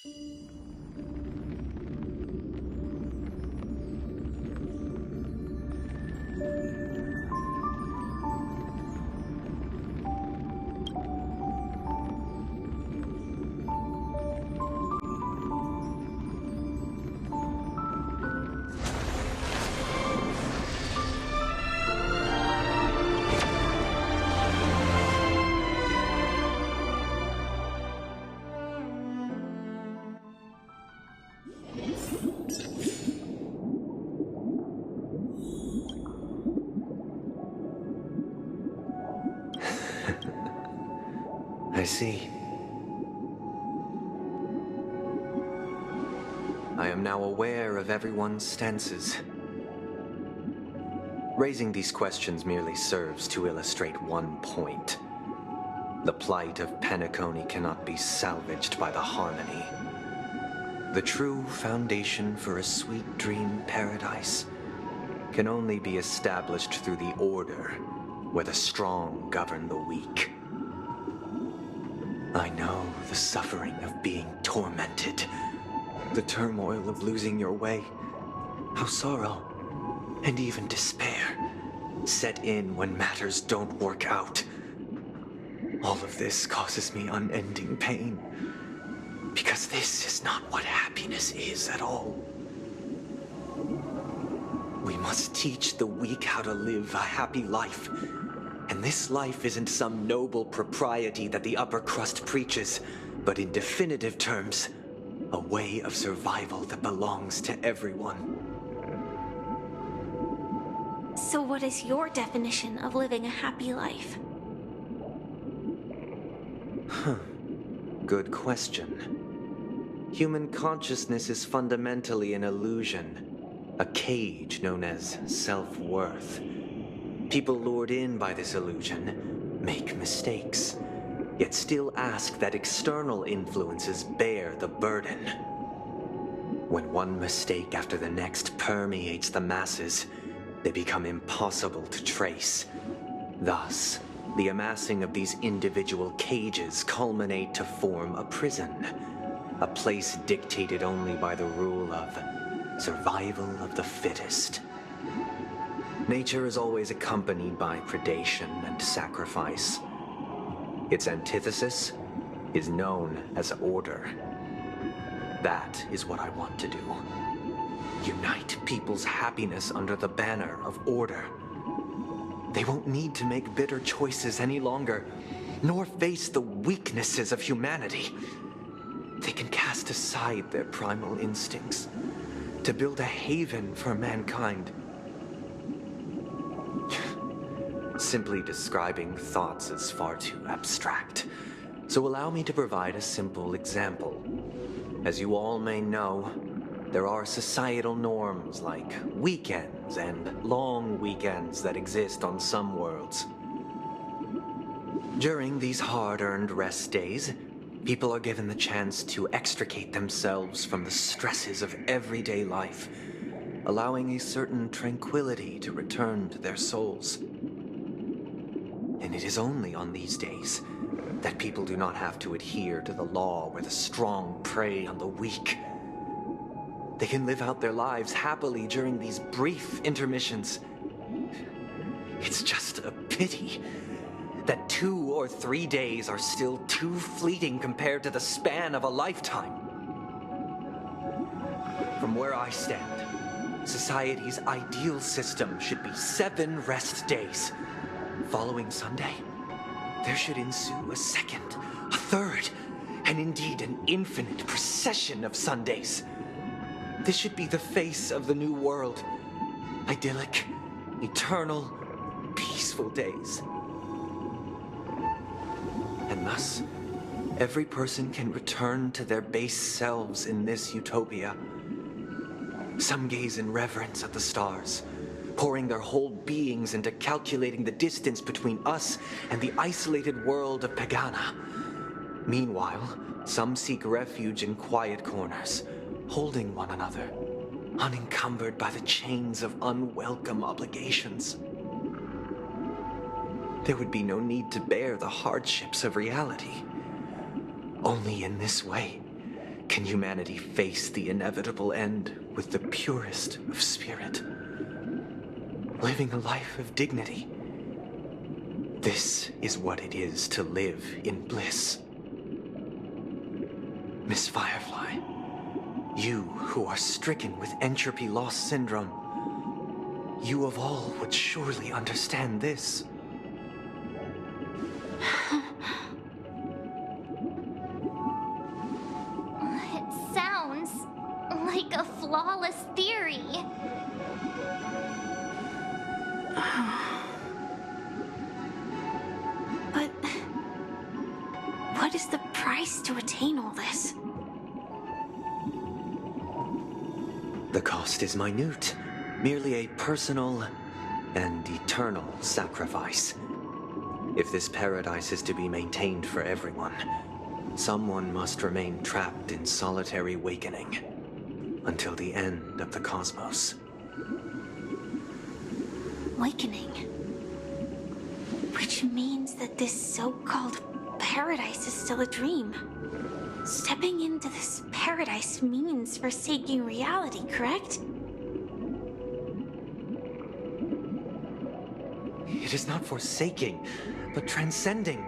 I see. I am now aware of everyone's stances. Raising these questions merely serves to illustrate one point. The plight of Penacony cannot be salvaged by the harmony. The true foundation for a sweet dream paradise can only be established through the order where the strong govern the weak. I know the suffering of being tormented, the turmoil of losing your way, how sorrow and even despair set in when matters don't work out. All of this causes me unending pain, because this is not what happiness is at all. We must teach the weak how to live a happy life. And this life isn't some noble propriety that the upper crust preaches, but in definitive terms, a way of survival that belongs to everyone. So what is your definition of living a happy life? Good question. Human consciousness is fundamentally an illusion, a cage known as self-worth. People lured in by this illusion make mistakes, yet still ask that external influences bear the burden. When one mistake after the next permeates the masses, they become impossible to trace. Thus, the amassing of these individual cages culminate to form a prison, a place dictated only by the rule of survival of the fittest. Nature is always accompanied by predation and sacrifice. Its antithesis is known as order. That is what I want to do. Unite people's happiness under the banner of order. They won't need to make bitter choices any longer, nor face the weaknesses of humanity. They can cast aside their primal instincts to build a haven for mankind. Simply describing thoughts is far too abstract, so allow me to provide a simple example. As you all may know, there are societal norms like weekends and long weekends that exist on some worlds. During these hard-earned rest days, people are given the chance to extricate themselves from the stresses of everyday life, allowing a certain tranquility to return to their souls. And it is only on these days that people do not have to adhere to the law where the strong prey on the weak. They can live out their lives happily during these brief intermissions. It's just a pity that 2 or 3 days are still too fleeting compared to the span of a lifetime. From where I stand, society's ideal system should be 7 rest days. Following Sunday, there should ensue a second, a third, and indeed an infinite procession of Sundays. This should be the face of the new world. Idyllic, eternal, peaceful days. And thus, every person can return to their base selves in this utopia. Some gaze in reverence at the stars, pouring their whole beings into calculating the distance between us and the isolated world of Pagana. Meanwhile, some seek refuge in quiet corners, holding one another, unencumbered by the chains of unwelcome obligations. There would be no need to bear the hardships of reality. Only in this way can humanity face the inevitable end with the purest of spirit, living a life of dignity. This is what it is to live in bliss. Miss Firefly, you who are stricken with entropy loss syndrome, you of all would surely understand this. It sounds like a flawless theory. But what is the price to attain all this? The cost is minute, merely a personal and eternal sacrifice. If this paradise is to be maintained for everyone, someone must remain trapped in solitary wakening until the end of the cosmos. Awakening. Which means that this so-called paradise is still a dream. Stepping into this paradise means forsaking reality, correct? It is not forsaking, but transcending.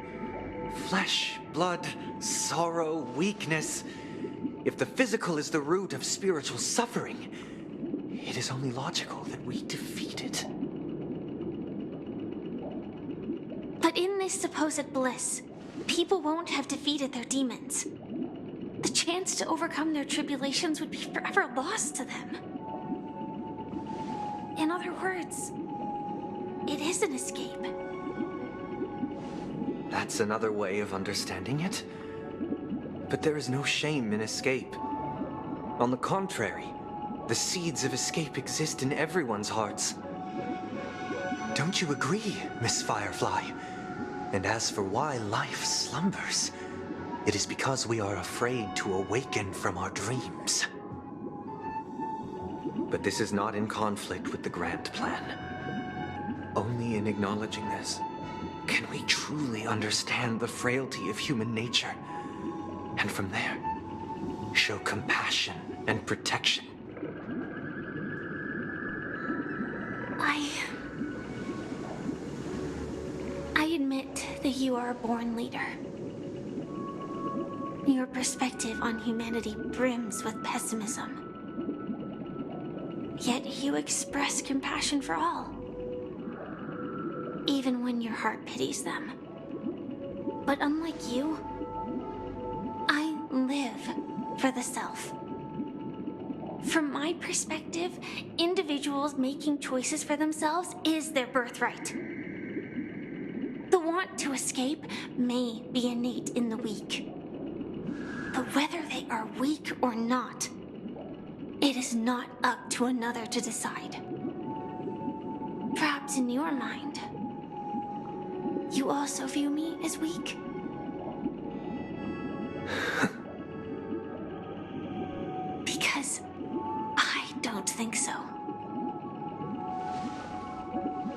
Flesh, blood, sorrow, weakness. If the physical is the root of spiritual suffering, it is only logical that we defeat it. But in this supposed bliss, people won't have defeated their demons. The chance to overcome their tribulations would be forever lost to them. In other words, it is an escape. That's another way of understanding it. But there is no shame in escape. On the contrary, the seeds of escape exist in everyone's hearts. Don't you agree, Miss Firefly? And as for why life slumbers, it is because we are afraid to awaken from our dreams. But this is not in conflict with the grand plan. Only in acknowledging this can we truly understand the frailty of human nature, and from there, show compassion and protection. I admit that you are a born leader. Your perspective on humanity brims with pessimism. Yet you express compassion for all, even when your heart pities them. But unlike you, I live for the self. From my perspective, individuals making choices for themselves is their birthright. The want to escape may be innate in the weak. But whether they are weak or not, it is not up to another to decide. Perhaps in your mind, you also view me as weak? Because I don't think so.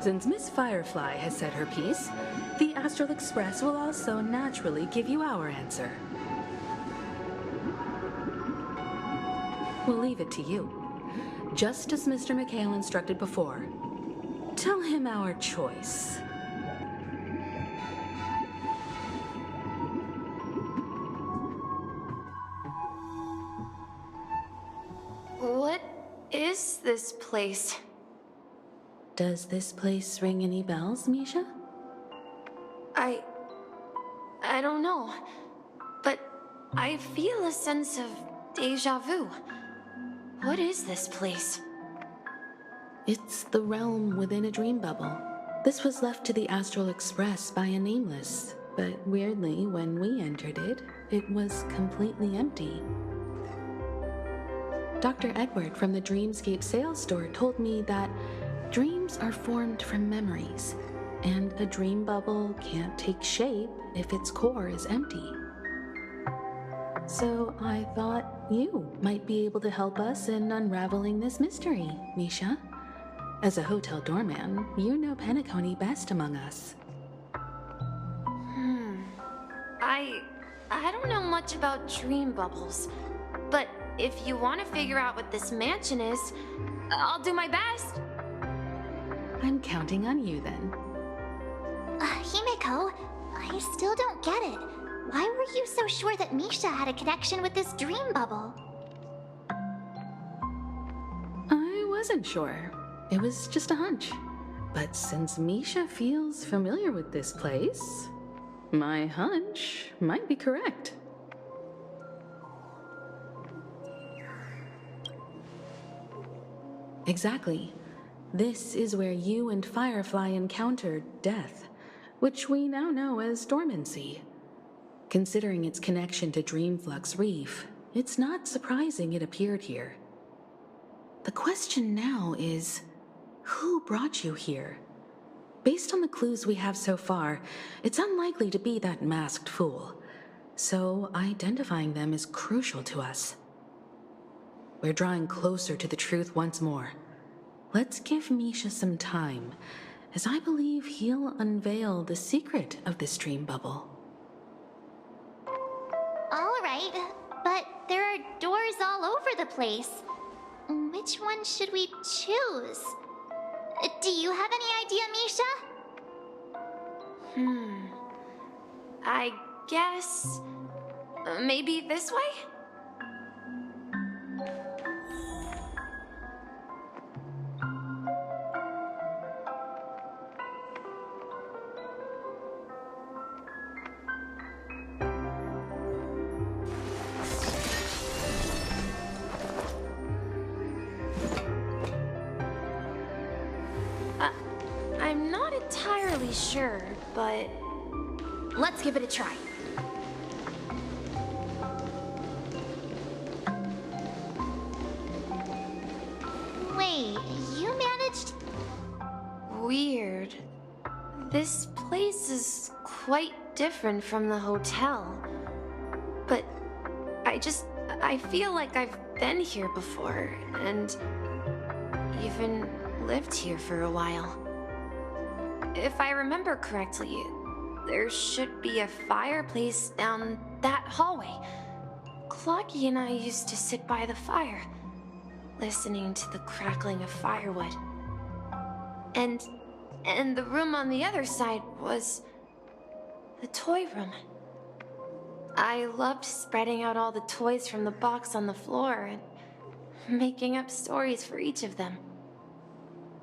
Since Miss Firefly has said her piece, the Astral Express will also naturally give you our answer. We'll leave it to you. Just as Mr. McHale instructed before. Tell him our choice. What is this place? Does this place ring any bells, Misha? I don't know, but I feel a sense of déjà vu. What is this place? It's the realm within a dream bubble. This was left to the Astral Express by a nameless, but weirdly, when we entered it, it was completely empty. Dr. Edward from the Dreamscape sales store told me that dreams are formed from memories, and a dream bubble can't take shape if its core is empty. So I thought you might be able to help us in unraveling this mystery, Misha. As a hotel doorman, you know Penacony best among us. I don't know much about dream bubbles, But if you want to figure out what this mansion is, I'll do my best. I'm counting on you then. Himeko, I still don't get it. Why were you so sure that Misha had a connection with this dream bubble? I wasn't sure. It was just a hunch. But since Misha feels familiar with this place, my hunch might be correct. Exactly. This is where you and Firefly encountered death, which we now know as dormancy. Considering its connection to Dreamflux Reef, it's not surprising it appeared here. The question now is, who brought you here? Based on the clues we have so far, it's unlikely to be that masked fool, so identifying them is crucial to us. We're drawing closer to the truth once more. Let's give Misha some time, as I believe he'll unveil the secret of this dream bubble. All right, but there are doors all over the place. Which one should we choose? Do you have any idea, Misha? I guess... maybe this way? I'm not entirely sure, but let's give it a try. Wait, you managed... Weird. This place is quite different from the hotel. But I feel like I've been here before, and even lived here for a while. If I remember correctly, there should be a fireplace down that hallway. Clocky and I used to sit by the fire, listening to the crackling of firewood. And the room on the other side was the toy room. I loved spreading out all the toys from the box on the floor and making up stories for each of them.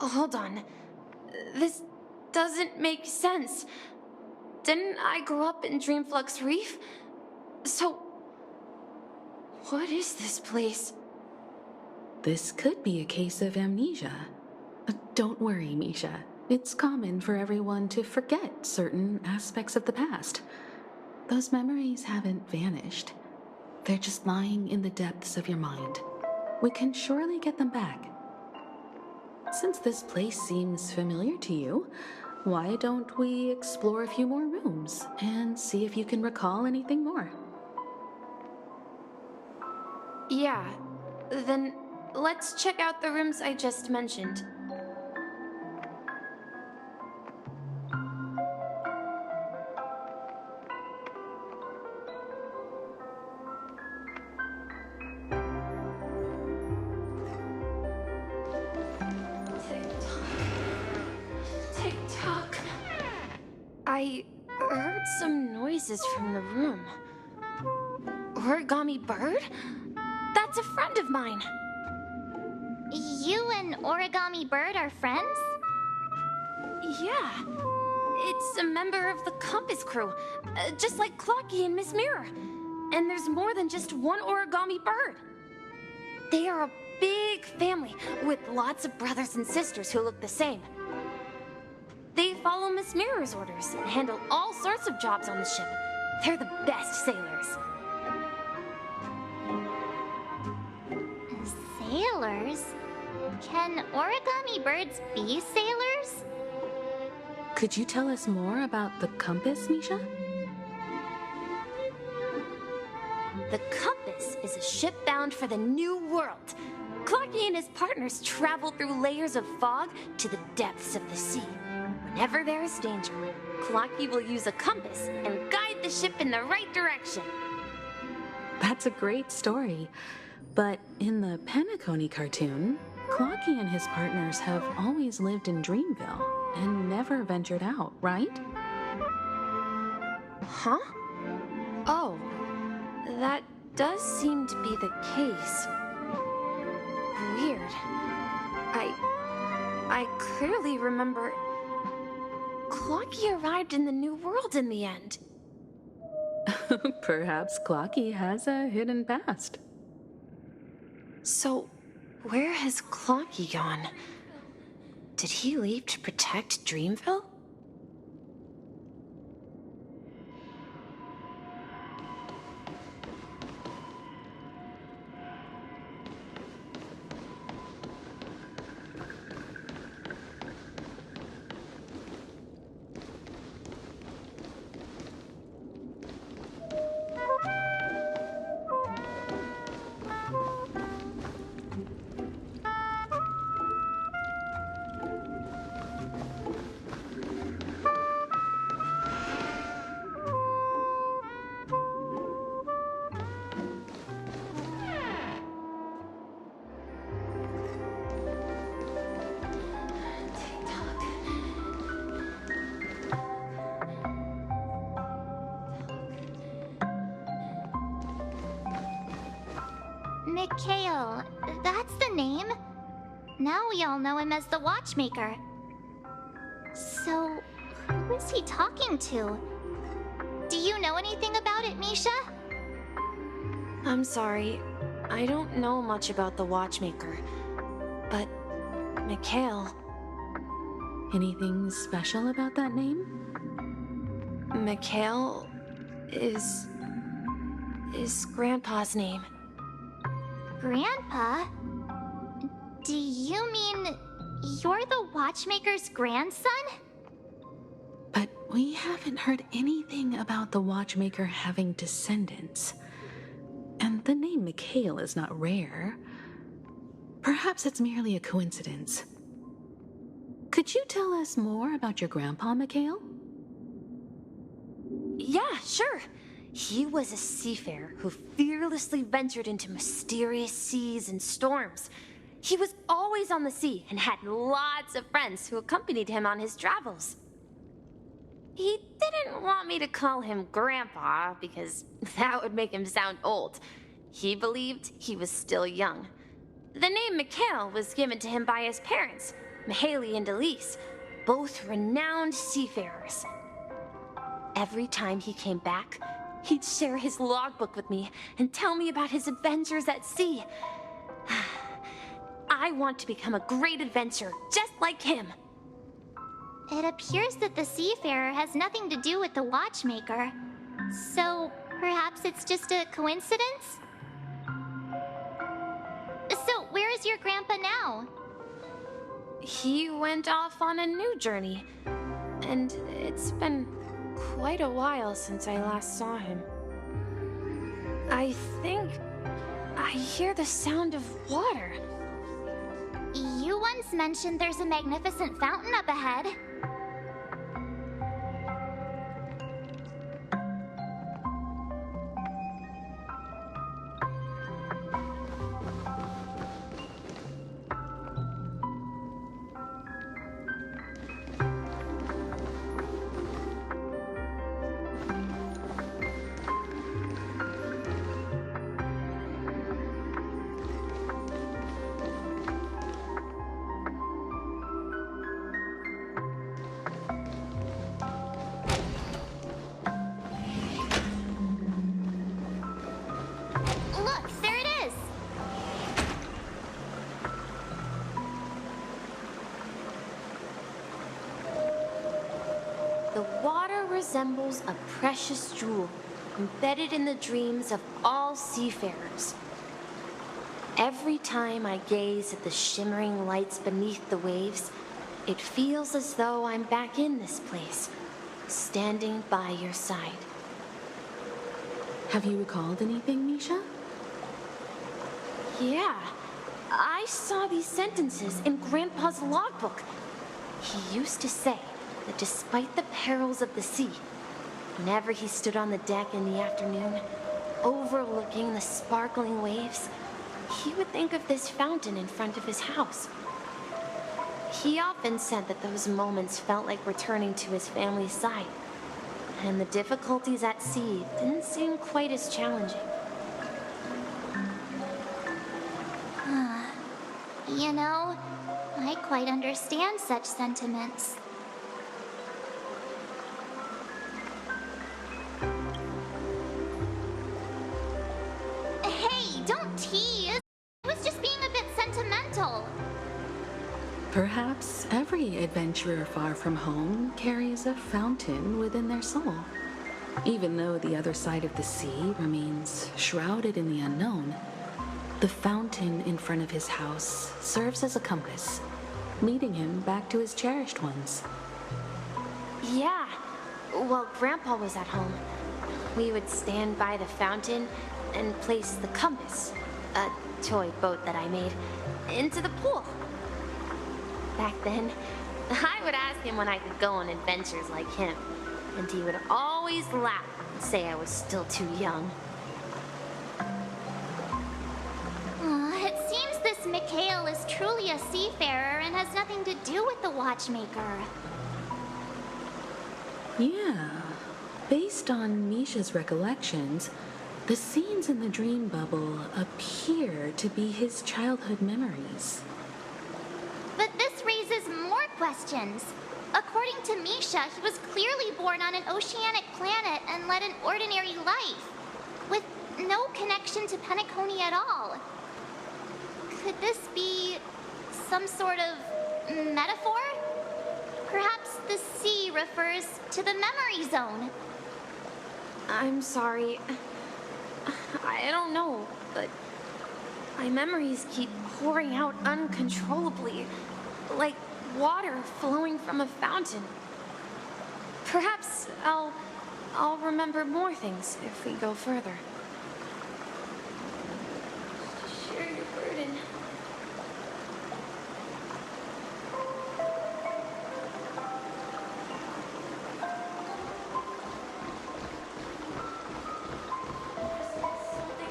Hold on. This doesn't make sense. Didn't I grow up in Dreamflux Reef? So, what is this place? This could be a case of amnesia. Don't worry, Misha. It's common for everyone to forget certain aspects of the past. Those memories haven't vanished. They're just lying in the depths of your mind. We can surely get them back. Since this place seems familiar to you, why don't we explore a few more rooms and see if you can recall anything more? Yeah, then let's check out the rooms I just mentioned. I heard some noises from the room. Origami Bird? That's a friend of mine. You and Origami Bird are friends? Yeah. It's a member of the Compass crew, just like Clocky and Miss Mirror. And there's more than just one Origami Bird. They are a big family with lots of brothers and sisters who look the same. They follow Miss Mirror's orders and handle all sorts of jobs on the ship. They're the best sailors. Sailors? Can origami birds be sailors? Could you tell us more about the compass, Misha? The Compass is a ship bound for the New World. Clocky and his partners travel through layers of fog to the depths of the sea. Whenever there is danger, Clocky will use a compass and guide the ship in the right direction. That's a great story. But in the Penacony cartoon, Clocky and his partners have always lived in Dreamville and never ventured out, right? Huh? Oh, that does seem to be the case. Weird. I clearly remember Clocky arrived in the New World in the end. Perhaps Clocky has a hidden past. So, where has Clocky gone? Did he leave to protect Dreamville? Mikhail, that's the name. Now we all know him as the Watchmaker. So, who is he talking to? Do you know anything about it, Misha? I'm sorry. I don't know much about the Watchmaker. But, Mikhail... Anything special about that name? Mikhail is Grandpa's name. Grandpa? Do you mean you're the Watchmaker's grandson? But we haven't heard anything about the Watchmaker having descendants. And the name Mikhail is not rare. Perhaps it's merely a coincidence. Could you tell us more about your grandpa, Mikhail? Yeah, sure. He was a seafarer who fearlessly ventured into mysterious seas and storms. He was always on the sea and had lots of friends who accompanied him on his travels. He didn't want me to call him Grandpa because that would make him sound old. He believed he was still young. The name Mikhail was given to him by his parents, Mihaly and Elise, both renowned seafarers. Every time he came back, he'd share his logbook with me and tell me about his adventures at sea. I want to become a great adventurer, just like him. It appears that the Seafarer has nothing to do with the Watchmaker. So, perhaps it's just a coincidence? So, where is your grandpa now? He went off on a new journey, and it's been quite a while since I last saw him. I think I hear the sound of water. You once mentioned there's a magnificent fountain up ahead. Look, there it is! The water resembles a precious jewel embedded in the dreams of all seafarers. Every time I gaze at the shimmering lights beneath the waves, it feels as though I'm back in this place, standing by your side. Have you recalled anything, Misha? Yeah, I saw these sentences in Grandpa's logbook. He used to say that despite the perils of the sea, whenever he stood on the deck in the afternoon, overlooking the sparkling waves, he would think of this fountain in front of his house. He often said that those moments felt like returning to his family's side, and the difficulties at sea didn't seem quite as challenging. You know, I quite understand such sentiments. Hey, don't tease! I was just being a bit sentimental. Perhaps every adventurer far from home carries a fountain within their soul. Even though the other side of the sea remains shrouded in the unknown, the fountain in front of his house serves as a compass, leading him back to his cherished ones. Yeah, while Grandpa was at home, we would stand by the fountain and place the compass, a toy boat that I made, into the pool. Back then, I would ask him when I could go on adventures like him, and he would always laugh and say I was still too young. It seems this Mikhail is truly a seafarer and has nothing to do with the watchmaker. Yeah, based on Misha's recollections, the scenes in the dream bubble appear to be his childhood memories. But this raises more questions. According to Misha, he was clearly born on an oceanic planet and led an ordinary life, with no connection to Penacony at all. Could this be some sort of metaphor? Perhaps the sea refers to the memory zone. I'm sorry. I don't know, but my memories keep pouring out uncontrollably, like water flowing from a fountain. Perhaps I'll remember more things if we go further. Share your burden.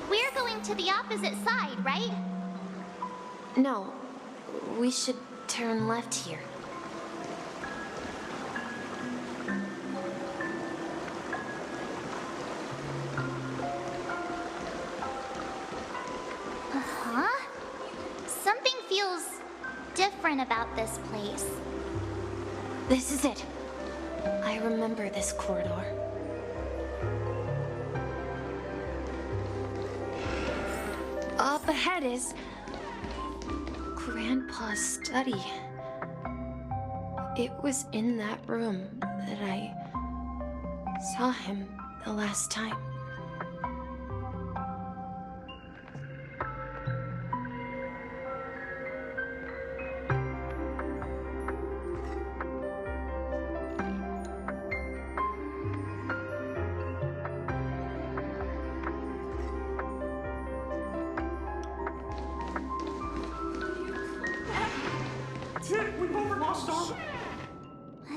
We're going to the opposite side, right? No, we should turn left here. Huh? Something feels different about this place. This is it. I remember this corridor. Up ahead is Grandpa's study. It was in that room that I saw him the last time.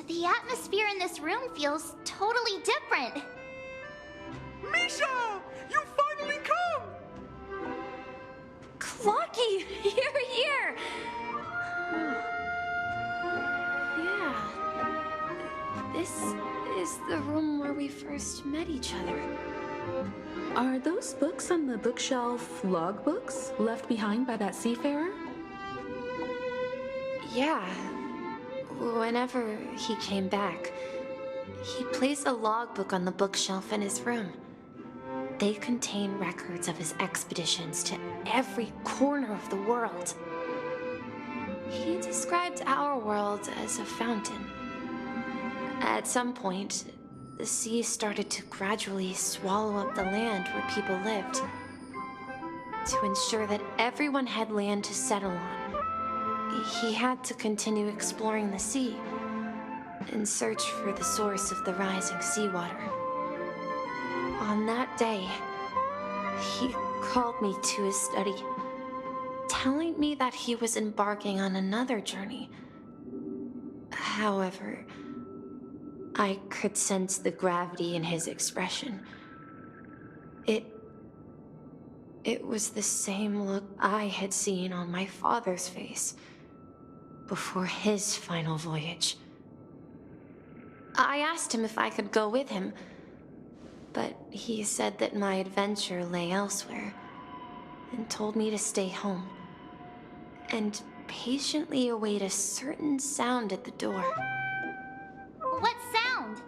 The atmosphere in this room feels totally different. Misha! You finally come! Clocky, you're here! Yeah. This is the room where we first met each other. Are those books on the bookshelf logbooks left behind by that seafarer? Yeah. Whenever he came back, he placed a logbook on the bookshelf in his room. They contain records of his expeditions to every corner of the world. He described our world as a fountain. At some point, the sea started to gradually swallow up the land where people lived. To ensure that everyone had land to settle on, he had to continue exploring the sea in search for the source of the rising seawater. On that day, he called me to his study, telling me that he was embarking on another journey. However, I could sense the gravity in his expression. It It was the same look I had seen on my father's face before his final voyage. I asked him if I could go with him, but he said that my adventure lay elsewhere and told me to stay home and patiently await a certain sound at the door. What sound?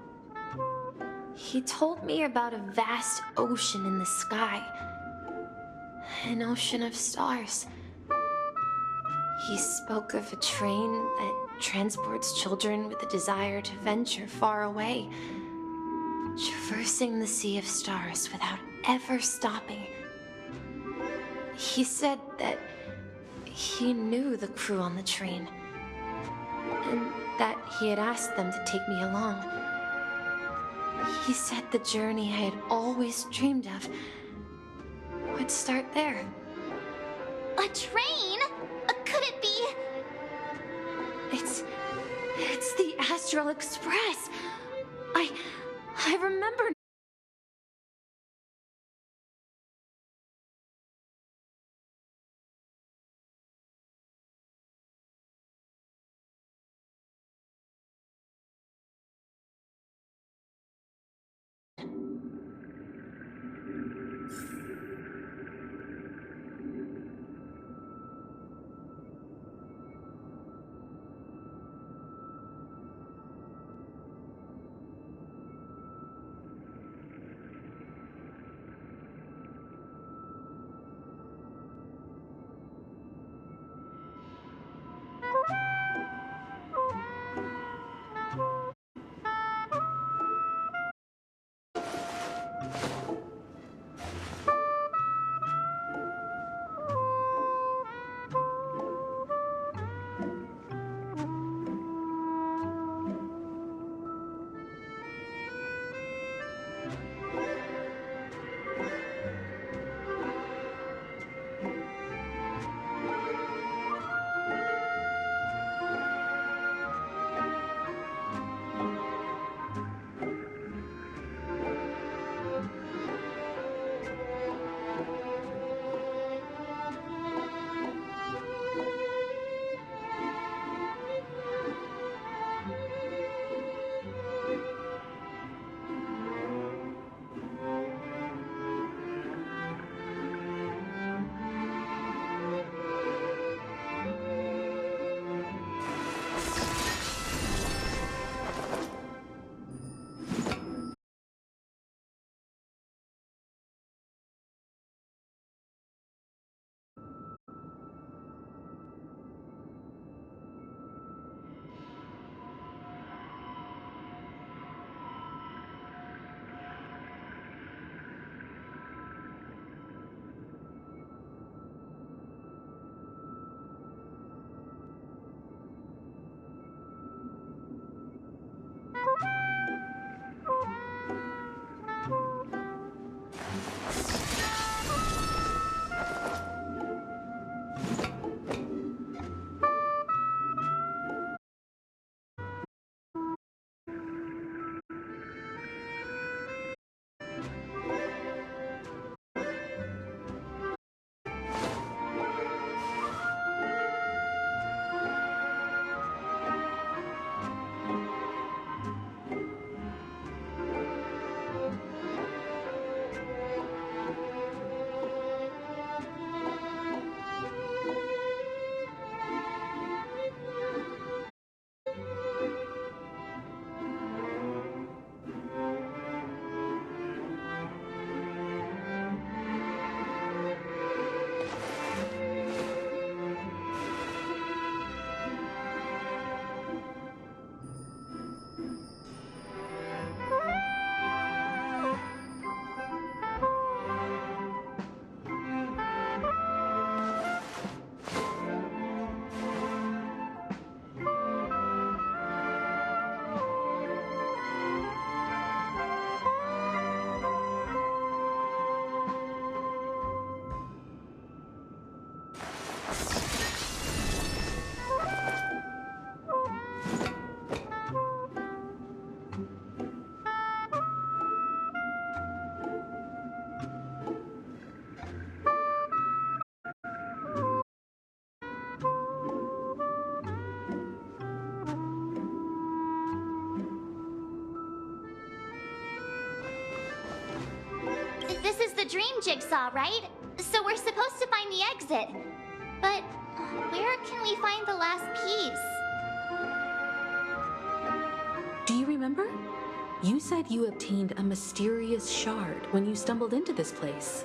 He told me about a vast ocean in the sky, an ocean of stars. He spoke of a train that transports children with a desire to venture far away, traversing the sea of stars without ever stopping. He said that he knew the crew on the train, and that he had asked them to take me along. He said the journey I had always dreamed of would start there. A train? Could it be? It's the Astral Express. I remember. the dream jigsaw, right? So we're supposed to find the exit. But where can we find the last piece? Do you remember? You said you obtained a mysterious shard when you stumbled into this place.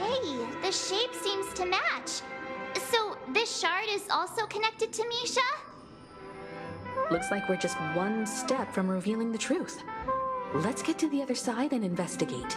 Hey, the shape seems to match. So this shard is also connected to Misha? Looks like we're just one step from revealing the truth. Let's get to the other side and investigate.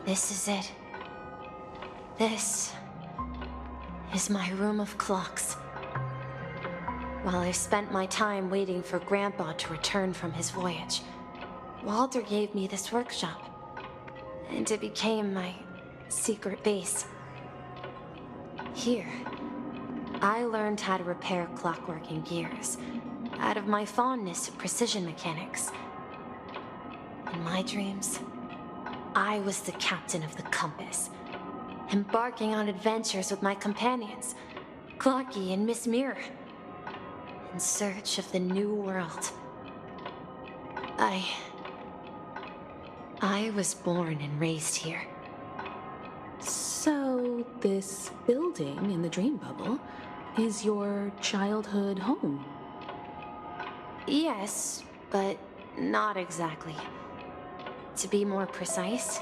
This is it. This is my room of clocks. While I spent my time waiting for Grandpa to return from his voyage, Walter gave me this workshop, and it became my secret base. Here, I learned how to repair clockworking gears out of my fondness of precision mechanics. In my dreams, I was the captain of the compass, embarking on adventures with my companions, Clocky and Miss Mirror, in search of the new world. I was born and raised here. So, this building in the dream bubble is your childhood home? Yes, but not exactly. To be more precise,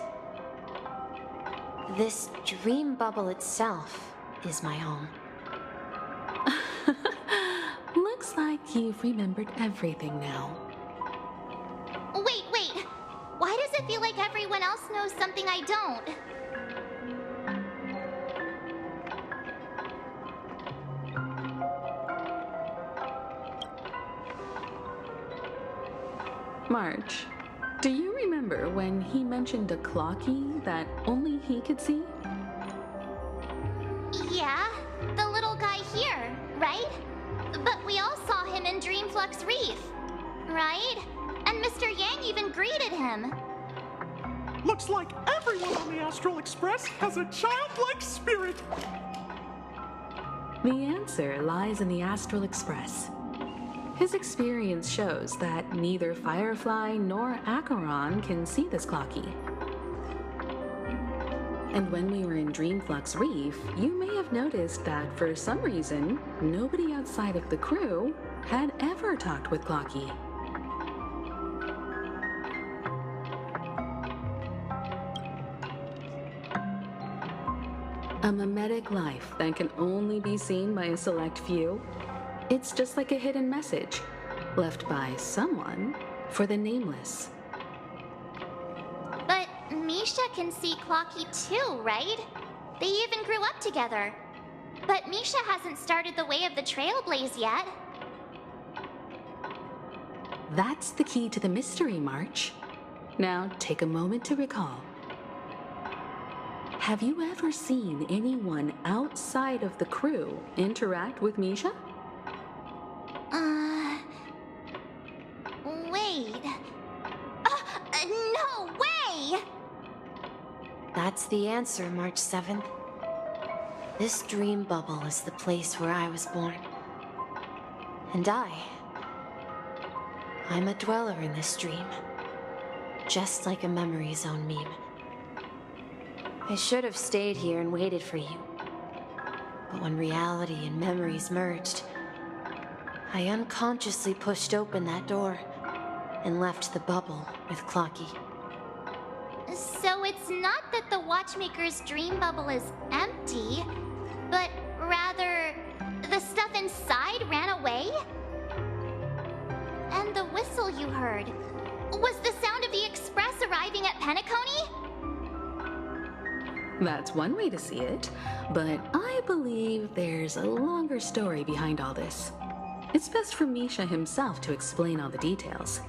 this dream bubble itself is my home. Looks like you've remembered everything now. Wait. Why does it feel like everyone else knows something I don't? March, do you remember when he mentioned a clocky that only he could see? Yeah, the little guy here, right? But we all saw him in Dreamflux Reef, right? And Mr. Yang even greeted him. Looks like everyone on the Astral Express has a childlike spirit. The answer lies in the Astral Express. His experience shows that neither Firefly nor Acheron can see this clocky. And when we were in Dreamflux Reef, you may have noticed that for some reason, nobody outside of the crew had ever talked with Clocky. A mimetic life that can only be seen by a select few. It's just like a hidden message left by someone for the nameless. But Misha can see Clocky too, right? They even grew up together. But Misha hasn't started the way of the trailblaze yet. That's the key to the mystery, March. Now take a moment to recall. Have you ever seen anyone outside of the crew interact with Misha? Wait. No way! That's the answer, March 7th. This dream bubble is the place where I was born. And I'm a dweller in this dream. Just like a memory zone meme. I should have stayed here and waited for you. But when reality and memories merged, I unconsciously pushed open that door and left the bubble with Clocky. So it's not that the Watchmaker's dream bubble is empty, but rather the stuff inside ran away? And the whistle you heard, was the sound of the express arriving at Penacony? That's one way to see it, but I believe there's a longer story behind all this. It's best for Misha himself to explain all the details.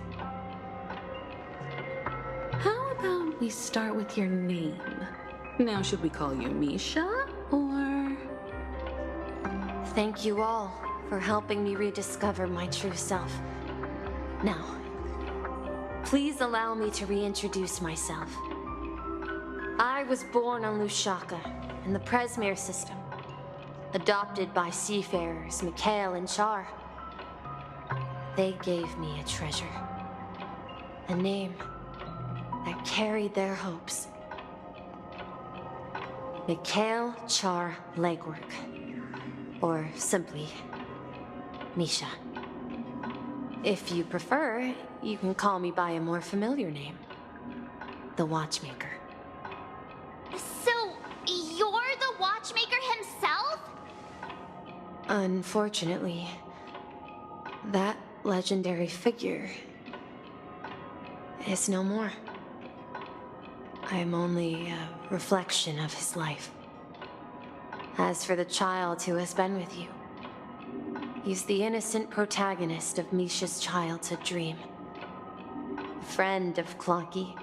How about we start with your name? Now, should we call you Misha, or...? Thank you all for helping me rediscover my true self. Now, please allow me to reintroduce myself. I was born on Lushaka, in the Presmere system, adopted by seafarers Mikhail and Char. They gave me a treasure, a name that carried their hopes. Mikhail Char Legwork, or simply, Misha. If you prefer, you can call me by a more familiar name, the Watchmaker. So, you're the Watchmaker himself? Unfortunately, that legendary figure is no more. I am only a reflection of his life. As for the child who has been with you, he's the innocent protagonist of Misha's childhood dream. A friend of Clocky,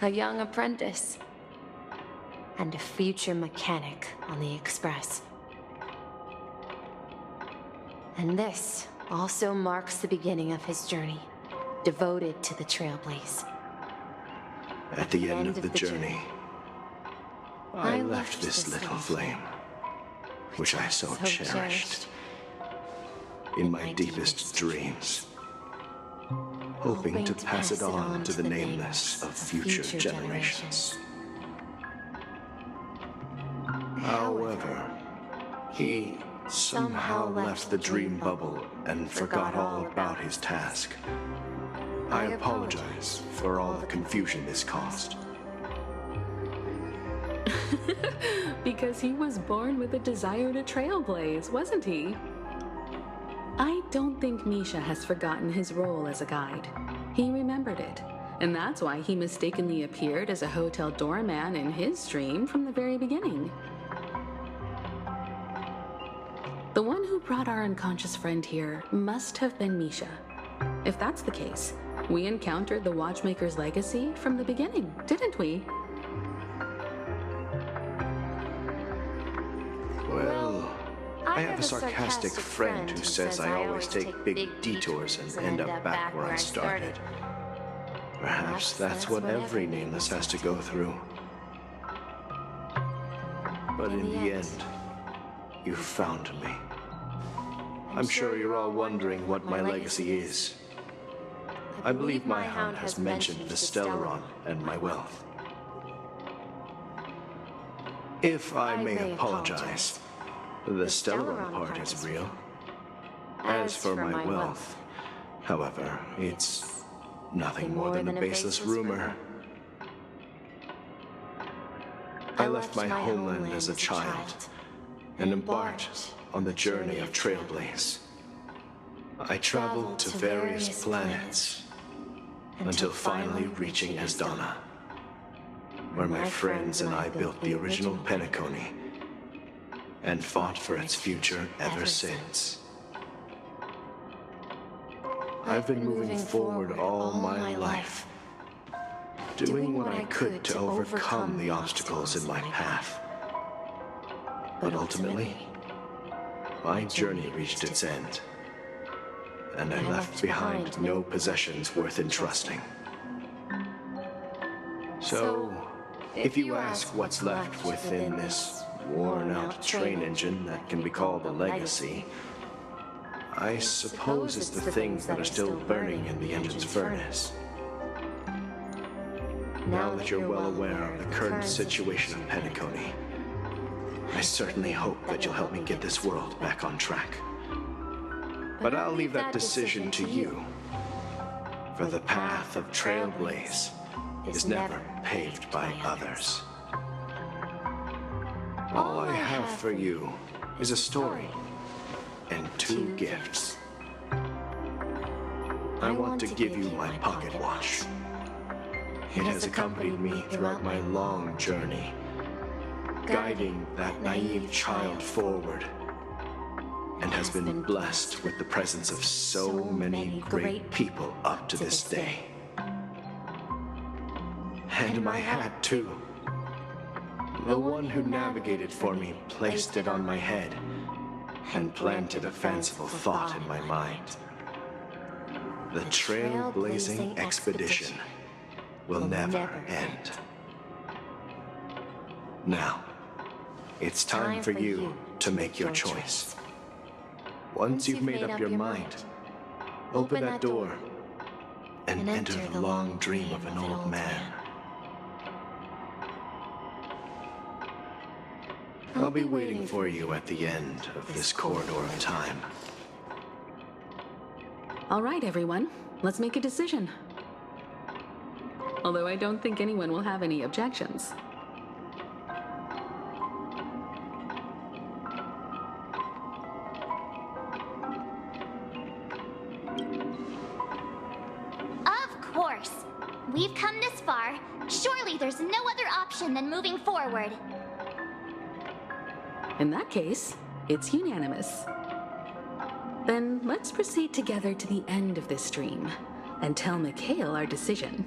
a young apprentice, and a future mechanic on the Express. And this also marks the beginning of his journey, devoted to the trailblaze. At the end of the journey, I left this little flame, which I so cherished, in my deepest dreams, hoping to pass it on to the nameless of future generations. However, he somehow left the dream bubble and forgot all about his task. I apologize for all the confusion this caused. Because he was born with a desire to trailblaze, wasn't he? I don't think Misha has forgotten his role as a guide. He remembered it, and that's why he mistakenly appeared as a hotel doorman in his dream from the very beginning. The one who brought our unconscious friend here must have been Misha. If that's the case, we encountered the Watchmaker's legacy from the beginning, didn't we? Well, I have a sarcastic friend who says I always take big detours and end up back where I started. Perhaps that's what every nameless has to go through. But in the end, you found me. I'm sure you're all wondering what my legacy is. I believe my hound has mentioned the Stellaron and my wealth. If I may apologize, the Stellaron part is real. As for my wealth, however, it's nothing more than a baseless rumor. I left my homeland as a child and embarked on the journey of Trailblaze. I traveled to various planets until finally reaching Asdana, where my friends and I built the original Penacony and fought for its future ever since. I've been moving forward all my life, doing what I could to overcome the obstacles in my path. But ultimately, my journey reached its end, and I left behind no possessions worth entrusting. So, If you ask what's left within this worn-out train engine that can be called a legacy, I suppose it's the things that are still burning in the engine's furnace. Now that you're well aware of the current situation of Penacony, I certainly hope that you'll help me get this world back on track. But I'll leave that decision to you, for the path of trailblaze is never paved by others. All I have for you is a story and 2 gifts. I want to give you my pocket watch. It has accompanied me throughout my long journey, guiding that naive child forward, and has been blessed with the presence of so many great people up to this day. And my hat, too. The one who navigated for me placed it on my head and planted a fanciful thought in my mind. The trailblazing expedition will never end. Now, it's time for you to make your choice. Once you've made up your mind, open that door and enter the long dream of an old man. I'll be waiting for you at the end of this corridor of time. All right, everyone. Let's make a decision. Although I don't think anyone will have any objections. Of course. We've come this far. Surely there's no other option than moving forward. In that case, it's unanimous. Then let's proceed together to the end of this dream and tell Mikhail our decision.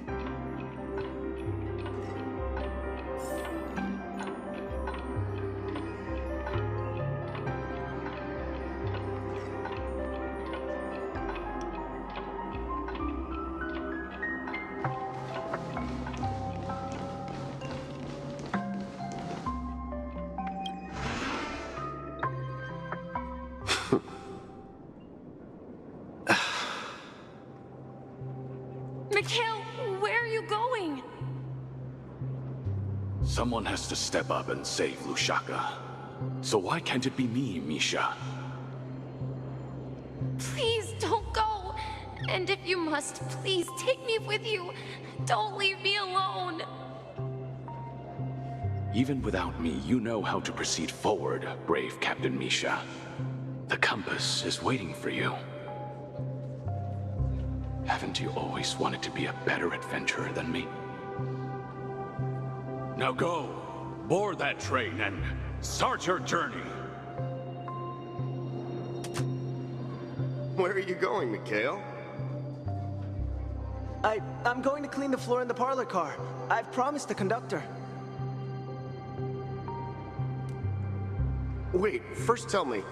Mikhail, where are you going? Someone has to step up and save Lushaka. So why can't it be me, Misha? Please don't go. And if you must, please take me with you. Don't leave me alone. Even without me, you know how to proceed forward, brave Captain Misha. The compass is waiting for you. Haven't you always wanted to be a better adventurer than me? Now go, board that train and start your journey. Where are you going, Mikhail? I'm going to clean the floor in the parlor car. I've promised the conductor. Wait, first tell me,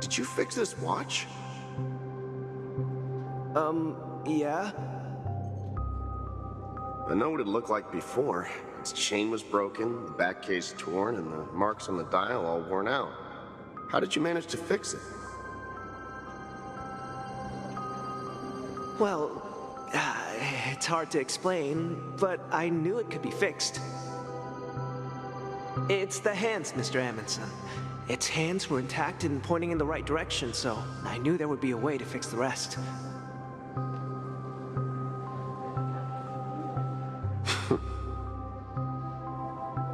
did you fix this watch? Yeah? I know what it looked like before. Its chain was broken, the back case torn, and the marks on the dial all worn out. How did you manage to fix it? Well, it's hard to explain, but I knew it could be fixed. It's the hands, Mr. Amundsen. Its hands were intact and pointing in the right direction, so I knew there would be a way to fix the rest.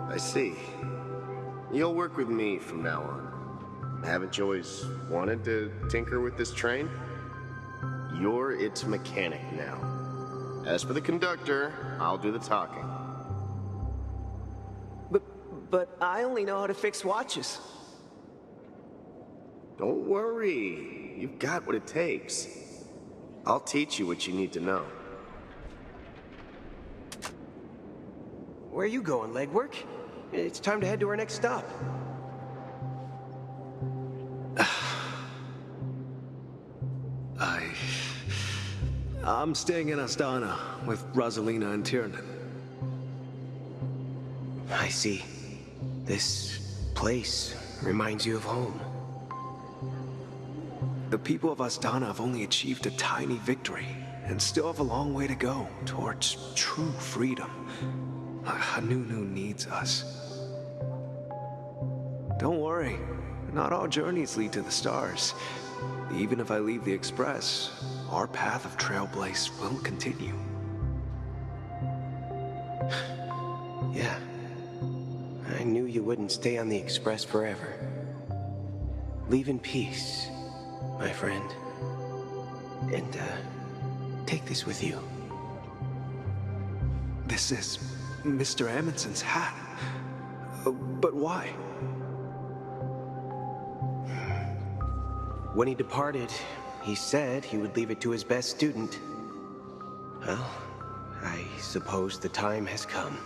I see. You'll work with me from now on. Haven't you always wanted to tinker with this train? You're its mechanic now. As for the conductor, I'll do the talking. But I only know how to fix watches. Don't worry. You've got what it takes. I'll teach you what you need to know. Where are you going, legwork? It's time to head to our next stop. I'm staying in Astana with Rosalina and Tiernan. I see. This place reminds you of home. The people of Astana have only achieved a tiny victory, and still have a long way to go towards true freedom. Hanunu needs us. Don't worry, not all journeys lead to the stars. Even if I leave the Express, our path of trailblaze will continue. Yeah, I knew you wouldn't stay on the Express forever. Leave in peace, my friend. And, take this with you. This is Mr. Amundsen's hat. But why? When he departed, he said he would leave it to his best student. Well, I suppose the time has come.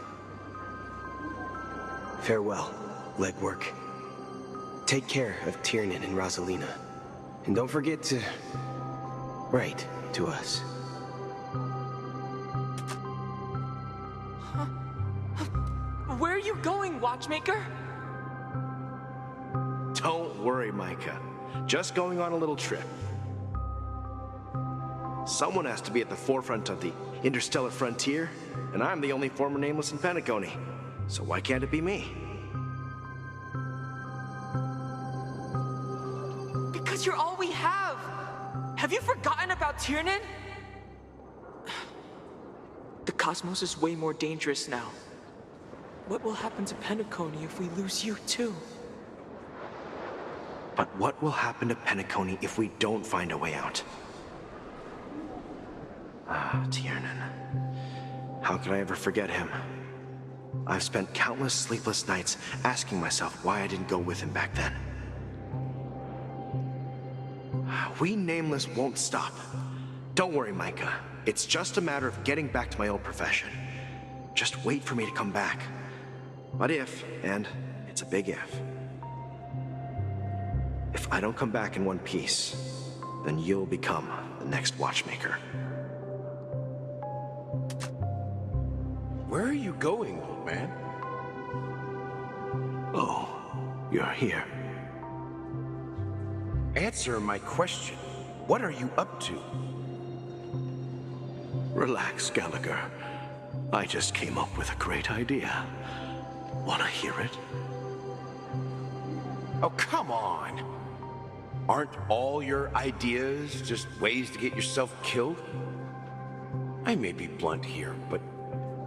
Farewell, legwork. Take care of Tiernan and Rosalina. And don't forget to write to us. Where are you going, Watchmaker? Don't worry, Micah. Just going on a little trip. Someone has to be at the forefront of the interstellar frontier, and I'm the only former Nameless in Penacony. So why can't it be me? Because you're all we have! Have you forgotten about Tiernan? The cosmos is way more dangerous now. What will happen to Penacony if we lose you too? But what will happen to Penacony if we don't find a way out? Ah, Tiernan. How could I ever forget him? I've spent countless sleepless nights asking myself why I didn't go with him back then. We Nameless won't stop. Don't worry, Micah. It's just a matter of getting back to my old profession. Just wait for me to come back. But if, and it's a big if I don't come back in one piece, then you'll become the next Watchmaker. Where are you going, old man? Oh, you're here. Answer my question. What are you up to? Relax, Gallagher. I just came up with a great idea. Wanna hear it? Oh, come on. Aren't all your ideas just ways to get yourself killed? I may be blunt here, but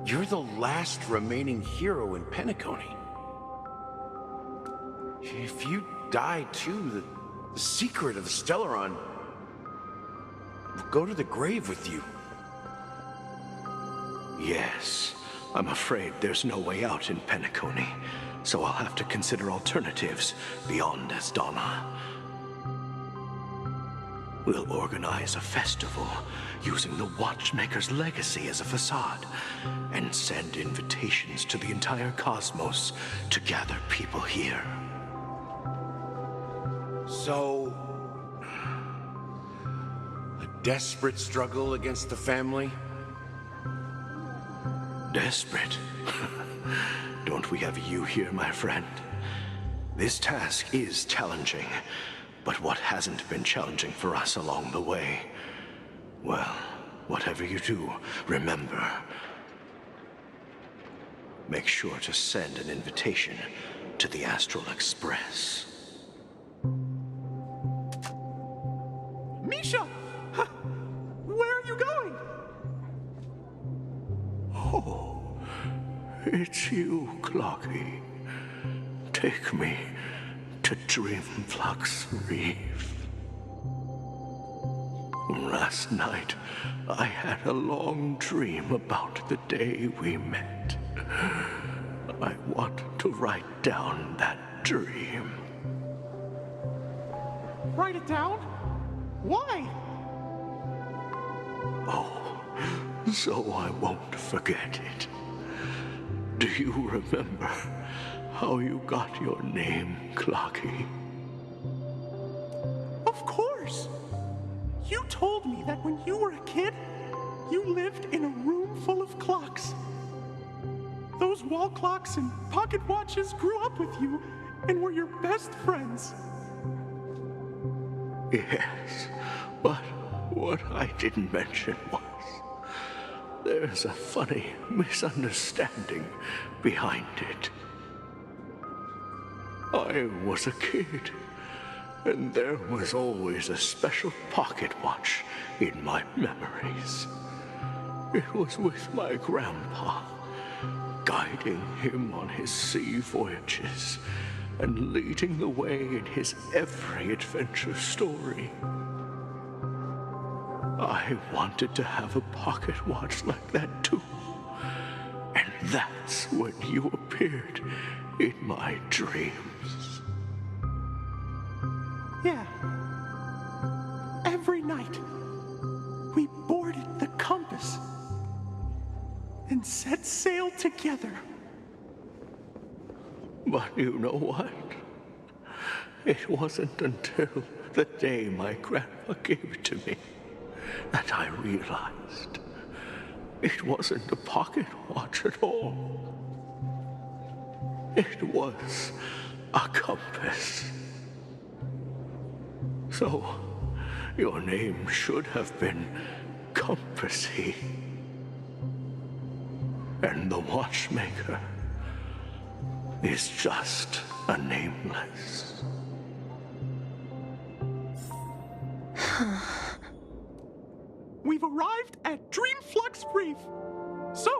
you're the last remaining hero in Penacony. If you die too, the secret of the Stellaron will go to the grave with you. Yes, I'm afraid there's no way out in Penacony, so I'll have to consider alternatives beyond Astana. We'll organize a festival using the Watchmaker's legacy as a facade and send invitations to the entire cosmos to gather people here. So, a desperate struggle against the family? Desperate? Don't we have you here, my friend? This task is challenging, but what hasn't been challenging for us along the way? Well, whatever you do, remember, make sure to send an invitation to the Astral Express. Misha! Where are you going? Oh, it's you, Clocky. Take me to Dreamflux Reef. Last night, I had a long dream about the day we met. I want to write down that dream. Write it down? Why? Oh, so I won't forget it. Do you remember how you got your name, Clocky? Of course! You told me that when you were a kid, you lived in a room full of clocks. those wall clocks and pocket watches grew up with you and were your best friends. Yes, but what I didn't mention was there's a funny misunderstanding behind it. I was a kid, and there was always a special pocket watch in my memories. It was with my grandpa, guiding him on his sea voyages and leading the way in his every adventure story. I wanted to have a pocket watch like that too. And that's when you appeared in my dreams. Yeah. Every night, we boarded the compass and set sail together. But you know what? It wasn't until the day my grandpa gave it to me that I realized it wasn't a pocket watch at all. It was a compass. So, your name should have been Compassy. And the watchmaker is just a nameless. We've arrived at Dreamflux Reef. So,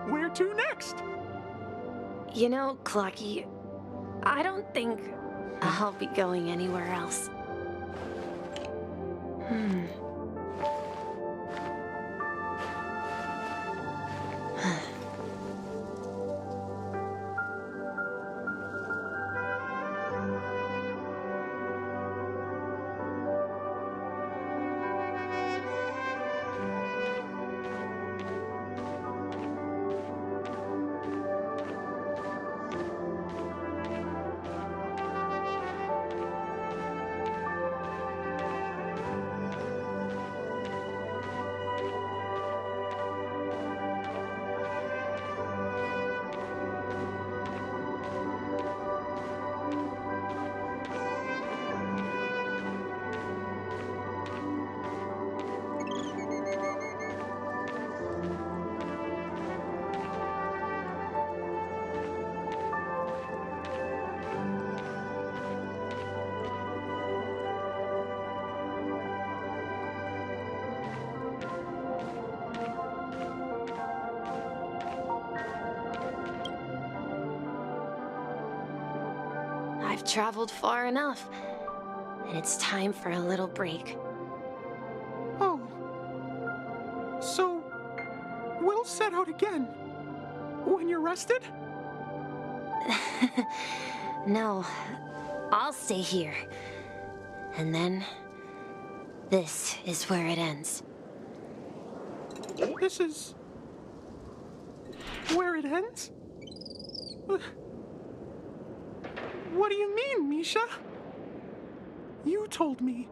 where to next? You know, Clocky, I don't think I'll be going anywhere else. I've traveled far enough, and it's time for a little break. Oh. So, we'll set out again. When you're rested? No, I'll stay here. And then, this is where it ends. This is... where it ends? What do you mean, Misha? You told me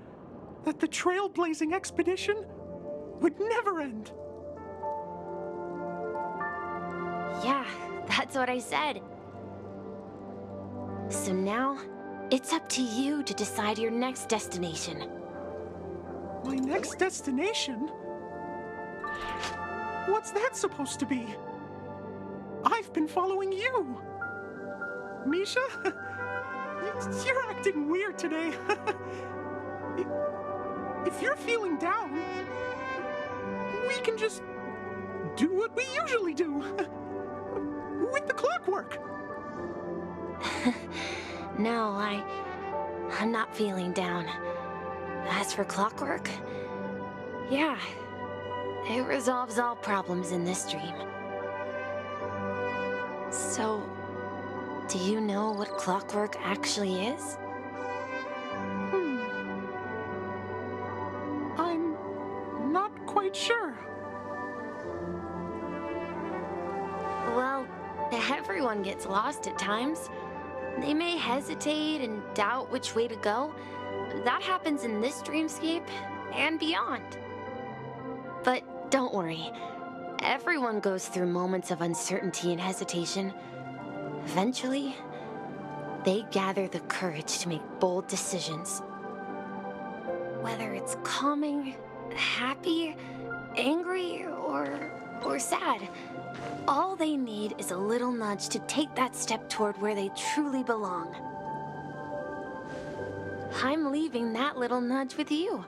that the trailblazing expedition would never end. Yeah, that's what I said. So now, it's up to you to decide your next destination. My next destination? What's that supposed to be? I've been following you. Misha? You're acting weird today. If you're feeling down, we can just do what we usually do. With the clockwork. No, I'm not feeling down. As for clockwork, yeah, it resolves all problems in this dream. So, do you know what clockwork actually is? I'm not quite sure. Well, everyone gets lost at times. They may hesitate and doubt which way to go. That happens in this dreamscape and beyond. But don't worry. Everyone goes through moments of uncertainty and hesitation. Eventually, they gather the courage to make bold decisions. Whether it's calming, happy, angry, or sad, all they need is a little nudge to take that step toward where they truly belong. I'm leaving that little nudge with you,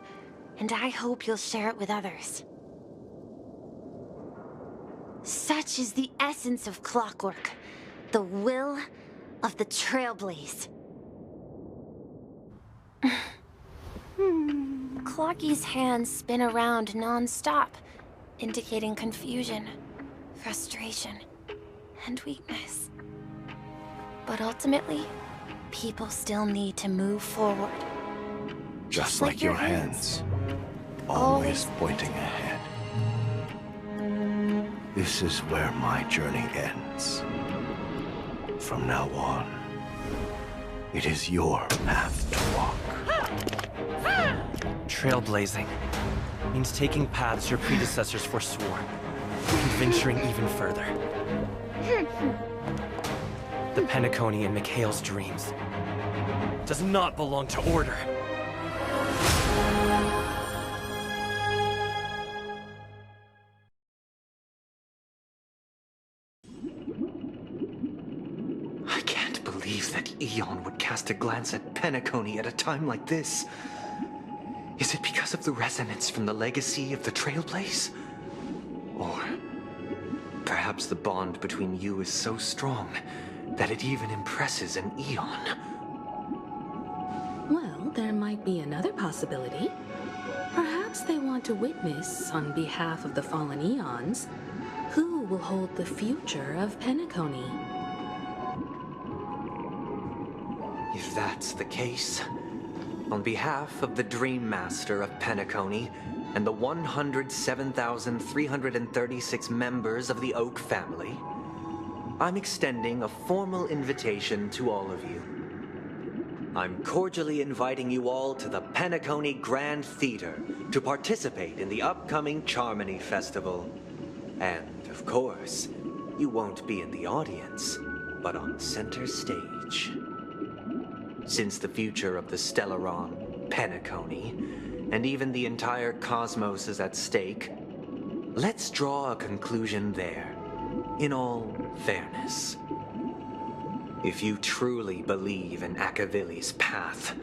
and I hope you'll share it with others. Such is the essence of clockwork, the will of the trailblaze. Clocky's hands spin around non-stop, indicating confusion, frustration, and weakness. But ultimately, people still need to move forward. Just like your hands, always pointing ahead. This is where my journey ends. From now on, it is your path to walk. Trailblazing means taking paths your predecessors forswore, and venturing even further. The Penacony in Mikhail's dreams does not belong to Order. I can't believe that Eon would cast a glance at Penacony at a time like this. Is it because of the resonance from the legacy of the Trailblaze? Or perhaps the bond between you is so strong that it even impresses an Eon? Well, there might be another possibility. Perhaps they want to witness, on behalf of the fallen Eons, who will hold the future of Penacony. If that's the case, on behalf of the Dream Master of Penacony and the 107,336 members of the Oak family, I'm extending a formal invitation to all of you. I'm cordially inviting you all to the Penacony Grand Theater to participate in the upcoming Charmony Festival. And, of course, you won't be in the audience, but on center stage. Since the future of the Stellaron, Penacony, and even the entire cosmos is at stake, let's draw a conclusion there, in all fairness. If you truly believe in Akavili's path,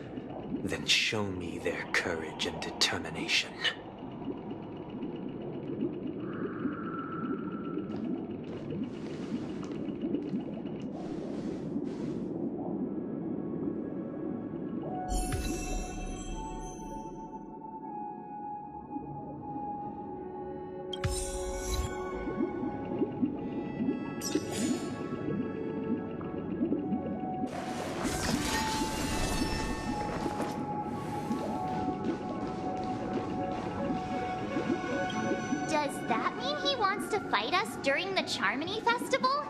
then show me their courage and determination. Does that mean he wants to fight us during the Charmony Festival?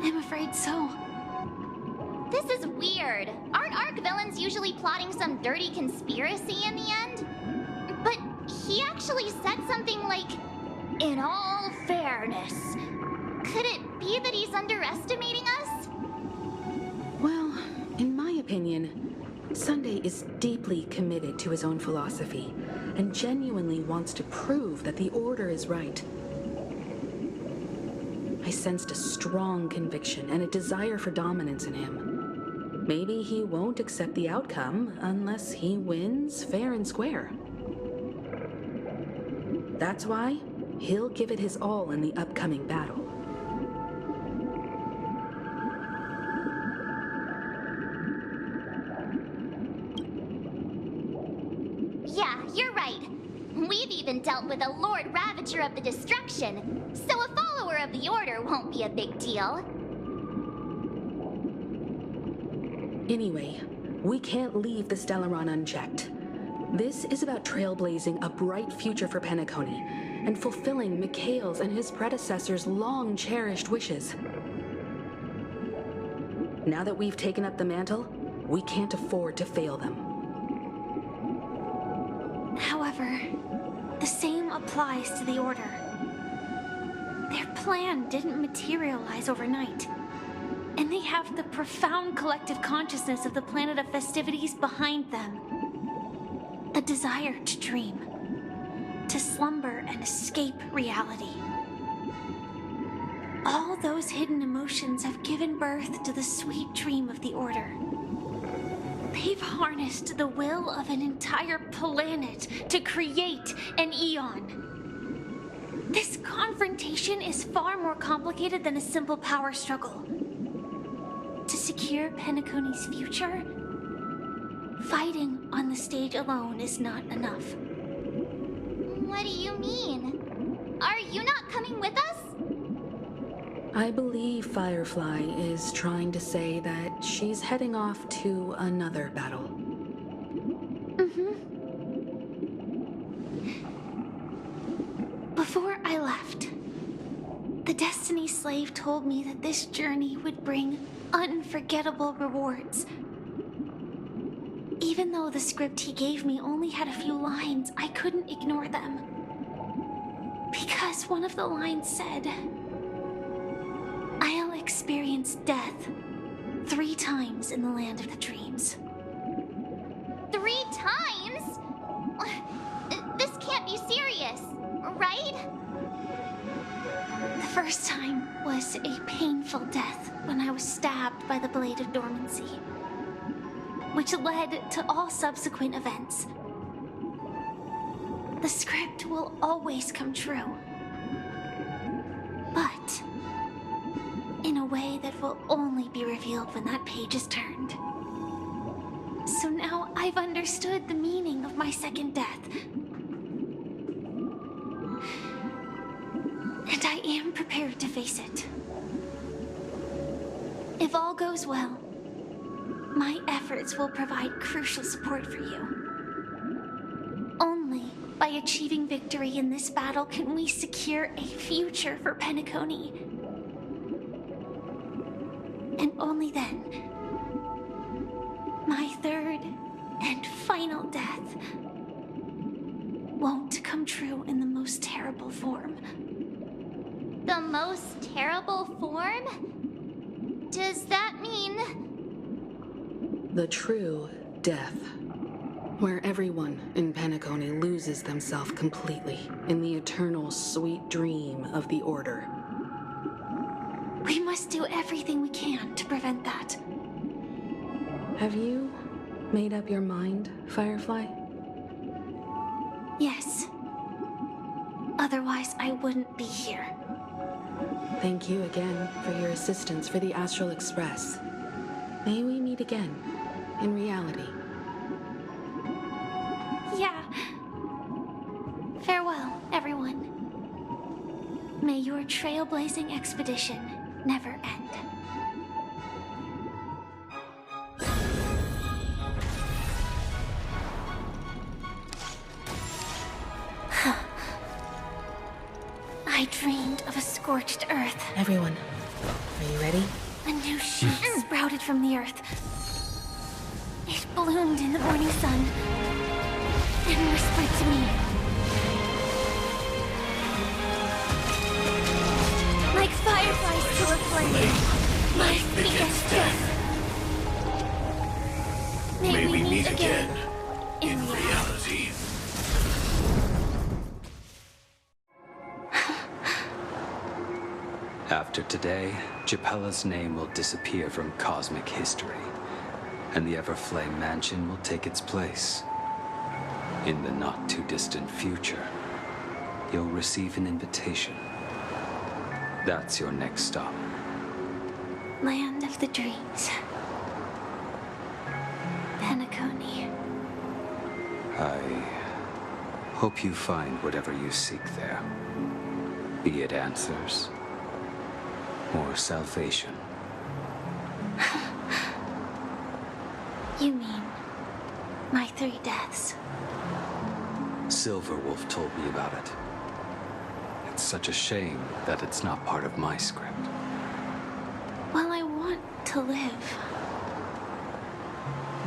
I'm afraid so. This is weird. Aren't Arc villains usually plotting some dirty conspiracy in the end? But he actually said something like, "in all fairness." Could it be that he's underestimating us? Well, in my opinion, Sunday is deeply committed to his own philosophy and genuinely wants to prove that the Order is right. I sensed a strong conviction and a desire for dominance in him. Maybe he won't accept the outcome unless he wins fair and square. That's why he'll give it his all in the upcoming battle. Yeah, you're right. We've even dealt with a Lord Ravager of the Destruction, so a follower of the Order won't be a big deal. Anyway, we can't leave the Stellaron unchecked. This is about trailblazing a bright future for Penacony and fulfilling Mikhail's and his predecessors' long-cherished wishes. Now that we've taken up the mantle, we can't afford to fail them. However, the same applies applies to the Order. Their plan didn't materialize overnight, and they have the profound collective consciousness of the planet of festivities behind them. The desire to dream, to slumber and escape reality. All those hidden emotions have given birth to the sweet dream of the Order. They've harnessed the will of an entire planet to create an Eon. This confrontation is far more complicated than a simple power struggle. To secure Penacony's future, fighting on the stage alone is not enough. What do you mean? Are you not coming with us? I believe Firefly is trying to say that she's heading off to another battle. Before I left, the Destiny Slave told me that this journey would bring unforgettable rewards. Even though the script he gave me only had a few lines, I couldn't ignore them. Because one of the lines said, "I'll experience death 3 times in the land of the dreams." 3 times? This can't be serious, right? The first time was a painful death when I was stabbed by the Blade of Dormancy, which led to all subsequent events. The script will always come true, but in a way that will only be revealed when that page is turned. So now I've understood the meaning of my second death. And I am prepared to face it. If all goes well, my efforts will provide crucial support for you. Only by achieving victory in this battle can we secure a future for Penacony. And only then, my third and final death won't come true in the most terrible form. The most terrible form? Does that mean... The true death, where everyone in Penacony loses themselves completely in the eternal sweet dream of the Order. We must do everything we can to prevent that. Have you made up your mind, Firefly? Yes. Otherwise, I wouldn't be here. Thank you again for your assistance for the Astral Express. May we meet again, in reality. Yeah. Farewell, everyone. May your trailblazing expedition never end. I dreamed of a scorched earth. Everyone, are you ready? A new shoot sprouted from the earth. It bloomed in the morning sun and whispered to me. Like fireflies to a flame, life begets death. May we meet again in reality. After today, Japella's name will disappear from cosmic history, and the Everflame Mansion will take its place. In the not-too-distant future, you'll receive an invitation. That's your next stop. Land of the dreams. Penacony. I hope you find whatever you seek there. Be it answers or salvation. You mean my 3 deaths? Silverwolf told me about it. It's such a shame that it's not part of my script. Well, I want to live.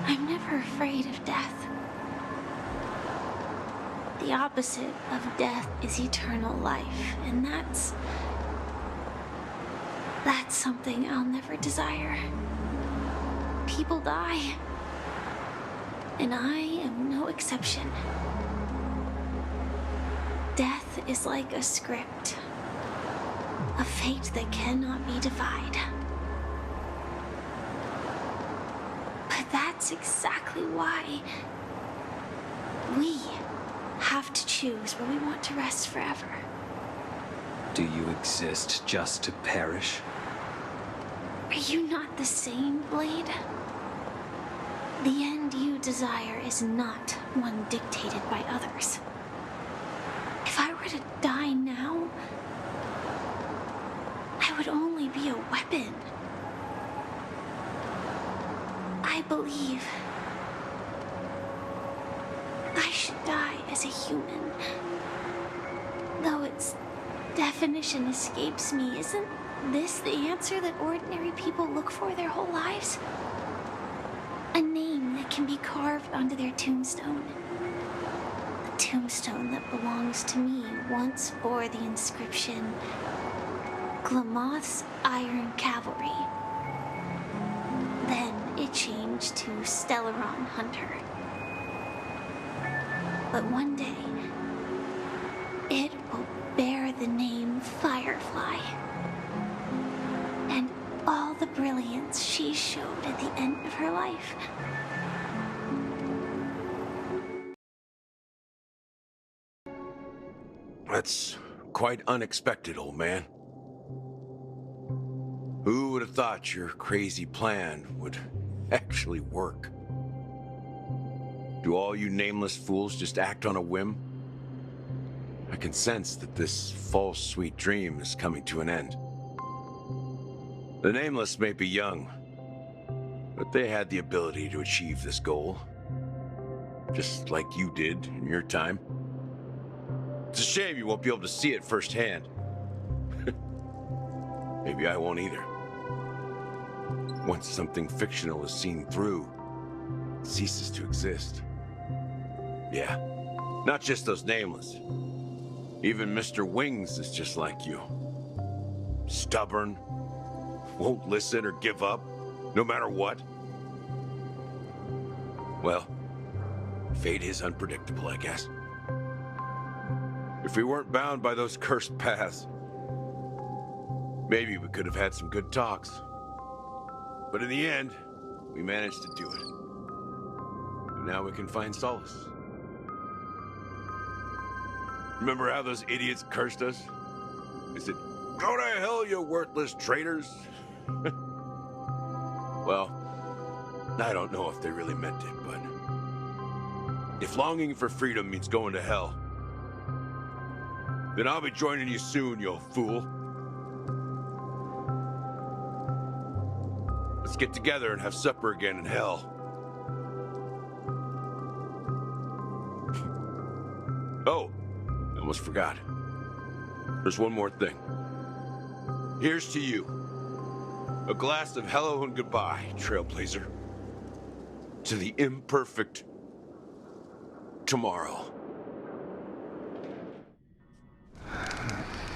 I'm never afraid of death. the opposite of death is eternal life, and that's something I'll never desire. People die, and I am no exception. Death is like a script, a fate that cannot be defied. But that's exactly why we have to choose where we want to rest forever. Do you exist just to perish? Are you not the same, Blade? The end you desire is not one dictated by others. If I were to die now, I would only be a weapon. I believe I should die as a human. Though its definition escapes me, isn't this the answer that ordinary people look for their whole lives? A name that can be carved onto their tombstone. The tombstone that belongs to me once bore the inscription, Glamoth's Iron Cavalry. Then it changed to Stellaron Hunter. But one day, it will bear the name Firefly. And all the brilliance she showed at the end of her life. That's quite unexpected, old man. Who would have thought your crazy plan would actually work? Do all you nameless fools just act on a whim? I can sense that this false sweet dream is coming to an end. The nameless may be young, but they had the ability to achieve this goal. Just like you did in your time. It's a shame you won't be able to see it firsthand. Maybe I won't either. Once something fictional is seen through, it ceases to exist. Yeah, not just those nameless. Even Mr. Wings is just like you. Stubborn, won't listen or give up, no matter what. Well, fate is unpredictable, I guess. If we weren't bound by those cursed paths, maybe we could have had some good talks. But in the end, we managed to do it. And now we can find solace. Remember how those idiots cursed us? They said, "Go to hell, you worthless traitors." Well, I don't know if they really meant it, but if longing for freedom means going to hell, then I'll be joining you soon, you fool. Let's get together and have supper again in hell. Oh, I almost forgot. There's one more thing. Here's to you. A glass of hello and goodbye, Trailblazer. To the imperfect tomorrow.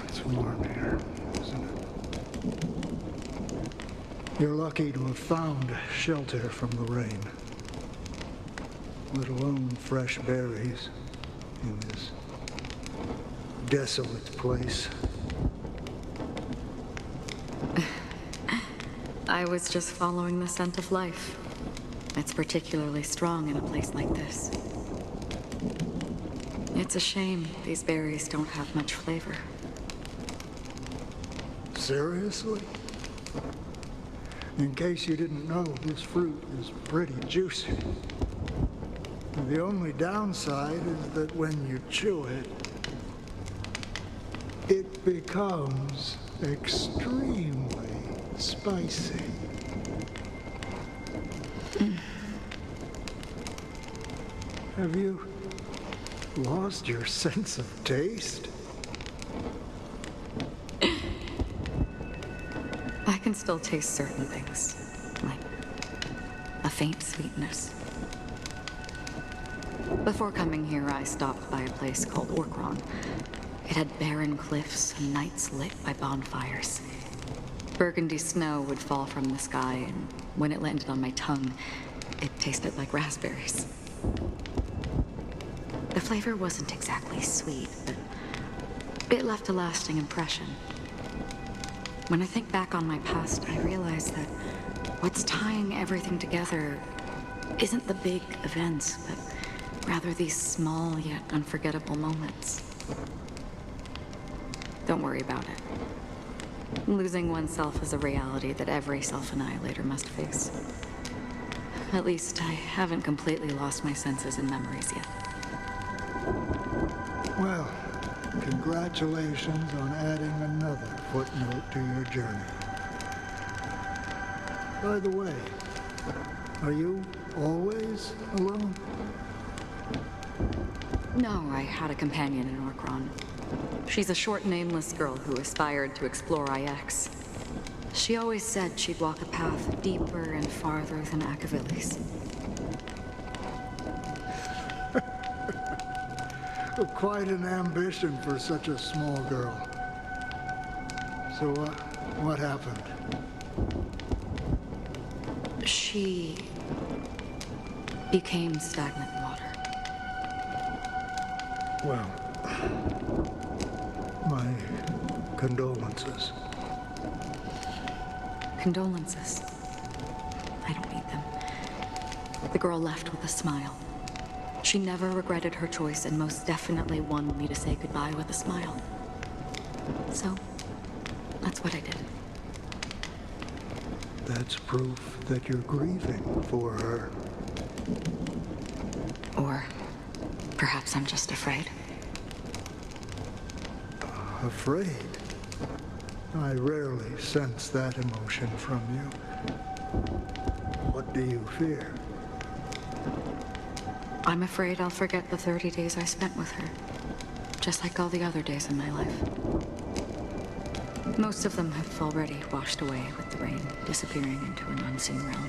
It's warm here, isn't it? You're lucky to have found shelter from the rain. Let alone fresh berries in this desolate place. I was just following the scent of life. It's particularly strong in a place like this. It's a shame these berries don't have much flavor. Seriously? In case you didn't know, this fruit is pretty juicy. The only downside is that when you chew it, it becomes extremely spicy. Have you lost your sense of taste? I can still taste certain things, like a faint sweetness. Before coming here, I stopped by a place called Orkron. It had barren cliffs and nights lit by bonfires. Burgundy snow would fall from the sky, and when it landed on my tongue, it tasted like raspberries. The flavor wasn't exactly sweet, but it left a lasting impression. When I think back on my past, I realize that what's tying everything together isn't the big events, but rather these small yet unforgettable moments. Don't worry about it. Losing oneself is a reality that every self-annihilator must face. At least I haven't completely lost my senses and memories yet. Well, congratulations on adding another footnote to your journey. By the way, are you always alone? No, I had a companion in Orkron. She's a short, nameless girl who aspired to explore IX. She always said she'd walk a path deeper and farther than Akavilis. Quite an ambition for such a small girl. So what happened? She became stagnant water. Well, my condolences. Condolences. I don't need them. The girl left with a smile. She never regretted her choice and most definitely wanted me to say goodbye with a smile. So, that's what I did. That's proof that you're grieving for her. Or perhaps I'm just afraid. Afraid? I rarely sense that emotion from you. What do you fear? I'm afraid I'll forget the 30 days I spent with her, just like all the other days in my life. Most of them have already washed away with the rain, disappearing into an unseen realm.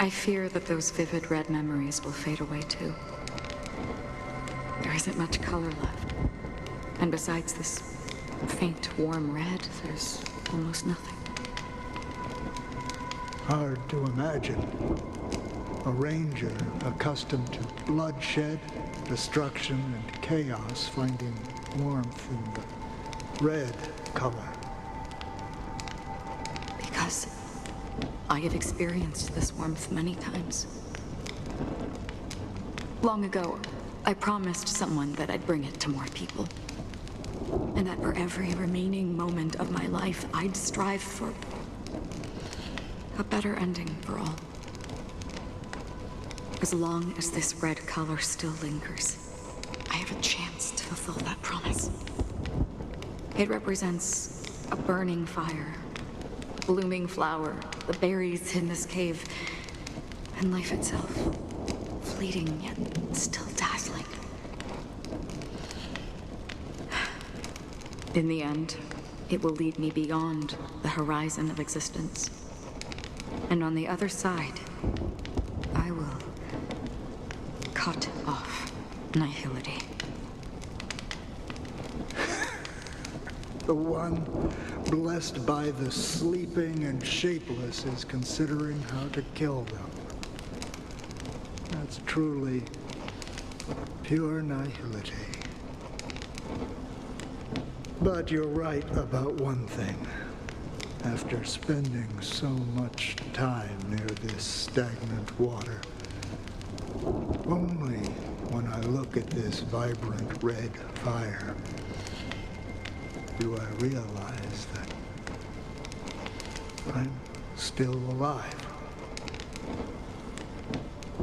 I fear that those vivid red memories will fade away too. There isn't much color left, and besides this faint, warm red, there's almost nothing. Hard to imagine. A ranger accustomed to bloodshed, destruction, and chaos finding warmth in the red color. Because I have experienced this warmth many times. Long ago, I promised someone that I'd bring it to more people. And that for every remaining moment of my life, I'd strive for a better ending for all. As long as this red color still lingers, I have a chance to fulfill that promise. It represents a burning fire, a blooming flower, the berries in this cave, and life itself, fleeting yet still dazzling. In the end, it will lead me beyond the horizon of existence. And on the other side, I will cut off nihility. The one blessed by the sleeping and shapeless is considering how to kill them. That's truly pure nihility. But you're right about one thing. After spending so much time near this stagnant water, only when I look at this vibrant red fire do I realize that I'm still alive.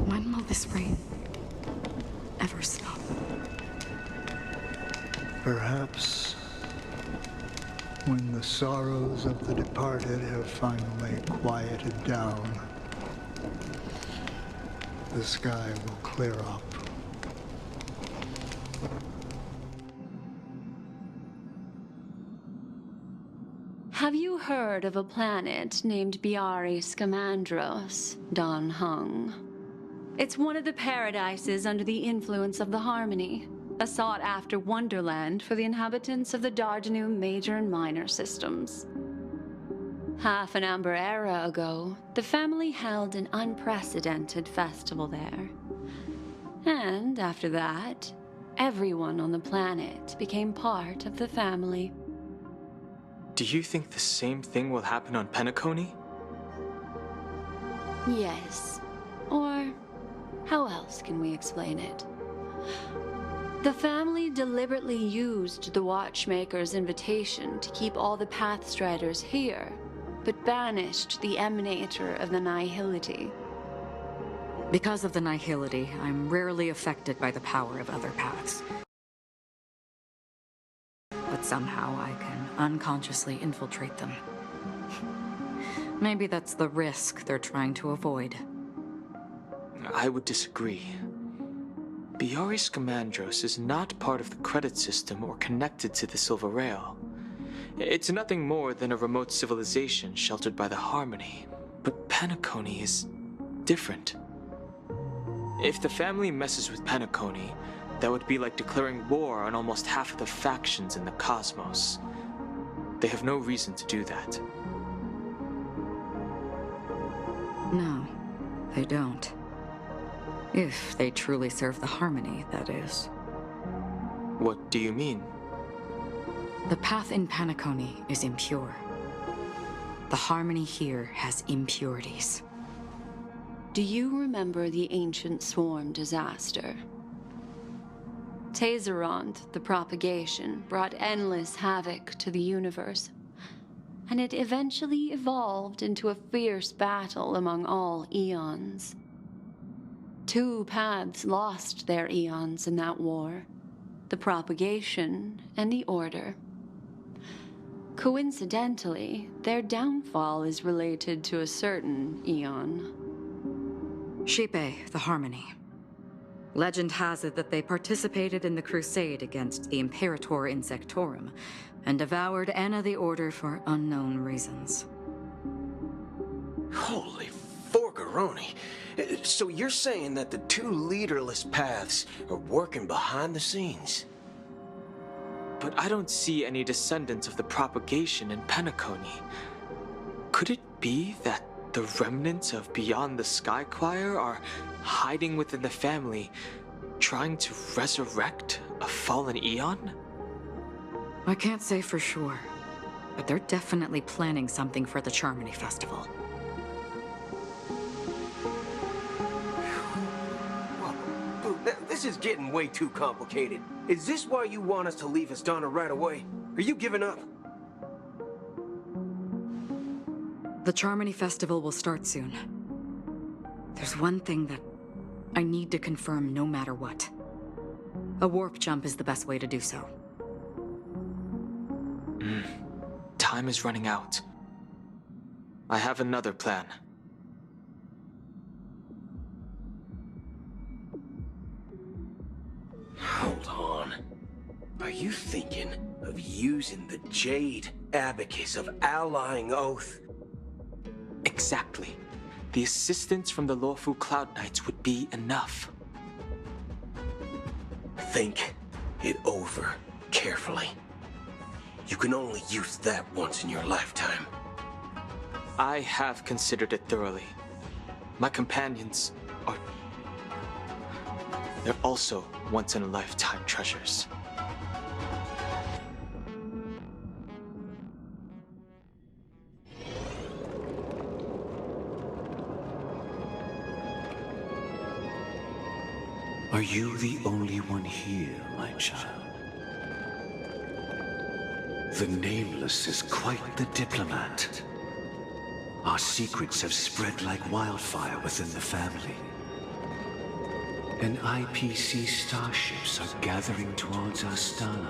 When will this rain ever stop? Perhaps when the sorrows of the departed have finally quieted down, the sky will clear up. Have you heard of a planet named Biari Scamandros, Don Hung? It's one of the paradises under the influence of the Harmony, a sought-after wonderland for the inhabitants of the Dardanum major and minor systems. Half an Amber Era ago, the family held an unprecedented festival there. And after that, everyone on the planet became part of the family. Do you think the same thing will happen on Penacony? Yes. Or how else can we explain it? The family deliberately used the Watchmaker's invitation to keep all the Pathstriders here, but banished the Emanator of the Nihility. Because of the Nihility, I'm rarely affected by the power of other paths. But somehow I can unconsciously infiltrate them. Maybe that's the risk they're trying to avoid. I would disagree. Biaris Commandros is not part of the credit system or connected to the Silver Rail. It's nothing more than a remote civilization sheltered by the Harmony. But Penacony is different. If the family messes with Penacony, that would be like declaring war on almost half of the factions in the cosmos. They have no reason to do that. No, they don't. If they truly serve the Harmony, that is. What do you mean? The path in Penacony is impure. The Harmony here has impurities. Do you remember the ancient swarm disaster? Tazeront, the propagation, brought endless havoc to the universe, and it eventually evolved into a fierce battle among all eons. 2 paths lost their eons in that war, the propagation and the order. Coincidentally, their downfall is related to a certain eon. Sheepe, the Harmony. Legend has it that they participated in the crusade against the Imperator Insectorum and devoured Anna the Order for unknown reasons. Holy forgaroni. So you're saying that the 2 leaderless paths are working behind the scenes? But I don't see any descendants of the propagation in Penacony. Could it be that the remnants of Beyond the Sky Choir are hiding within the family, trying to resurrect a fallen eon? I can't say for sure, but they're definitely planning something for the Charmony Festival. This is getting way too complicated. Is this why you want us to leave Astana right away? Are you giving up? The Charmony Festival will start soon. There's one thing that I need to confirm no matter what. A warp jump is the best way to do so. Time is running out. I have another plan. Hold on. Are you thinking of using the Jade Abacus of Allying Oath? Exactly. The assistance from the Lawfu Cloud Knights would be enough. Think it over carefully. You can only use that once in your lifetime. I have considered it thoroughly. My companions are... they're also once-in-a-lifetime treasures. Are you the only one here, my child? The Nameless is quite the diplomat. Our secrets have spread like wildfire within the family. And IPC starships are gathering towards Astana.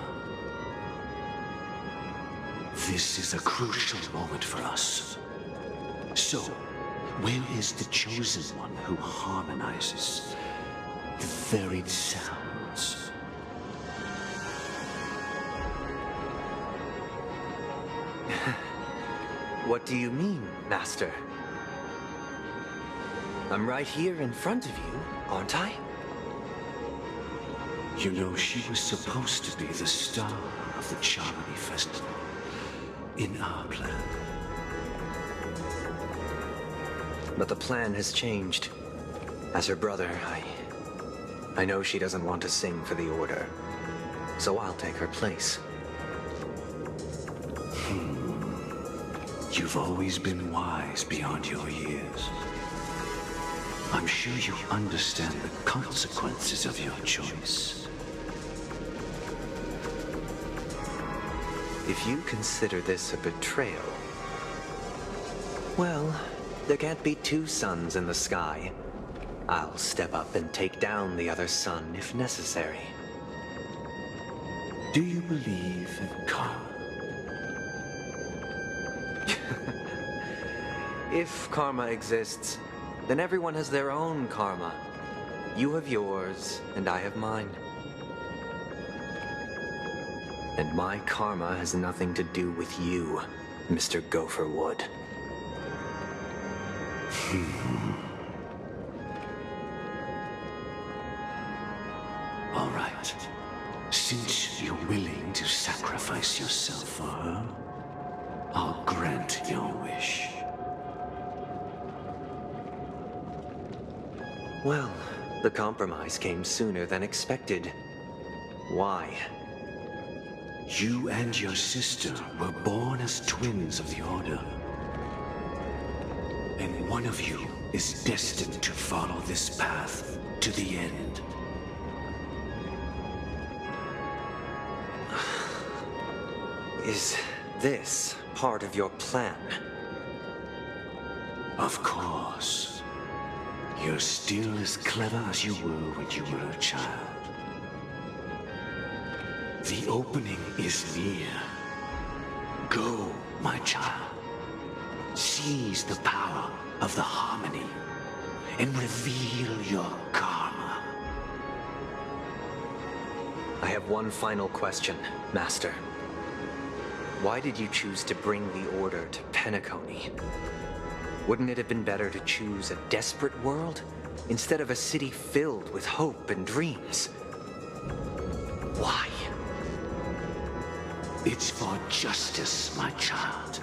This is a crucial moment for us. So, where is the chosen one who harmonizes the varied sounds? What do you mean, Master? I'm right here in front of you, aren't I? You know, she was supposed to be the star of the Charity Festival. In our plan. But the plan has changed. As her brother, I know she doesn't want to sing for the Order. So I'll take her place. You've always been wise beyond your years. I'm sure you understand the consequences of your choice. If you consider this a betrayal, well, there can't be two suns in the sky. I'll step up and take down the other sun if necessary. Do you believe in karma? If karma exists, then everyone has their own karma. You have yours, and I have mine. And my karma has nothing to do with you, Mr. Gopherwood. All right. Since you're willing to sacrifice yourself for her, I'll grant your wish. Well, the compromise came sooner than expected. Why? You and your sister were born as twins of the Order. And one of you is destined to follow this path to the end. Is this part of your plan? Of course. You're still as clever as you were when you were a child. The opening is near. Go, my child. Seize the power of the harmony and reveal your karma. I have one final question, Master. Why did you choose to bring the Order to Penacony? Wouldn't it have been better to choose a desperate world instead of a city filled with hope and dreams? Why? It's for justice, my child.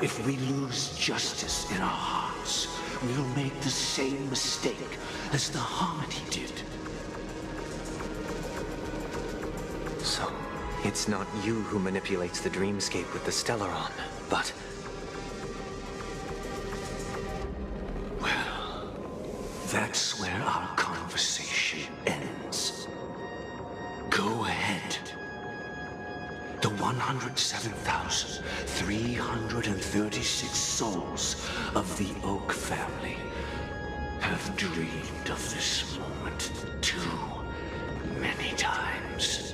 If we lose justice in our hearts, we'll make the same mistake as the Harmony did. So, it's not you who manipulates the dreamscape with the Stellaron, but... Well, that's where our conversation ends. Go ahead. The 107,336 souls of the Oak family have dreamed of this moment too many times.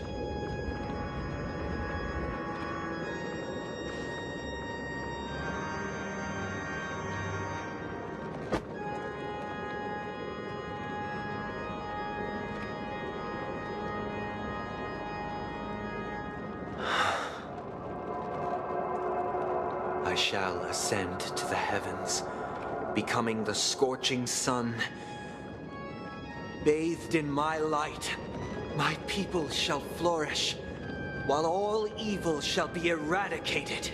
I shall ascend to the heavens, becoming the scorching sun. Bathed in my light, my people shall flourish, while all evil shall be eradicated.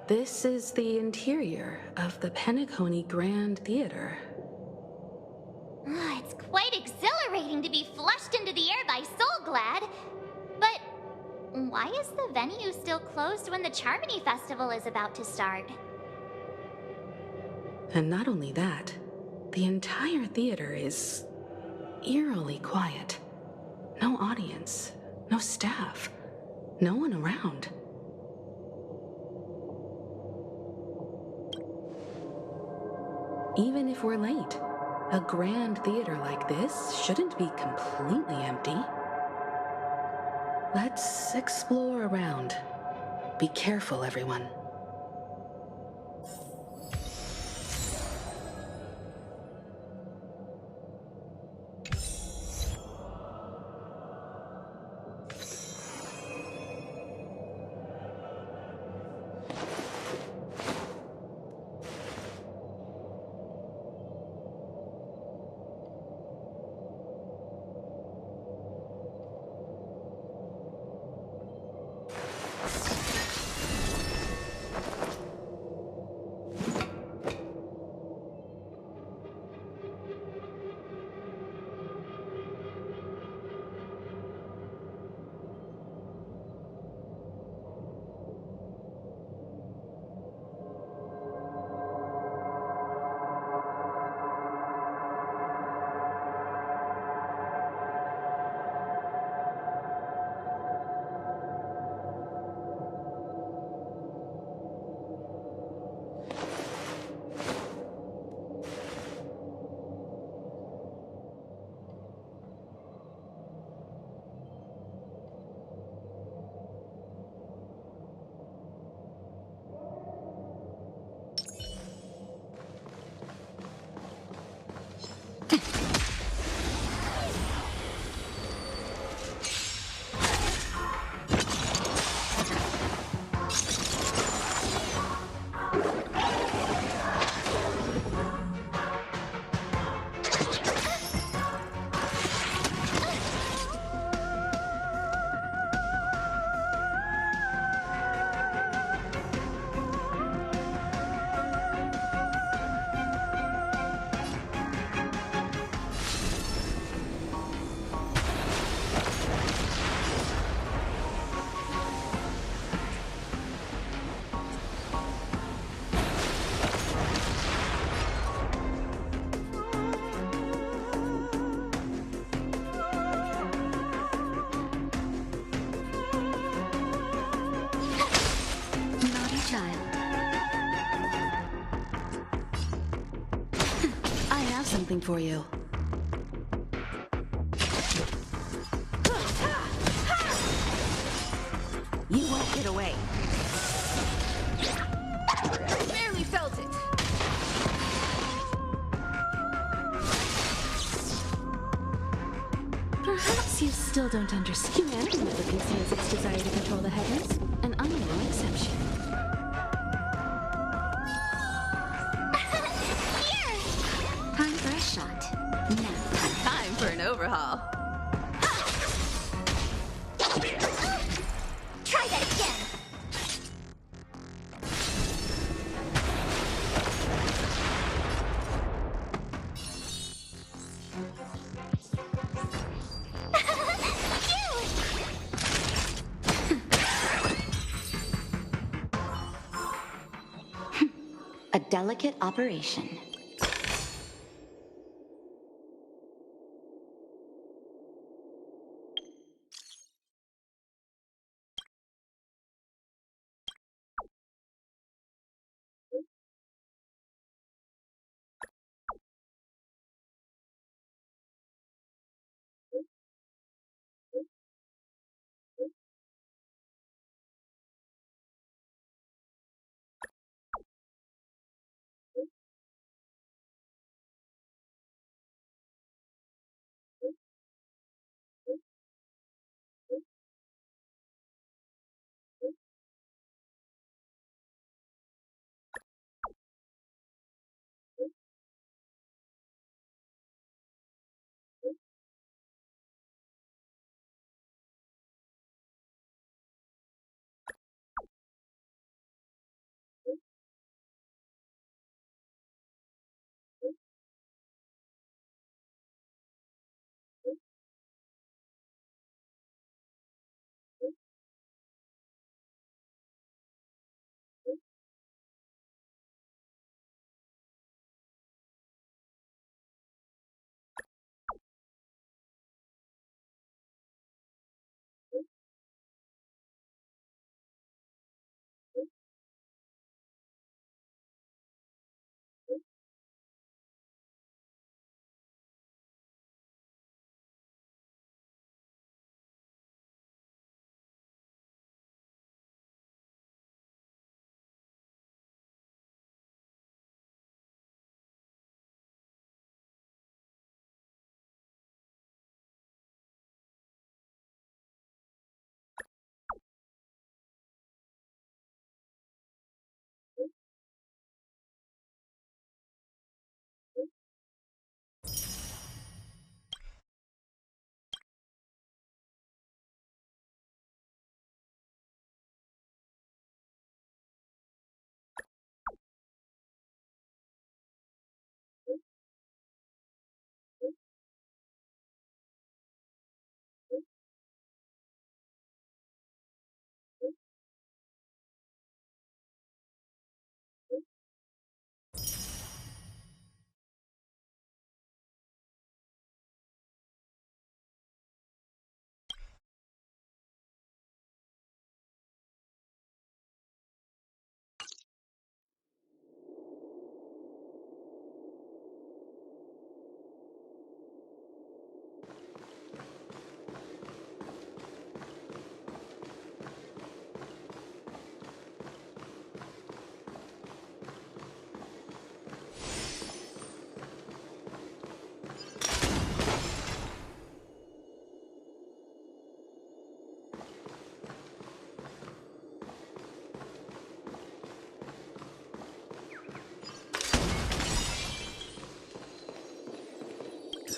This is the interior of the Penacony Grand Theater. It's quite exhilarating to be flushed into the air by Soulglad. But why is the venue still closed when the Charmony Festival is about to start? And not only that, the entire theater is eerily quiet. No audience, no staff, no one around. Even if we're late, a grand theater like this shouldn't be completely empty. Let's explore around. Be careful, everyone. something for you. You won't get away. Barely felt it. Perhaps you still don't understand. Humanity never conceals its desire to control the heavens, and I'm no exception. Time for a shot. Now, time for an overhaul. Try that again. A delicate operation.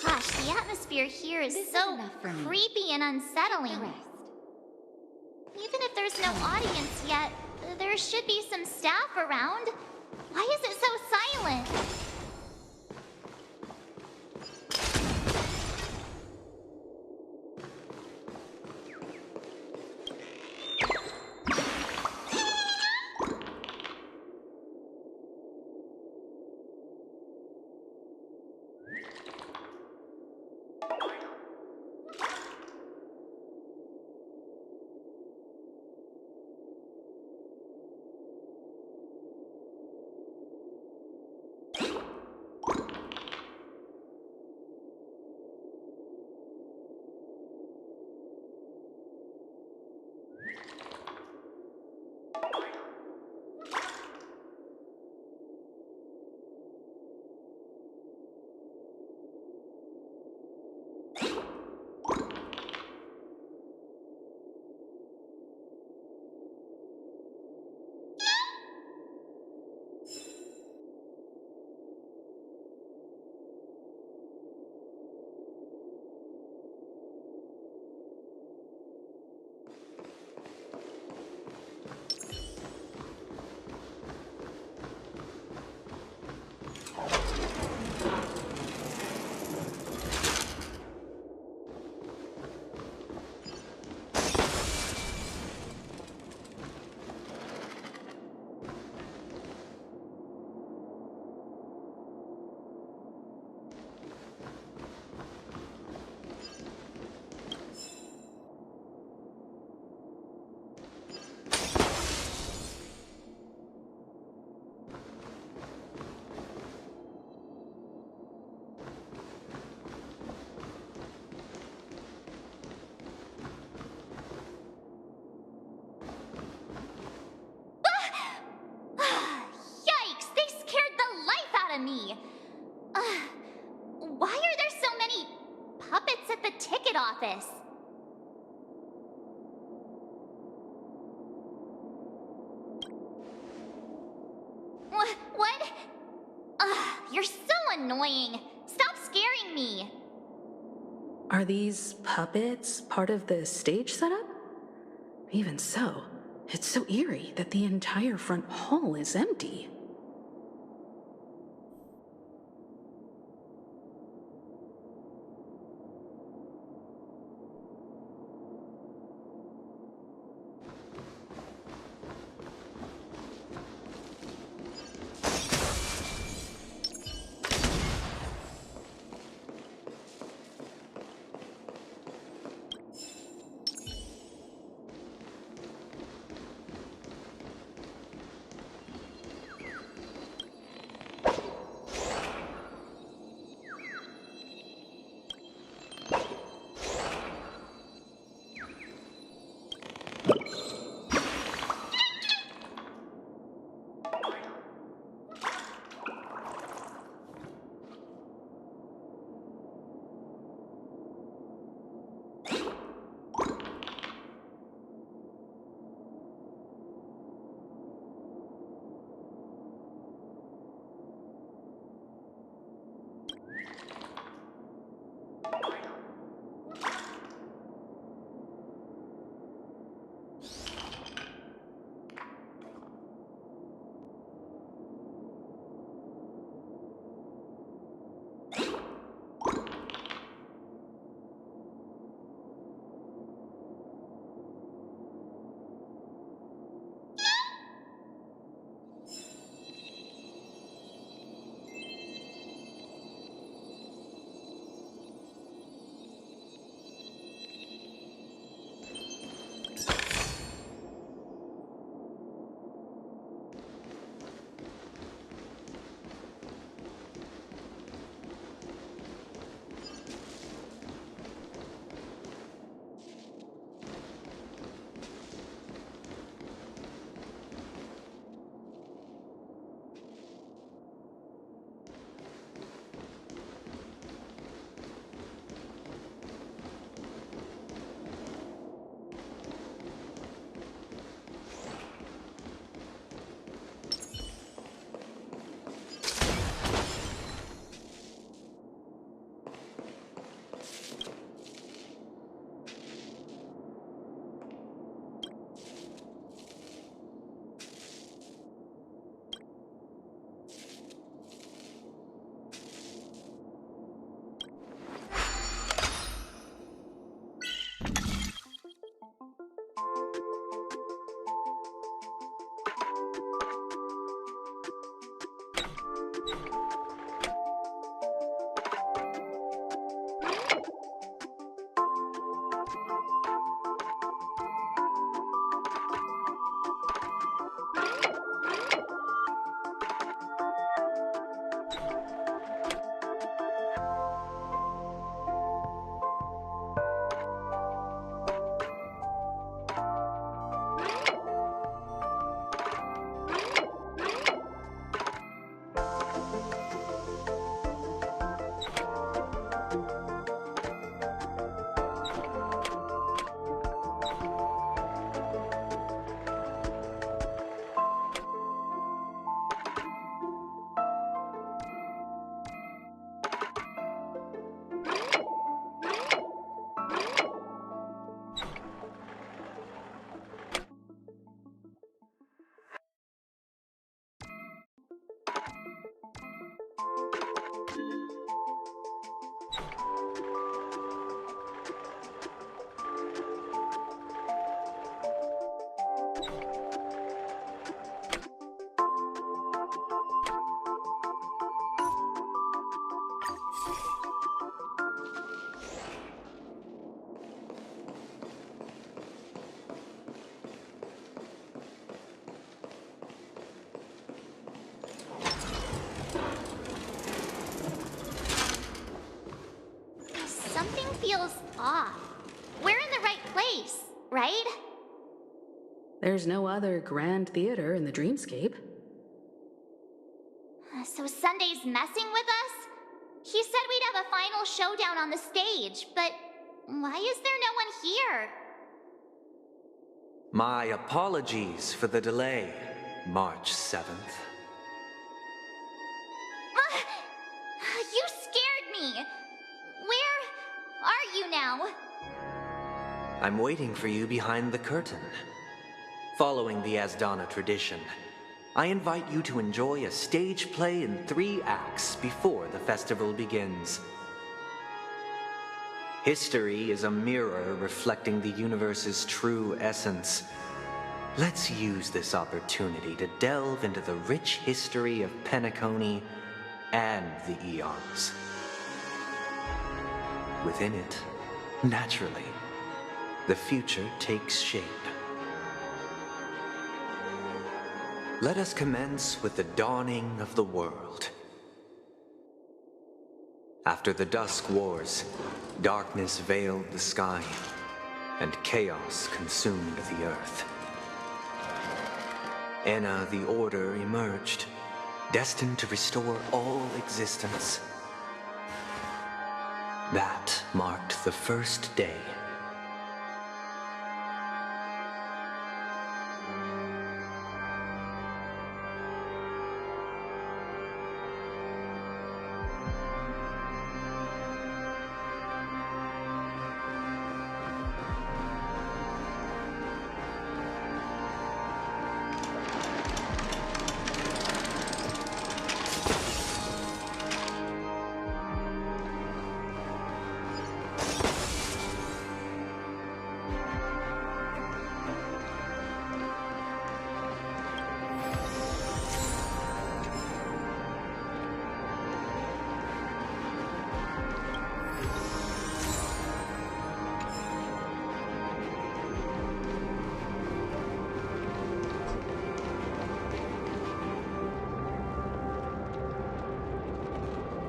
Gosh, the atmosphere here is so creepy and unsettling. Even if there's no audience yet, there should be some staff around. Why is it so silent? ticket office. What? Ugh, you're so annoying. Stop scaring me. Are these puppets part of the stage setup? Even so, it's so eerie that the entire front hall is empty. Something feels off. We're in the right place, right? There's no other grand theater in the dreamscape. So Sunday's messing with us? He said we'd have a final showdown on the stage, but Why is there no one here? My apologies for the delay, March 7th. You scared me! Where are you now? I'm waiting for you behind the curtain. Following the Asdana tradition, I invite you to enjoy a stage play in 3 acts before the festival begins. History is a mirror reflecting the universe's true essence. Let's use this opportunity to delve into the rich history of Penacony and the eons. Within it, naturally, the future takes shape. Let us commence with the dawning of the world. After the Dusk Wars, darkness veiled the sky, and chaos consumed the earth. Enna the Order emerged, destined to restore all existence. That marked the first day.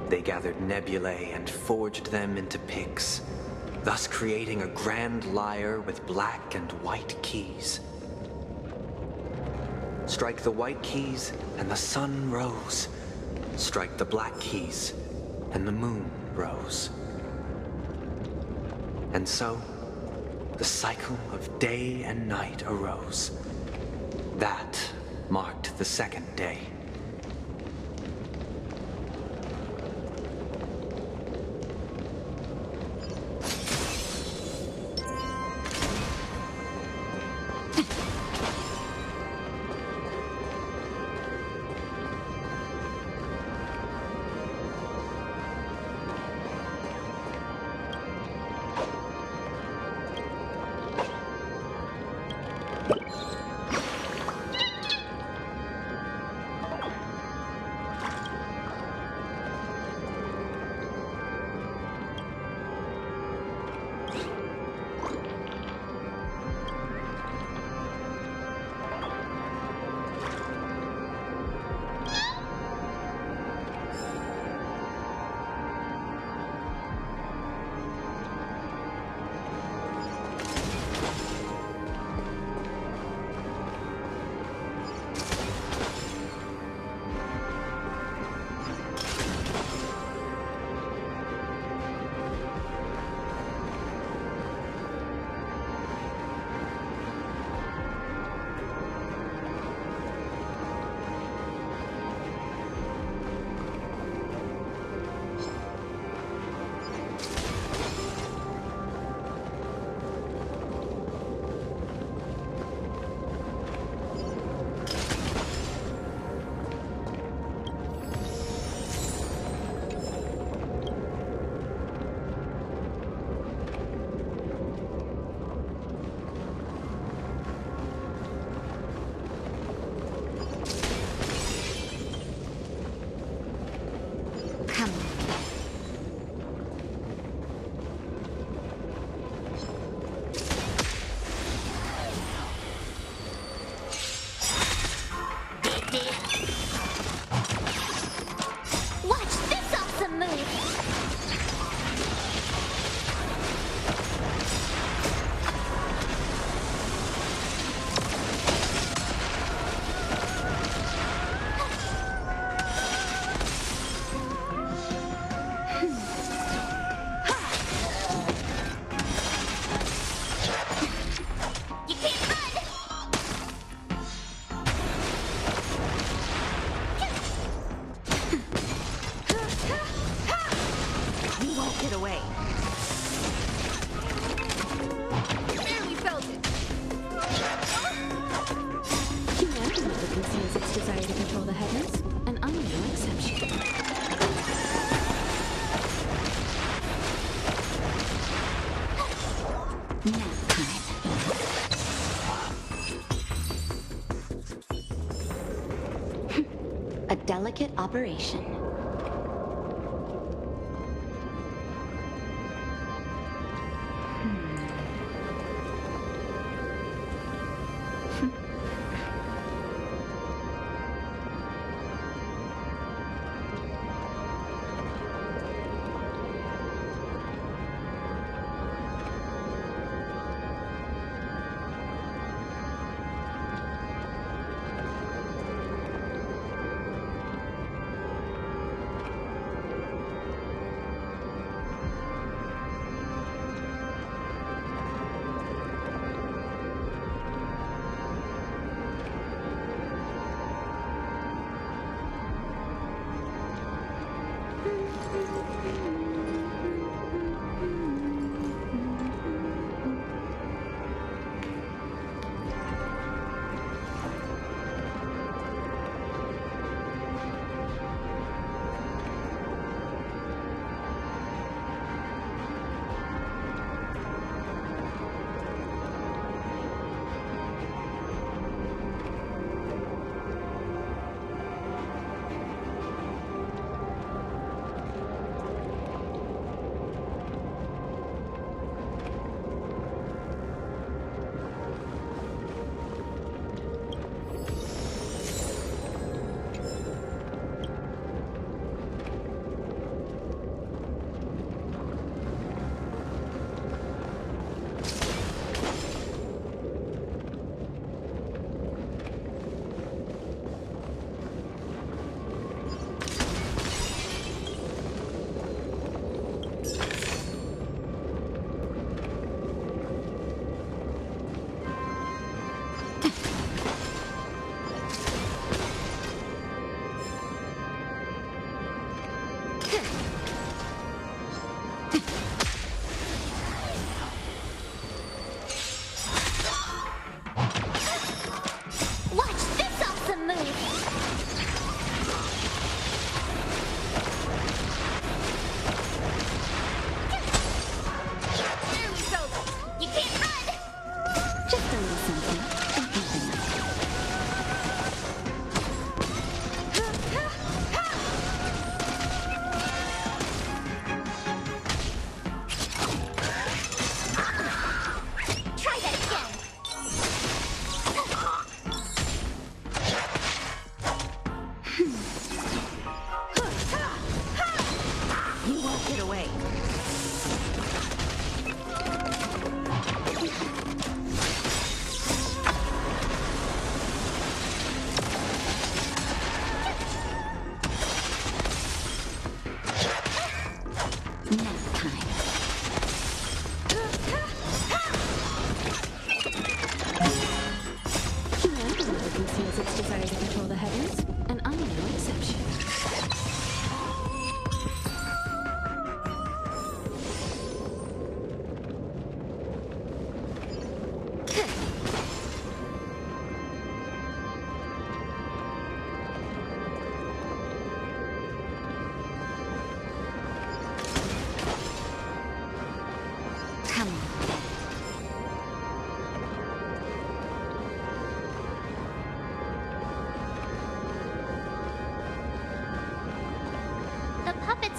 They gathered nebulae and forged them into picks, thus creating a grand lyre with black and white keys. Strike the white keys, and the sun rose. Strike the black keys, and the moon rose. And so, the cycle of day and night arose. That marked the second day. Nap time. A delicate operation.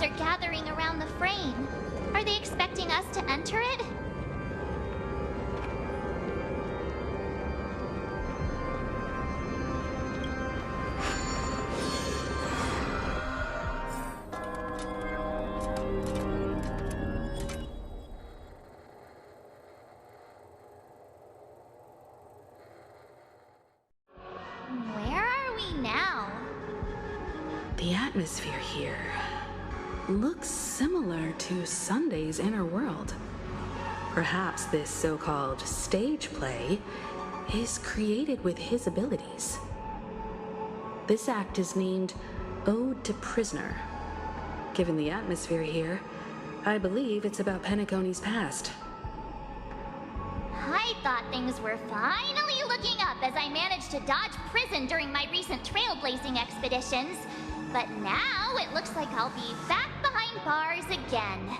Are gathering around the frame. Are they expecting us to enter it? Where are we now? The atmosphere here looks similar to Sunday's inner world. Perhaps this so-called stage play is created with his abilities. This act is named Ode to Prisoner. Given the atmosphere here, I believe it's about Penacony's past. I thought things were finally looking up as I managed to dodge prison during my recent trailblazing expeditions. But now it looks like I'll be back behind bars again.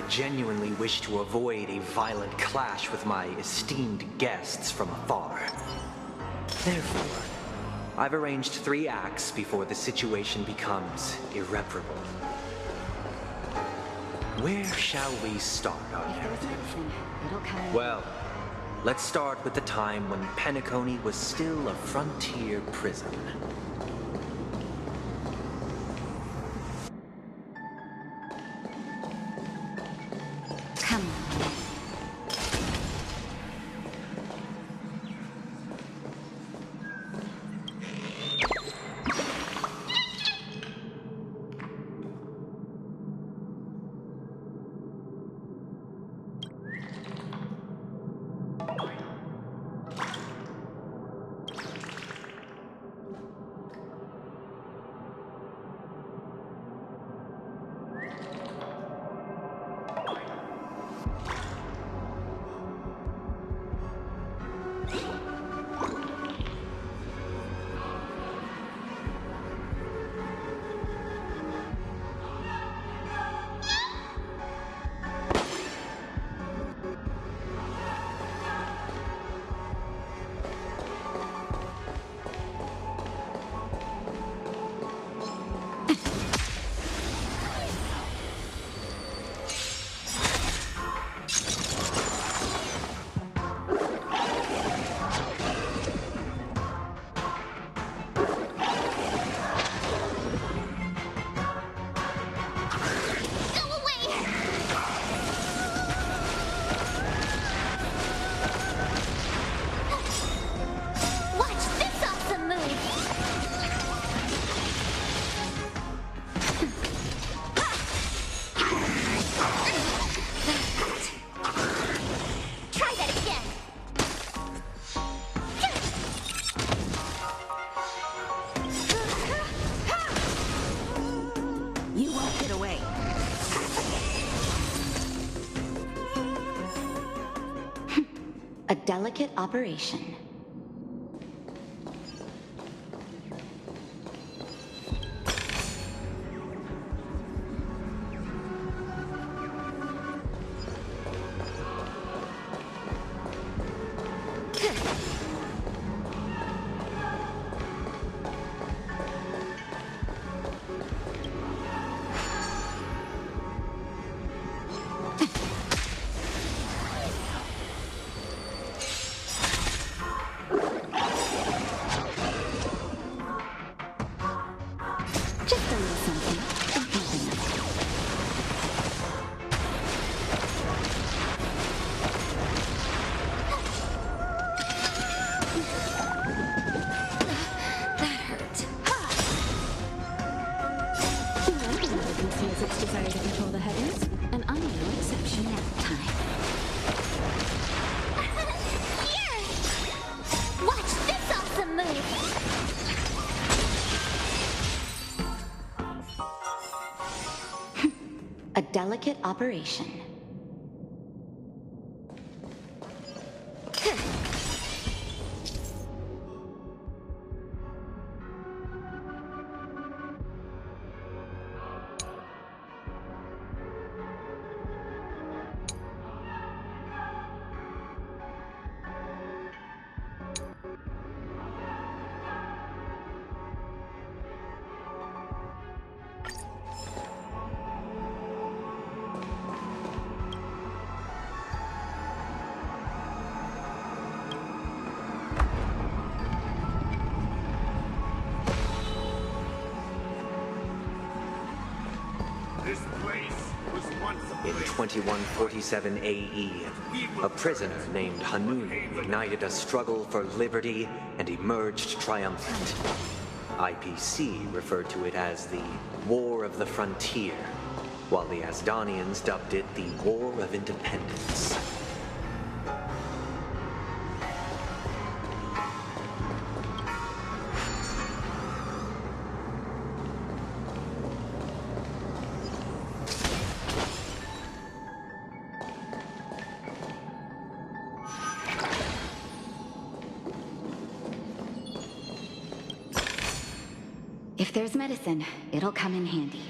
genuinely wish to avoid a violent clash with my esteemed guests from afar. Therefore, I've arranged 3 acts before the situation becomes irreparable. Where shall we start our narrative? Well, let's start with the time when Penacony was still a frontier prison. Come on. A delicate operation. A delicate operation. In 2147 AE, a prisoner named Hanun ignited a struggle for liberty and emerged triumphant. IPC referred to it as the War of the Frontier, while the Asdanians dubbed it the War of Independence. If there's medicine, it'll come in handy.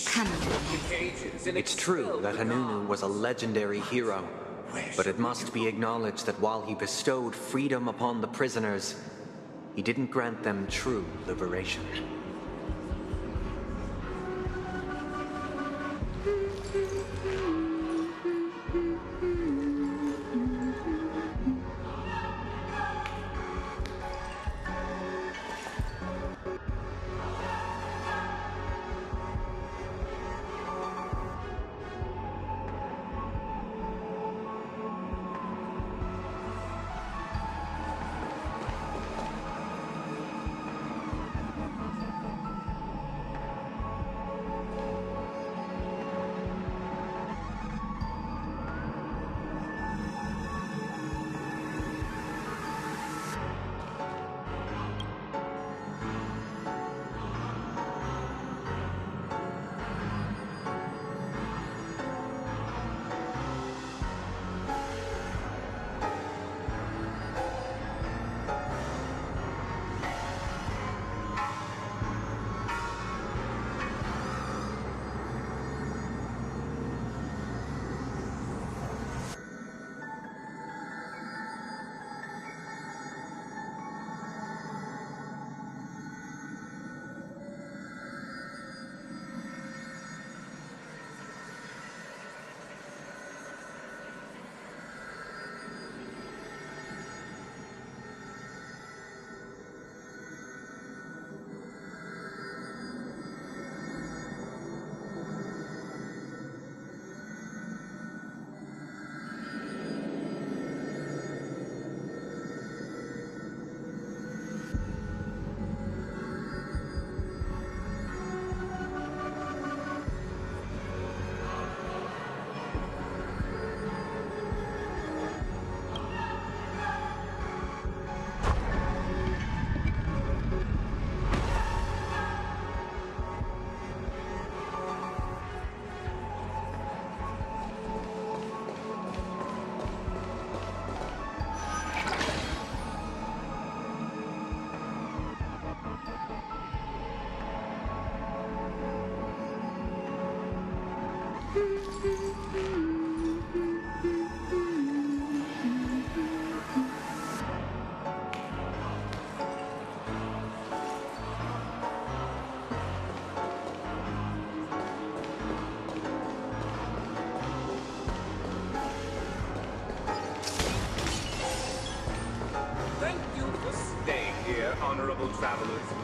Come on. It's true that Hanunu was a legendary hero, but it must be acknowledged that while he bestowed freedom upon the prisoners, he didn't grant them true liberation.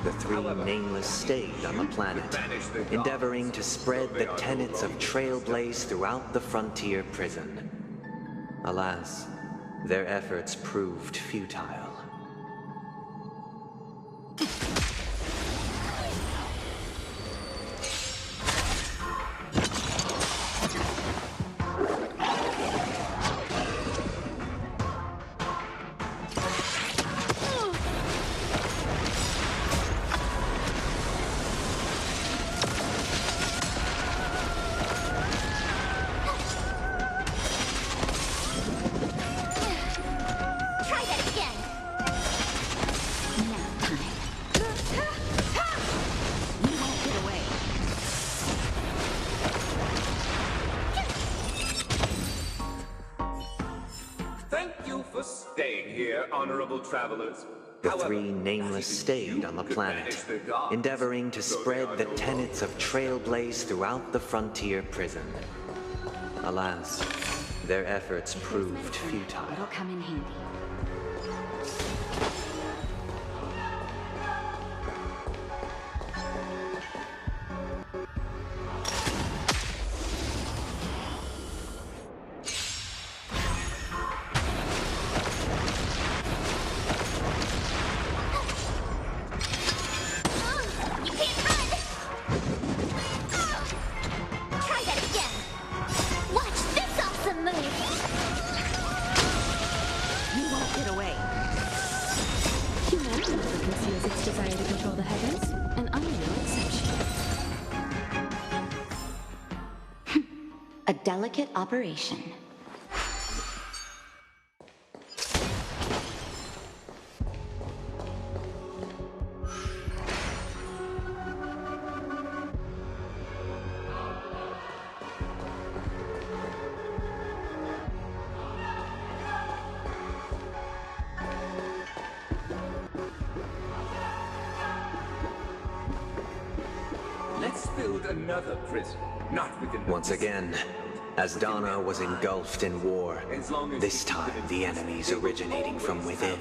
The three nameless stayed on the planet, endeavoring to spread the tenets of trailblaze throughout the frontier prison. Alas, their efforts proved futile. Travelers. The three nameless stayed on the planet, endeavoring to spread the tenets of trailblaze throughout the frontier prison. Alas, their efforts proved futile. It'll come in handy. A delicate operation. Let's build another prison, not within the... Once again, as Donna was engulfed in war, this time the enemies originating from within.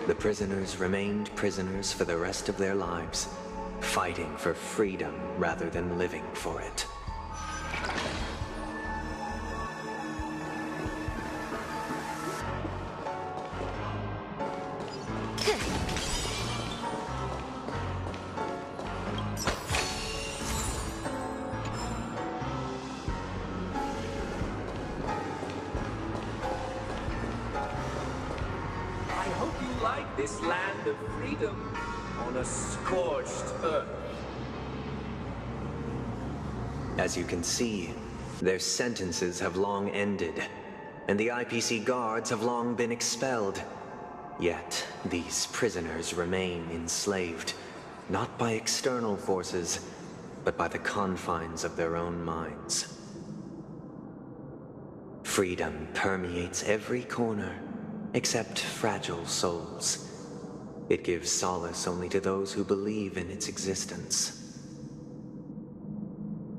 The prisoners remained prisoners for the rest of their lives, fighting for freedom rather than living for it. This land of freedom on a scorched earth. As you can see, their sentences have long ended, and the IPC guards have long been expelled. Yet, these prisoners remain enslaved, not by external forces, but by the confines of their own minds. Freedom permeates every corner, except fragile souls. It gives solace only to those who believe in its existence.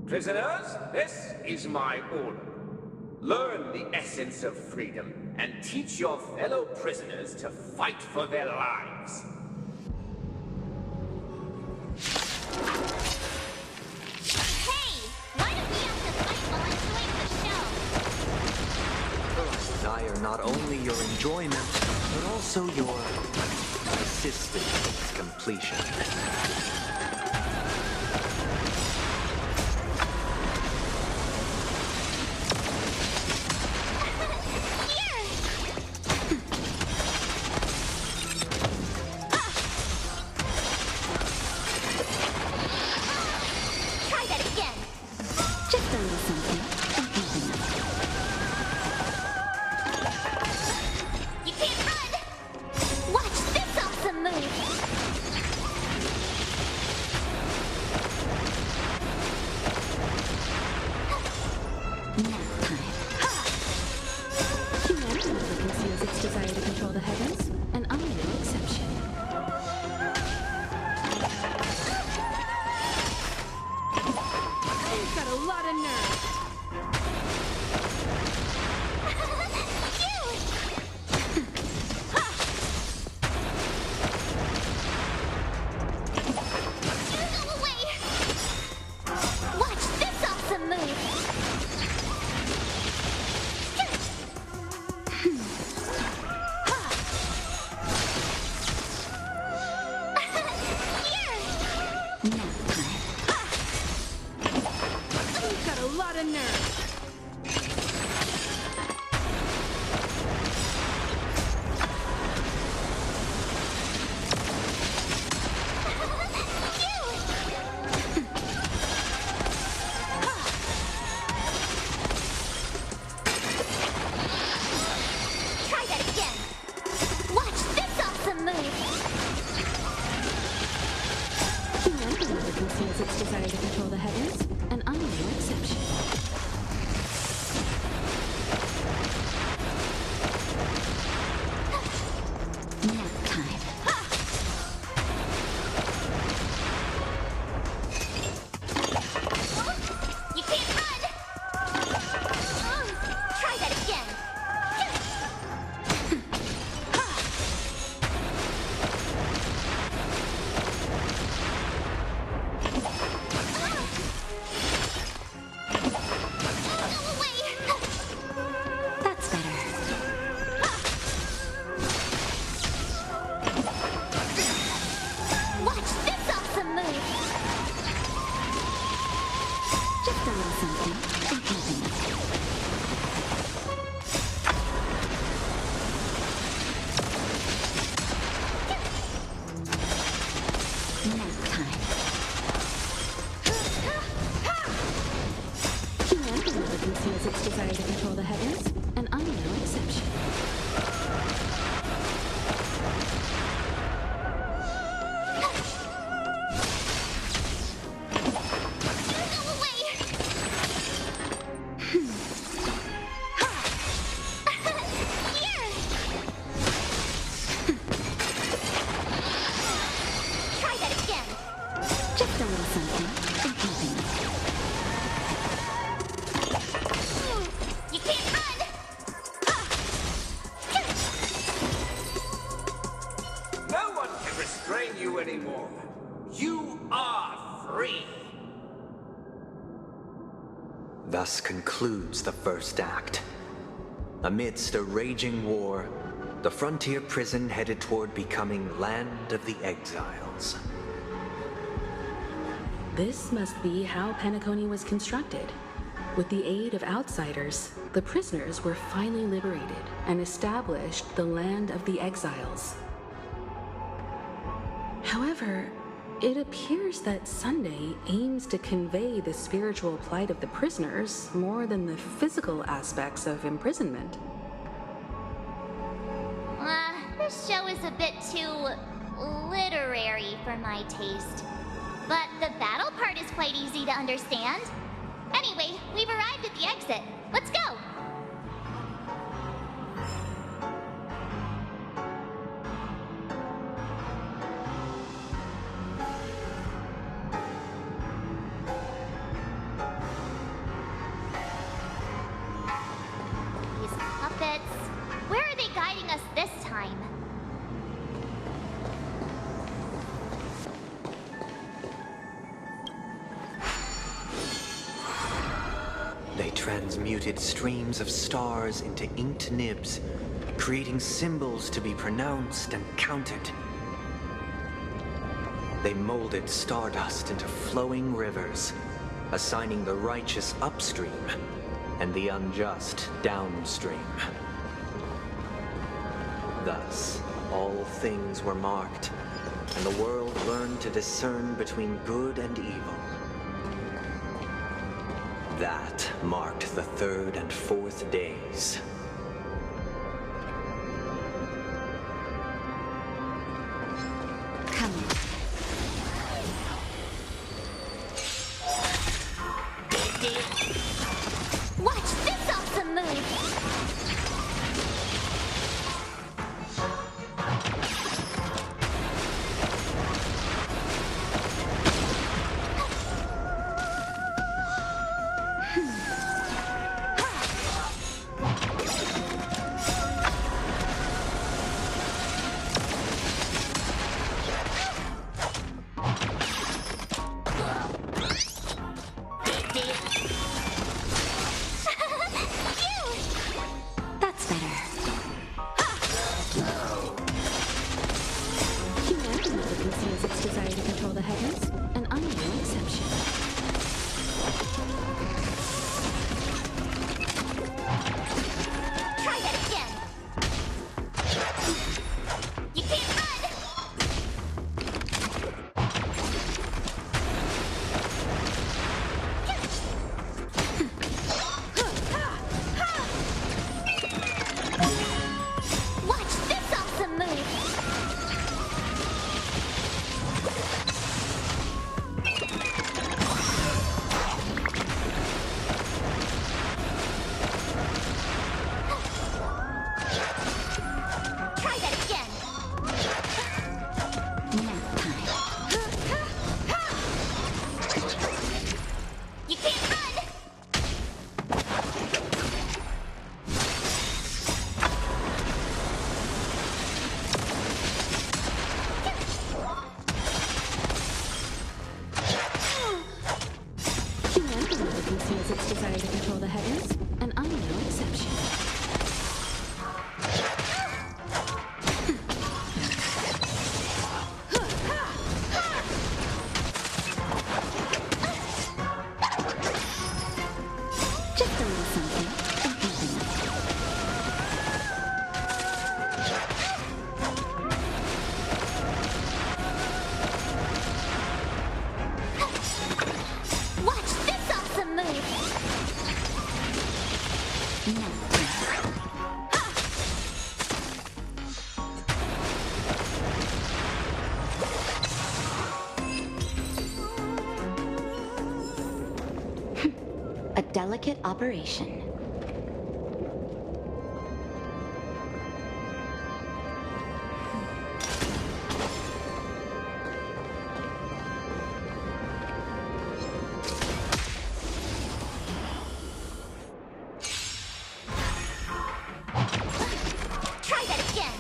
Prisoners, this is my order. Learn the essence of freedom and teach your fellow prisoners to fight for their lives. Hey! Why do we have to fight while enjoying the show? I desire not only your enjoyment, but also your assistance in its completion. Try that again. Just a little something. You can't run! Watch this awesome move! Humanity never conceals its desire to control the heavens, and I'm no exception. You've got a lot of nerve. Go away! Watch this awesome move! You've got a lot of nerve. Try that again! Watch this awesome move! Humanity never conceals its desire to control the heavens, and I'm no exception. You can't run! Try that again! you anymore. You are free. Thus concludes the first act. Amidst a raging war, the frontier prison headed toward becoming Land of the Exiles. This must be how Penacony was constructed. With the aid of outsiders, the prisoners were finally liberated and established the Land of the Exiles. However, it appears that Sunday aims to convey the spiritual plight of the prisoners more than the physical aspects of imprisonment. This show is a bit too literary for my taste. But the battle part is quite easy to understand. Anyway, we've arrived at the exit. Let's go! These puppets... Where are they guiding us this time? They transmuted streams of stars into inked nibs, creating symbols to be pronounced and counted. They molded stardust into flowing rivers, assigning the righteous upstream and the unjust downstream. Thus, all things were marked, and the world learned to discern between good and evil. That marked the third and fourth days. Come on. Watch this awesome move! That's better. Humanity conceals its desire to control the heavens, and I'm no exception. Try that again! You can't run! Watch this awesome move! Try that again! You can't run! Humanity conceals its desire to control the heavens, and I'm no exception. Just a little something. And nothing else. Watch this awesome move! A delicate operation. Try that again!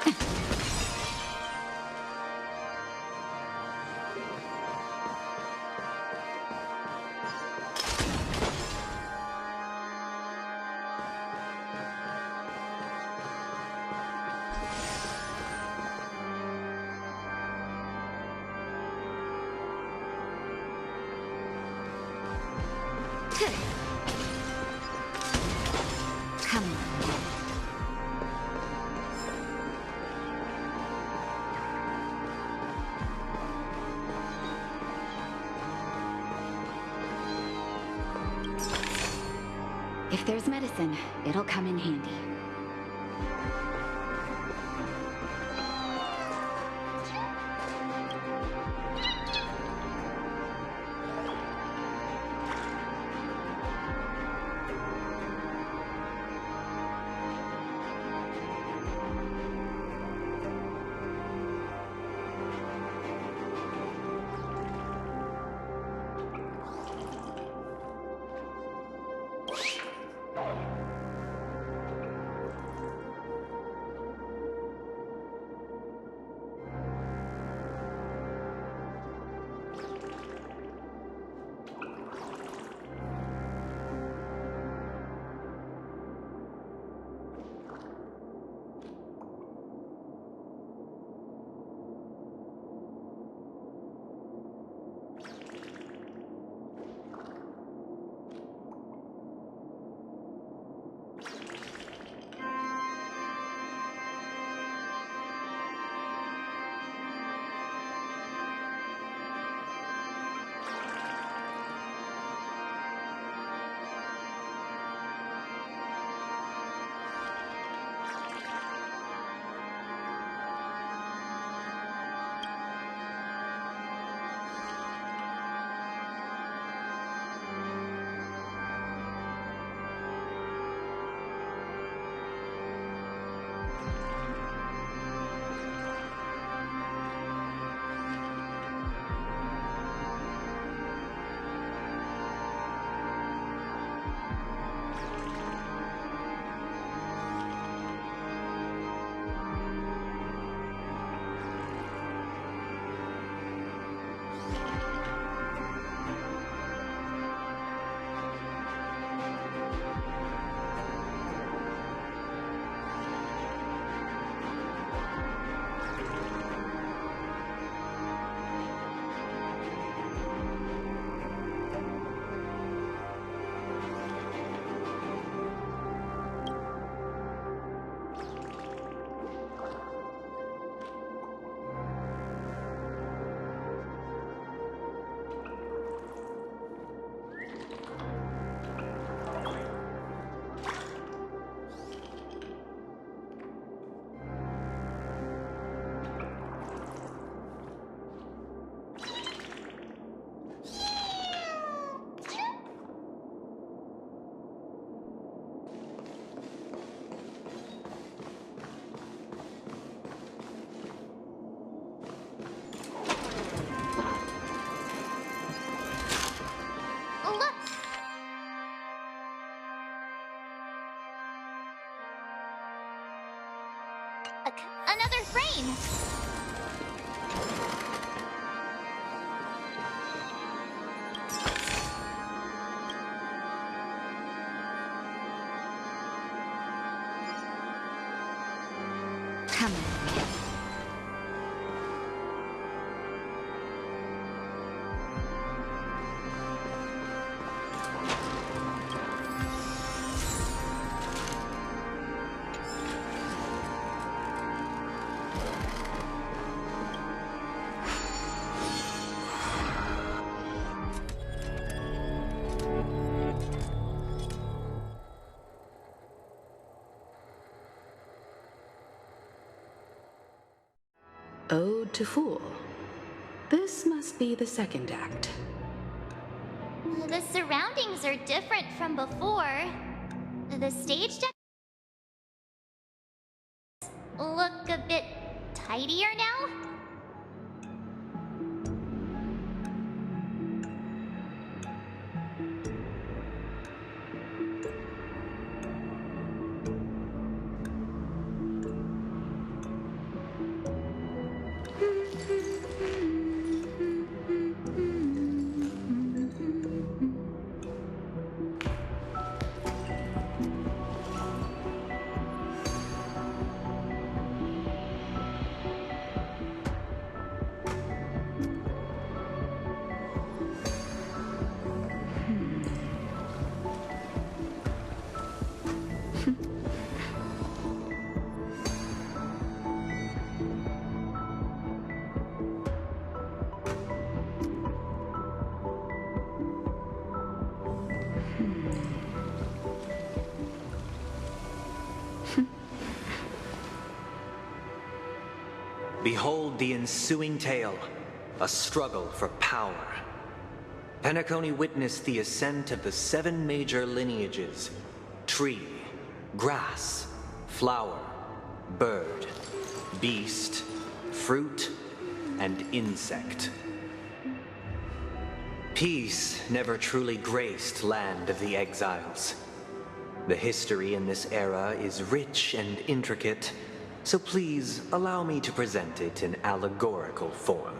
Come on. If there's medicine, it'll come in handy. Another frame! Come on. Ode to Fool. This must be the second act. The surroundings are different from before. The stage deck look a bit tidier now. Behold the ensuing tale, a struggle for power. Penacony witnessed the ascent of the 7 major lineages: tree, grass, flower, bird, beast, fruit, and insect. Peace never truly graced Land of the Exiles. The history in this era is rich and intricate, so please allow me to present it in allegorical form.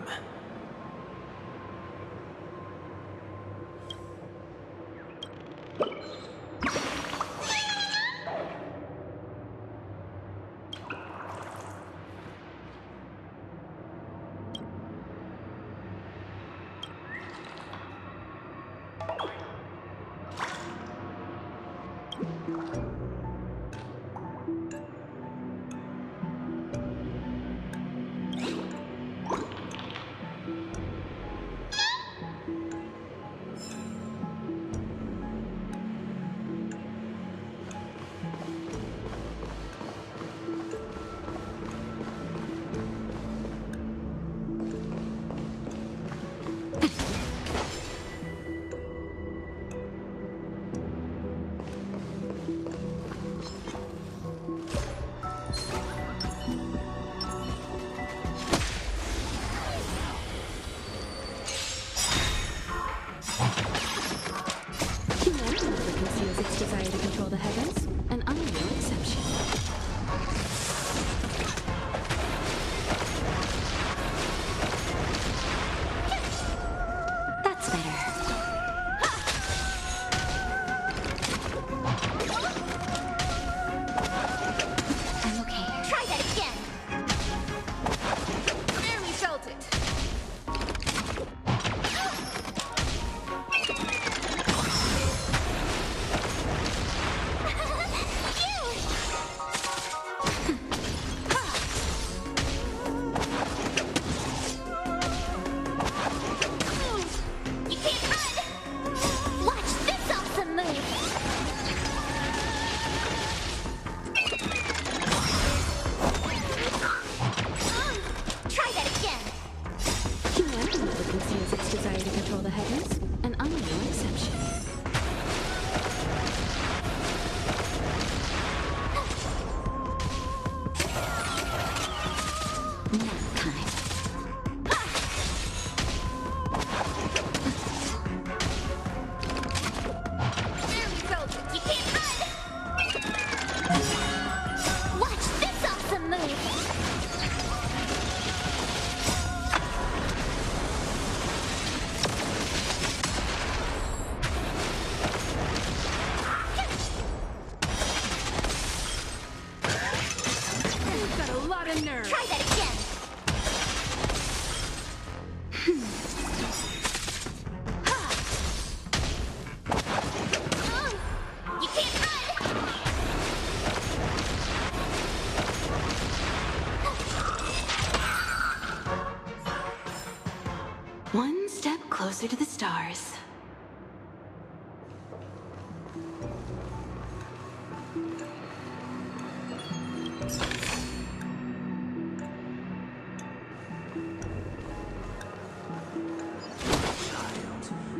One step closer to the stars.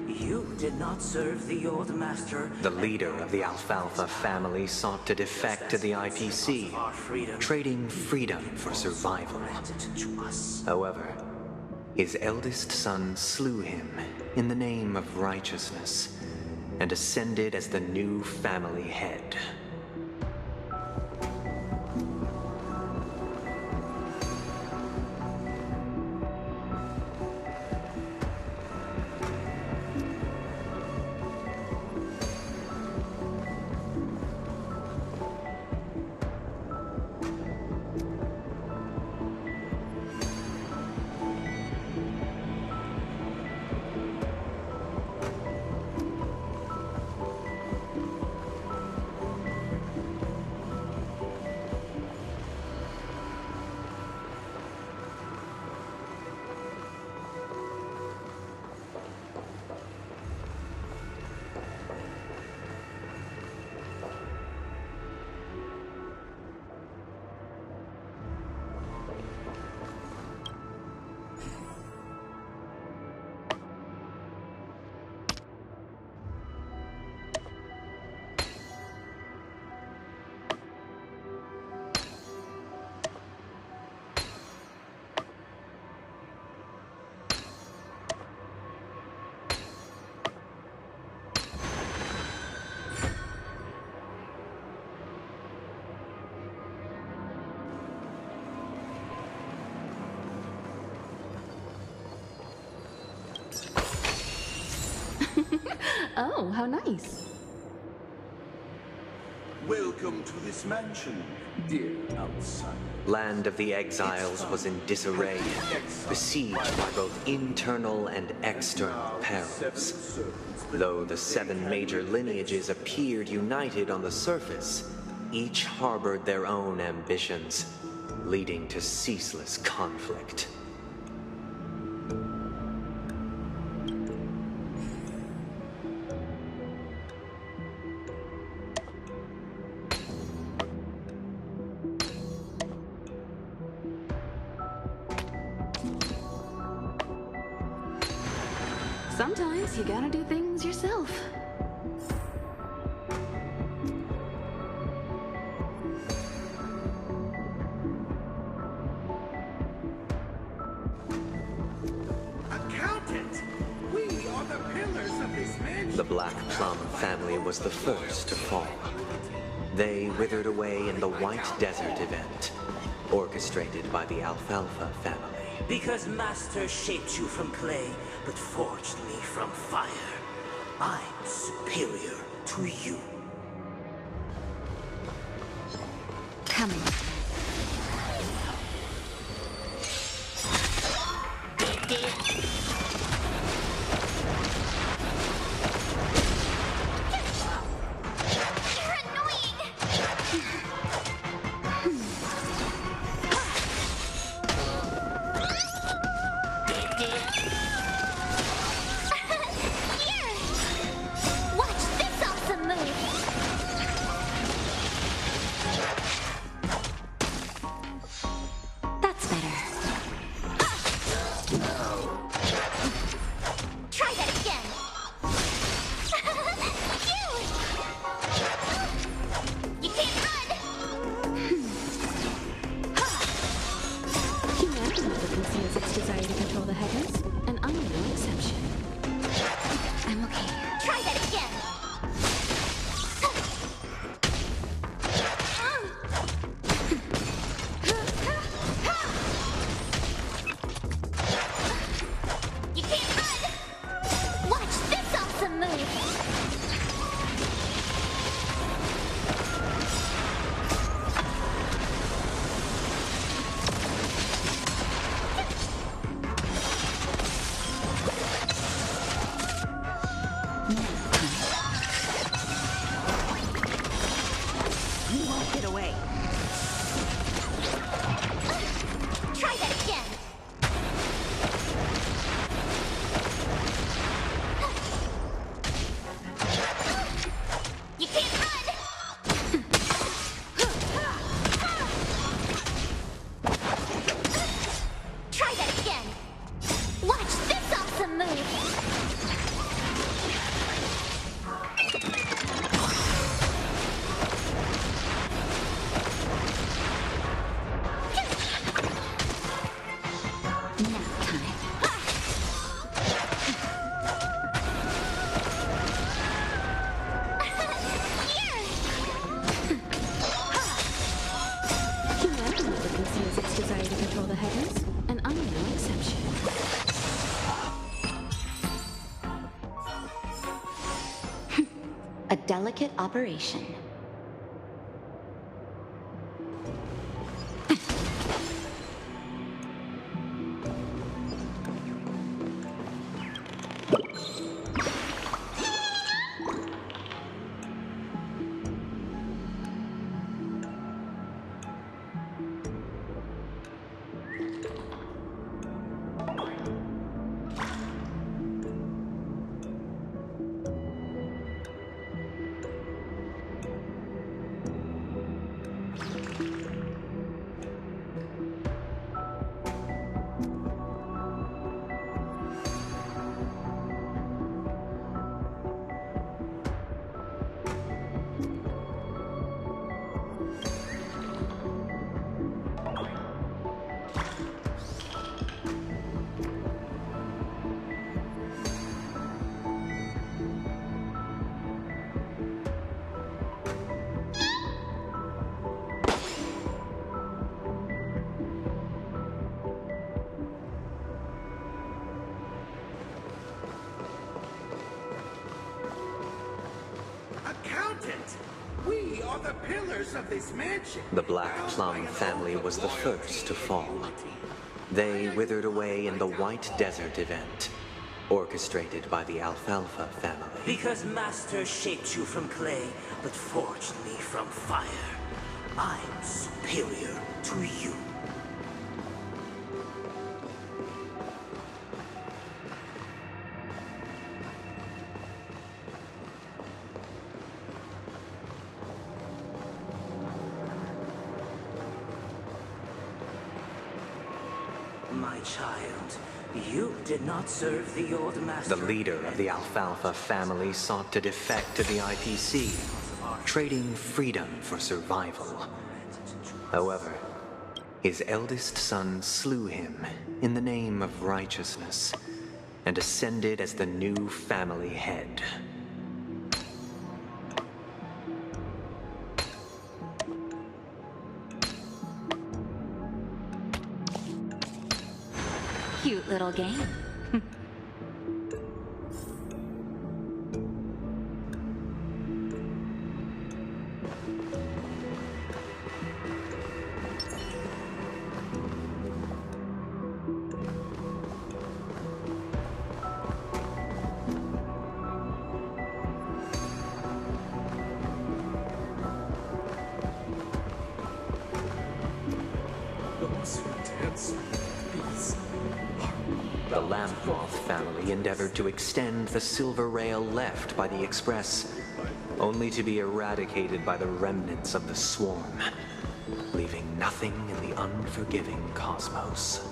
You did not serve the old master. The leader of the Alfalfa family sought to defect to the IPC, trading freedom for survival. However, his eldest son slew him in the name of righteousness and ascended as the new family head. Oh, how nice. Welcome to this mansion, dear outsider. Land of the Exiles was in disarray, besieged by both internal and external perils. Though the 7 major lineages appeared united on the surface, each harbored their own ambitions, leading to ceaseless conflict. Sometimes you gotta do things yourself. Accountant! We are the pillars of this mansion. The Black Plum family was the first to fall. They withered away in the White Desert event, orchestrated by the Alfalfa family. Because Master shaped you from clay, but forged me from fire. I'm superior to you. Coming. A delicate operation. incompetent. We are the pillars of this mansion. The Black Plum family was the first to fall. They withered away in the White Desert event, orchestrated by the Alfalfa family. Because Master shaped you from clay, but forged me from fire. I'm superior to you. My child, you did not serve the old master. The leader of the Alfalfa family sought to defect to the IPC, trading freedom for survival. However, his eldest son slew him in the name of righteousness and ascended as the new family head. Cute little game. The Lampmoth family endeavored to extend the silver rail left by the Express, only to be eradicated by the remnants of the swarm, leaving nothing in the unforgiving cosmos.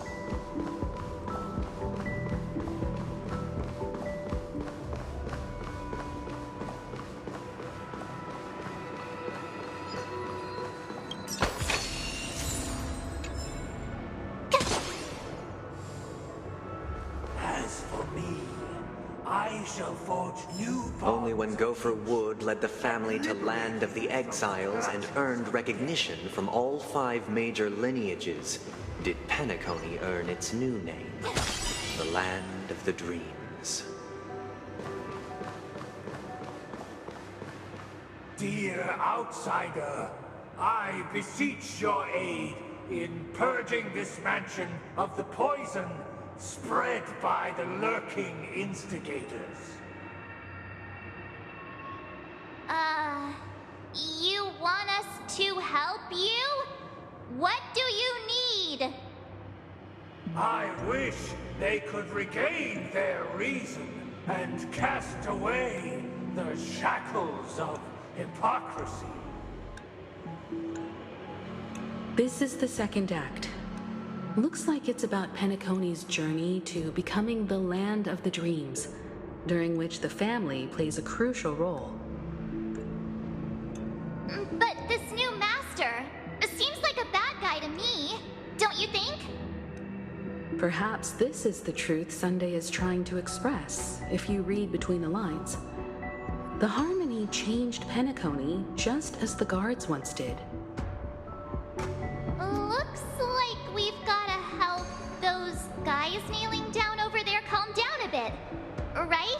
Only when Gopher Wood led the family to Land of the Exiles and earned recognition from all 5 major lineages did Penacony earn its new name, the Land of the Dreams. Dear outsider, I beseech your aid in purging this mansion of the poison spread by the lurking instigators. You want us to help you? What do you need? I wish they could regain their reason and cast away the shackles of hypocrisy. This is the second act. Looks like it's about Penacony's journey to becoming the Land of the Dreams, during which the family plays a crucial role. But this new master seems like a bad guy to me, don't you think? Perhaps this is the truth Sunday is trying to express, if you read between the lines. The Harmony changed Penacony just as the guards once did. Looks like we've gotta help those guys kneeling down over there calm down a bit, right?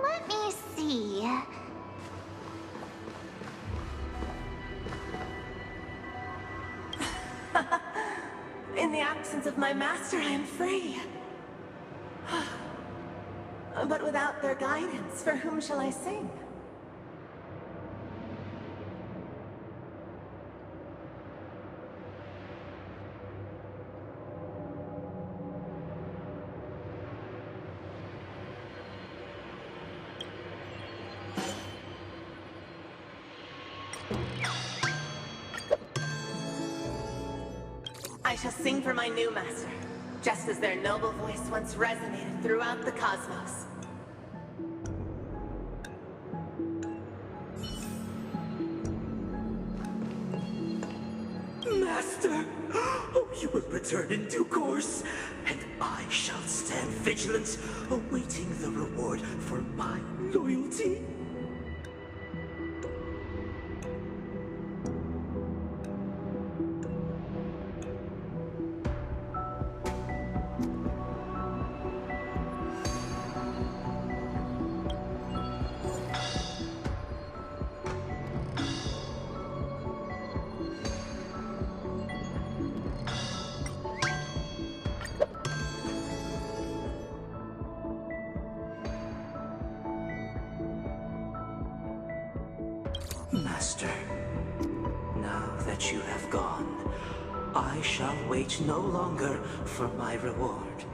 Let me see. In the absence of my master, I am free. But without their guidance, for whom shall I sing? I shall sing for my new master, just as their noble voice once resonated throughout the cosmos. Master! Oh, you will return in due course, and I shall stand vigilant, awaiting the reward for my loyalty. Master, now that you have gone, I shall wait no longer for my reward.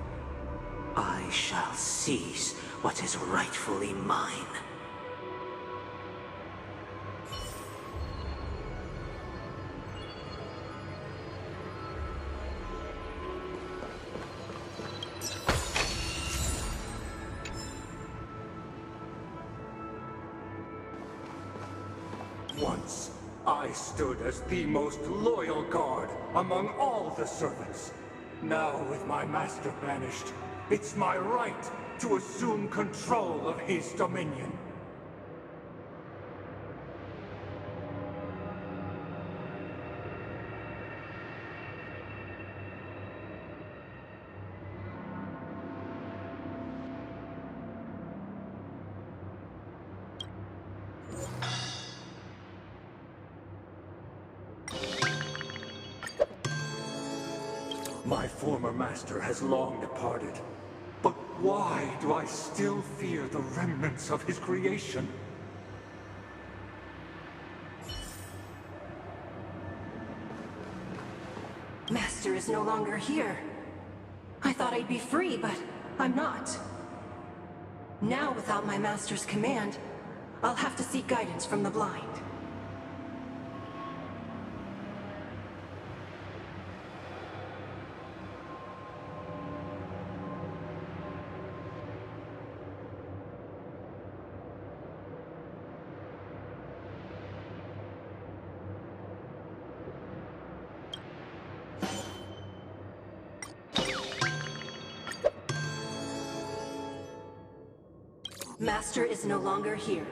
I shall seize what is rightfully mine. Once, I stood as the most loyal guard among all the servants. Now, with my master banished, it's my right to assume control of his dominion. My former master has long departed. But why do I still fear the remnants of his creation? Master is no longer here. I thought I'd be free, but I'm not. Now, without my master's command, I'll have to seek guidance from the blind. Master is no longer here.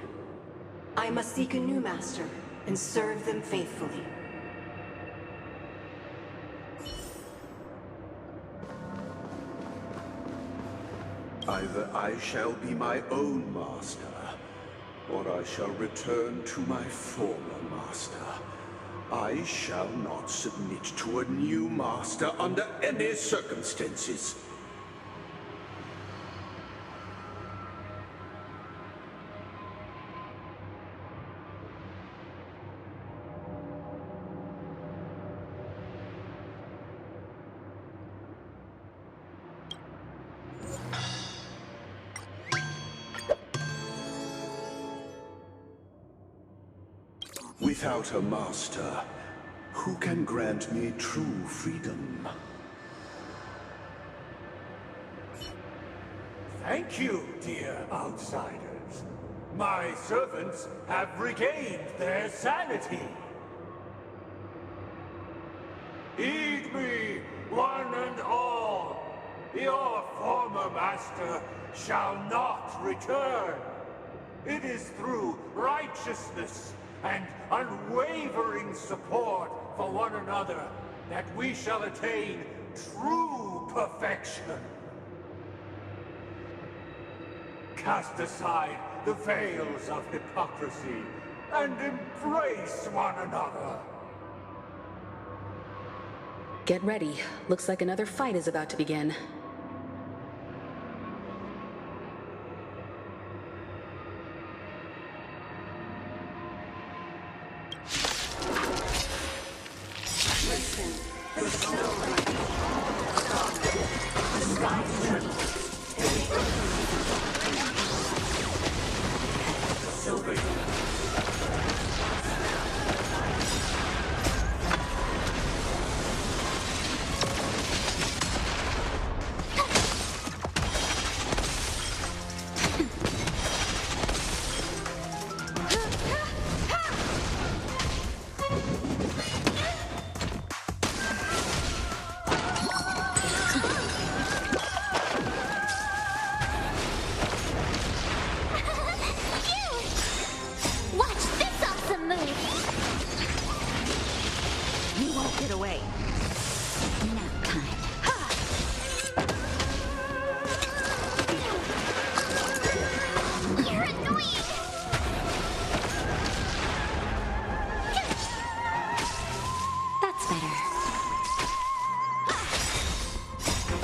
I must seek a new master and serve them faithfully. Either I shall be my own master, or I shall return to my former master. I shall not submit to a new master under any circumstances. Without a master, who can grant me true freedom? Thank you, dear outsiders. My servants have regained their sanity. Heed me, one and all. Your former master shall not return. It is through righteousness and unwavering support for one another that we shall attain true perfection. Cast aside the veils of hypocrisy and embrace one another. Get ready. Looks like another fight is about to begin. away. Nap time. You're annoying! That's better.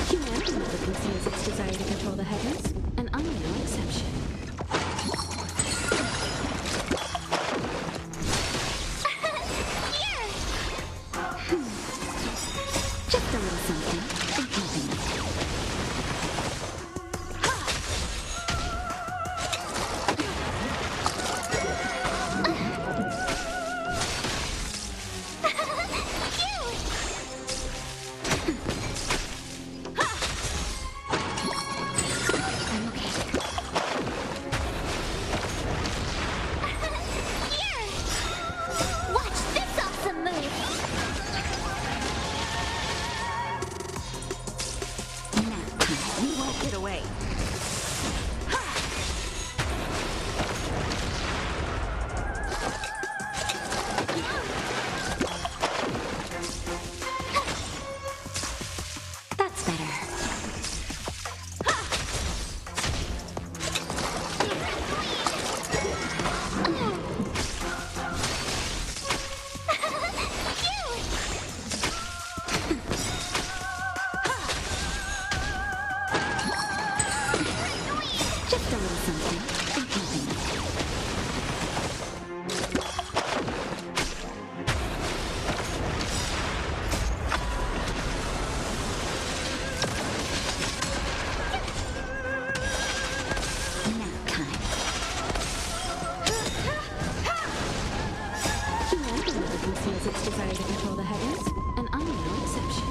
Humanity never conceals its desire to control the heavens, and I'm no exception. Just a little something in keeping. Watch this awesome move! Nap time. You won't get away. That's better. Just a little something in keeping. Nap time. Humanity never conceals its desire to control the heavens, and I'm no exception.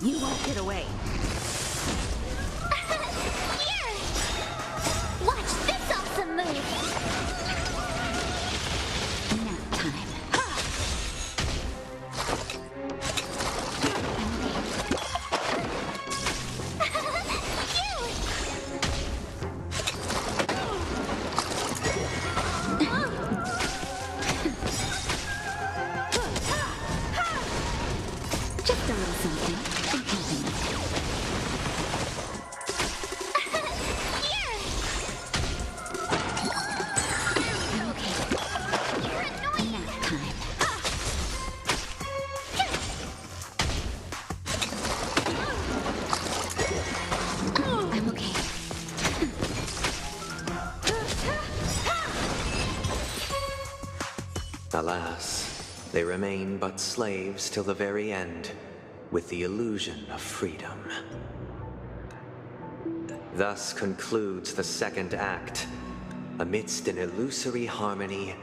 You won't get away. Here! Watch this awesome move! Nap time. Just a little something in keeping. Here! I'm okay. You're annoying! Nap time. I'm okay. Alas, they remain but slaves till the very end, with the illusion of freedom. Thus concludes the second act. Amidst an illusory harmony,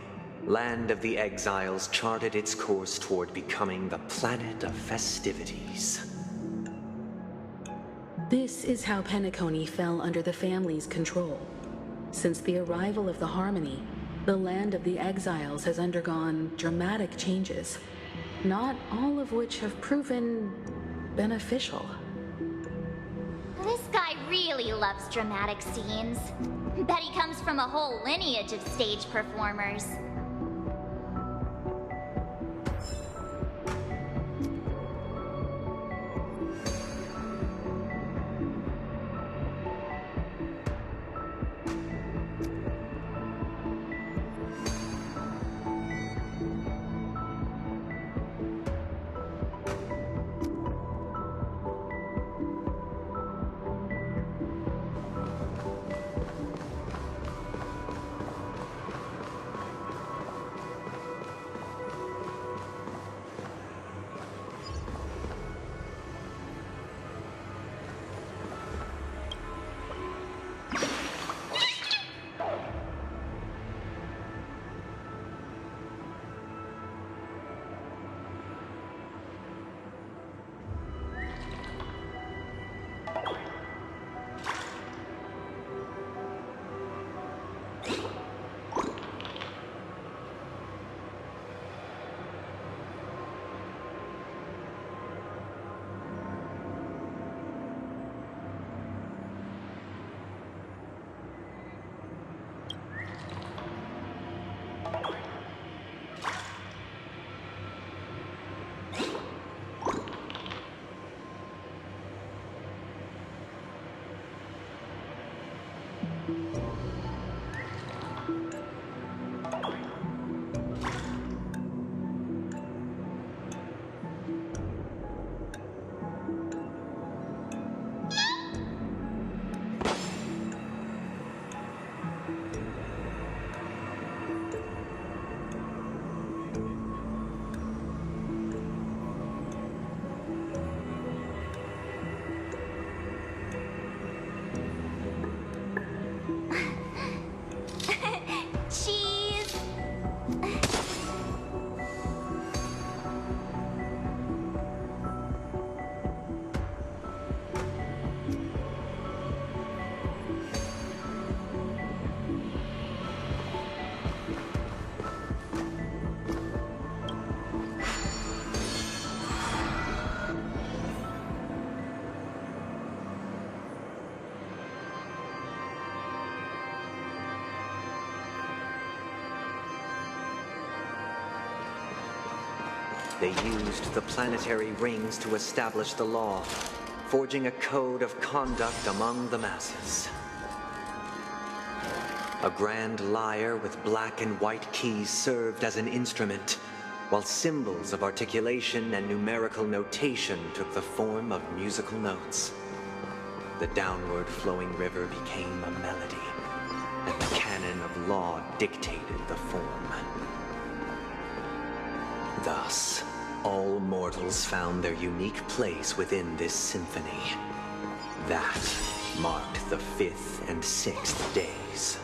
Land of the Exiles charted its course toward becoming the planet of festivities. This is how Penacony fell under the family's control. Since the arrival of the Harmony, the Land of the Exiles has undergone dramatic changes, not all of which have proven beneficial. This guy really loves dramatic scenes. Bet he comes from a whole lineage of stage performers. They used the planetary rings to establish the law, forging a code of conduct among the masses. A grand lyre with black and white keys served as an instrument, while symbols of articulation and numerical notation took the form of musical notes. The downward flowing river became a melody, and the canon of law dictated the form. Thus, all mortals found their unique place within this symphony. That marked the 5th and 6th days.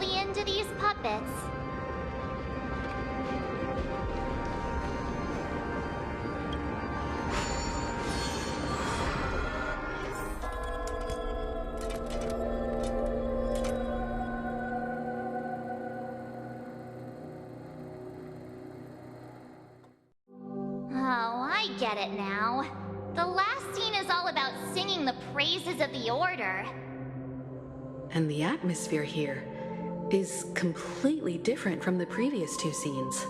really into these puppets. Oh, I get it now. The last scene is all about singing the praises of the Order. And the atmosphere here is completely different from the previous two scenes.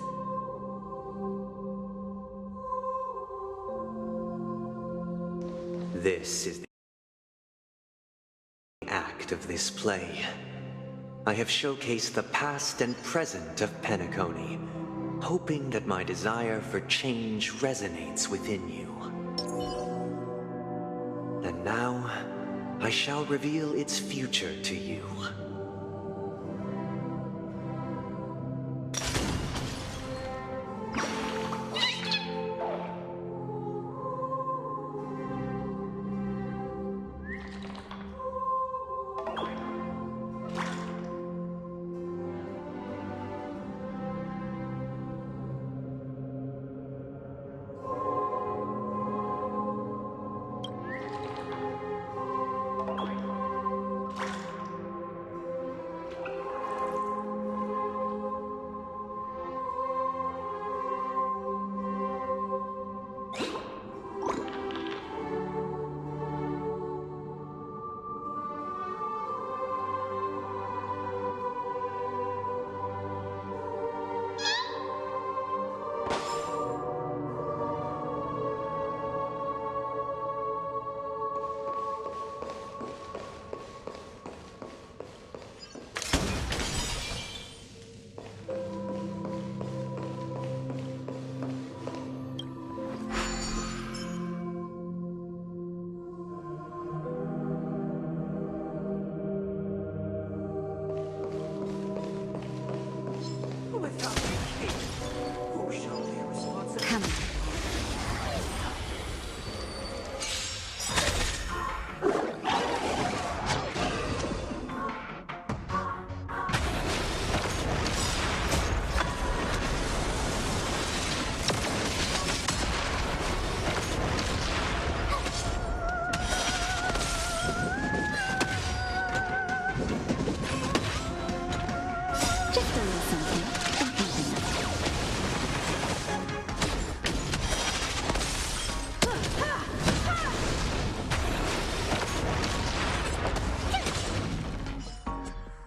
This is the act of this play. I have showcased the past and present of Penacony, hoping that my desire for change resonates within you. And now, I shall reveal its future to you.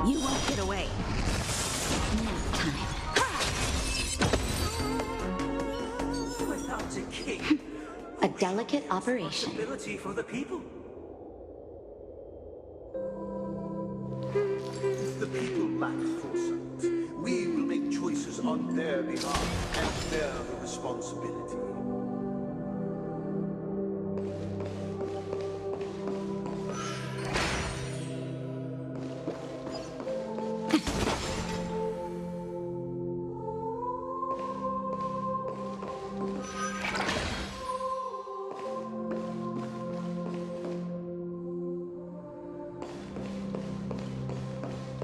You won't get away. Nap time. Without a king, A delicate operation. responsibility for the people. If the people lack foresight, we will make choices on their behalf and bear the responsibility.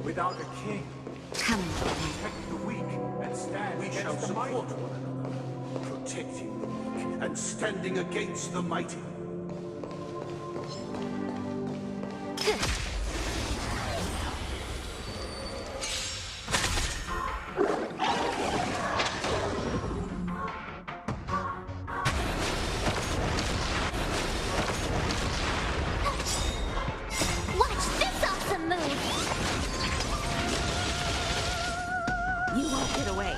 Without a king, protect the weak and stand We shall against the mighty. support one another, protecting the weak and standing against the mighty. Watch this awesome move! You won't get away.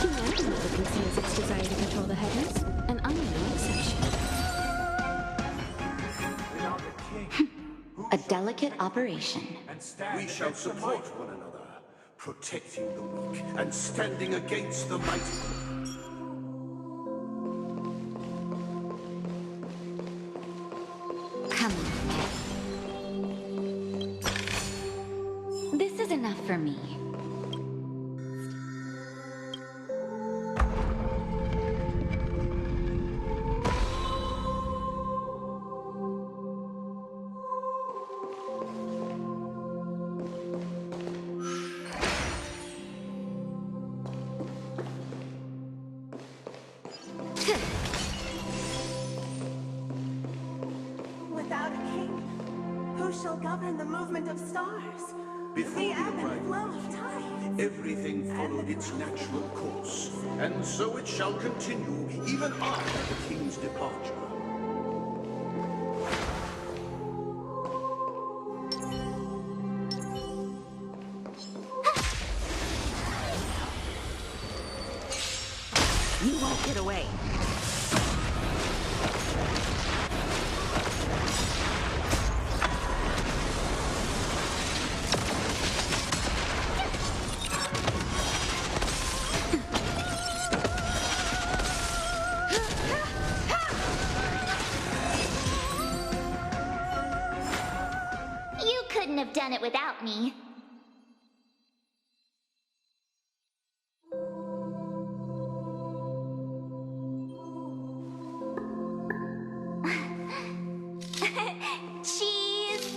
Humanity never conceals its desire to control the heavens, and I'm no exception. Without a king, A delicate operation. and stand We shall against the support mighty. one another, protecting the weak and standing against the mighty. Come on. This is enough for me. shall govern the movement of stars. Before The the ebb and arrival flow of of Eve, tides. everything followed its natural course, and so it shall continue even after the king's departure. You won't get away. You couldn't have done it without me. Cheese.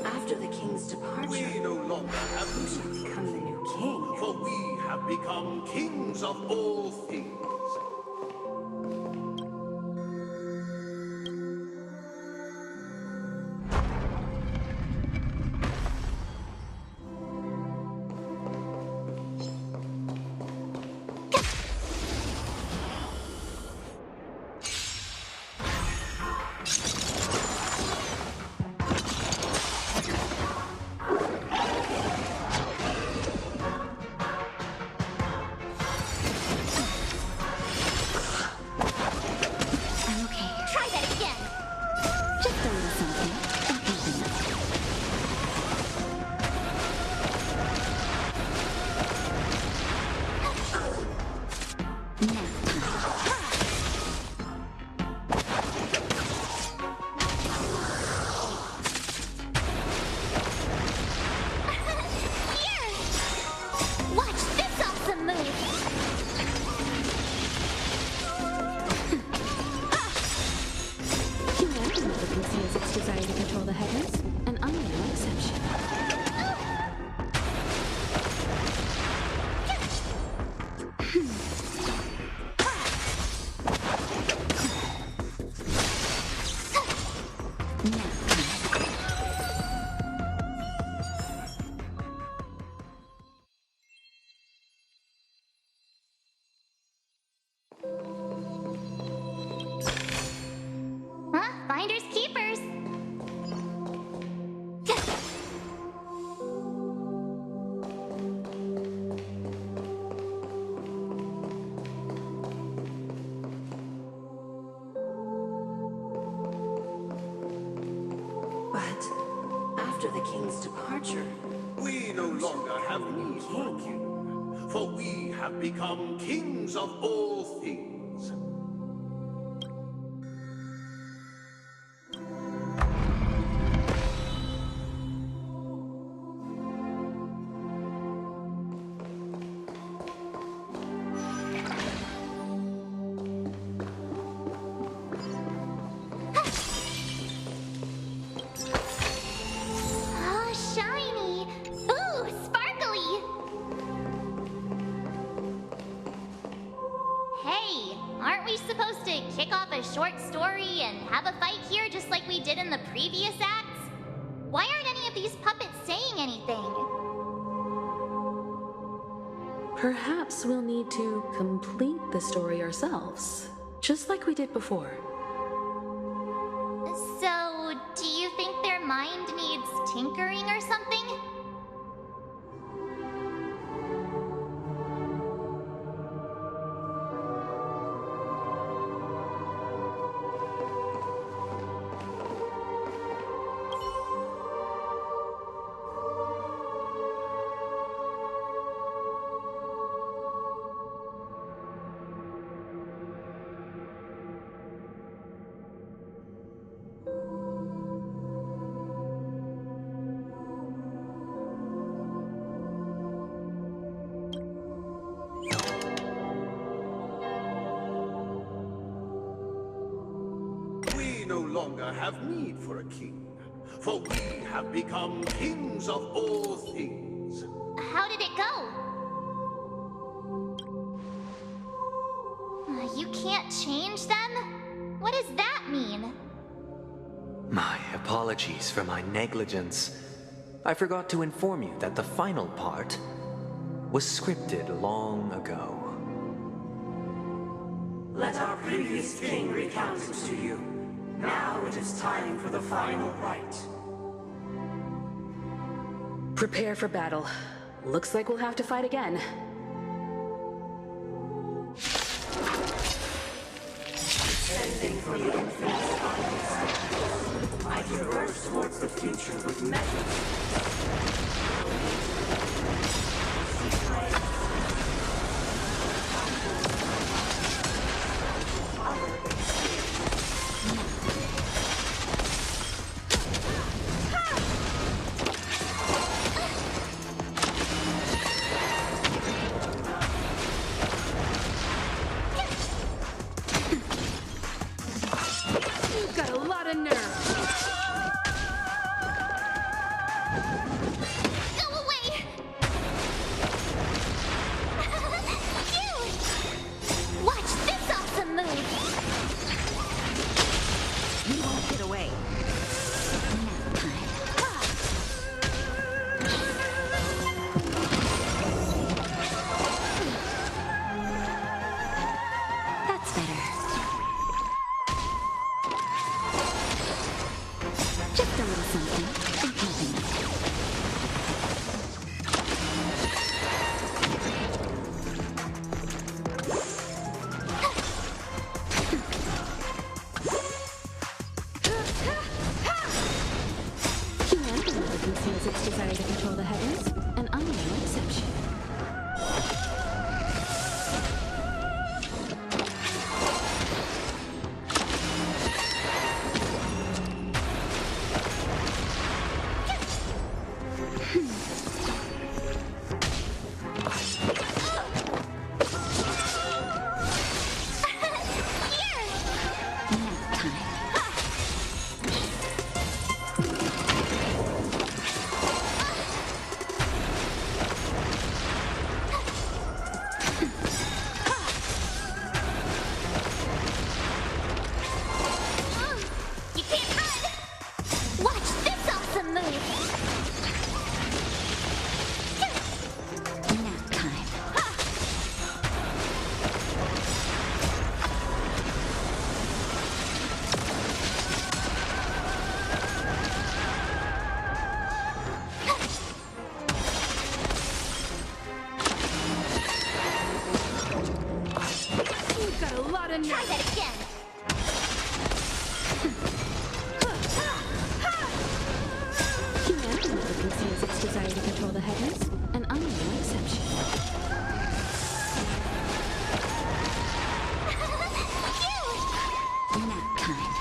After the king's departure, We no longer have who shall become the new king? for we have become kings of all things. Try that again. Just a little something. Nothing else. Here! Watch this awesome move! Humanity never conceals its desire to control the heavens, and I am no exception. Huh? Finders keepers. But after the king's departure, We no longer have need for a king, for we have become kings of all things. Oh, shiny. Ooh, sparkly. Hey, aren't we supposed to kick off a short story and have a fight here just like we did in the previous acts? Why aren't any of these puppets saying anything? Perhaps we'll need to complete the story ourselves, just like we did before. So, do you think their mind needs tinkering or something? We no longer have need for a king, for we have become kings of all things. How did it go? can't change them? What does that mean? My apologies for my negligence. I forgot to inform you that the final part was scripted long ago. Let our previous king recount it to you. Now it is time for the final rite. Prepare for battle. Looks like we'll have to fight again. Descending from the infinite skies, I traverse towards the future with measures. You've got a lot of nerve. Go away! Phew! Watch this awesome move! You won't get away. That's better. Just a little something. Ain't nothing. Humanity conceals its desire to control the heavens, and I'm no exception. You can't run! Watch this awesome move! Nap time. You've got a lot of nerve. Try that again! Humanity conceals its desire to control the heavens, and I'm no exception. Nap time.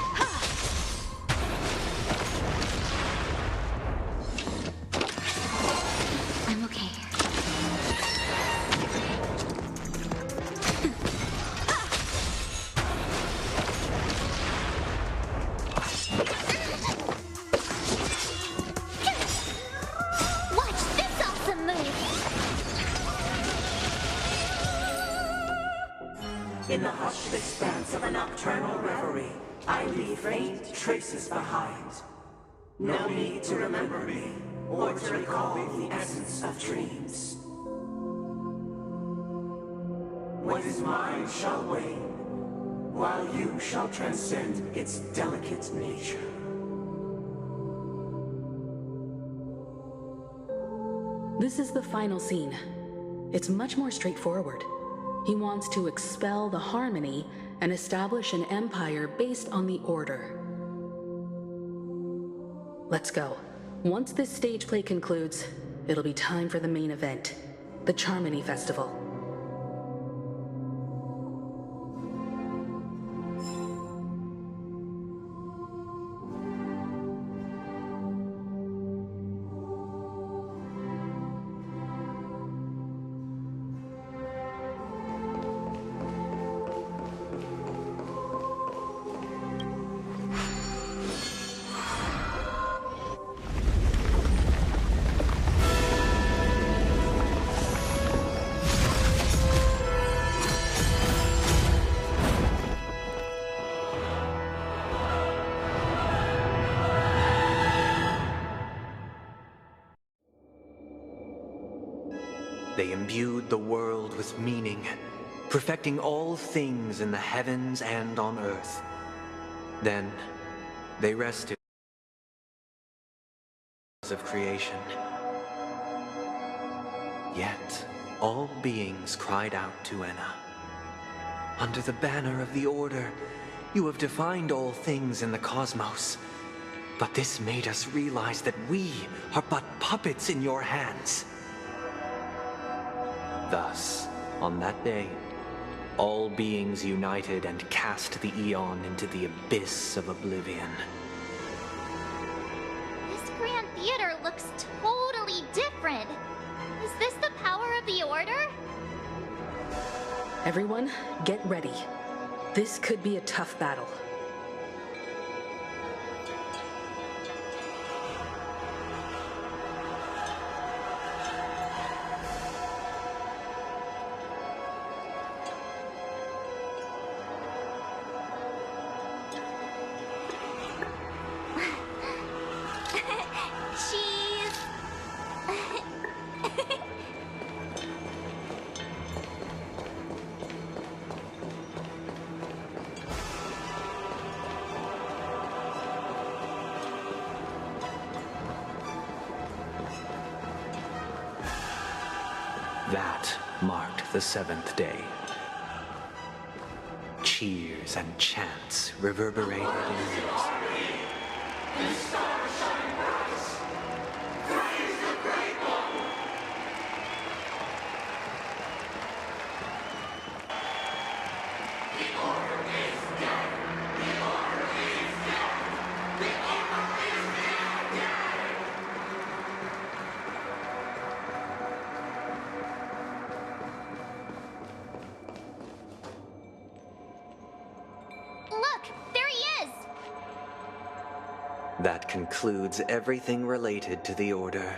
I'm okay. Watch this awesome move! In the hushed expanse of a nocturnal reverie, I leave faint traces behind. No need to remember me, or to recall the essence of dreams. What is mine shall wane, while you shall transcend its delicate nature. This is the final scene. It's much more straightforward. He wants to expel the harmony and establish an empire based on the order. Let's go. Once this stage play concludes, it'll be time for the main event, the Charmony Festival. They imbued the world with meaning, perfecting all things in the heavens and on earth. Then, they rested of creation. Yet, all beings cried out to Enna. Under the banner of the Order, you have defined all things in the cosmos. But this made us realize that we are but puppets in your hands. Thus, on that day, all beings united and cast the Eon into the abyss of oblivion. This Grand Theater looks totally different. Is this the power of the Order? Everyone, get ready. This could be a tough battle. That marked the 7th day. Cheers and chants reverberated in the ears. That concludes everything related to the Order.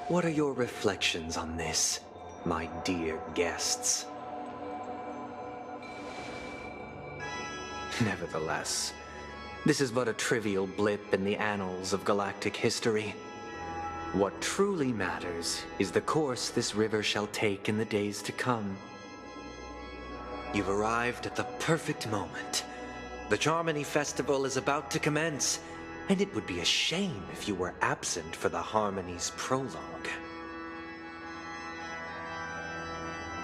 What are your reflections on this, my dear guests? Nevertheless, this is but a trivial blip in the annals of galactic history. What truly matters is the course this river shall take in the days to come. You've arrived at the perfect moment. The Charmony Festival is about to commence, and it would be a shame if you were absent for the Harmony's prologue.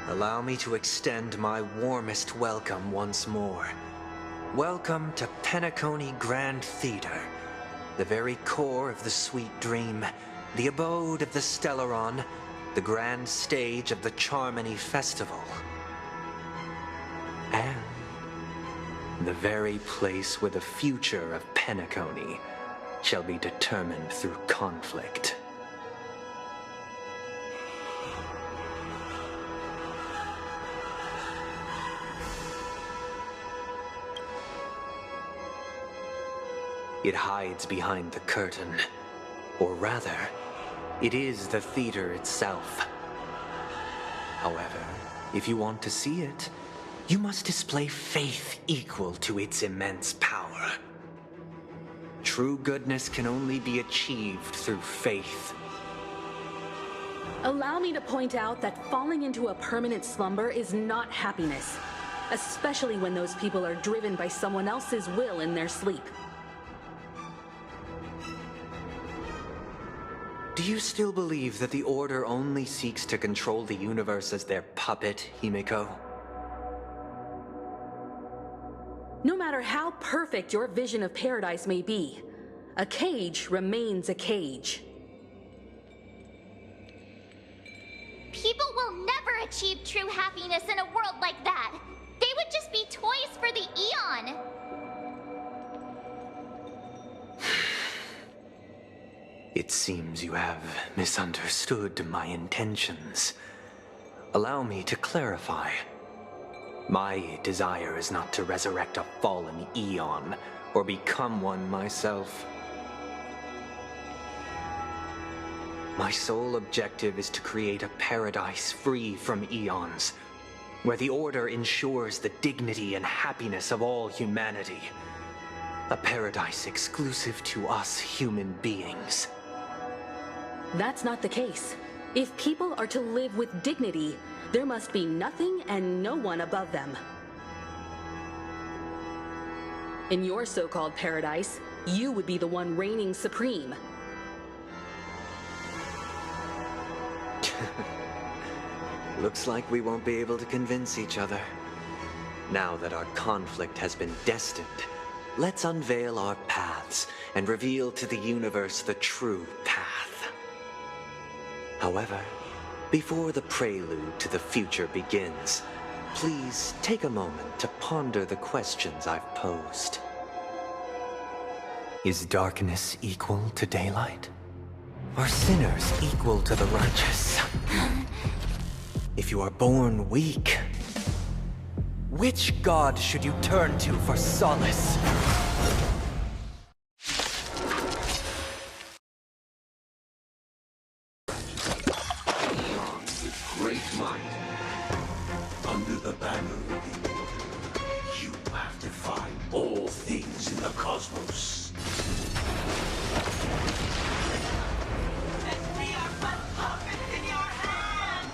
Allow me to extend my warmest welcome once more. Welcome to Penacony Grand Theater, the very core of the sweet dream, the abode of the Stellaron, the grand stage of the Charmony Festival, and the very place where the future of Penacony shall be determined through conflict. It hides behind the curtain, or rather, it is the theater itself. However, if you want to see it, you must display faith equal to its immense power. True goodness can only be achieved through faith. Allow me to point out that falling into a permanent slumber is not happiness, especially when those people are driven by someone else's will in their sleep. Do you still believe that the Order only seeks to control the universe as their puppet, Himiko? No matter how perfect your vision of paradise may be, a cage remains a cage. People will never achieve true happiness in a world like that. They would just be toys for the Eon. It seems you have misunderstood my intentions. Allow me to clarify. My desire is not to resurrect a fallen Eon, or become one myself. My sole objective is to create a paradise free from Eons, where the Order ensures the dignity and happiness of all humanity. A paradise exclusive to us human beings. That's not the case. If people are to live with dignity, there must be nothing and no one above them. In your so-called paradise, you would be the one reigning supreme. Looks like we won't be able to convince each other. Now that our conflict has been destined, let's unveil our paths and reveal to the universe the true path. However, before the prelude to the future begins, please take a moment to ponder the questions I've posed. Is darkness equal to daylight? Are sinners equal to the righteous? If you are born weak, which god should you turn to for solace? With great might, under the banner of the Order, you have defied all things in the cosmos. And we are but puppets in your hand!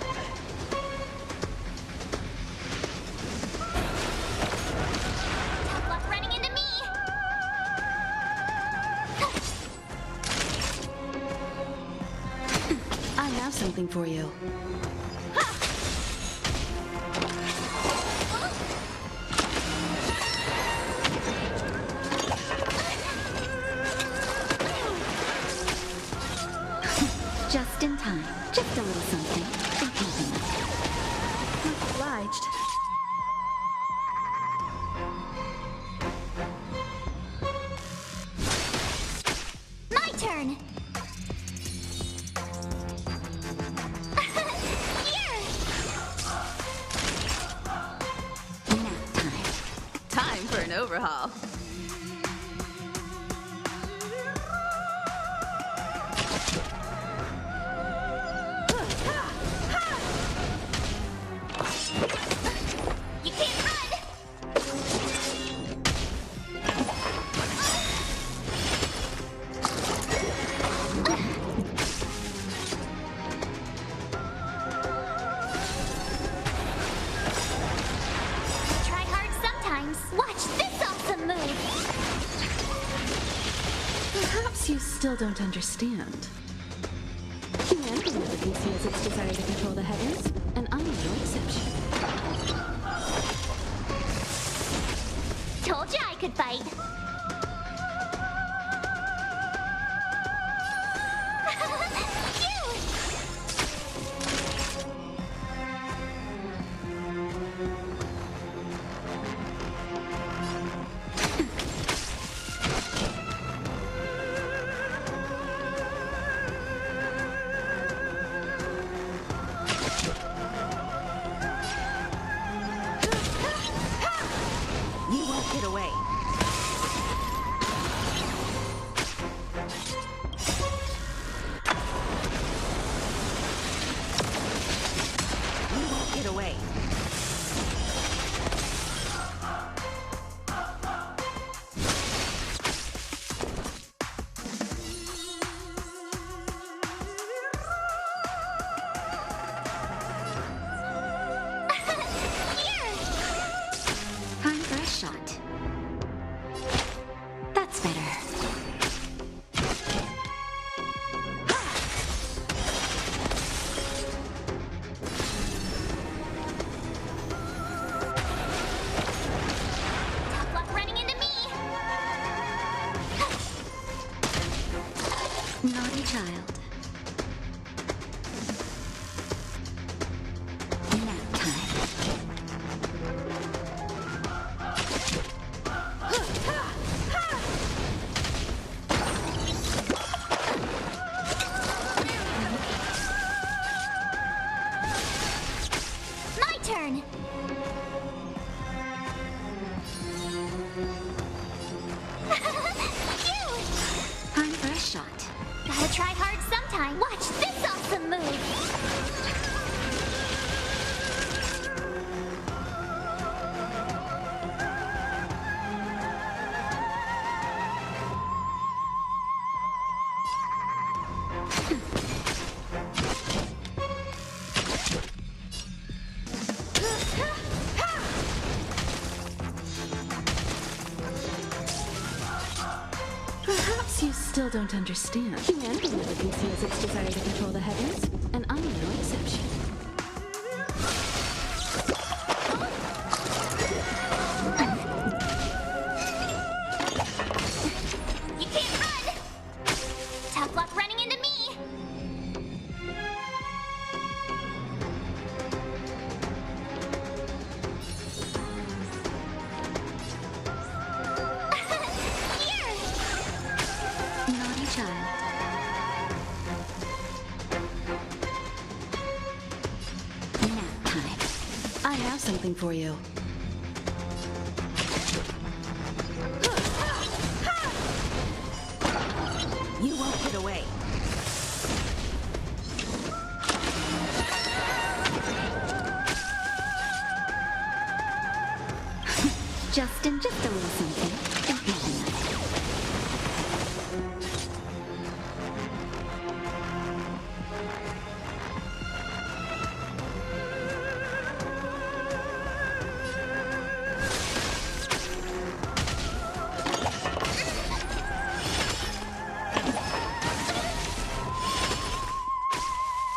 Tough luck running into me! I have something for you. Just in time. Just a little something. Much obliged. My turn! Here! Time for an overhaul. You can't run! Try hard sometimes. Watch this awesome move! Perhaps you still don't understand. Humanity never conceals its desire to control the heavens, and I am no exception. Told you I could fight. You won't get away. still don't understand. Humanity never conceals its desire to control the heavens, and I'm no exception. You can't run! Tough luck running into me! Naughty child. Nap time. I have something for you. You won't get away. Justin, just a little something. It's not enough.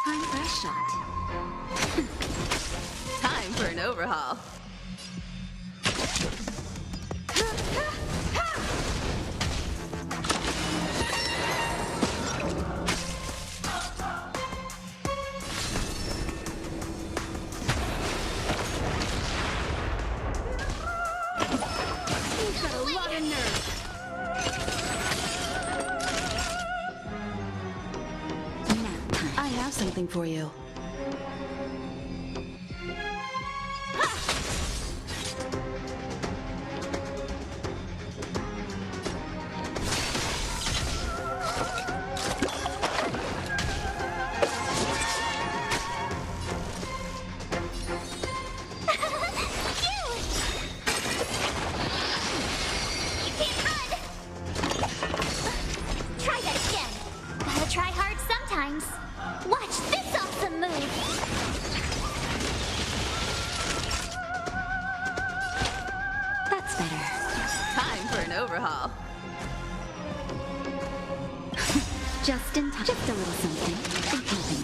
Time for a shot. Time for an overhaul. You've got a lot of nerve. Nap time. I have something for you. You can't run! Try that again. Gotta try hard sometimes. Watch this awesome move! That's better. Time for an overhaul. Just in time. Just a little something. It's nothing.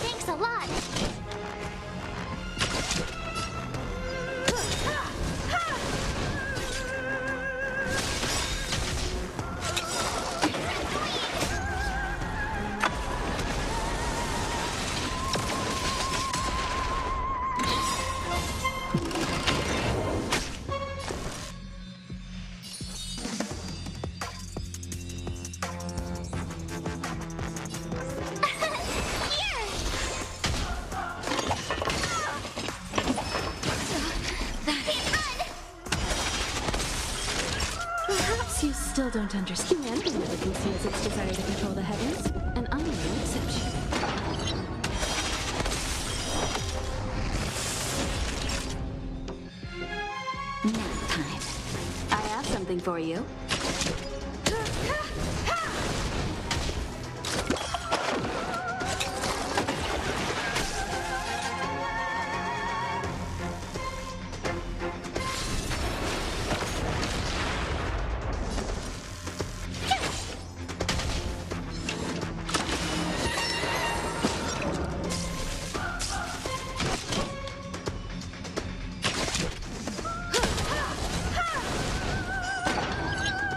Thanks a lot! Perhaps you still don't understand. Humanity never conceals its desire to control the heavens, and I'm no exception. Nap time. I have something for you.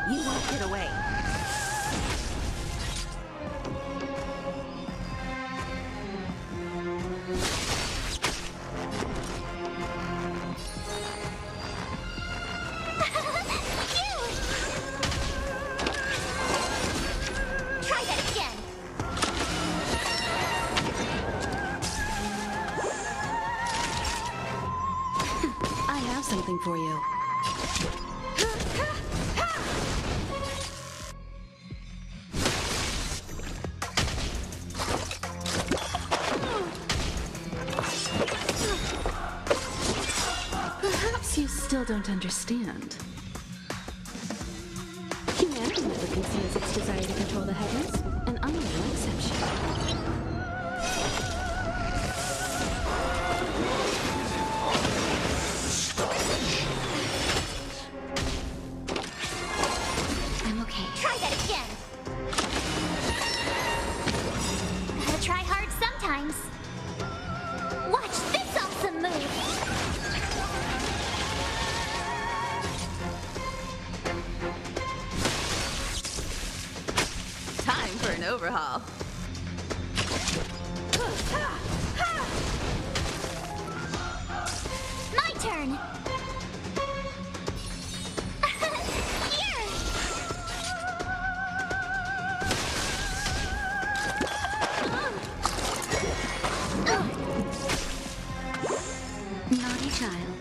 You won't get away. Try that again! I have something for you. Perhaps you still don't understand. Humanity never conceals its desire to control the heavens, and I'm no exception. I'm okay. Try that again! sometimes. Watch this awesome move! Time for an overhaul. My turn! Naughty child.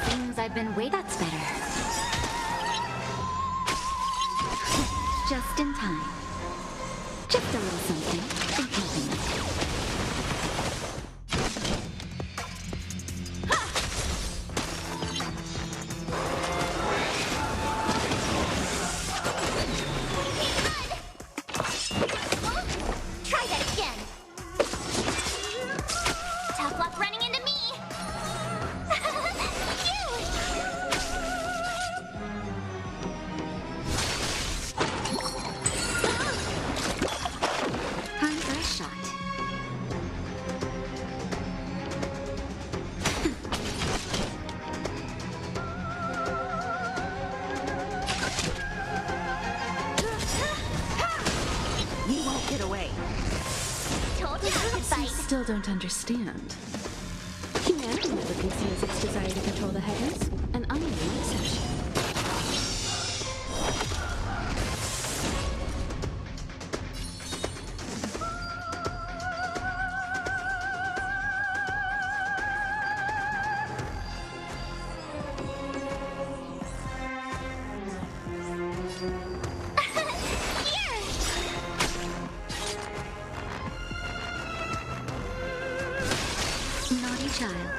Seems I've been waiting. That's better. Just in time. Just a little something. Think nothing of it. Try that again! Tough luck running into me! Time for a shot. You won't get away. Told you I could You fight! still don't understand. Humanity never conceals its desire to control the heavens, and I'm no exception. Naughty child.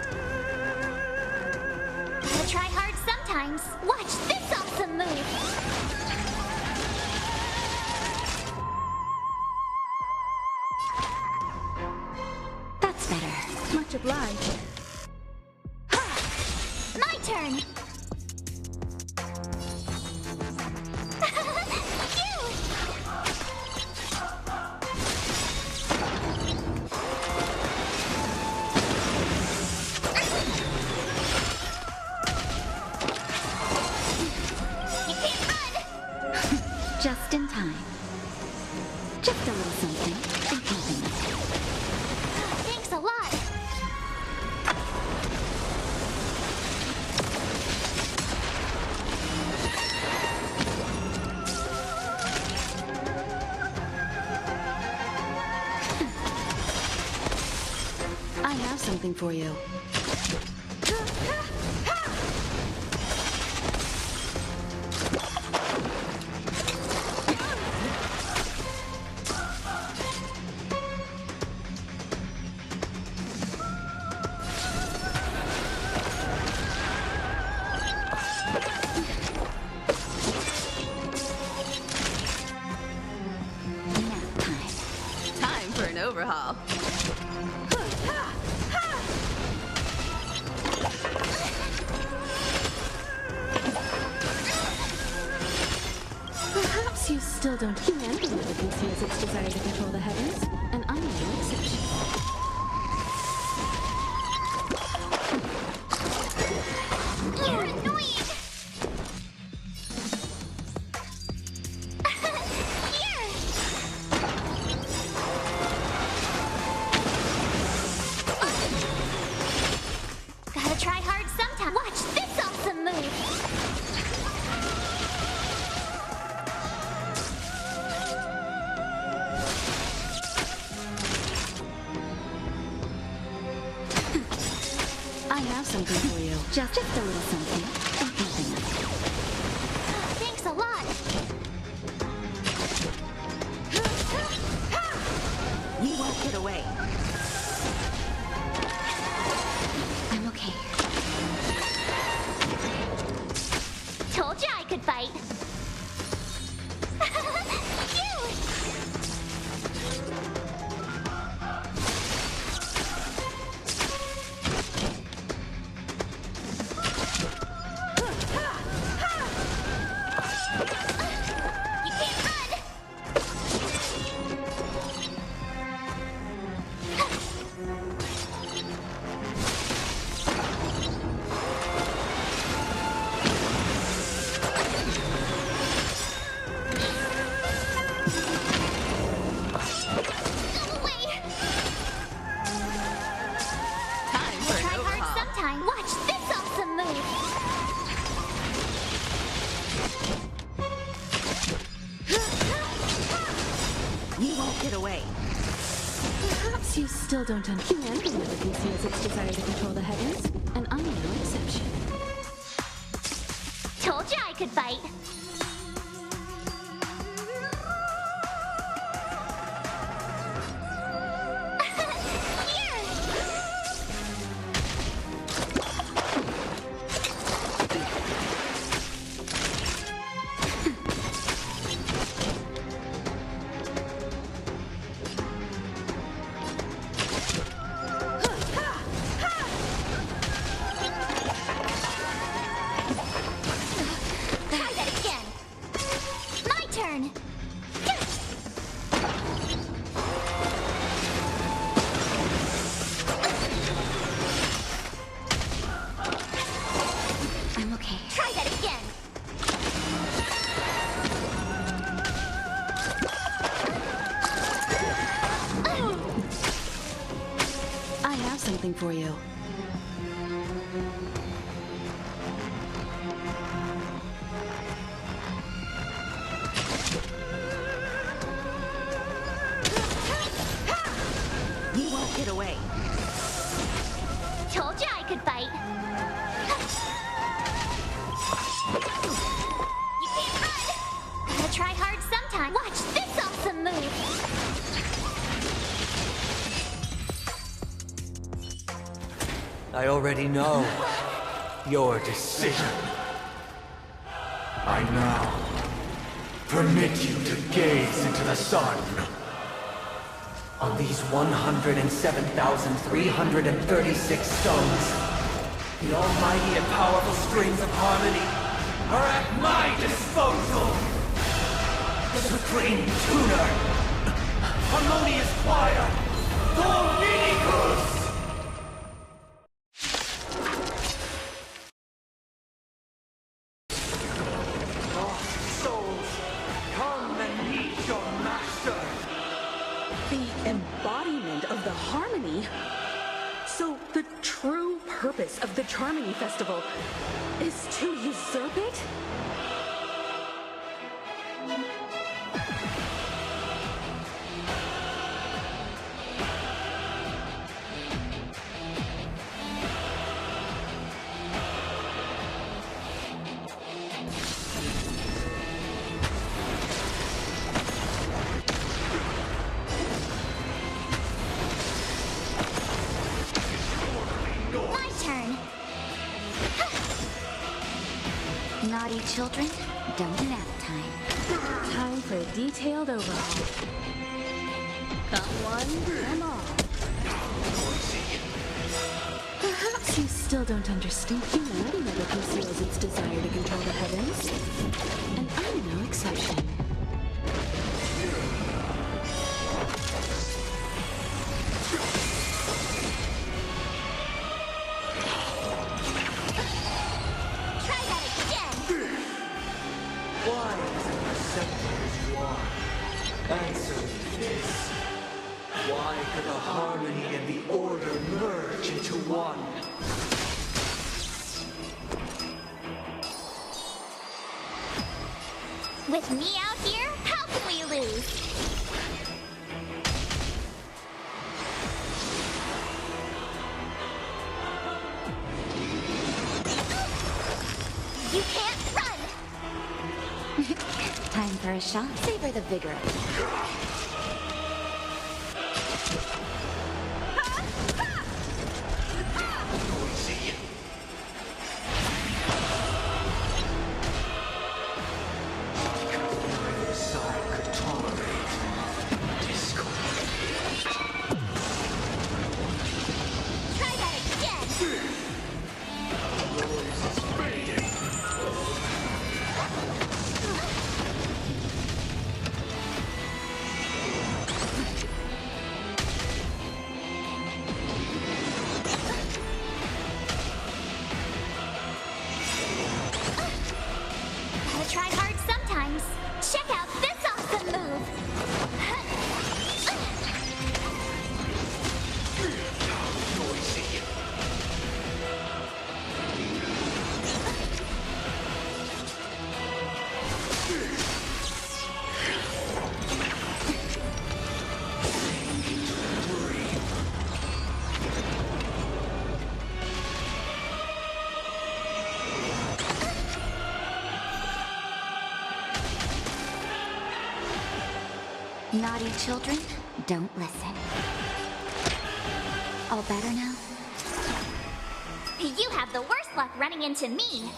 Gotta try hard sometimes. Watch this awesome move! That's better. Much obliged. My turn! You can't run! Just in time. Just a little something. Think nothing of it. Thanks a lot! I have something for you. Time for an overhaul. Perhaps you still don't. Humanity never conceals its desire to control the heavens, and I'm no exception. You're annoying! Gotta try hard sometime. Watch this awesome move! I have something for you. Just a little something. Think nothing of it. Thanks a lot! You won't get away. I'm okay. Told you I could fight! You still don't understand. Humanity never conceals its desire to control the heavens, and I'm no exception. Told you I could fight. For you. You won't get away. Told you I could fight. You can't run. Gotta try hard sometime. Watch this awesome move. I already know your decision. I now permit you to gaze into the sun. On these 107,336 stones, the almighty and powerful strings of harmony are at my disposal. The supreme tuner, harmonious choir, Dominicus! Of the Charmony Festival is to usurp it? Naughty children, don't nap time. Time for a detailed overhaul. Come one, come all. Perhaps you still don't understand. Humanity never conceals its desire to control the heavens, and I'm no exception. Answer me this. Why could the harmony and the order merge into one? With me out here, how can we lose? You can't run! Time for a shot. Savor the vigor of it. Naughty children, don't listen. All better now? You have the worst luck running into me.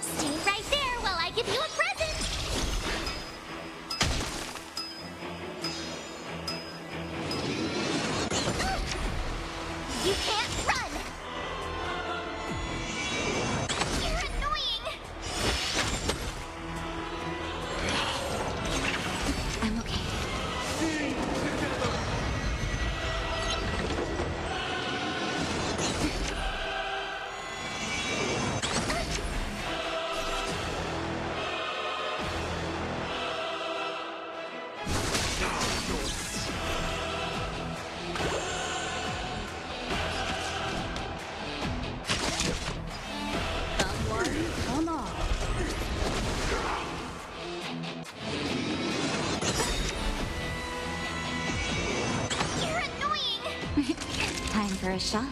Stay right there while I give you a present. You can't run. You're annoying. I'm okay. Come on. You're annoying. Time for a shot.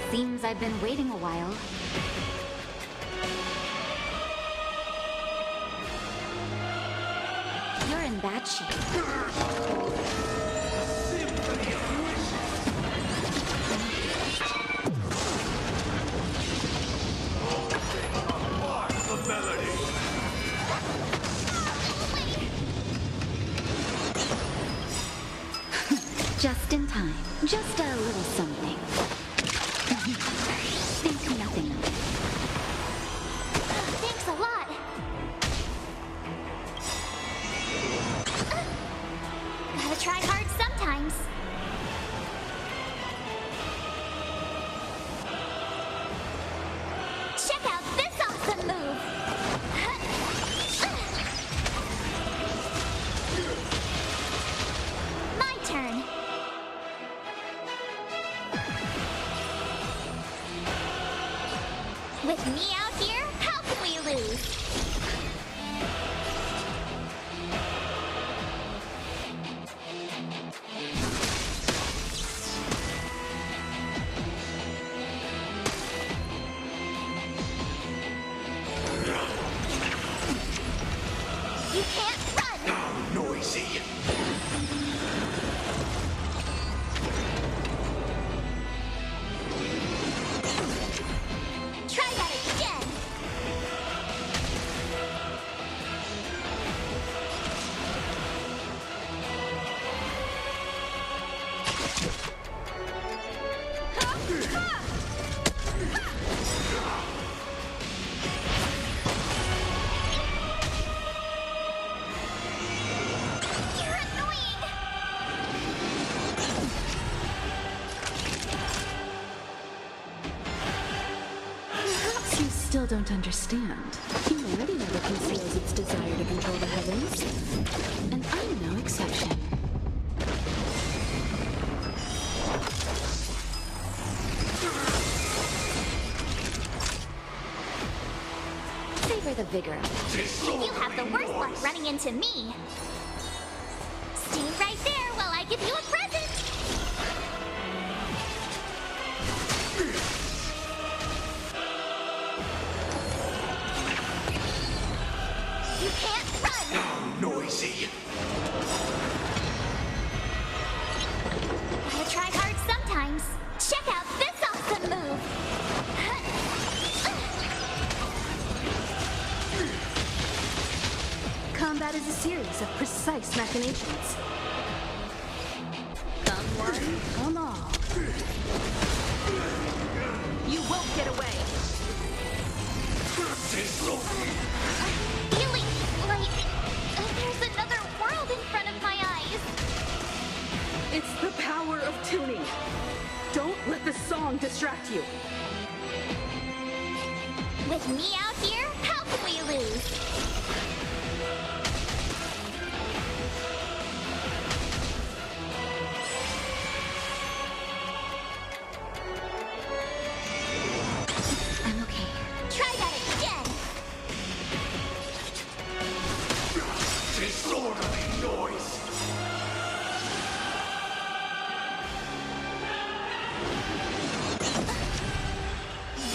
Seems I've been waiting a while. You're in bad shape. The melody. Just in time. Just a little something. Think nothing of it. Thanks a lot. Gotta try hard sometimes. Check out this awesome move. My turn. With me out here, how can we lose? You can't run! Now noisy. Try that again! You're annoying! Perhaps you still don't understand. Humanity never conceals its desire to control the heavens. And I'm no exception. Savor the vigor. You have the worst luck running into me. Stay right there while I give you a present. You can't run. Now noisy. Gotta try hard sometimes. Check out this awesome move. Combat is a series of precise machinations. Come one, come all. You won't get away. Feeling like there's another world in front of my eyes. It's the power of tuning. Don't let the song distract you. With me out here, how can we lose?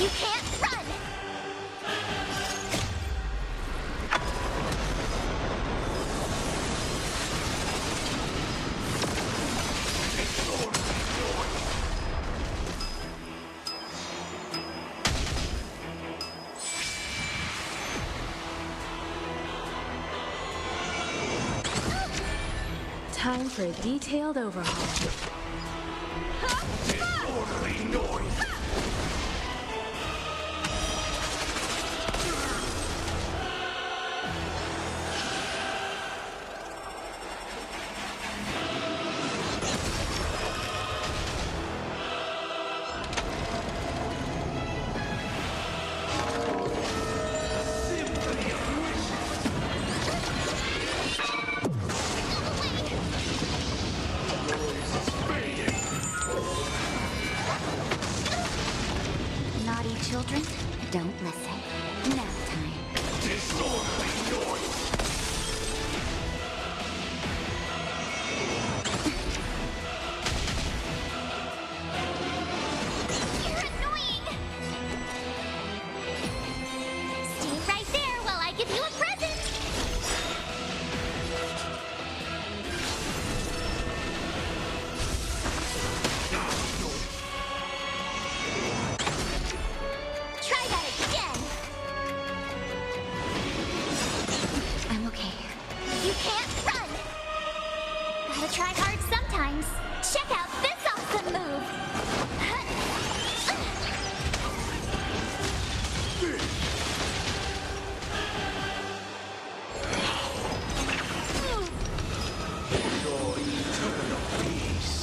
You can't run! Time for a detailed overhaul. Disorderly noise! Naughty children, don't listen. Nap time. Disorderly noise! You're annoying! Stay right there while I give you a present! Try that again! I'm okay. You can't run! Gotta try hard sometimes. Check out this awesome move! Your eternal peace.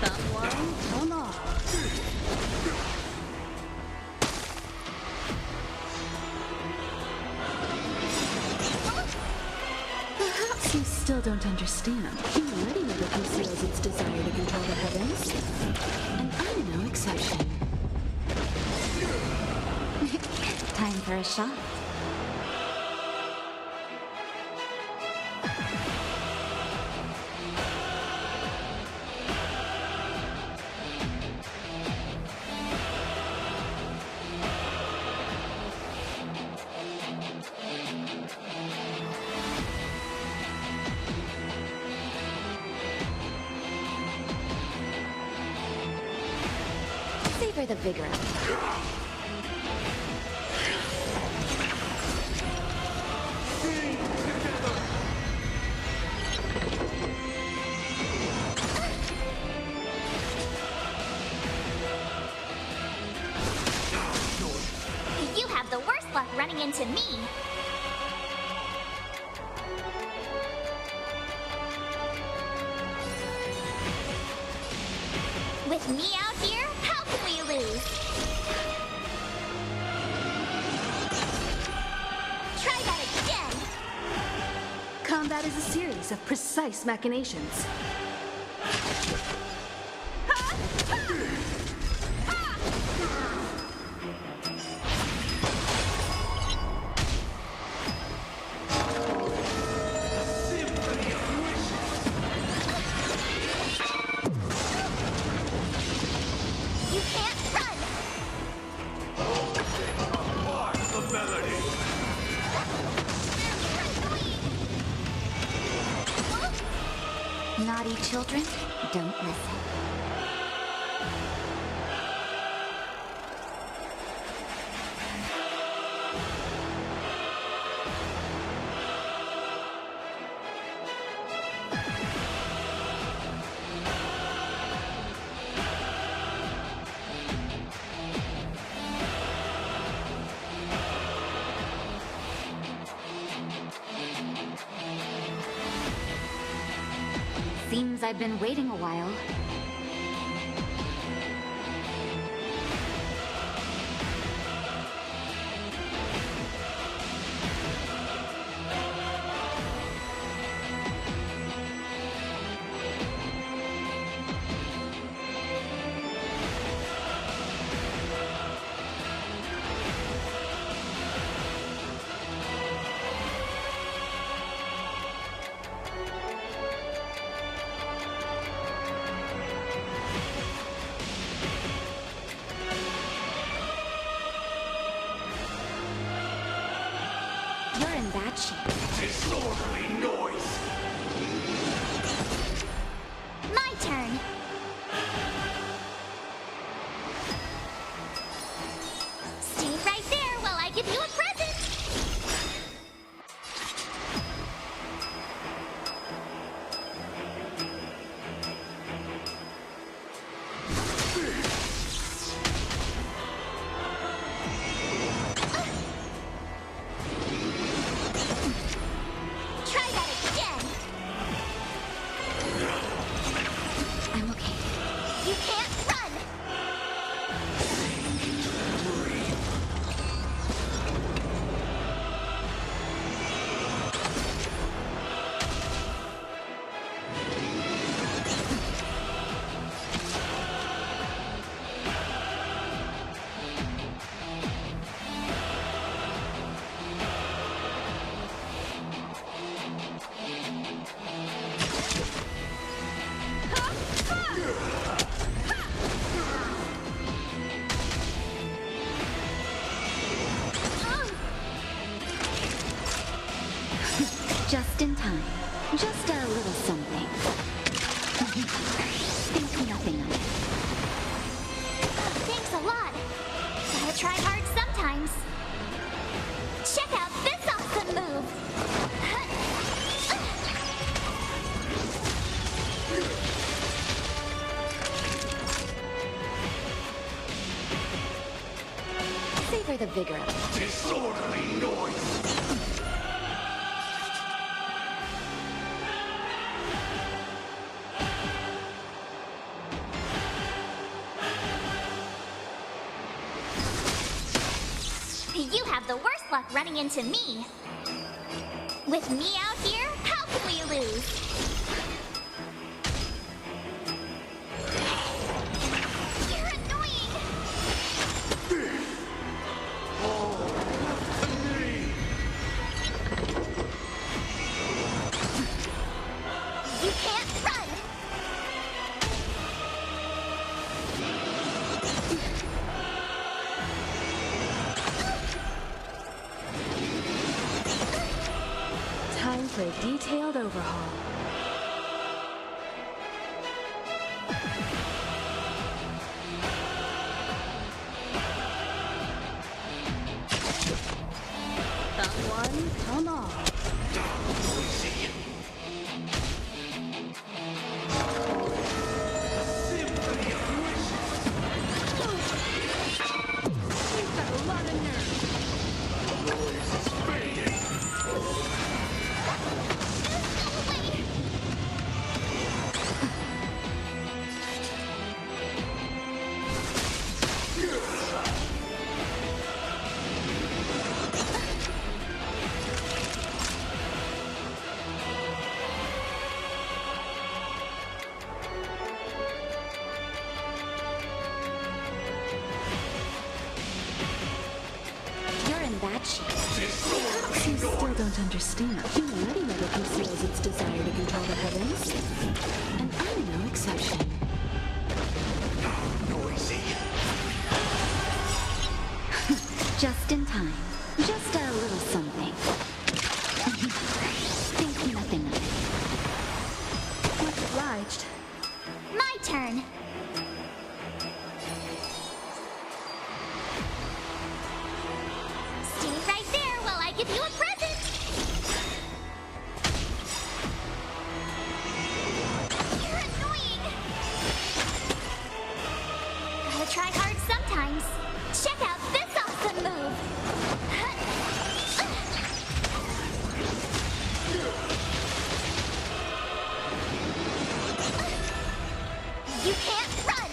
Come one, come all. Perhaps you still don't understand. Humanity never conceals its desire to control the heavens. And I'm no exception. Time for a shot. Savor the vigor. You have the worst luck running into me. With me out here, how can we lose? Try that again. Combat is a series of precise machinations. You can't run. Mark the melody. Naughty children, don't listen. Seems I've been waiting a while. in bad shape. Disorderly noise! My turn. Stay right there while I give you a present. Try that again. I'm okay. You can't run. Just in time. Just a little something. Think nothing of it. Thanks a lot. Gotta try hard sometimes. Check out this awesome move. Savor the vigor of it. Disorderly noise! You have the worst luck running into me. With me out here, how can we lose? You're annoying. You can't run. Time for a detailed overhaul. Come one, come all. You've got a lot of nerve. You're in bad shape. Perhaps you still don't understand. Humanity never conceals its desire to control the heavens. And I'm no exception. Just in time. Just a little something. Think nothing of it. Much obliged. My turn. Stay right there while I give you a present. You're annoying. Gotta try hard sometimes. Check out this awesome move. You can't run.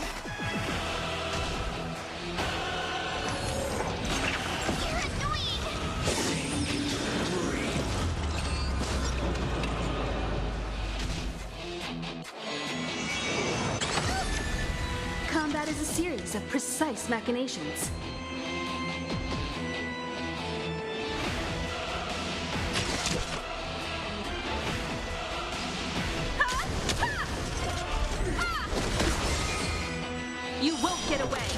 You're annoying. Combat is a series of precise machinations. You won't get away!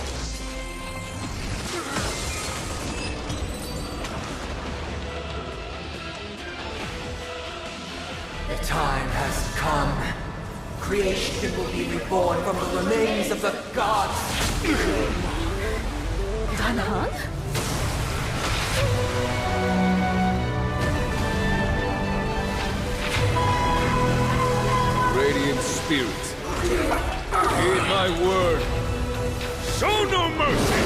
The time has come. Creation will be reborn from the remains of the gods. Dan Han? Radiant spirits, heed my word. Show no mercy!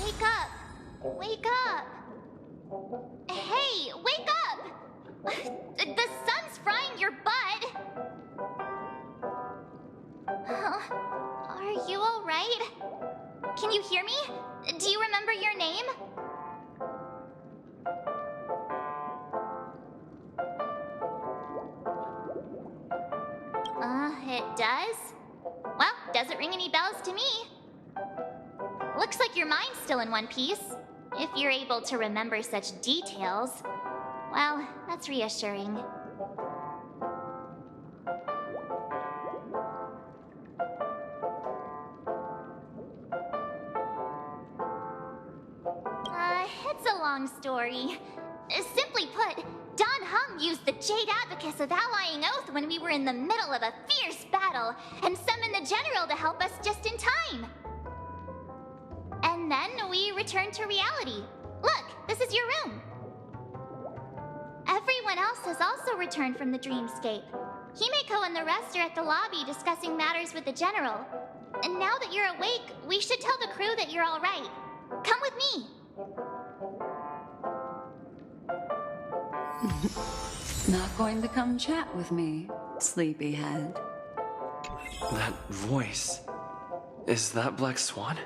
Wake up! Wake up! Hey, wake up! The sun's frying your butt! Huh? Are you alright? Can you hear me? Do you remember your name? It does? Well, doesn't ring any bells to me. Looks like your mind's still in one piece. If you're able to remember such details. Well, that's reassuring. It's a long story. Simply put, Don Hung used the Jade Abacus of Allying Oath when we were in the middle of a fierce battle and summoned the General to help us just in time. And then we returned to reality. Look, this is your room. Everyone else has also returned from the dreamscape. Himeko and the rest are at the lobby discussing matters with the General. And now that you're awake, we should tell the crew that you're all right. Come with me. Not going to come chat with me, sleepyhead? That voice. Is that Black Swan?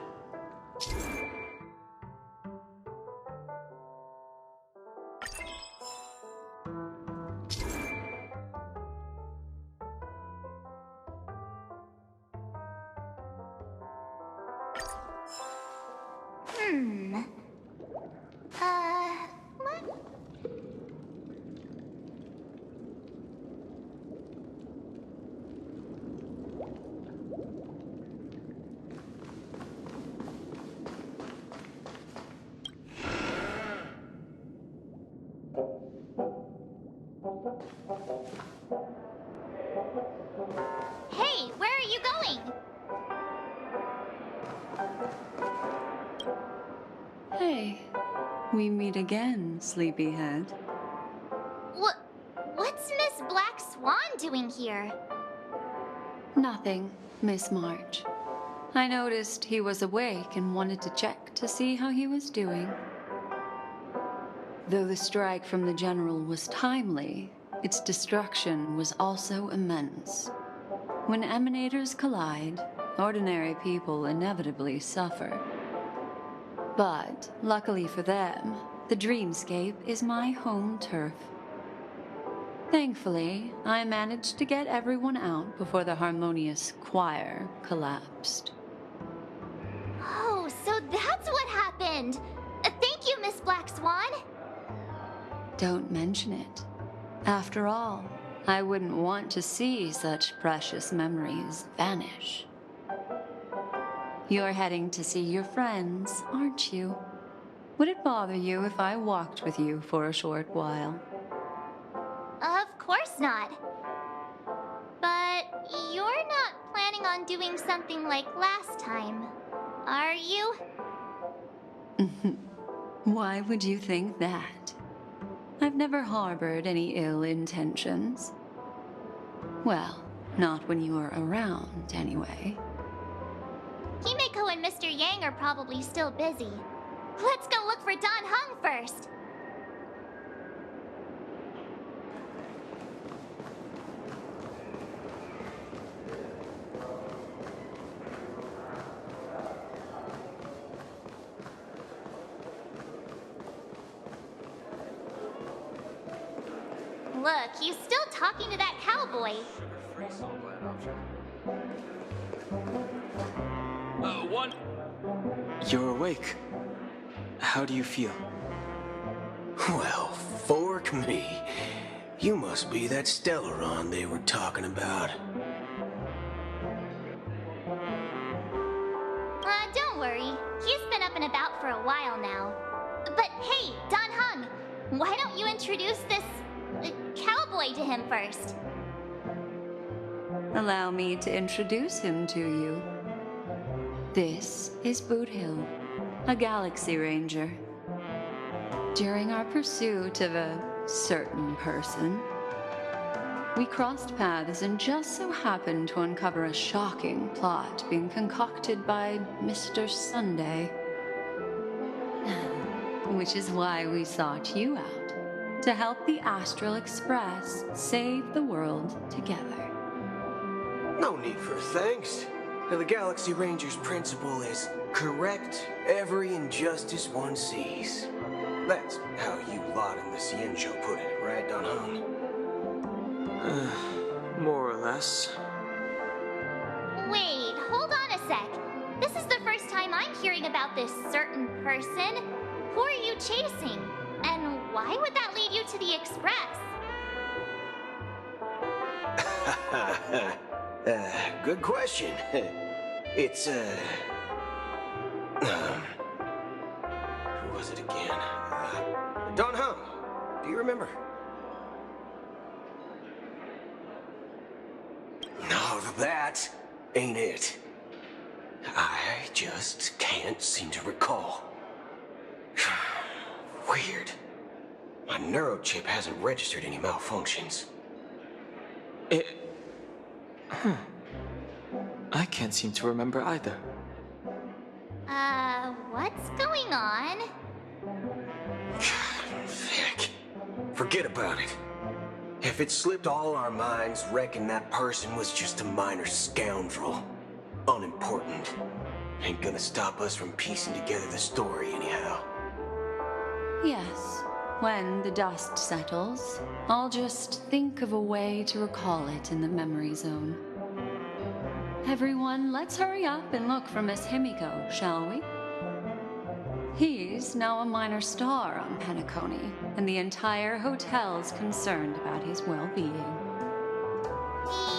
What? Hey, where are you going? Hey, we meet again, sleepyhead. What's Miss Black Swan doing here? Nothing, Miss March. I noticed he was awake and wanted to check to see how he was doing. Though the strike from the General was timely, its destruction was also immense. When emanators collide, ordinary people inevitably suffer. But, luckily for them, the dreamscape is my home turf. Thankfully, I managed to get everyone out before the harmonious choir collapsed. Oh, so that's what happened! Thank you, Miss Black Swan! Don't mention it. After all, I wouldn't want to see such precious memories vanish. You're heading to see your friends, aren't you? Would it bother you if I walked with you for a short while? Of course not. But you're not planning on doing something like last time, are you? Why would you think that? I've never harbored any ill intentions. Well, not when you are around, anyway. Himeko and Mr. Yang are probably still busy. Let's go look for Don Hung first! Look, he's still talking to that cowboy. You're awake. How do you feel? Well, fork me. You must be that Stellaron they were talking about. introduce this cowboy to him first. Allow me to introduce him to you. This is Boot Hill, a Galaxy Ranger. During our pursuit of a certain person, we crossed paths and just so happened to uncover a shocking plot being concocted by Mr. Sunday. Which is why we sought you out, to help the Astral Express save the world together. No need for thanks. The Galaxy Ranger's principle is correct every injustice one sees. That's how you lot in the Cienjo put it, right, Don Hung? More or less. Wait, hold on a sec. This is the first time I'm hearing about this certain person. Who are you chasing? And why would that lead you to the Express? Good question. It's, who was it again? Don Hung. Do you remember? No, that ain't it. I just can't seem to recall. Weird. My neurochip hasn't registered any malfunctions. I can't seem to remember either. What's going on? Heck. Forget about it. If it slipped all our minds, reckon that person was just a minor scoundrel. Unimportant. Ain't gonna stop us from piecing together the story anyhow. Yes, when the dust settles, I'll just think of a way to recall it in the memory zone. Everyone, let's hurry up and look for Miss Himiko, shall we? He's now a minor star on Penacony, and the entire hotel's concerned about his well-being.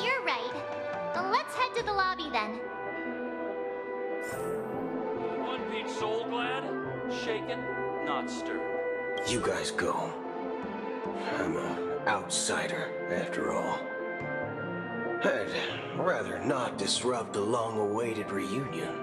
You're right. Let's head to the lobby then. One Peach Soul Glad, shaken, not stirred. You guys go. I'm an outsider, after all. I'd rather not disrupt a long-awaited reunion.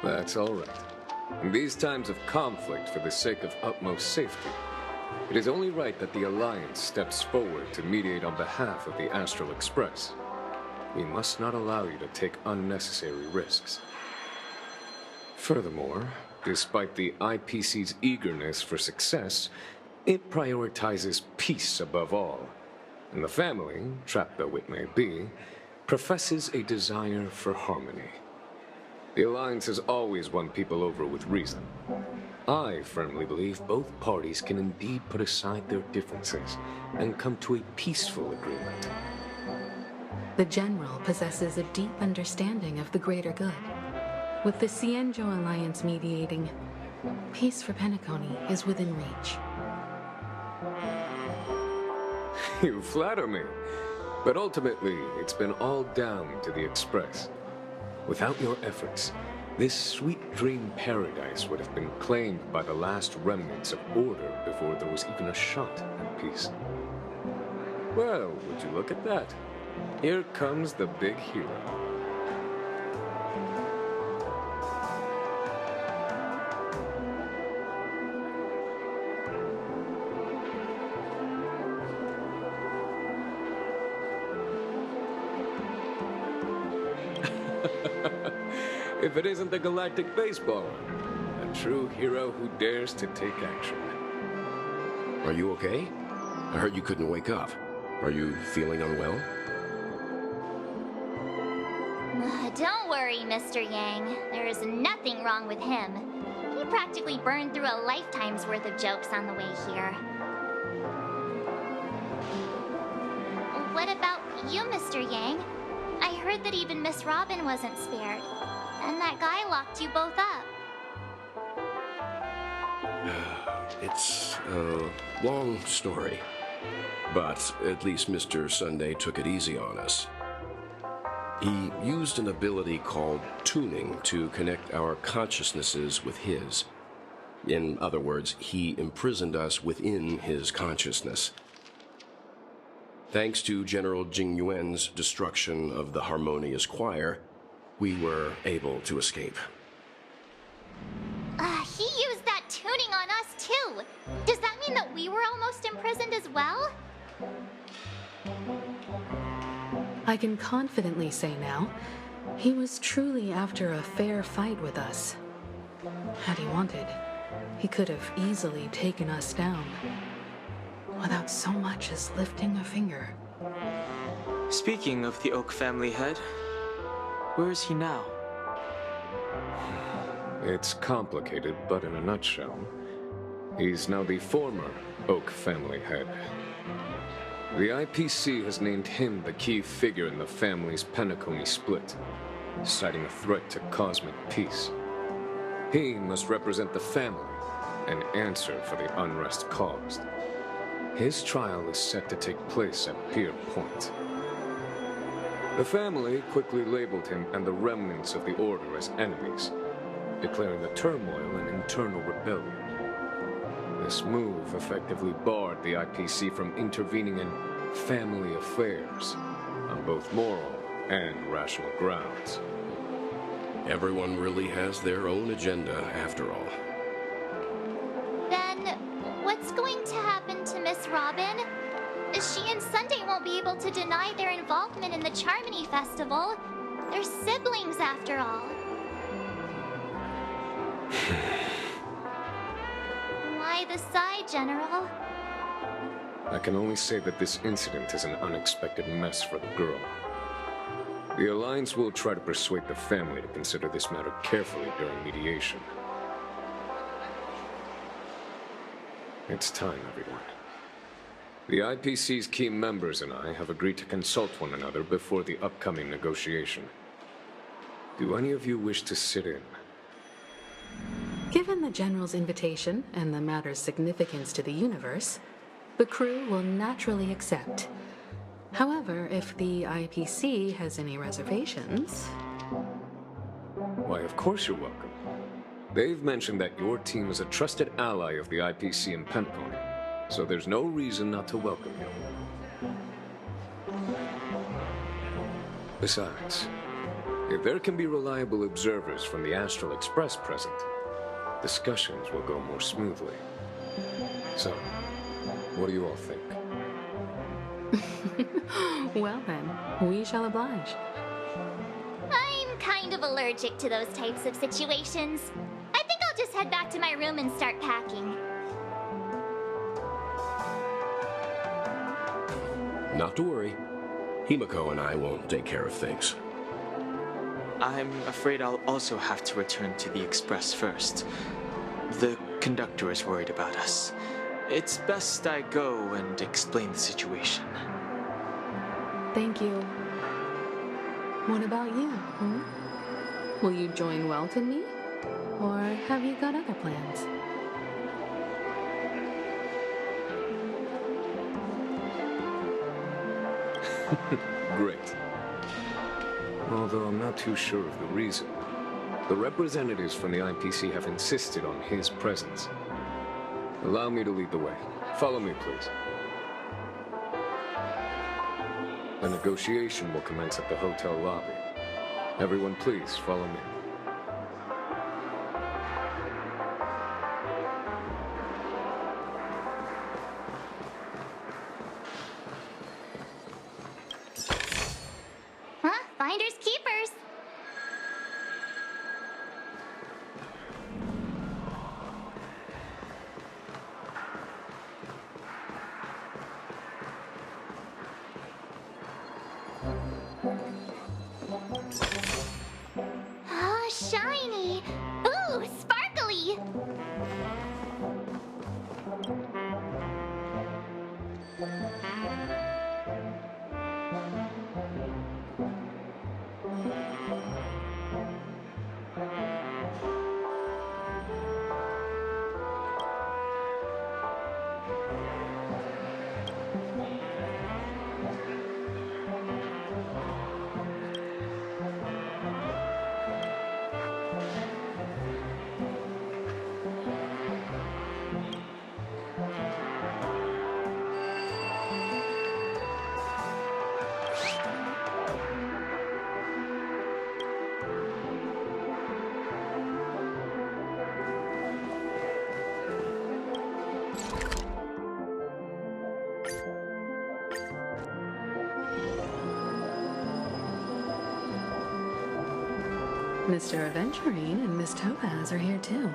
That's all right. In these times of conflict for the sake of utmost safety, it is only right that the Alliance steps forward to mediate on behalf of the Astral Express. We must not allow you to take unnecessary risks. Furthermore, despite the IPC's eagerness for success, it prioritizes peace above all. And the family, trapped though it may be, professes a desire for harmony. The Alliance has always won people over with reason. I firmly believe both parties can indeed put aside their differences and come to a peaceful agreement. The General possesses a deep understanding of the greater good. With the Cienjo Alliance mediating, peace for Penacony is within reach. You flatter me. But ultimately, it's been all down to the Express. Without your efforts, this sweet dream paradise would have been claimed by the last remnants of order before there was even a shot at peace. Well, would you look at that? Here comes the big hero. If it isn't the galactic baseballer, a true hero who dares to take action. Are you okay? I heard you couldn't wake up. Are you feeling unwell? Don't worry, Mr. Yang. There is nothing wrong with him. He practically burned through a lifetime's worth of jokes on the way here. what about you, Mr. Yang? I heard that even Miss Robin wasn't spared. And that guy locked you both up. It's a long story. But at least Mr. Sunday took it easy on us. He used an ability called tuning to connect our consciousnesses with his. In other words, he imprisoned us within his consciousness. Thanks to General Jing Yuan's destruction of the Harmonious Choir, we were able to escape. He used that tuning on us too. Does that mean that we were almost imprisoned as well? I can confidently say now, he was truly after a fair fight with us. Had he wanted, he could have easily taken us down, without so much as lifting a finger. Speaking of the Oak family head, where is he now? It's complicated, but in a nutshell, he's now the former Oak family head. The IPC has named him the key figure in the family's Penacony split, citing a threat to cosmic peace. He must represent the family and answer for the unrest caused. His trial is set to take place at Pier Point. The family quickly labeled him and the remnants of the Order as enemies, declaring the turmoil an internal rebellion. This move effectively barred the IPC from intervening in family affairs on both moral and rational grounds. Everyone really has their own agenda, after all. Then, what's going to happen to Miss Robin? She and Sunday won't be able to deny their involvement in the Charmony Festival. They're siblings, after all. Why the sigh, General? I can only say that this incident is an unexpected mess for the girl. The Alliance will try to persuade the family to consider this matter carefully during mediation. It's time, everyone. The IPC's key members and I have agreed to consult one another before the upcoming negotiation. Do any of you wish to sit in? Given the General's invitation and the matter's significance to the universe, the crew will naturally accept. However, if the IPC has any reservations... Why, of course you're welcome. They've mentioned that your team is a trusted ally of the IPC in Penacony, so there's no reason not to welcome you. Besides, if there can be reliable observers from the Astral Express present, discussions will go more smoothly. So, what do you all think? Well then, we shall oblige. I'm kind of allergic to those types of situations. I think I'll just head back to my room and start packing. Not to worry. Himiko and I will take care of things. I'm afraid I'll also have to return to the Express first. The conductor is worried about us. It's best I go and explain the situation. Thank you. What about you? Will you join Welt and me? Or have you got other plans? Great. Although I'm not too sure of the reason. The representatives from the IPC have insisted on his presence. Allow me to lead the way. Follow me, please. The negotiation will commence at the hotel lobby. Everyone, please follow me. Huh? Finders keepers. Oh, shiny. Ooh, sparkly. Mr. Aventurine and Miss Topaz are here too.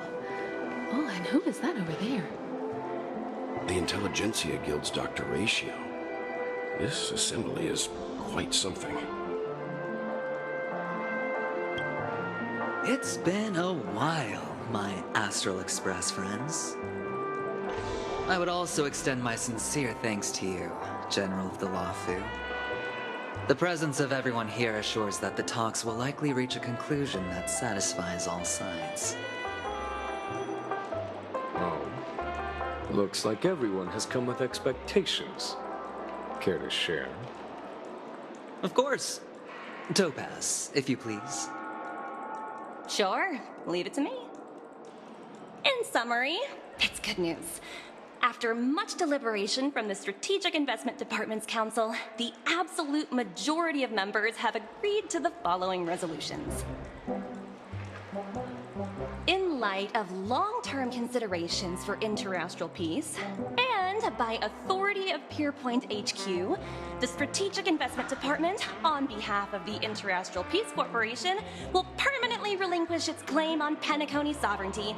Oh, and who is that over there? The Intelligentsia Guild's Dr. Ratio. This assembly is quite something. It's been a while, my Astral Express friends. I would also extend my sincere thanks to you, General of the Lawfu. The presence of everyone here assures that the talks will likely reach a conclusion that satisfies all sides. Oh. Looks like everyone has come with expectations. Care to share? Of course. Topaz, if you please. Sure, leave it to me. In summary, it's good news. After much deliberation from the Strategic Investment Department's Council, the absolute majority of members have agreed to the following resolutions. In light of long-term considerations for interastral peace, and by authority of Pierpoint HQ, the Strategic Investment Department, on behalf of the Interastral Peace Corporation, will permanently relinquish its claim on Penacony sovereignty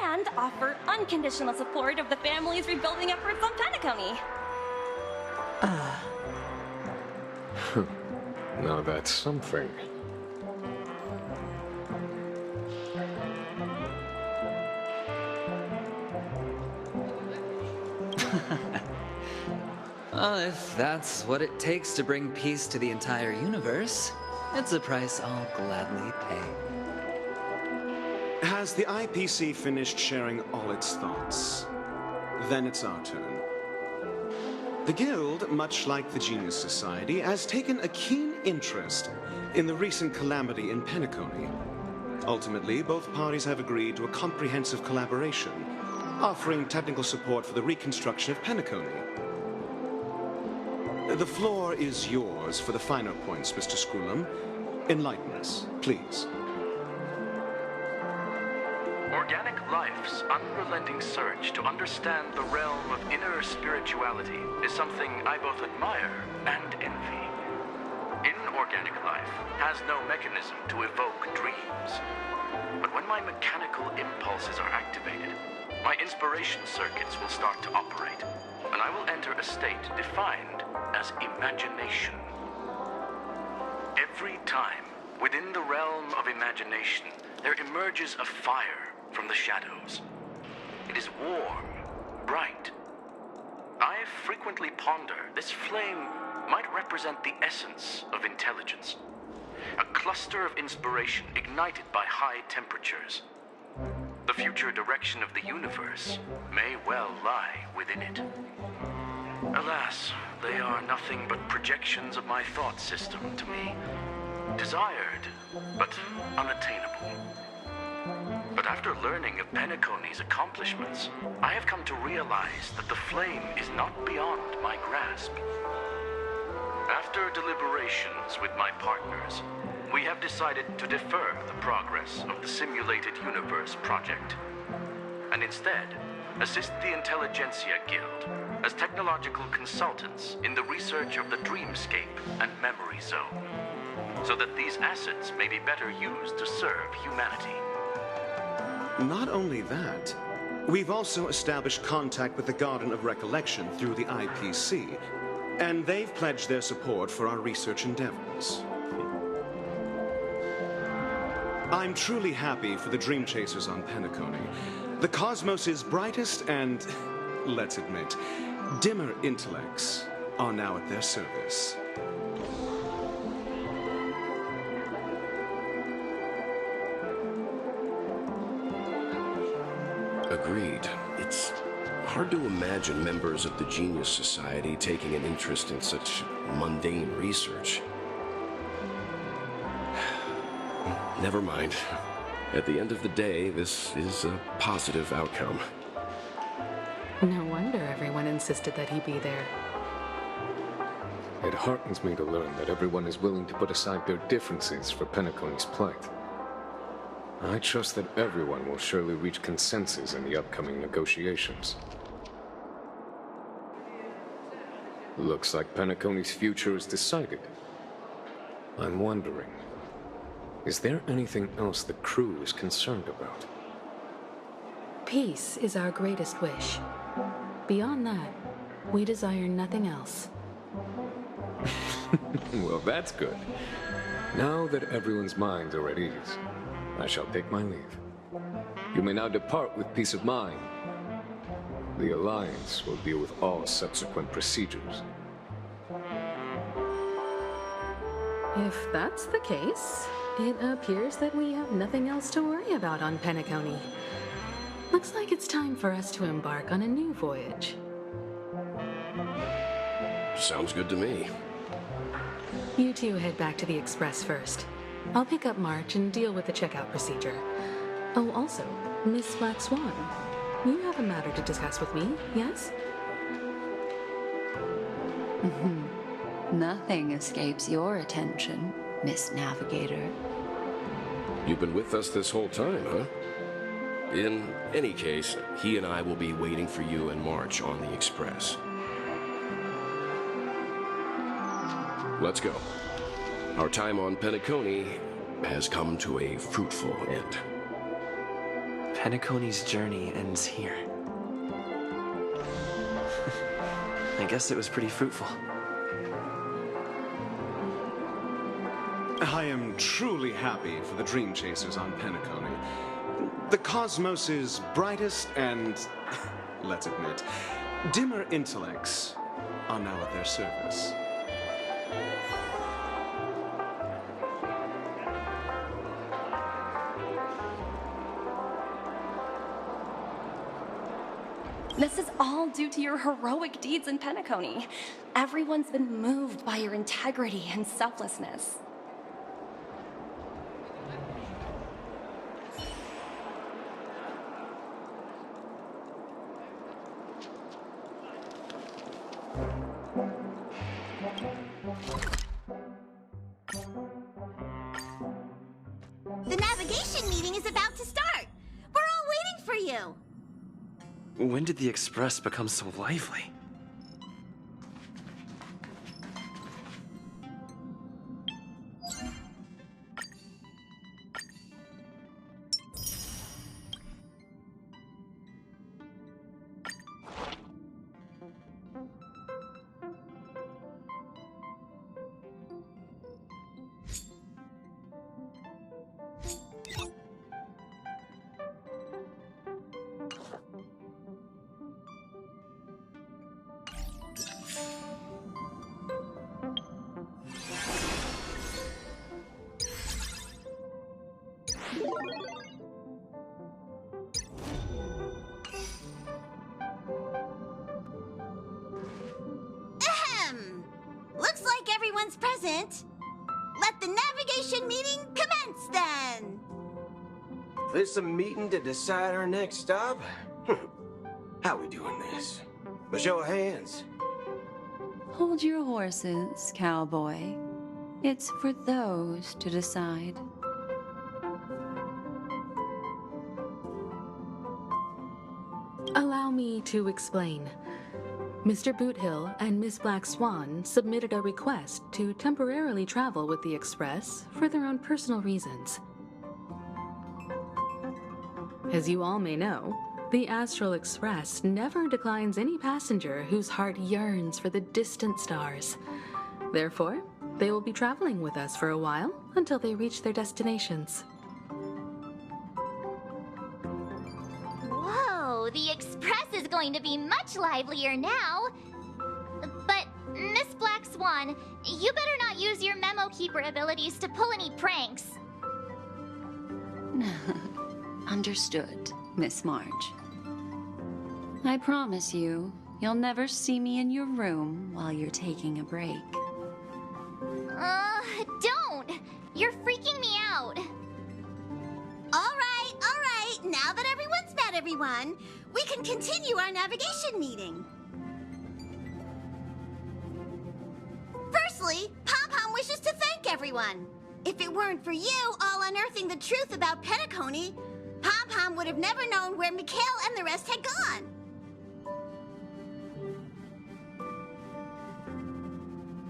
and offer unconditional support of the family's rebuilding efforts on Penacony. Now that's something. Well, if that's what it takes to bring peace to the entire universe, it's a price I'll gladly pay. Has the IPC finished sharing all its thoughts? Then it's our turn. The Guild, much like the Genius Society, has taken a keen interest in the recent calamity in Penacony. Ultimately, both parties have agreed to a comprehensive collaboration, offering technical support for the reconstruction of Penacony. The floor is yours for the finer points, Mr. Screwlam. Enlighten us, please. Organic life's unrelenting search to understand the realm of inner spirituality is something I both admire and envy. Inorganic life has no mechanism to evoke dreams. But when my mechanical impulses are activated, my inspiration circuits will start to operate, and I will enter a state defined as imagination. Every time, within the realm of imagination, there emerges a fire from the shadows. It is warm, bright. I frequently ponder this flame might represent the essence of intelligence. A cluster of inspiration ignited by high temperatures. The future direction of the universe may well lie within it. Alas, they are nothing but projections of my thought system to me. Desired, but unattainable. But after learning of Penacony's accomplishments, I have come to realize that the flame is not beyond my grasp. After deliberations with my partners, we have decided to defer the progress of the Simulated Universe project, and instead assist the Intelligentsia Guild as technological consultants in the research of the Dreamscape and Memory Zone, so that these assets may be better used to serve humanity. Not only that, we've also established contact with the Garden of Recollection through the IPC, and they've pledged their support for our research endeavors. I'm truly happy for the Dream Chasers on Penacony. The cosmos' brightest and, let's admit, dimmer intellects are now at their service. Agreed. It's hard to imagine members of the Genius Society taking an interest in such mundane research. Never mind. At the end of the day, this is a positive outcome. No wonder everyone insisted that he be there. It heartens me to learn that everyone is willing to put aside their differences for Penacony's plight. I trust that everyone will surely reach consensus in the upcoming negotiations. Looks like Penacony's future is decided. I'm wondering, Is there anything else the crew is concerned about? Peace is our greatest wish. Beyond that, we desire nothing else. Well, that's good. Now that everyone's minds are at ease, I shall take my leave. You may now depart with peace of mind. The Alliance will deal with all subsequent procedures. If that's the case, it appears that we have nothing else to worry about on Penacony. Looks like it's time for us to embark on a new voyage. Sounds good to me. You two head back to the Express first. I'll pick up March and deal with the checkout procedure. Oh, also, Miss Black Swan, you have a matter to discuss with me, yes? Nothing escapes your attention, Miss Navigator. You've been with us this whole time, huh? In any case, he and I will be waiting for you and March on the Express. Let's go. Our time on Penacony has come to a fruitful end. Penacony's journey ends here. I guess it was pretty fruitful. I am truly happy for the Dream Chasers on Penacony. The cosmos' brightest and, let's admit, dimmer intellects are now at their service. This is all due to your heroic deeds in Penacony. Everyone's been moved by your integrity and selflessness. The navigation meeting is about to start. We're all waiting for you. When did the Express become so lively? Ahem! Looks like everyone's present. Let the navigation meeting commence then. This a meeting to decide our next stop? How we doing this? A show of hands. Hold your horses, cowboy. It's for those to decide. Allow me to explain. Mr. Boothill and Miss Black Swan submitted a request to temporarily travel with the Express for their own personal reasons. As you all may know, the Astral Express never declines any passenger whose heart yearns for the distant stars. Therefore, they will be traveling with us for a while until they reach their destinations. Whoa, the Express is going to be much livelier now. But, Miss Black Swan, you better not use your memo keeper abilities to pull any pranks. Understood, Miss March. I promise you, you'll never see me in your room while you're taking a break. Don't! You're freaking me out. All right. Now that everyone's met everyone, we can continue our navigation meeting. Firstly, Pom-Pom wishes to thank everyone. If it weren't for you all unearthing the truth about Penacony, Pom-Pom would have never known where Mikhail and the rest had gone.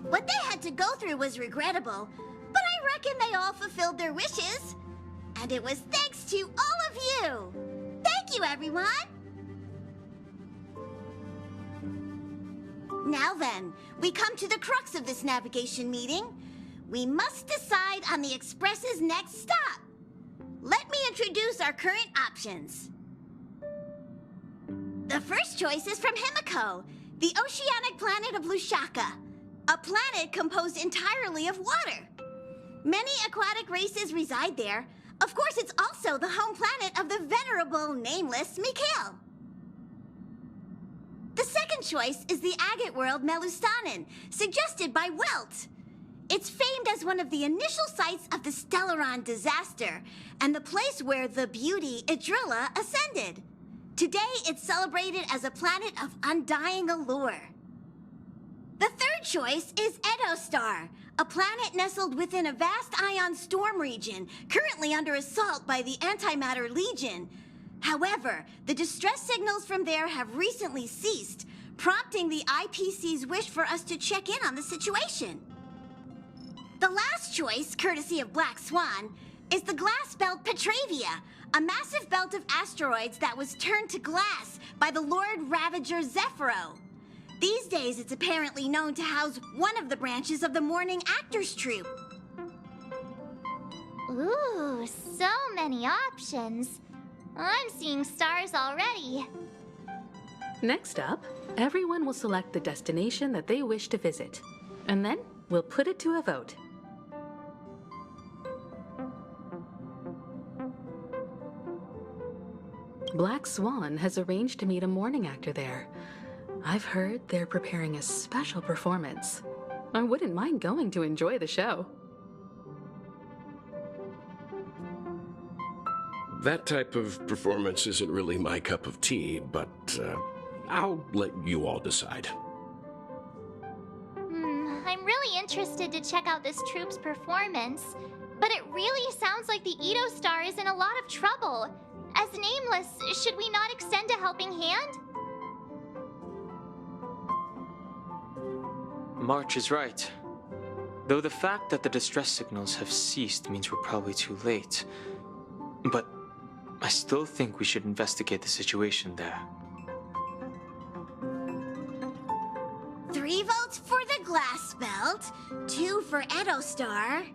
What they had to go through was regrettable, but I reckon they all fulfilled their wishes. And it was thanks to all of you. Thank you, everyone. Now then, we come to the crux of this navigation meeting. We must decide on the Express's next stop. Let me introduce our current options. The first choice is from Himiko, the oceanic planet of Lushaka, a planet composed entirely of water. Many aquatic races reside there. Of course, it's also the home planet of the venerable, nameless Mikhail. The second choice is the agate world Melustanen, suggested by Welt. It's famed as one of the initial sites of the Stellaron disaster, and the place where the beauty Idrilla ascended. Today, it's celebrated as a planet of undying allure. The third choice is Edostar, a planet nestled within a vast ion storm region, currently under assault by the Antimatter Legion. However, the distress signals from there have recently ceased, prompting the IPC's wish for us to check in on the situation. The last choice, courtesy of Black Swan, is the glass belt Petravia, a massive belt of asteroids that was turned to glass by the Lord Ravager Zephyro. These days, it's apparently known to house one of the branches of the Morning Actors Troupe. Ooh, so many options. I'm seeing stars already. Next up, everyone will select the destination that they wish to visit, and then we'll put it to a vote. Black Swan has arranged to meet a morning actor there. I've heard they're preparing a special performance. I wouldn't mind going to enjoy the show. That type of performance isn't really my cup of tea, but I'll let you all decide. I'm really interested to check out this troupe's performance, but it really sounds like the Edo Star is in a lot of trouble. As Nameless, should we not extend a helping hand? March is right. Though the fact that the distress signals have ceased means we're probably too late. But I still think we should investigate the situation there. 3 votes for the glass belt, 2 for Edostar.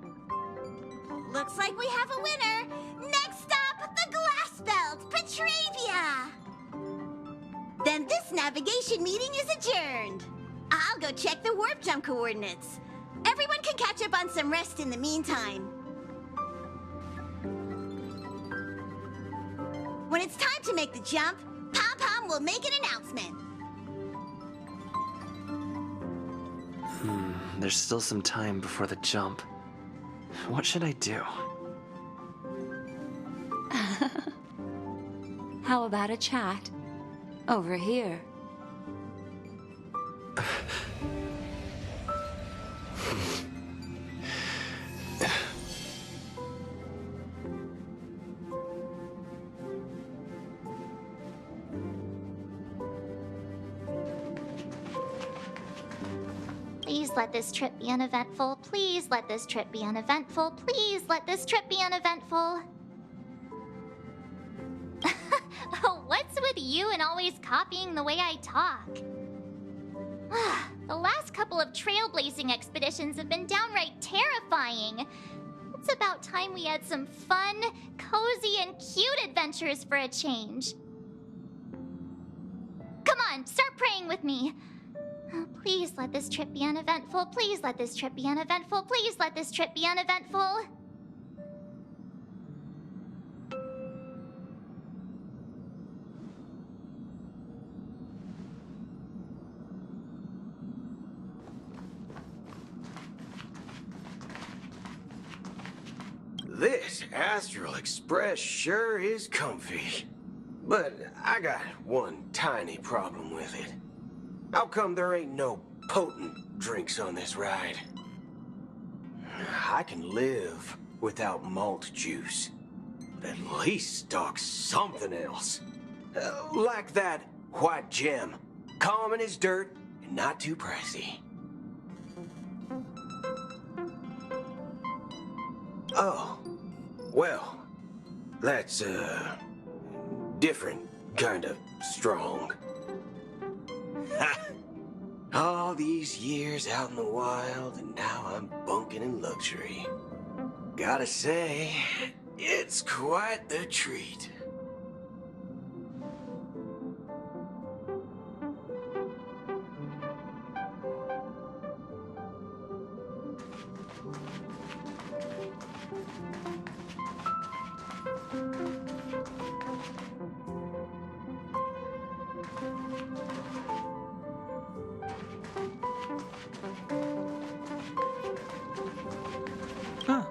Looks like we have a winner. Next up, the glass belt, Petravia. Then this navigation meeting is adjourned. I'll go check the warp jump coordinates. Everyone can catch up on some rest in the meantime. When it's time to make the jump, Pom-Pom will make an announcement. There's still some time before the jump. What should I do? How about a chat? Over here. Please let this trip be uneventful. Please let this trip be uneventful. Please let this trip be uneventful. What's with you and always copying the way I talk? The last couple of trailblazing expeditions have been downright terrifying. It's about time we had some fun, cozy, and cute adventures for a change. Come on, start praying with me. Please let this trip be uneventful. Please let this trip be uneventful. Please let this trip be uneventful. This Astral Express sure is comfy. But I got one tiny problem with it. How come there ain't no potent drinks on this ride? I can live without malt juice, but at least stock something else. Like that white gem, common as dirt and not too pricey. Oh, well, that's, different kind of strong. Ha! All these years out in the wild, and now I'm bunking in luxury. Gotta say, it's quite the treat. Huh.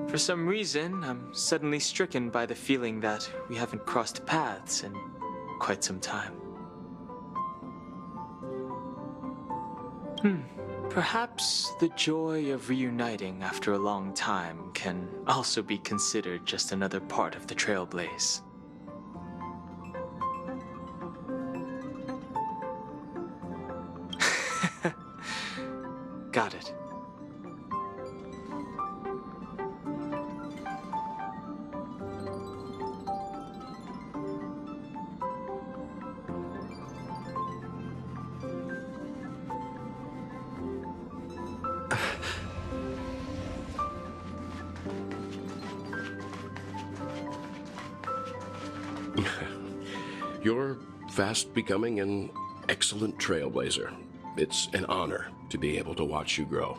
For some reason, I'm suddenly stricken by the feeling that we haven't crossed paths in quite some time. Perhaps the joy of reuniting after a long time can also be considered just another part of the trailblaze. Got it. You're fast becoming an excellent trailblazer. It's an honor to be able to watch you grow.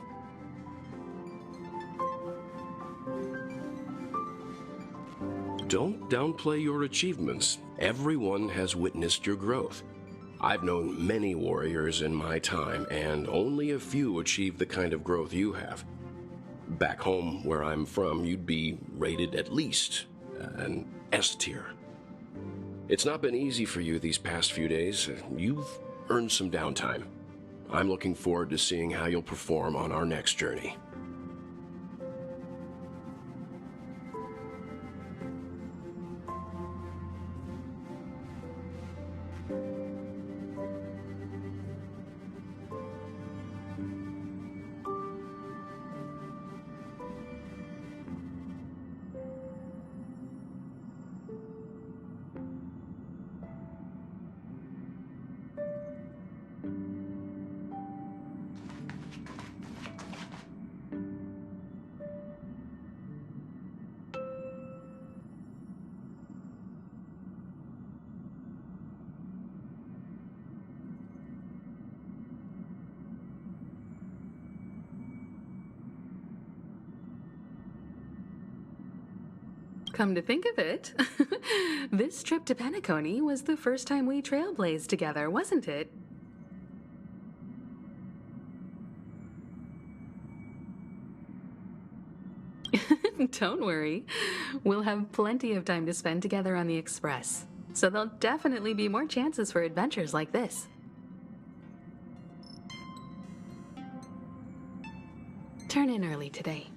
Don't downplay your achievements. Everyone has witnessed your growth. I've known many warriors in my time, and only a few achieve the kind of growth you have. Back home, where I'm from, you'd be rated at least an S tier. It's not been easy for you these past few days. You've earned some downtime. I'm looking forward to seeing how you'll perform on our next journey. Come to think of it, this trip to Penacony was the first time we trailblazed together, wasn't it? Don't worry. We'll have plenty of time to spend together on the Express, so there'll definitely be more chances for adventures like this. Turn in early today.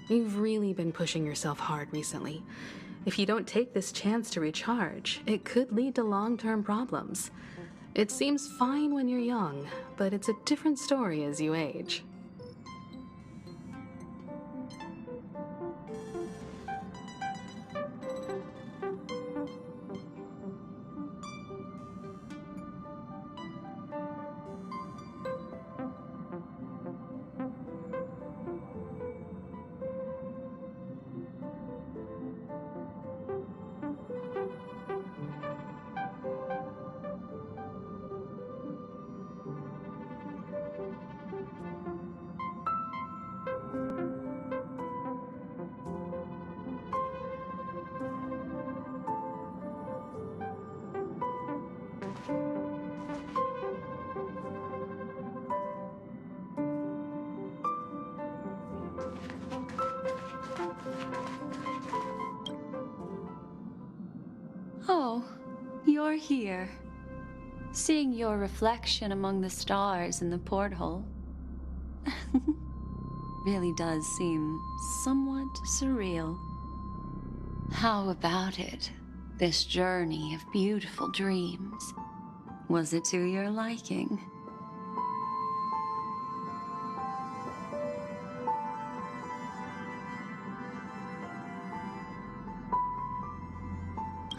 You've really been pushing yourself hard recently. If you don't take this chance to recharge, it could lead to long-term problems. It seems fine when you're young, but it's a different story as you age. Oh, you're here. Seeing your reflection among the stars in the porthole really does seem somewhat surreal. How about it? This journey of beautiful dreams. Was it to your liking?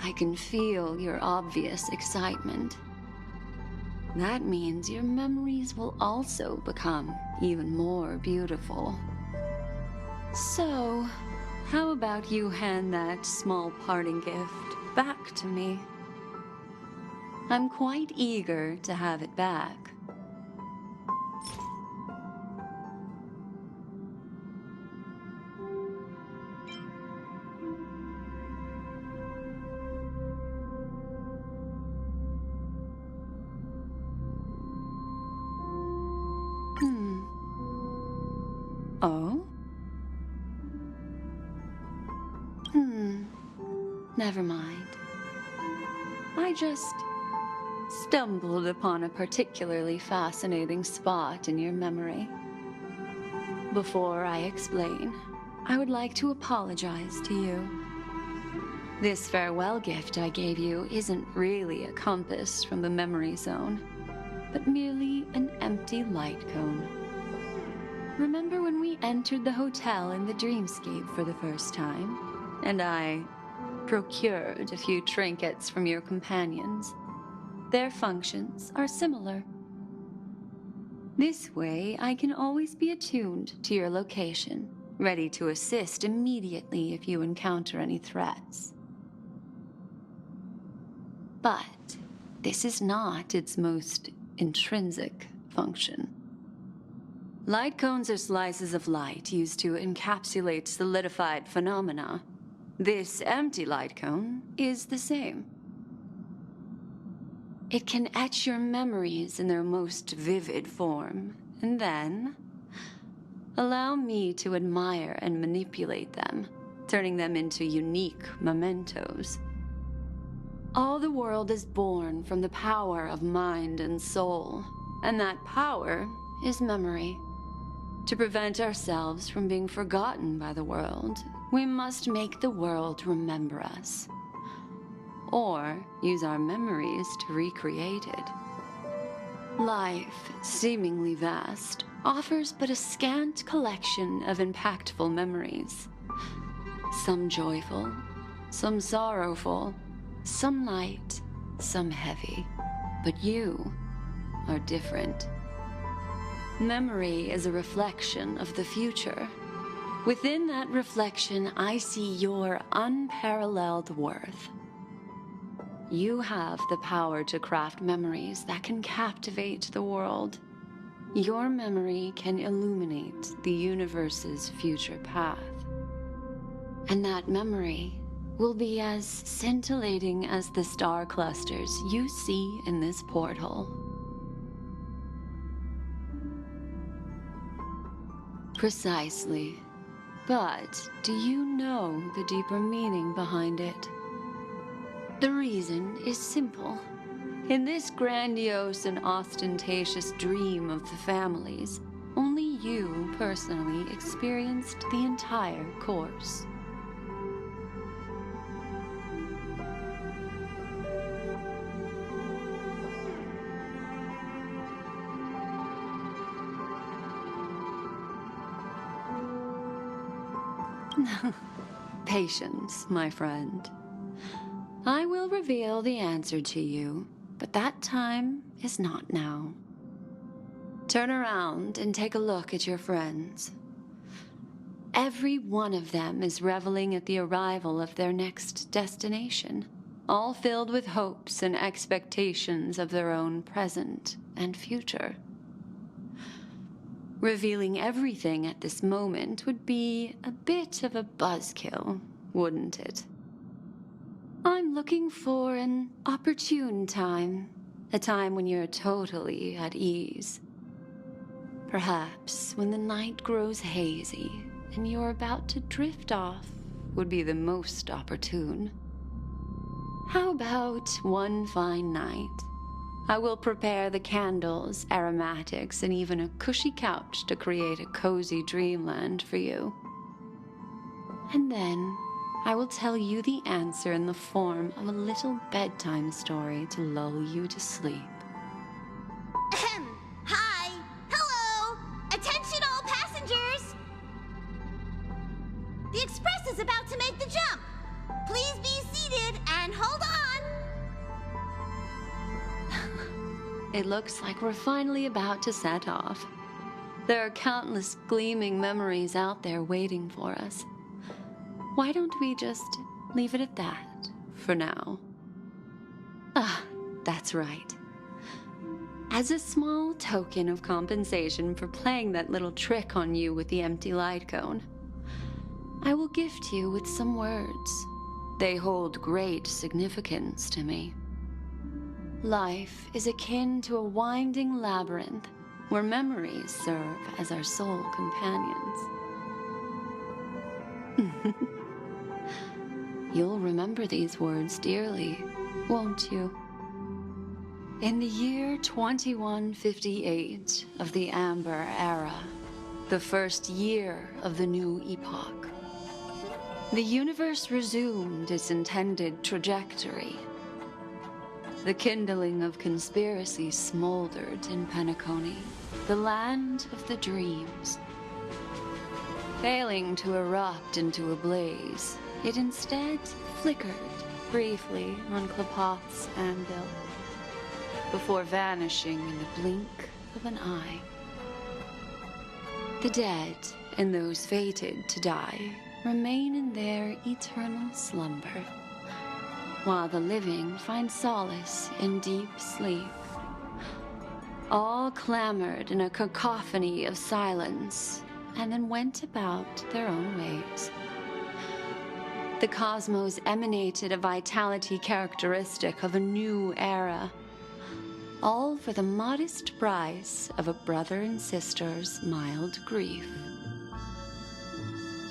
I can feel your obvious excitement. That means your memories will also become even more beautiful. So, how about you hand that small parting gift back to me? I'm quite eager to have it back. Oh? Never mind. I just stumbled upon a particularly fascinating spot in your memory. Before I explain, I would like to apologize to you. This farewell gift I gave you isn't really a compass from the memory zone, but merely an empty light cone. Remember when we entered the hotel in the dreamscape for the first time, and I procured a few trinkets from your companions? Their functions are similar. This way, I can always be attuned to your location, ready to assist immediately if you encounter any threats. But this is not its most intrinsic function. Light cones are slices of light used to encapsulate solidified phenomena. This empty light cone is the same. It can etch your memories in their most vivid form, and then allow me to admire and manipulate them, turning them into unique mementos. All the world is born from the power of mind and soul, and that power is memory. To prevent ourselves from being forgotten by the world, we must make the world remember us, or use our memories to recreate it. Life, seemingly vast, offers but a scant collection of impactful memories. Some joyful, some sorrowful, some light, some heavy. But you are different. Memory is a reflection of the future. Within that reflection, I see your unparalleled worth. You have the power to craft memories that can captivate the world. Your memory can illuminate the universe's future path. And that memory will be as scintillating as the star clusters you see in this portal. Precisely. But do you know the deeper meaning behind it? The reason is simple. In this grandiose and ostentatious dream of the families, only you personally experienced the entire course. Patience, my friend. I will reveal the answer to you, but that time is not now. Turn around and take a look at your friends. Every one of them is reveling at the arrival of their next destination, all filled with hopes and expectations of their own present and future. Revealing everything at this moment would be a bit of a buzzkill, wouldn't it? I'm looking for an opportune time, a time when you're totally at ease. Perhaps when the night grows hazy and you're about to drift off would be the most opportune. How about one fine night? I will prepare the candles, aromatics, and even a cushy couch to create a cozy dreamland for you. And then I will tell you the answer in the form of a little bedtime story to lull you to sleep. Ahem. Hi. Hello. Attention all passengers. The express is about to make the jump. Please be seated and hold it looks like we're finally about to set off. There are countless gleaming memories out there waiting for us. Why don't we just leave it at that for now? That's right. As a small token of compensation for playing that little trick on you with the empty light cone, I will gift you with some words. They hold great significance to me. Life is akin to a winding labyrinth where memories serve as our sole companions. You'll remember these words dearly, won't you? In the year 2158 of the Amber Era, the first year of the new epoch, the universe resumed its intended trajectory. The kindling of conspiracy smoldered in Penacony, the land of the dreams. Failing to erupt into a blaze, it instead flickered briefly on Klapoth's anvil, before vanishing in the blink of an eye. The dead and those fated to die remain in their eternal slumber, while the living find solace in deep sleep. All clamored in a cacophony of silence, and then went about their own ways. The cosmos emanated a vitality characteristic of a new era, all for the modest price of a brother and sister's mild grief.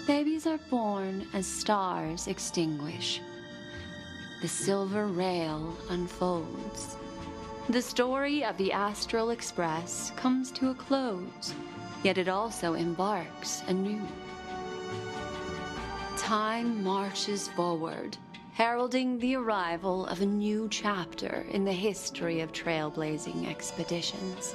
Babies are born as stars extinguish. The silver rail unfolds. The story of the Astral Express comes to a close, yet it also embarks anew. Time marches forward, heralding the arrival of a new chapter in the history of trailblazing expeditions.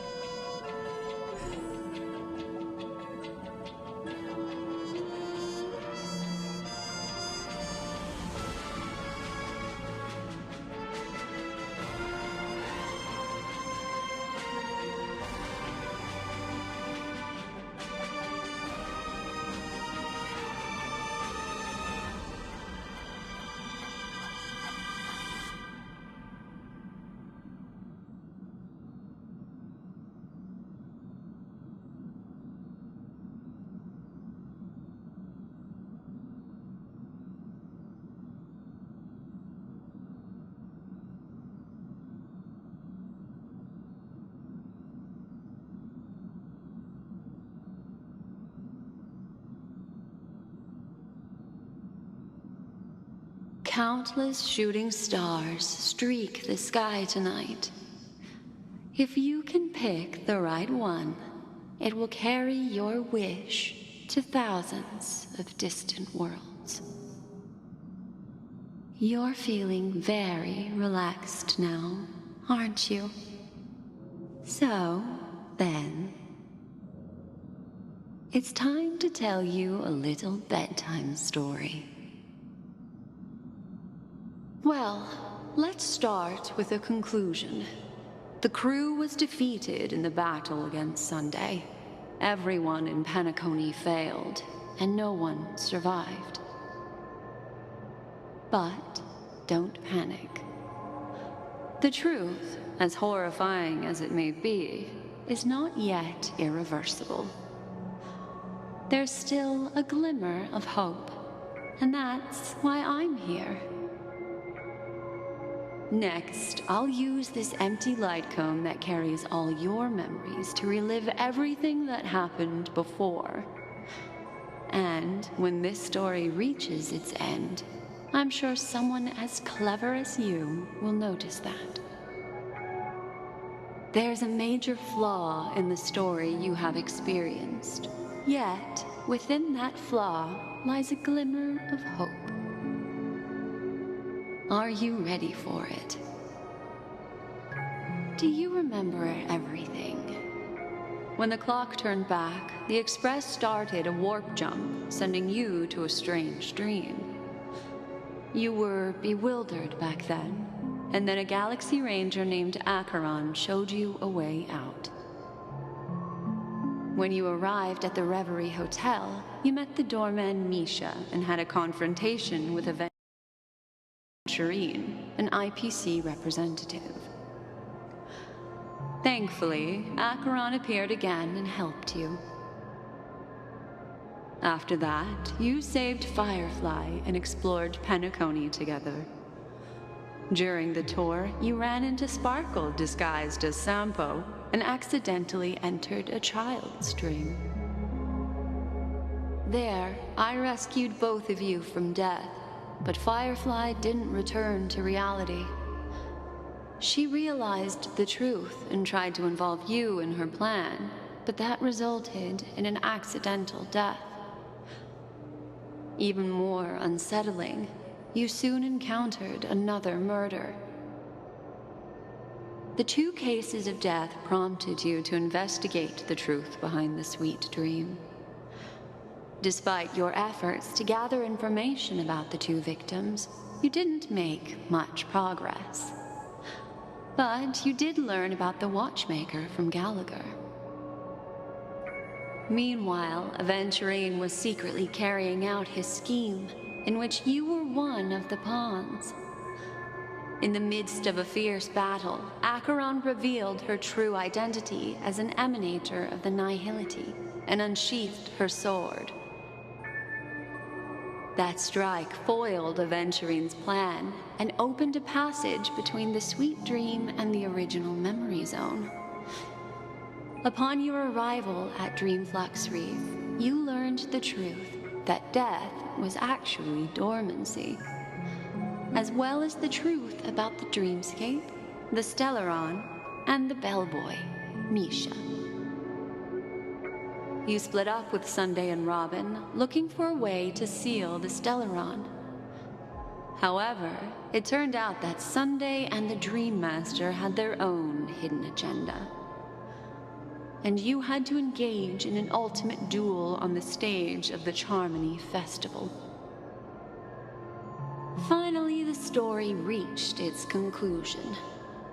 Countless shooting stars streak the sky tonight. If you can pick the right one, it will carry your wish to thousands of distant worlds. You're feeling very relaxed now, aren't you? So, then, it's time to tell you a little bedtime story. Well, let's start with a conclusion. The crew was defeated in the battle against Sunday. Everyone in Penacony failed, and no one survived. But don't panic. The truth, as horrifying as it may be, is not yet irreversible. There's still a glimmer of hope, and that's why I'm here. Next, I'll use this empty light cone that carries all your memories to relive everything that happened before. And when this story reaches its end, I'm sure someone as clever as you will notice that. There's a major flaw in the story you have experienced, yet within that flaw lies a glimmer of hope. Are you ready for it? Do you remember everything? When the clock turned back, the Express started a warp jump, sending you to a strange dream. You were bewildered back then, and then a Galaxy Ranger named Acheron showed you a way out. When you arrived at the Reverie Hotel, you met the doorman Misha and had a confrontation with Aventurine, an IPC representative. Thankfully, Acheron appeared again and helped you. After that, you saved Firefly and explored Penacony together. During the tour, you ran into Sparkle disguised as Sampo and accidentally entered a child's dream. There, I rescued both of you from death, but Firefly didn't return to reality. She realized the truth and tried to involve you in her plan, but that resulted in an accidental death. Even more unsettling, you soon encountered another murder. The 2 cases of death prompted you to investigate the truth behind the sweet dream. Despite your efforts to gather information about the 2 victims, you didn't make much progress. But you did learn about the watchmaker from Gallagher. Meanwhile, Aventurine was secretly carrying out his scheme, in which you were one of the pawns. In the midst of a fierce battle, Acheron revealed her true identity as an emanator of the Nihility and unsheathed her sword. That strike foiled Aventurine's plan and opened a passage between the sweet dream and the original memory zone. Upon your arrival at Dreamflux Reef, you learned the truth that death was actually dormancy, as well as the truth about the dreamscape, the Stellaron, and the bellboy, Misha. You split up with Sunday and Robin, looking for a way to seal the Stellaron. However, it turned out that Sunday and the Dream Master had their own hidden agenda. And you had to engage in an ultimate duel on the stage of the Charmony Festival. Finally, the story reached its conclusion.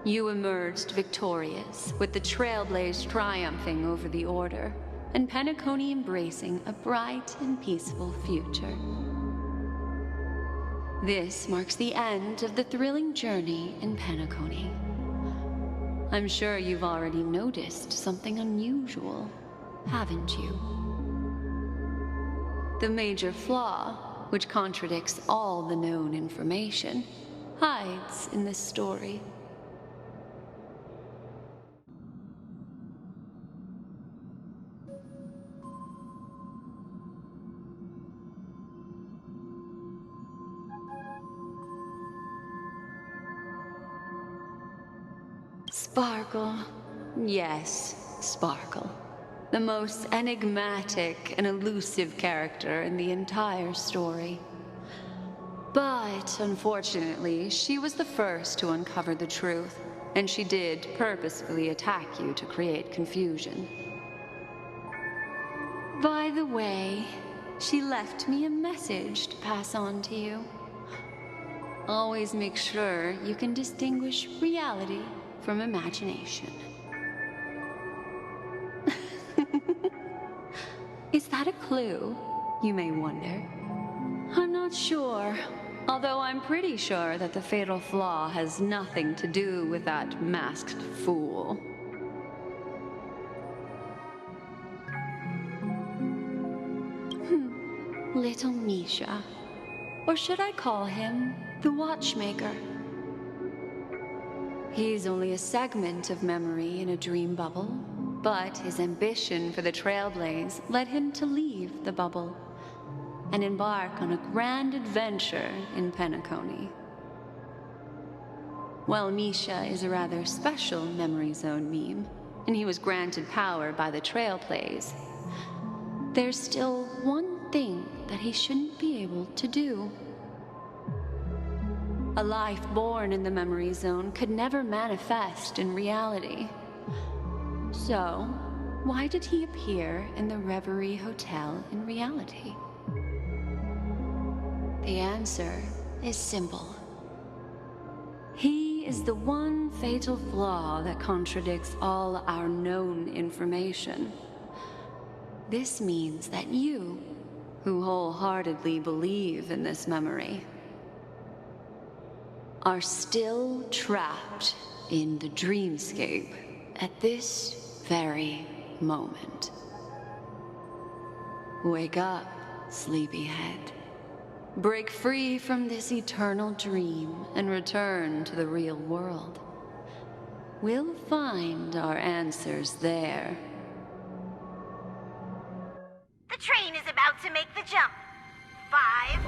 You emerged victorious, with the Trailblaze triumphing over the Order, and Penacony embracing a bright and peaceful future. This marks the end of the thrilling journey in Penacony. I'm sure you've already noticed something unusual, haven't you? The major flaw, which contradicts all the known information, hides in this story. Sparkle. Yes, Sparkle. The most enigmatic and elusive character in the entire story. But, unfortunately, she was the first to uncover the truth, and she did purposefully attack you to create confusion. By the way, she left me a message to pass on to you. Always make sure you can distinguish reality from imagination. Is that a clue, you may wonder? I'm not sure, although I'm pretty sure that the fatal flaw has nothing to do with that masked fool. Little Misha. Or should I call him the Watchmaker? He's only a segment of memory in a dream bubble, but his ambition for the Trailblaze led him to leave the bubble and embark on a grand adventure in Penacony. While Misha is a rather special memory zone meme, and he was granted power by the Trailblaze, there's still one thing that he shouldn't be able to do. A life born in the memory zone could never manifest in reality. So, why did he appear in the Reverie Hotel in reality? The answer is simple. He harmony is the one fatal flaw that contradicts all our known information. This means that you, who wholeheartedly believe in this memory, are still trapped in the dreamscape at this very moment. Wake up, sleepyhead. Break free from this eternal dream and return to the real world. We'll find our answers there. The train is about to make the jump. 5,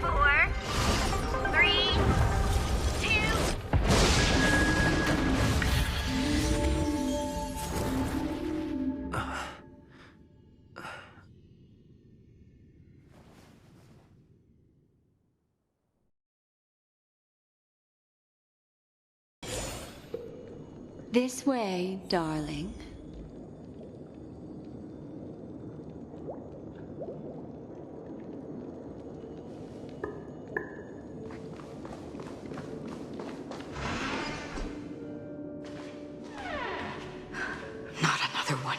4, 3, 2. This way, darling. Not another one.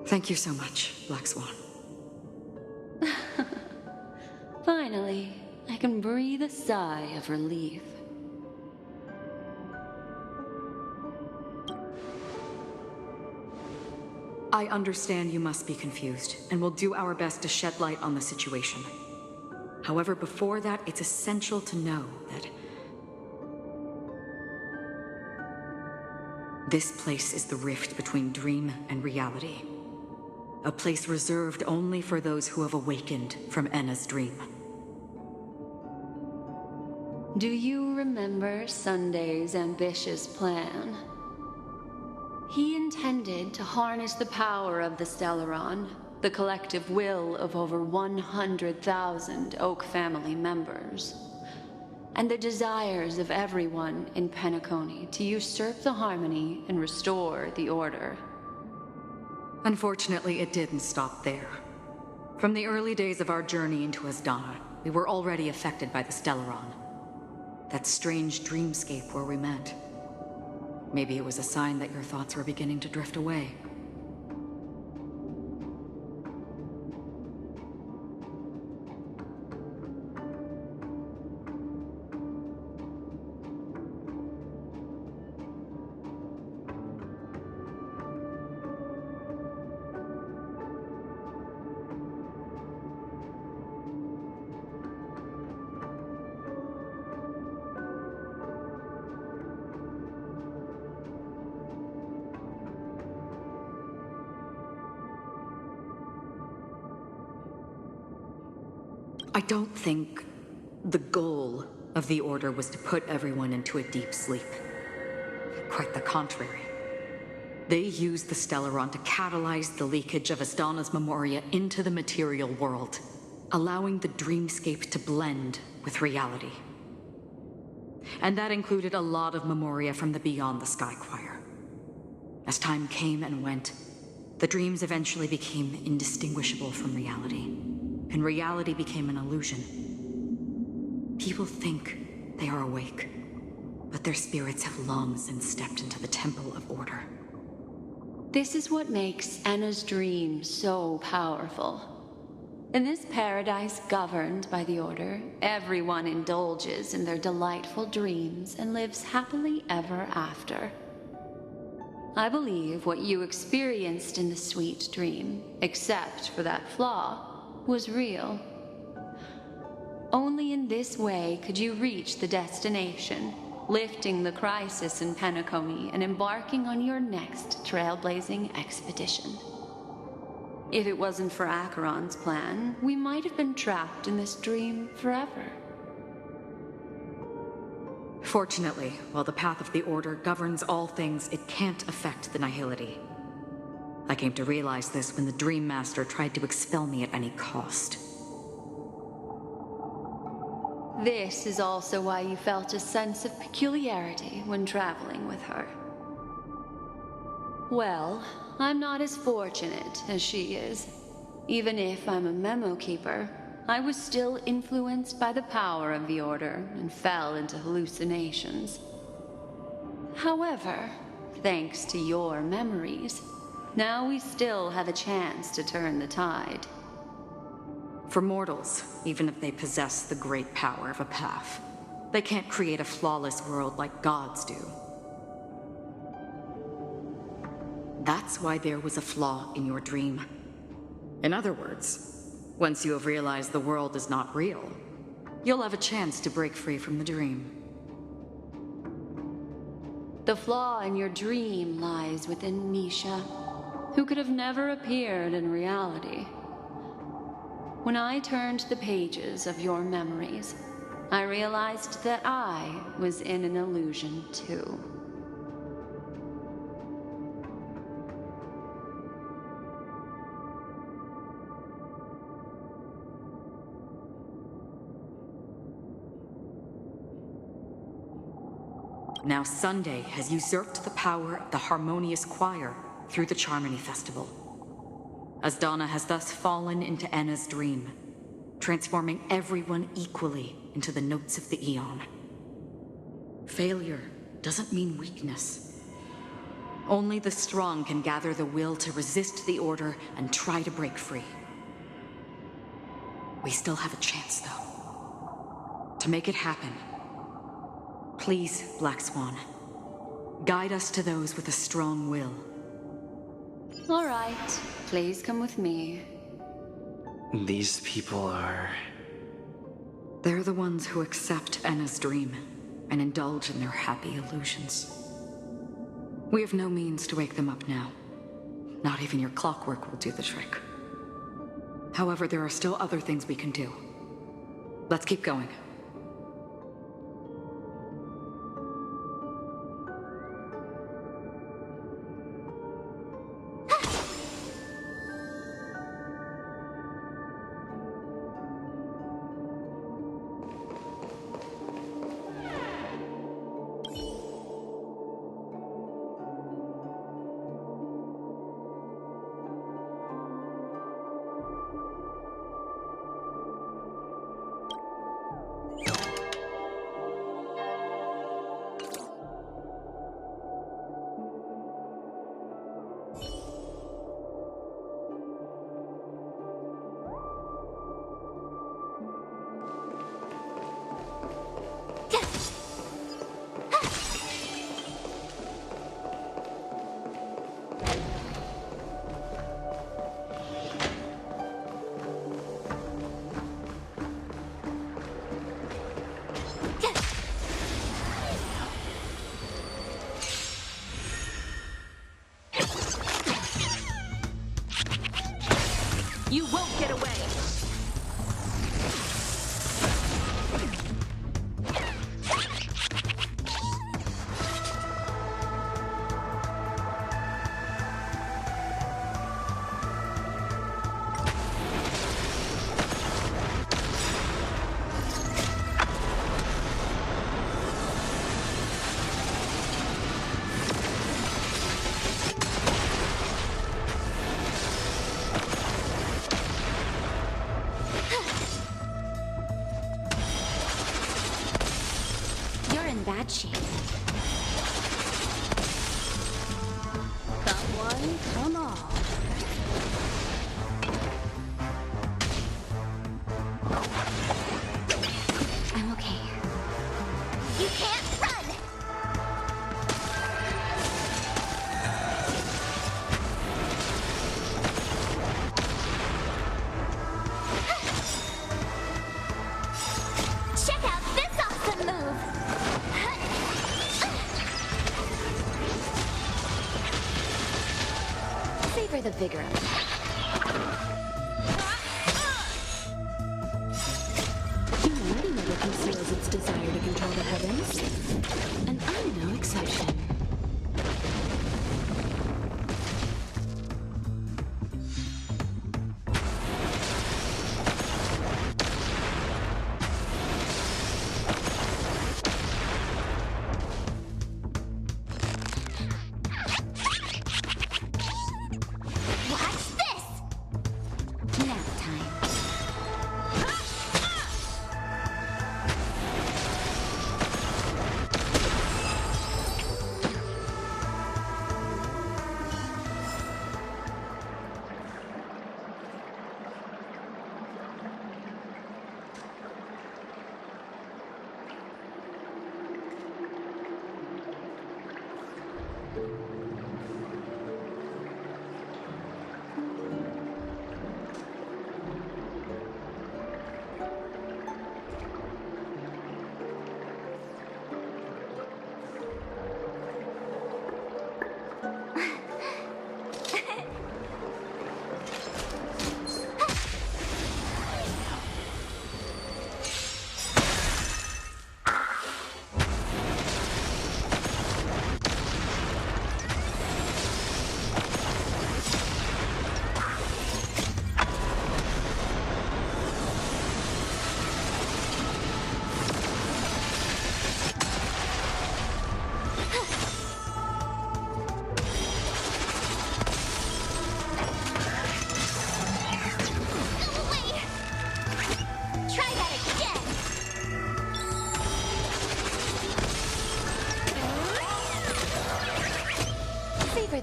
Thank you so much, Black Swan. Finally, I can breathe a sigh of relief. I understand you must be confused, and will do our best to shed light on the situation. However, before that, it's essential to know that this place is the rift between dream and reality. A place reserved only for those who have awakened from Enna's dream. Do you remember Sunday's ambitious plan? He intended to harness the power of the Stellaron, the collective will of over 100,000 Oak family members, and the desires of everyone in Penacony to usurp the harmony and restore the order. Unfortunately, it didn't stop there. From the early days of our journey into Asdana, we were already affected by the Stellaron. That strange dreamscape where we met. Maybe it was a sign that your thoughts were beginning to drift away. I don't think the goal of the Order was to put everyone into a deep sleep. Quite the contrary. They used the Stellaron to catalyze the leakage of Asdana's memoria into the material world, allowing the dreamscape to blend with reality. And that included a lot of memoria from the Beyond the Sky Choir. As time came and went, the dreams eventually became indistinguishable from reality. And reality became an illusion. People think they are awake, but their spirits have long since stepped into the Temple of Order. This is what makes Enna's dream so powerful. In this paradise governed by the Order, everyone indulges in their delightful dreams and lives happily ever after. I believe what you experienced in the sweet dream, except for that flaw, was real. Only in this way could you reach the destination, lifting the crisis in Penacony and embarking on your next trailblazing expedition. If it wasn't for Acheron's plan, we might have been trapped in this dream forever. Fortunately, while the path of the Order governs all things, it can't affect the Nihility. I came to realize this when the Dream Master tried to expel me at any cost. This is also why you felt a sense of peculiarity when traveling with her. Well, I'm not as fortunate as she is. Even if I'm a memo keeper, I was still influenced by the power of the Order and fell into hallucinations. However, thanks to your memories, now we still have a chance to turn the tide. For mortals, even if they possess the great power of a path, they can't create a flawless world like gods do. That's why there was a flaw in your dream. In other words, once you have realized the world is not real, you'll have a chance to break free from the dream. The flaw in your dream lies within Misha, who could have never appeared in reality. When I turned the pages of your memories, I realized that I was in an illusion too. Now Sunday has usurped the power of the harmonious choir through the Charmony Festival. As Donna has thus fallen into Anna's dream, transforming everyone equally into the notes of the Eon. Failure doesn't mean weakness. Only the strong can gather the will to resist the Order and try to break free. We still have a chance, though. To make it happen, please, Black Swan, guide us to those with a strong will. All right, please come with me. These people are... They're the ones who accept Anna's dream and indulge in their happy illusions. We have no means to wake them up now. Not even your clockwork will do the trick. However, there are still other things we can do. Let's keep going. You won't get away! Bad shape. Come one, come all. I'm okay. You can't run! Check out this awesome move! Savor the vigor of it. Humanity never conceals its desire to control the heavens. And I'm no exception. Watch this!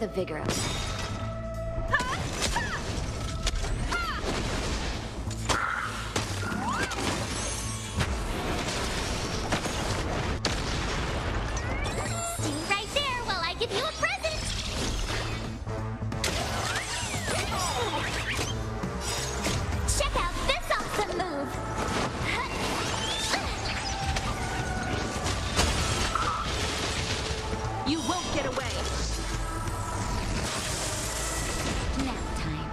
the vigor of life. Stay right there while I give you a present! Check out this awesome move! You won't get away. Nap time.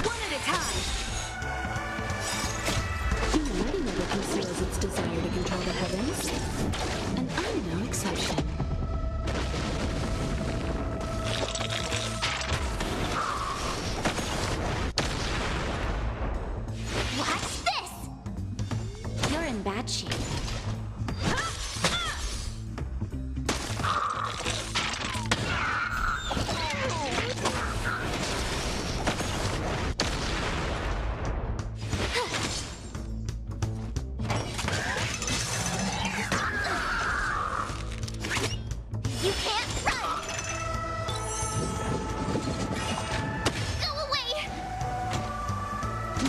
One at a time. Humanity never conceals its desire to control the heavens. And I'm no exception. Watch this! You're in bad shape. You can't run! Go away!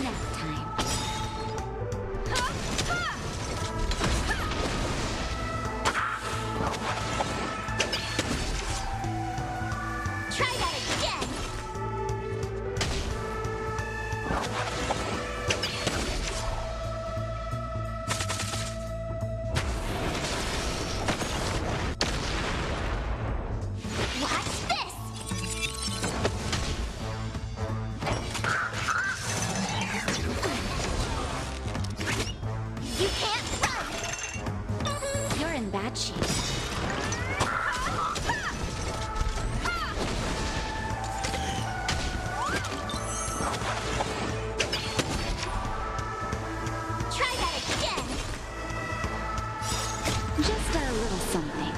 Nap time. Try that again! Watch this! You can't run! You're in bad shape. Try that again! Just a little something.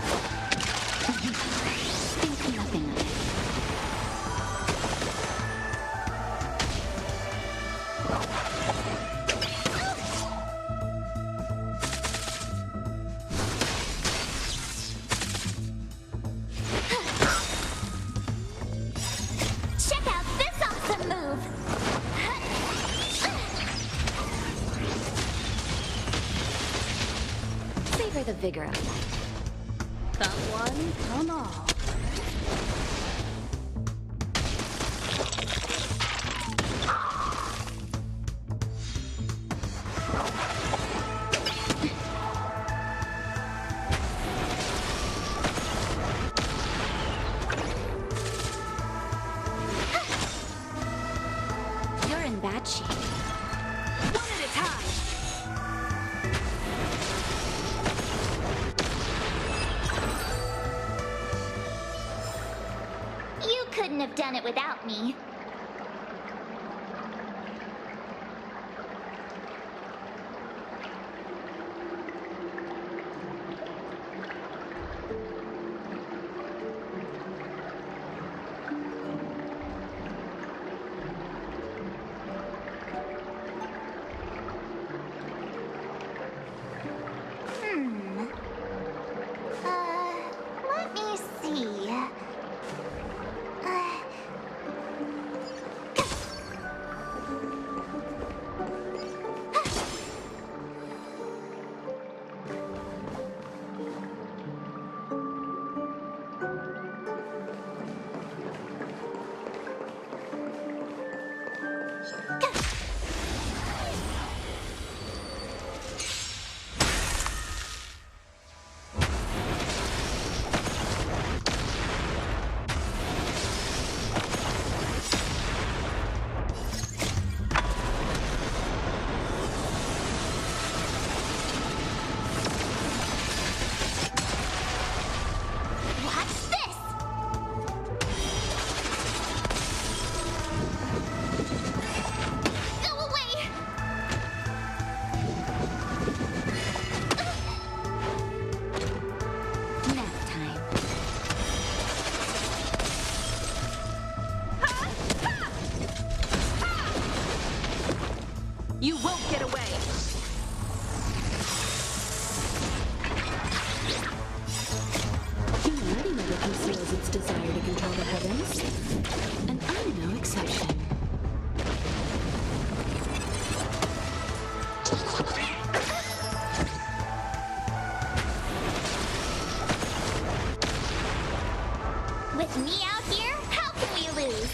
Think nothing of it. Check out this awesome move! Savor the vigor of life. Come one, come all. You're in bad shape. One at a time. You couldn't have done it without me. Let me see. You won't get away. Humanity never conceals its desire to control the heavens, and I'm no exception. With me out here, how can we lose?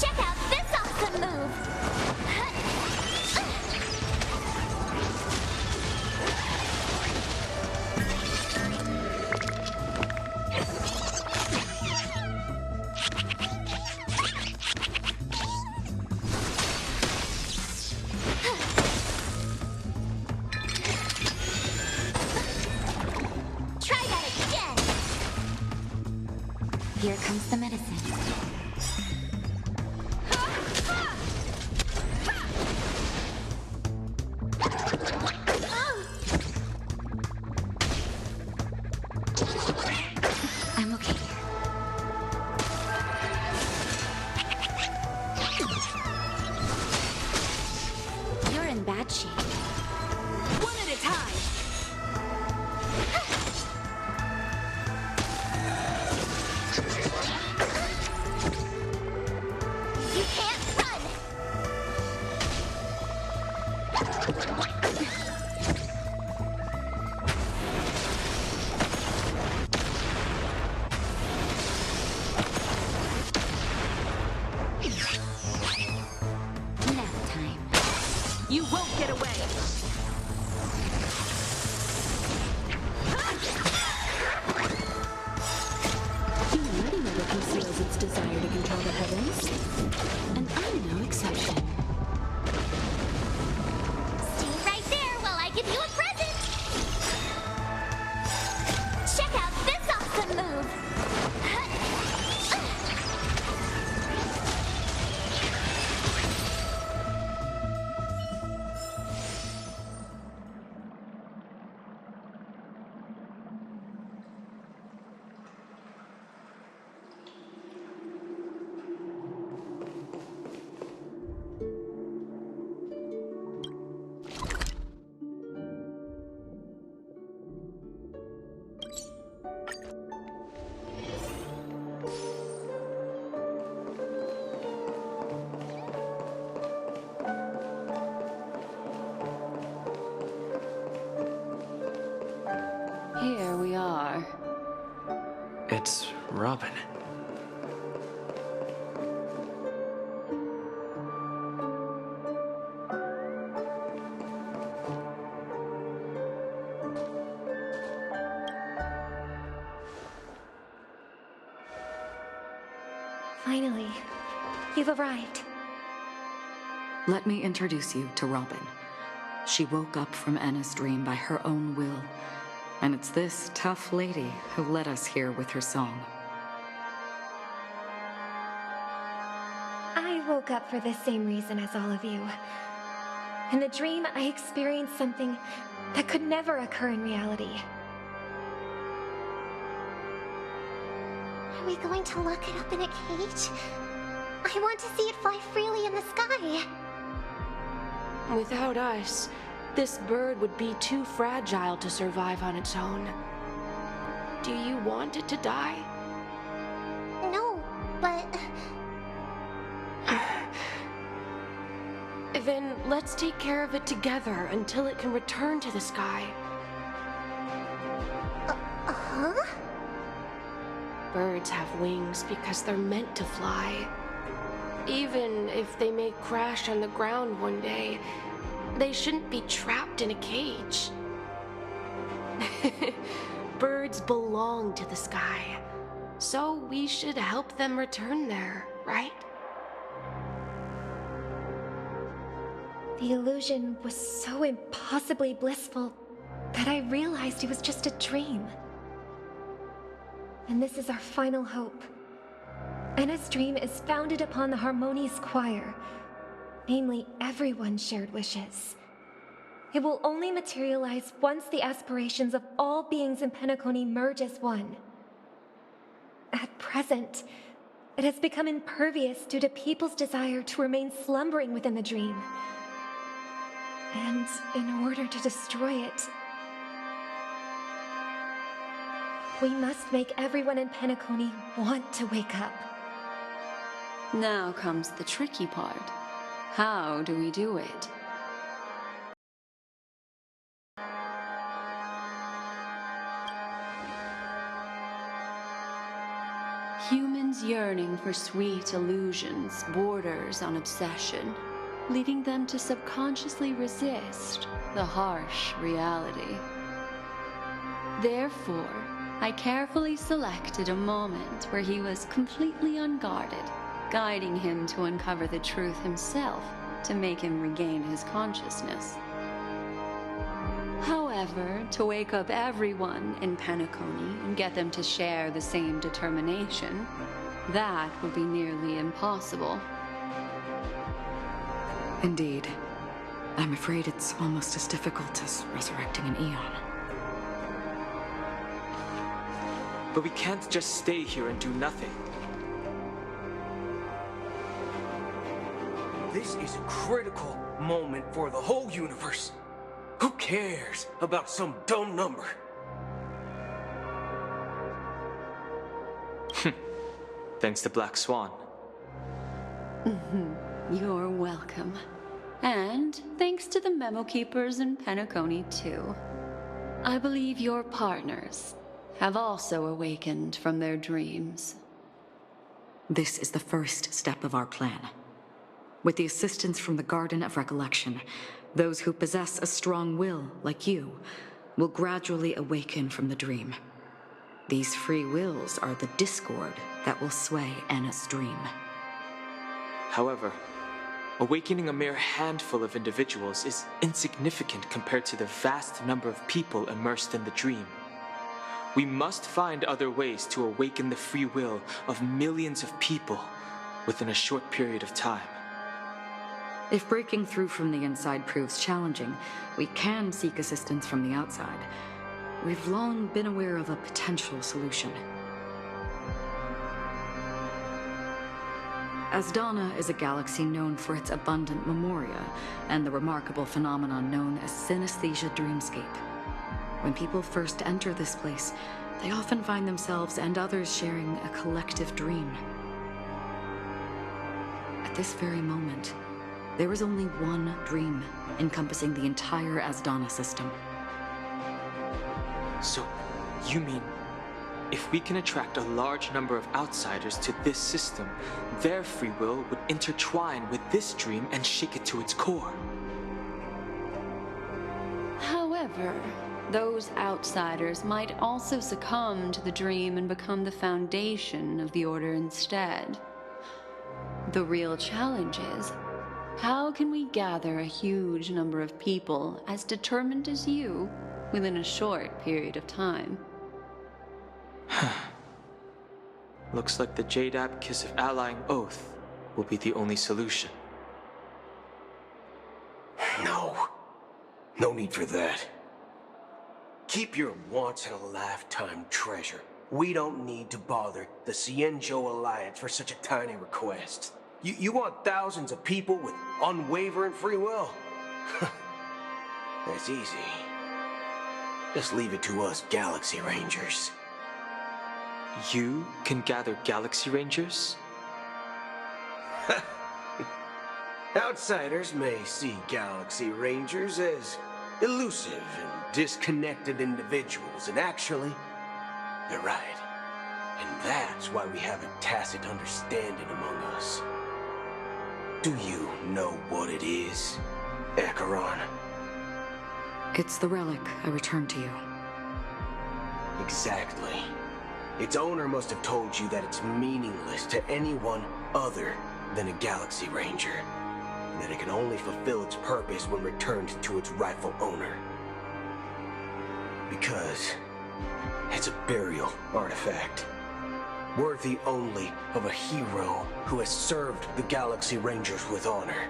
Check out this awesome move! Try that again! Here comes the medicine. I'm okay. You're in bad shape. One at a time. You can't run! Nap time. You won't get away. Humanity never conceals its desire to control the heavens, and I'm no exception. Stay right there while I give you a present! Check out this awesome move! Here we are. It's Robin. Finally, you've arrived. Let me introduce you to Robin. She woke up from Anna's dream by her own will, and it's this tough lady who led us here with her song. I woke up for the same reason as all of you. In the dream, I experienced something that could never occur in reality. Are we going to lock it up in a cage? I want to see it fly freely in the sky. Without us, this bird would be too fragile to survive on its own. Do you want it to die? No, but... Then let's take care of it together until it can return to the sky. Huh? Birds have wings because they're meant to fly. Even if they may crash on the ground one day, they shouldn't be trapped in a cage. Birds belong to the sky, so we should help them return there, right? The illusion was so impossibly blissful that I realized it was just a dream. And this is our final hope. Anna's dream is founded upon the harmonious choir, namely everyone's shared wishes. It will only materialize once the aspirations of all beings in Penacony merge as one. At present, it has become impervious due to people's desire to remain slumbering within the dream. And in order to destroy it, We must make everyone in Penacony want to wake up. Now comes the tricky part. How do we do it? Humans yearning for sweet illusions borders on obsession, leading them to subconsciously resist the harsh reality. Therefore, I carefully selected a moment where he was completely unguarded, guiding him to uncover the truth himself to make him regain his consciousness. However, to wake up everyone in Penacony and get them to share the same determination, that would be nearly impossible. Indeed. I'm afraid it's almost as difficult as resurrecting an Eon. But we can't just stay here and do nothing. This is a critical moment for the whole universe. Who cares about some dumb number? Thanks to Black Swan. You're welcome. And thanks to the memo keepers in Penacony, too. I believe your partners have also awakened from their dreams. This is the first step of our plan. With the assistance from the Garden of Recollection, those who possess a strong will, like you, will gradually awaken from the dream. These free wills are the discord that will sway Anna's dream. However, awakening a mere handful of individuals is insignificant compared to the vast number of people immersed in the dream. We must find other ways to awaken the free will of millions of people within a short period of time. If breaking through from the inside proves challenging, we can seek assistance from the outside. We've long been aware of a potential solution. Asdana is a galaxy known for its abundant memoria and the remarkable phenomenon known as synesthesia dreamscape. When people first enter this place, they often find themselves and others sharing a collective dream. At this very moment, there is only one dream encompassing the entire Asdana system. So, you mean, if we can attract a large number of outsiders to this system, their free will would intertwine with this dream and shake it to its core? However, those outsiders might also succumb to the dream and become the foundation of the Order instead. The real challenge is, how can we gather a huge number of people as determined as you within a short period of time? Looks like the Jade Kiss of Allying Oath will be the only solution. No need for that. Keep your once-in-a-lifetime treasure. We don't need to bother the Cienjo Alliance for such a tiny request. You want thousands of people with unwavering free will? That's easy. Just leave it to us Galaxy Rangers. You can gather Galaxy Rangers? Outsiders may see Galaxy Rangers as elusive and disconnected individuals, and actually, they're right. And that's why we have a tacit understanding among us. Do you know what it is, Acheron? It's the relic I returned to you. Exactly. Its owner must have told you that it's meaningless to anyone other than a Galaxy Ranger, and that it can only fulfill its purpose when returned to its rightful owner. Because it's a burial artifact, worthy only of a hero who has served the Galaxy Rangers with honor.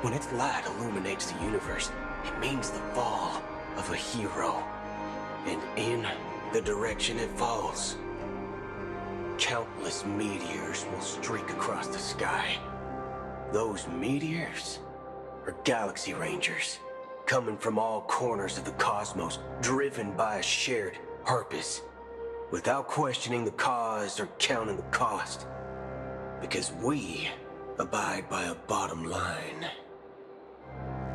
When its light illuminates the universe, it means the fall of a hero. And in the direction it falls, countless meteors will streak across the sky. Those meteors are Galaxy Rangers, coming from all corners of the cosmos, driven by a shared purpose. without questioning the cause or counting the cost. Because we abide by a bottom line.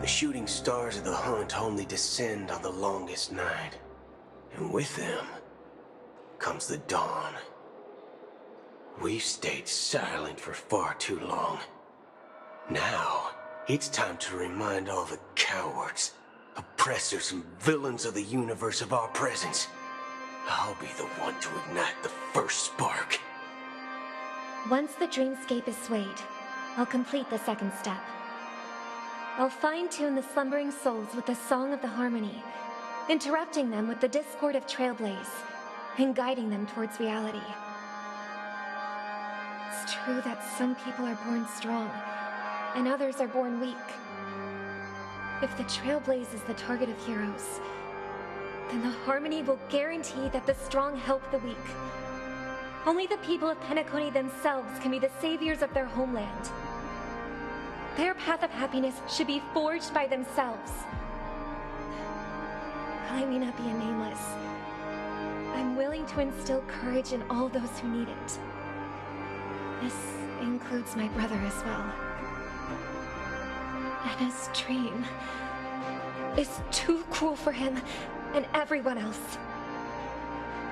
The shooting stars of the hunt only descend on the longest night, and with them comes the dawn. We've stayed silent for far too long. Now, it's time to remind all the cowards, oppressors, and villains of the universe of our presence. I'll be the one to ignite the first spark. Once the dreamscape is swayed, I'll complete the second step. I'll fine-tune the slumbering souls with the Song of the Harmony, interrupting them with the discord of Trailblaze, and guiding them towards reality. It's true that some people are born strong, and others are born weak. If the Trailblaze is the target of heroes, then the Harmony will guarantee that the strong help the weak. Only the people of Penacony themselves can be the saviors of their homeland. Their path of happiness should be forged by themselves. While I may not be a nameless, I'm willing to instill courage in all those who need it. This includes my brother as well. Anna's dream is too cruel for him and everyone else.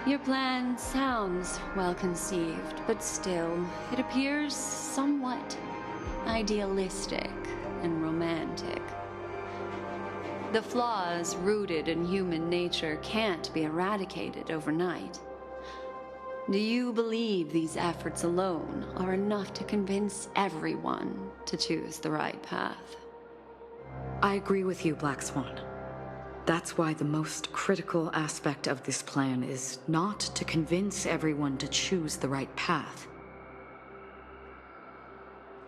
Your plan sounds well conceived, but still, it appears somewhat idealistic and romantic. The flaws rooted in human nature can't be eradicated overnight. Do you believe these efforts alone are enough to convince everyone to choose the right path? I agree with you, Black Swan. That's why the most critical aspect of this plan is not to convince everyone to choose the right path,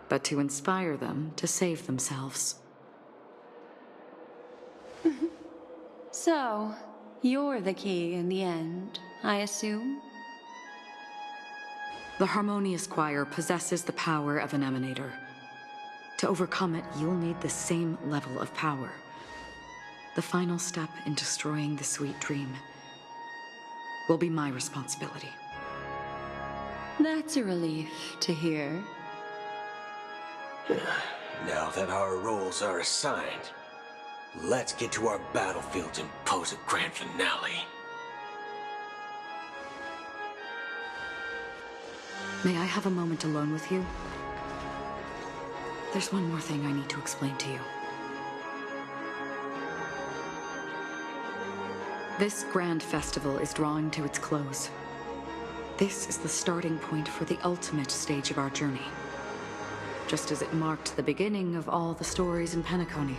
but to inspire them to save themselves. So, you're the key in the end, I assume? The Harmonious Choir possesses the power of an emanator. To overcome it, you'll need the same level of power. The final step in destroying the sweet dream will be my responsibility. That's a relief to hear. Now that our roles are assigned, let's get to our battlefields and pose a grand finale. May I have a moment alone with you? There's one more thing I need to explain to you. This grand festival is drawing to its close. This is the starting point for the ultimate stage of our journey, just as it marked the beginning of all the stories in Penacony.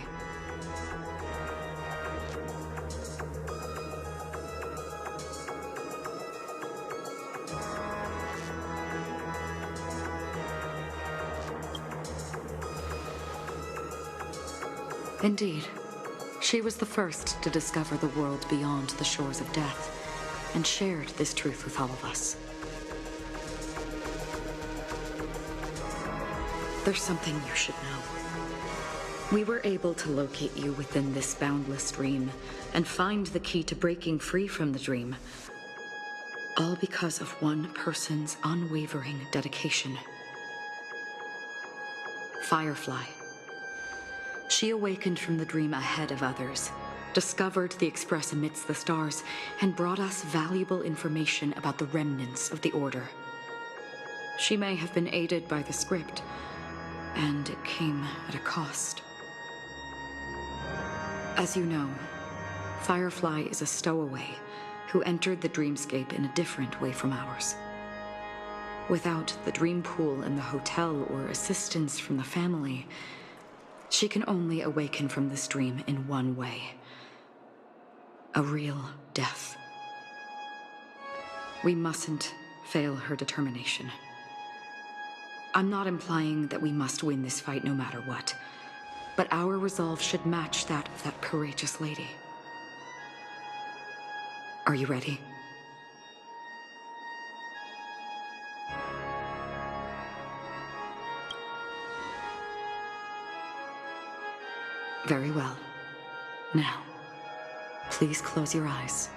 Indeed. She was the first to discover the world beyond the shores of death, and shared this truth with all of us. There's something you should know. We were able to locate you within this boundless dream, and find the key to breaking free from the dream. All because of one person's unwavering dedication. Firefly. She awakened from the dream ahead of others, discovered the Express amidst the stars, and brought us valuable information about the remnants of the Order. She may have been aided by the script, and it came at a cost. As you know, Firefly is a stowaway who entered the dreamscape in a different way from ours. Without the dream pool in the hotel or assistance from the family, she can only awaken from this dream in one way. A real death. We mustn't fail her determination. I'm not implying that we must win this fight no matter what, but our resolve should match that of that courageous lady. Are you ready? Very well. Now, please close your eyes.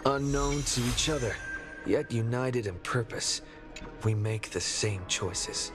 Unknown to each other, yet united in purpose, we make the same choices.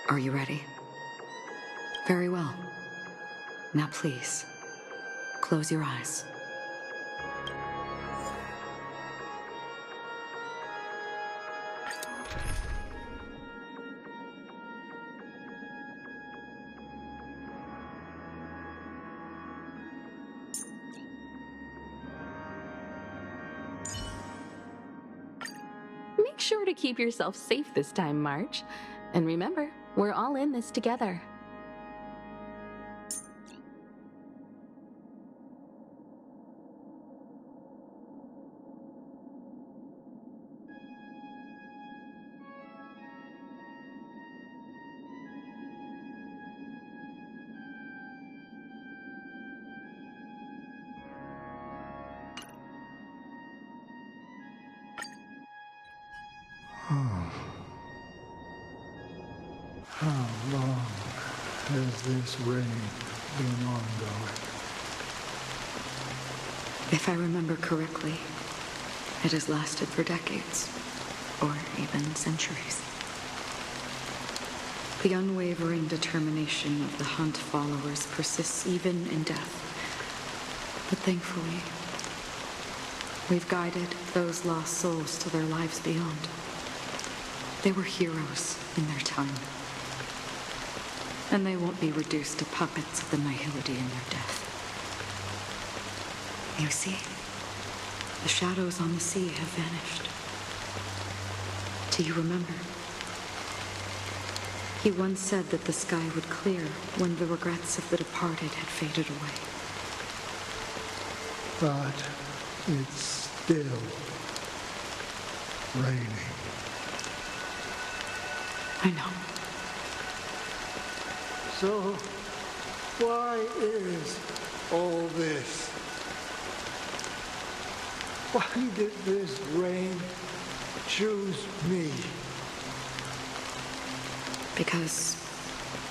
Are you ready? Very well. Now please, close your eyes. Make sure to keep yourself safe this time, March. And remember, we're all in this together. How long has this reign been ongoing? If I remember correctly, it has lasted for decades, or even centuries. The unwavering determination of the Hunt followers persists even in death. But thankfully, we've guided those lost souls to their lives beyond. They were heroes in their time. And they won't be reduced to puppets of the nihility in their death. You see, the shadows on the sea have vanished. Do you remember? He once said that the sky would clear when the regrets of the departed had faded away. But it's still raining. I know. So, why is all this? Why did this rain choose me? Because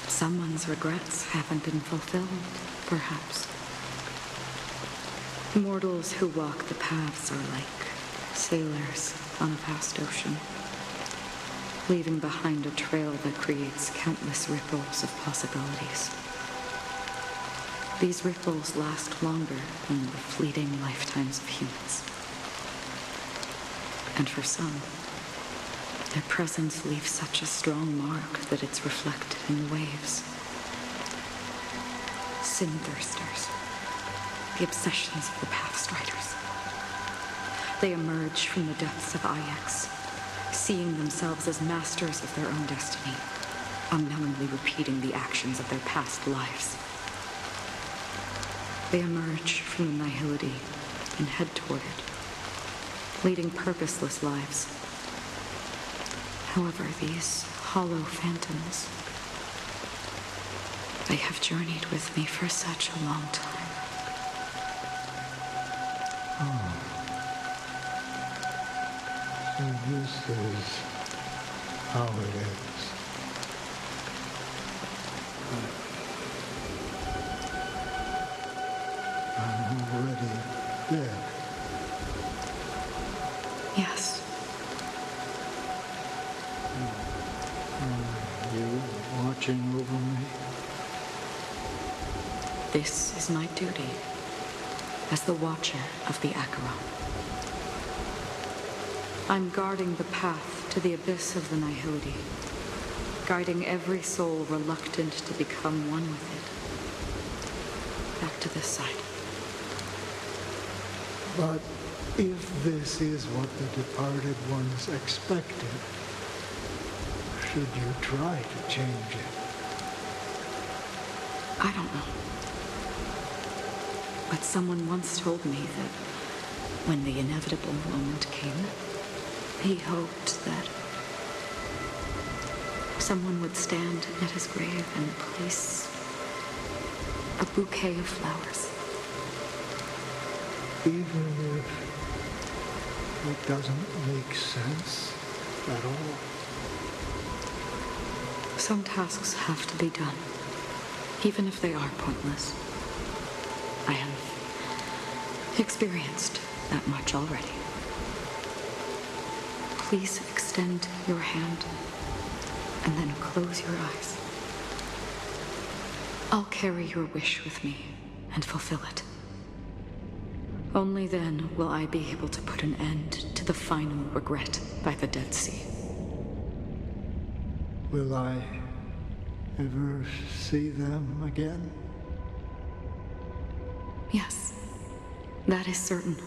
someone's regrets haven't been fulfilled, perhaps. Mortals who walk the paths are like sailors on a vast ocean, leaving behind a trail that creates countless ripples of possibilities. These ripples last longer than the fleeting lifetimes of humans. And for some, their presence leaves such a strong mark that it's reflected in the waves. Sin-thirsters, the obsessions of the Pathstriders. They emerge from the depths of Ix, seeing themselves as masters of their own destiny, unknowingly repeating the actions of their past lives. They emerge from the nihility and head toward it, leading purposeless lives. However, these hollow phantoms, they have journeyed with me for such a long time. Oh. So this is how it ends. I'm already dead. Yes. Are you watching over me? This is my duty as the Watcher of the Acheron. I'm guarding the path to the abyss of the nihility, guiding every soul reluctant to become one with it. Back to this side. But if this is what the departed ones expected, should you try to change it? I don't know. But someone once told me that when the inevitable moment came, he hoped that someone would stand at his grave and place a bouquet of flowers. Even if it doesn't make sense at all? Some tasks have to be done, even if they are pointless. I have experienced that much already. Please extend your hand and then close your eyes. I'll carry your wish with me and fulfill it. Only then will I be able to put an end to the final regret by the Dead Sea. Will I ever see them again? Yes, that is certain.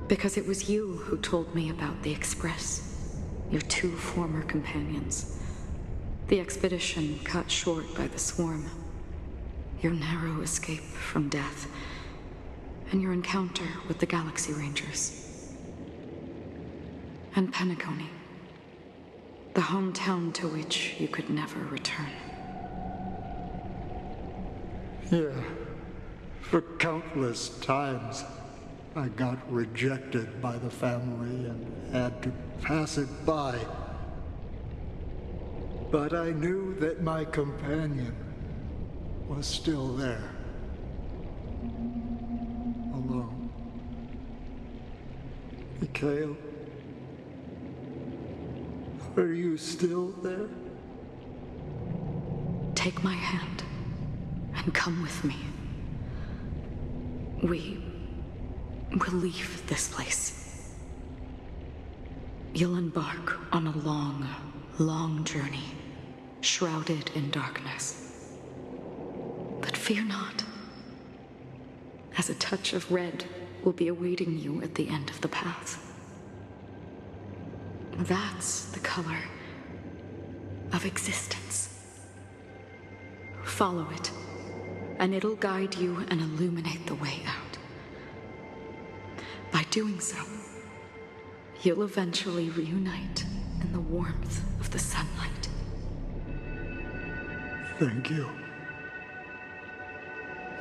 Because it was you who told me about the Express, your 2 former companions. The expedition cut short by the swarm, your narrow escape from death, and your encounter with the Galaxy Rangers. And Penacony, the hometown to which you could never return. Yeah. For countless times, I got rejected by the family and had to pass it by. But I knew that my companion was still there. Alone. Mikhail, are you still there? Take my hand and come with me. We will leave this place. You'll embark on a long, long journey, shrouded in darkness. But fear not, as a touch of red will be awaiting you at the end of the path. That's the color of existence. Follow it, and it'll guide you and illuminate the way out. By doing so, you'll eventually reunite in the warmth of the sunlight. Thank you.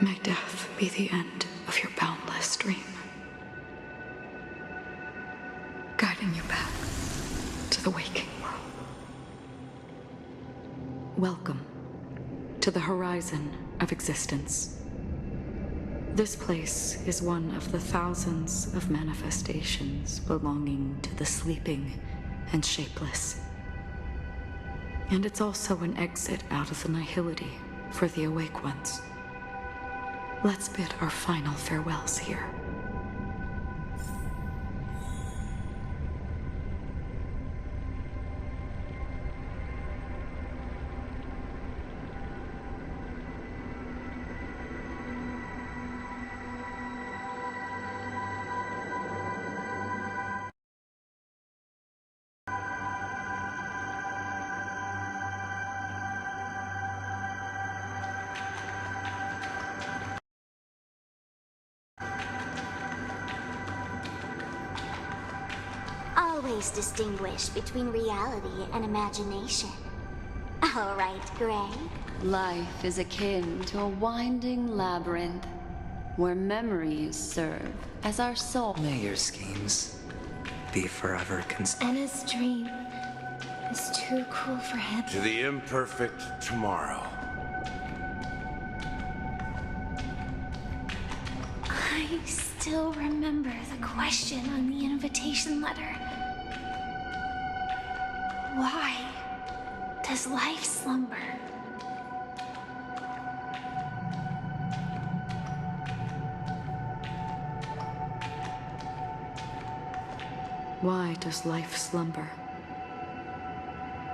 May death be the end of your boundless dream, guiding you back to the waking world. Welcome to the horizon of existence. This place is one of the thousands of manifestations belonging to the sleeping and shapeless. And it's also an exit out of the nihility for the awake ones. Let's bid our final farewells here. Always distinguish between reality and imagination. All right, Gray. Life is akin to a winding labyrinth, where memories serve as our soul. May your schemes be forever Anna's dream is too cool for him. To the imperfect tomorrow. I still remember the question on the invitation letter. Why does life slumber? Why does life slumber?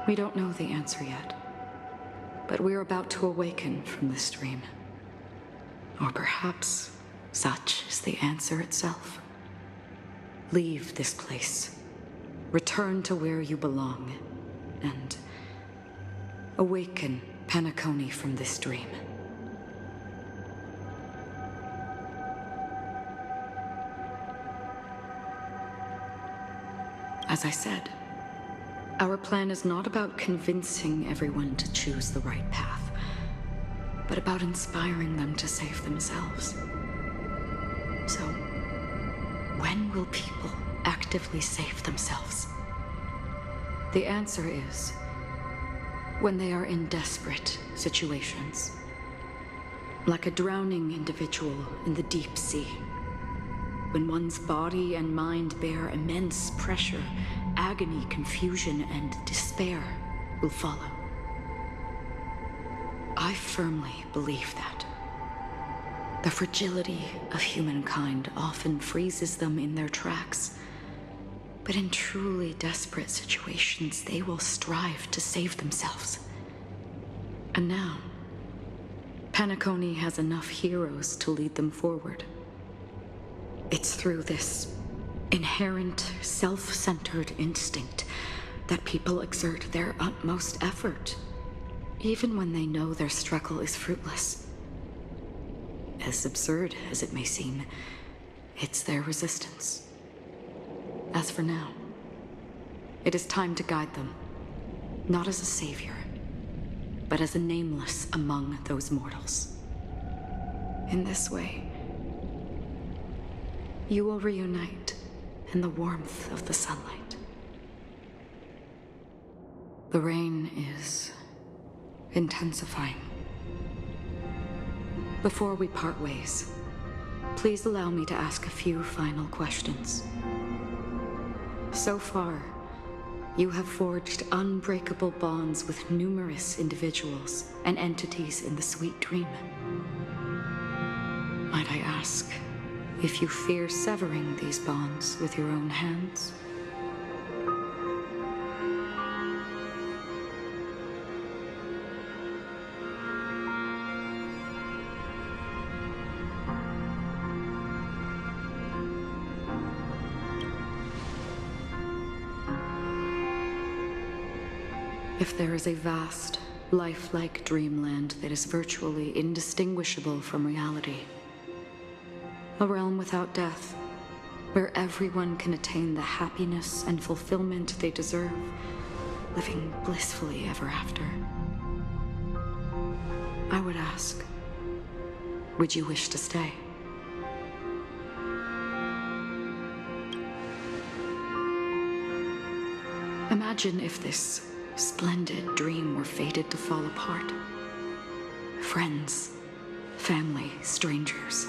We don't know the answer yet, but we're about to awaken from this dream. Or perhaps such is the answer itself. Leave this place, return to where you belong, and awaken Penacony from this dream. As I said, our plan is not about convincing everyone to choose the right path, but about inspiring them to save themselves. So, when will people actively save themselves? The answer is when they are in desperate situations, like a drowning individual in the deep sea. When one's body and mind bear immense pressure agony, confusion, and despair will follow. I firmly believe that. The fragility of humankind often freezes them in their tracks. But in truly desperate situations, they will strive to save themselves. And now, Penacony has enough heroes to lead them forward. It's through this inherent, self-centered instinct that people exert their utmost effort, even when they know their struggle is fruitless. As absurd as it may seem, it's their resistance. As for now, it is time to guide them, not as a savior, but as a nameless among those mortals. In this way, you will reunite in the warmth of the sunlight. The rain is intensifying. Before we part ways, please allow me to ask a few final questions. So far, you have forged unbreakable bonds with numerous individuals and entities in the Sweet Dream. Might I ask if you fear severing these bonds with your own hands? If there is a vast, lifelike dreamland that is virtually indistinguishable from reality, a realm without death, where everyone can attain the happiness and fulfillment they deserve, living blissfully ever after, I would ask, would you wish to stay? Imagine if this splendid dream were fated to fall apart. Friends, family, strangers,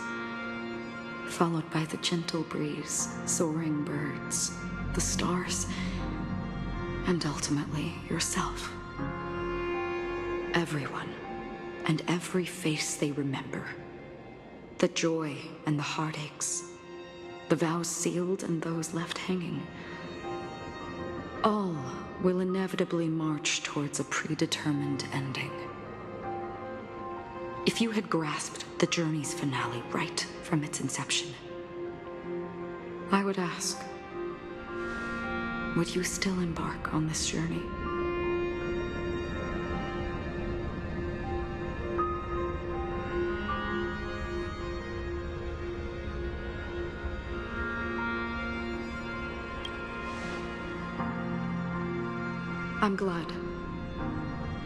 followed by the gentle breeze, soaring birds, the stars, and ultimately yourself. Everyone, and every face they remember. The joy and the heartaches, the vows sealed and those left hanging. All will inevitably march towards a predetermined ending. If you had grasped the journey's finale right from its inception, I would ask, would you still embark on this journey? I'm glad.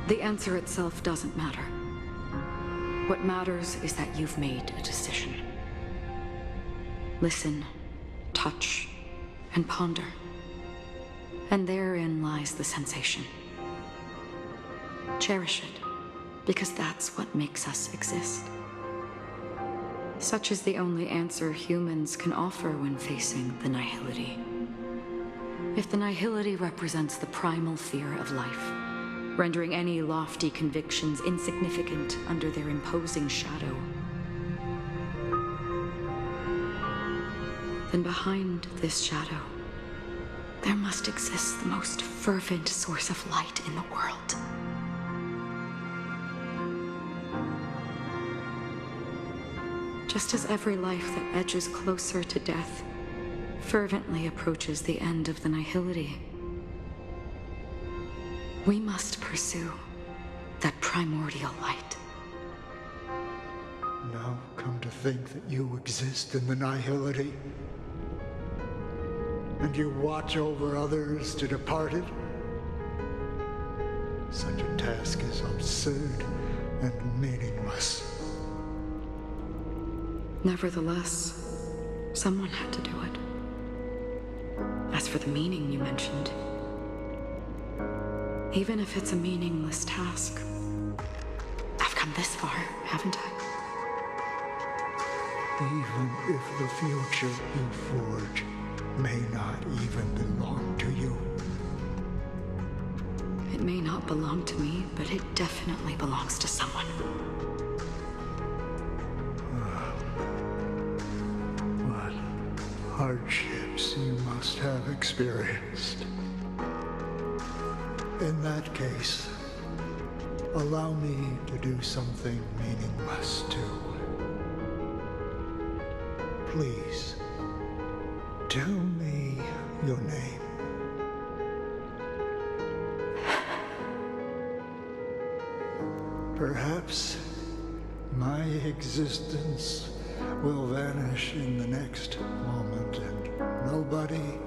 The answer itself doesn't matter. What matters is that you've made a decision. Listen, touch, and ponder. And therein lies the sensation. Cherish it, because that's what makes us exist. Such is the only answer humans can offer when facing the nihility. If the nihility represents the primal fear of life, rendering any lofty convictions insignificant under their imposing shadow, then behind this shadow, there must exist the most fervent source of light in the world. Just as every life that edges closer to death fervently approaches the end of the nihility, we must pursue that primordial light. Now come to think that you exist in the nihility, and you watch over others to depart it. Such a task is absurd and meaningless. Nevertheless, someone had to do it. As for the meaning you mentioned, even if it's a meaningless task, I've come this far, haven't I? Even if the future you forge may not even belong to you. It may not belong to me, but it definitely belongs to someone. What hardships you must have experienced. In that case, allow me to do something meaningless too. Please, tell me your name. Perhaps my existence will vanish in the next moment, and nobody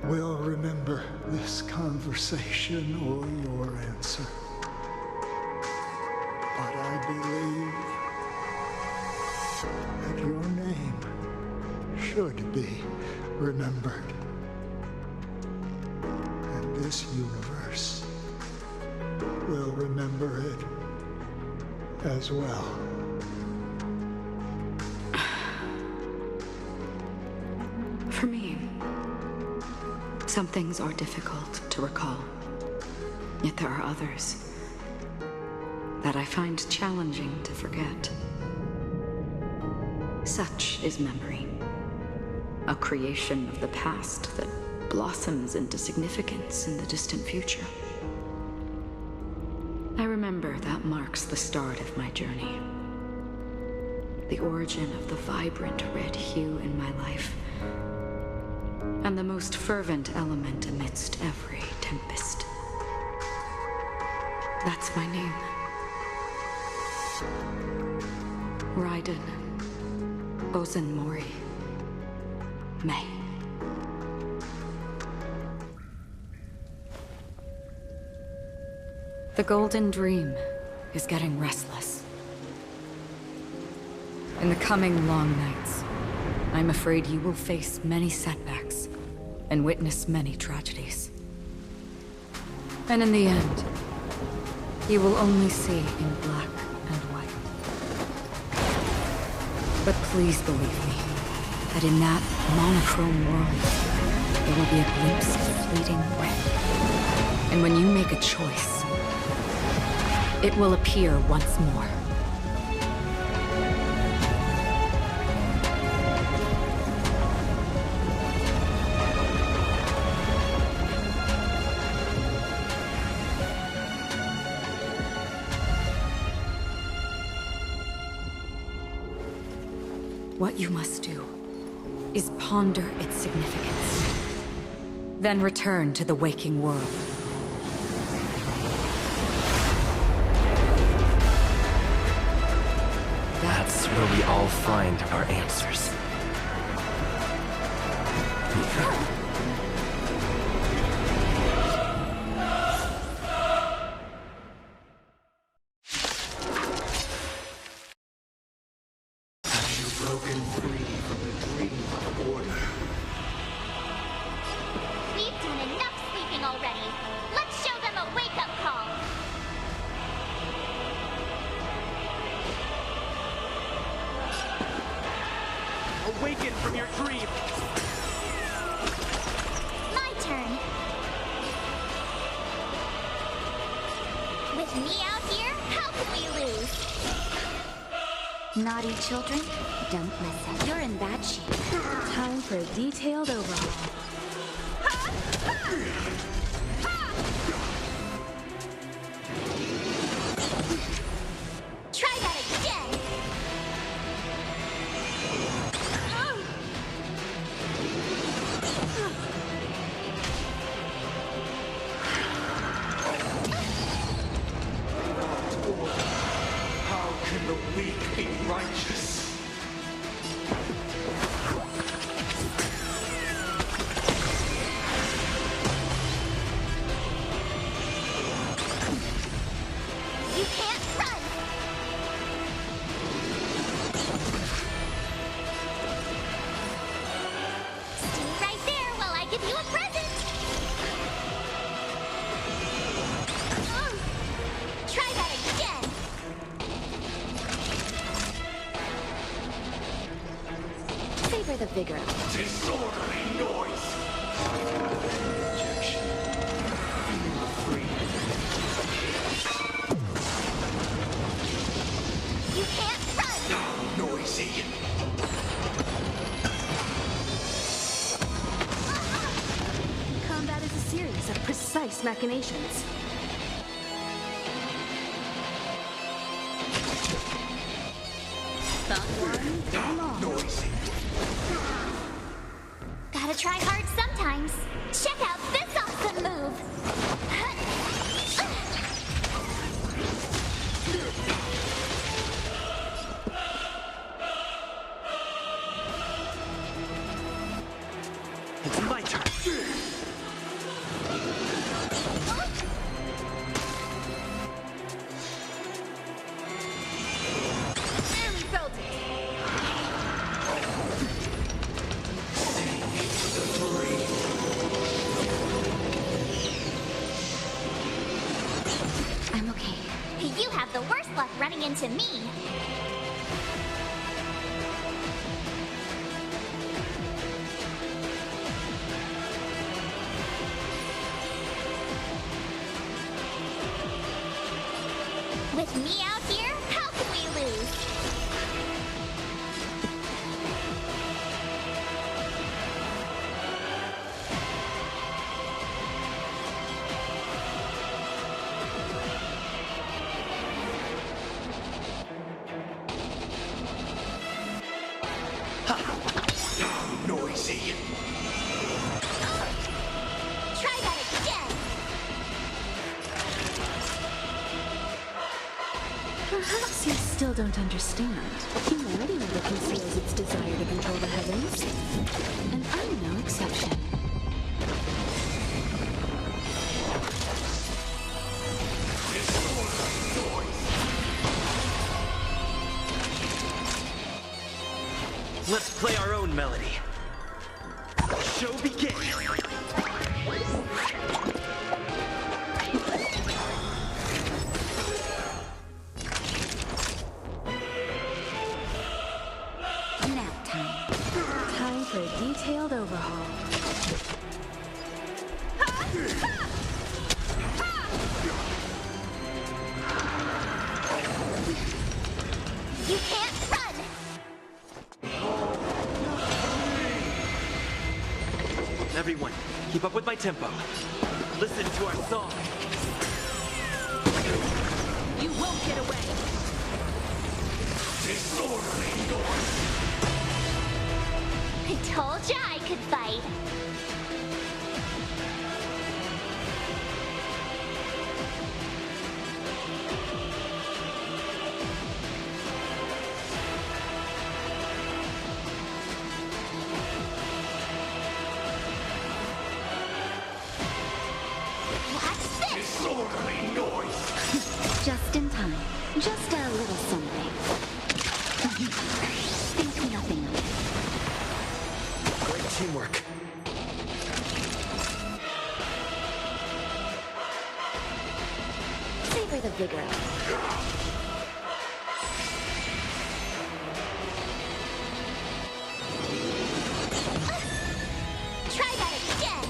will remember this conversation or your answer. But I believe that your name should be remembered. And this universe will remember it as well. For me, some things are difficult to recall. Yet there are others that I find challenging to forget. Such is memory, a creation of the past that blossoms into significance in the distant future. I remember that marks the start of my journey. The origin of the vibrant red hue in my life, and the most fervent element amidst every tempest. That's my name. Raiden Ozenmori May. The Golden Dream is getting restless. In the coming long nights, I'm afraid you will face many setbacks and witness many tragedies. And in the end, you will only see in black and white. But please believe me, that in that monochrome world, there will be a glimpse of fleeting red. And when you make a choice, it will appear once more. What you must do is ponder its significance, then return to the waking world. That's where we all find our answers. We've done enough sleeping already. Let's show them a wake-up call. Awaken from your dream! My turn. With me out here, how can we lose? Naughty children, don't listen. You're in bad shape. Time for a detailed overhaul. Try that again! How can the weak be righteous? You can't run! Stay right there while I give you a present! Try that again! Savor the vigor. Disorderly noise! Rejection. Feel free. machinations. Noisy. Gotta try hard sometimes. Check out this awesome move. It's my turn. Barely felt it. I'm okay. You have the worst luck running into me. With me out here, how can we lose? Noisy. Try that again. Perhaps you still don't understand. Humanity never conceals its desire to control the heavens. And I'm no exception. Let's play our own melody. Show begin. Nap time. Time for a detailed overhaul. You can't run! Everyone, keep up with my tempo. Listen to our song. You won't get away. Disorderly noise. I told ya I could fight. Watch this! Disorderly noise. Just in time. Just a little something. Think nothing of it. Great teamwork. Savor the vigor. Try that again!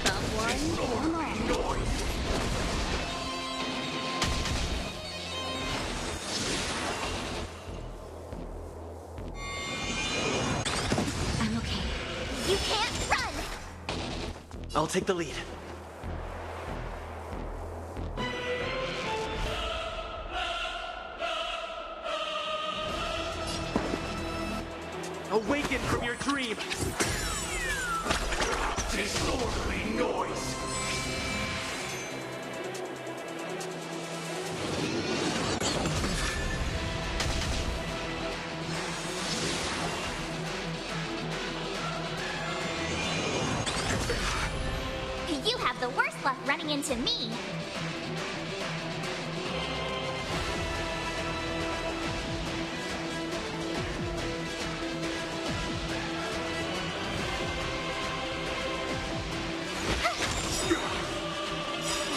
Come one, come on. Noise. I'm okay. You can't run! I'll take the lead. Awaken from your dream! Disorderly noise. You have the worst luck running into me.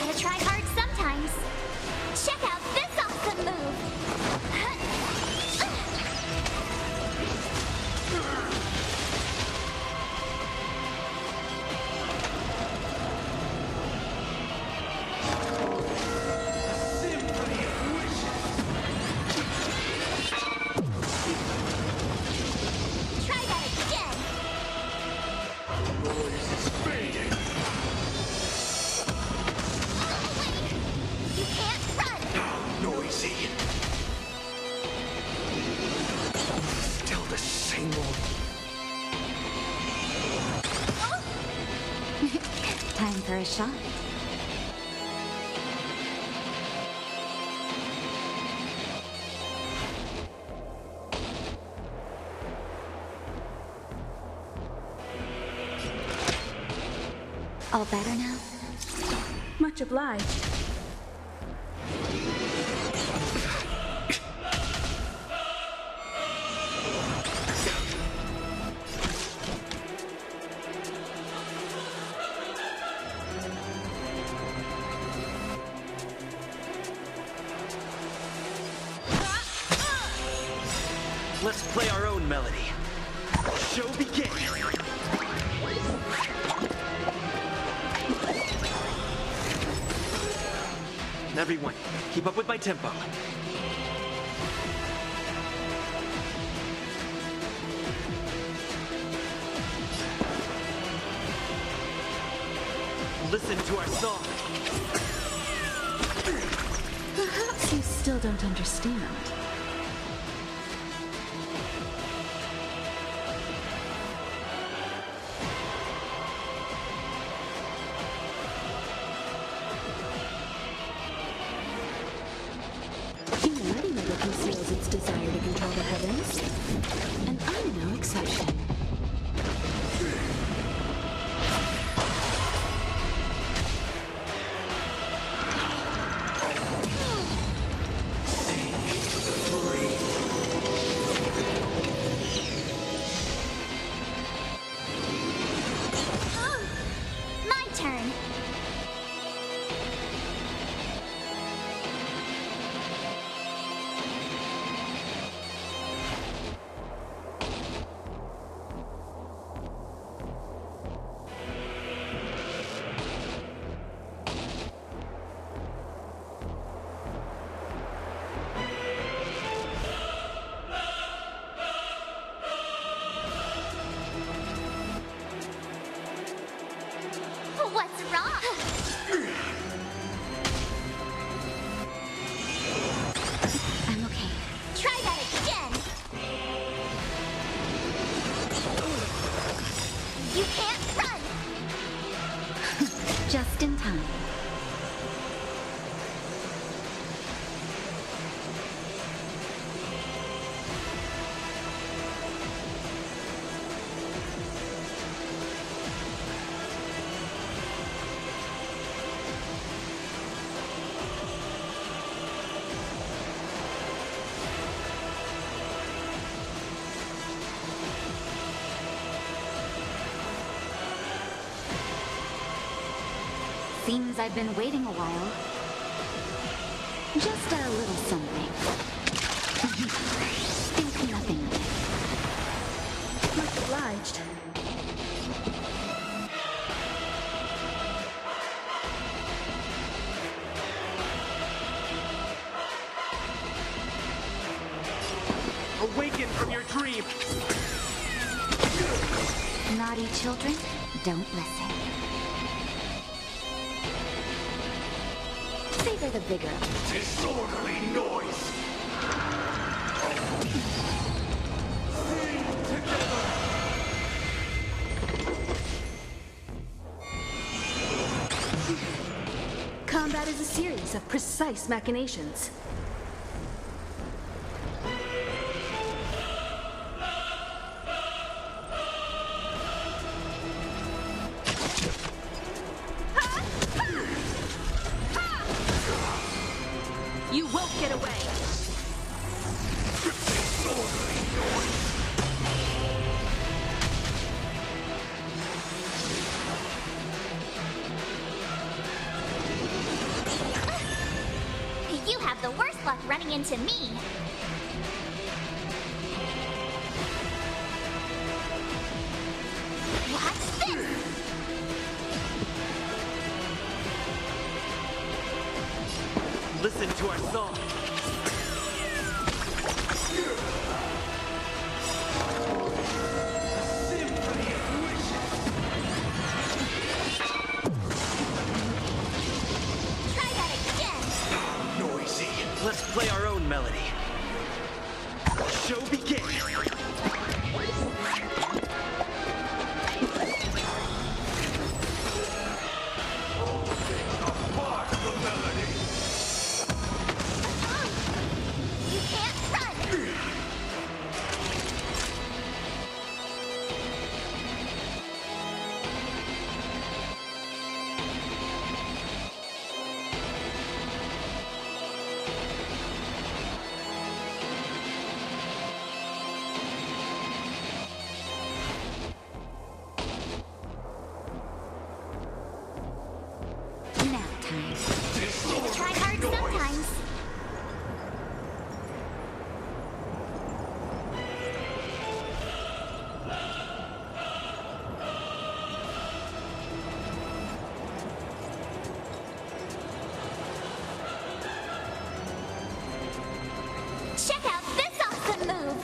Gotta try hard sometimes. Check out this awesome move. noise is fading. You can't run! How noisy. Still the same old. Time for a shot. All better now? Much obliged. Let's play our own melody. Show begin. Everyone, keep up with my tempo. Listen to our song. Perhaps you still don't understand. Humanity never conceals its desire to control the heavens, and I'm no exception. My turn. What's wrong? I'm okay. Try that again. You can't run. Just in time. Seems I've been waiting a while. Just a little something. Think nothing of it. Much obliged. Awaken from your dream. Naughty children, don't listen. Savor the vigor. Disorderly noise. Sing together. Combat is a series of precise machinations. You won't get away! You have the worst luck running into me. Watch this! Listen to our song. Symphony of wishes. melody. Show begin! You can't run! Nap time. Try hard sometimes. Check out this awesome move!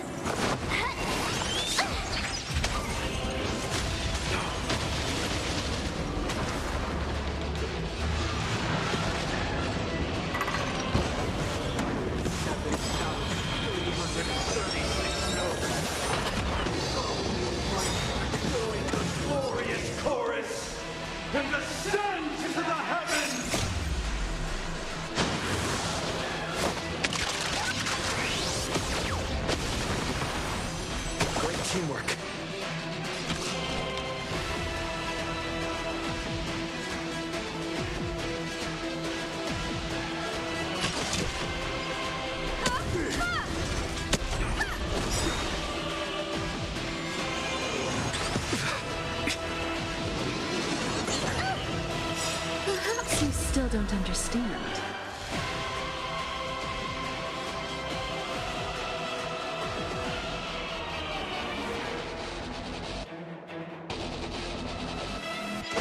Glorious chorus and ascend into the heavens! Great teamwork. Perhaps you still don't understand.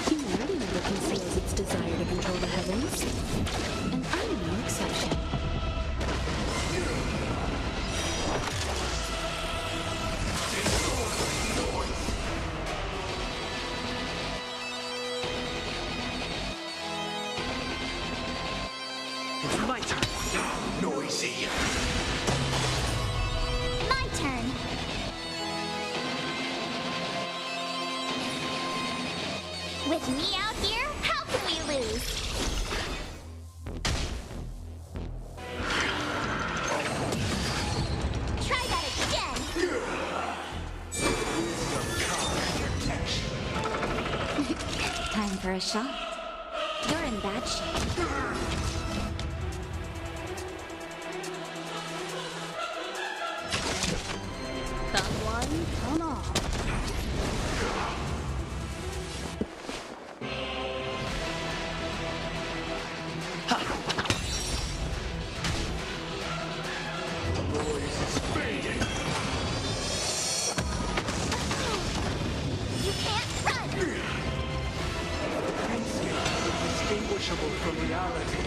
Humanity never conceals its desire to control the heavens. And I'm no exception. It's my turn. Noisy. My turn. With me out here, how can we lose? Try that again. Time for a shot. You're in bad shape. Come one, come all. The noise is fading. You can't run! Indistinguishable from reality.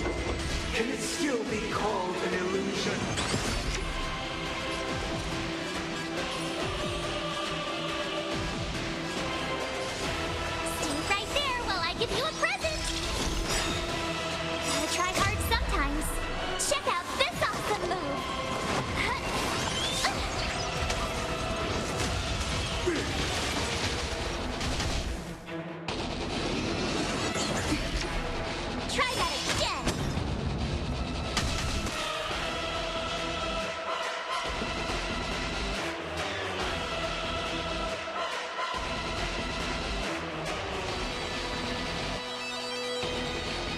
Can it still be called an illusion? Stay right there while I give you a present! Gotta try hard sometimes. Check out this awesome move! Try that again!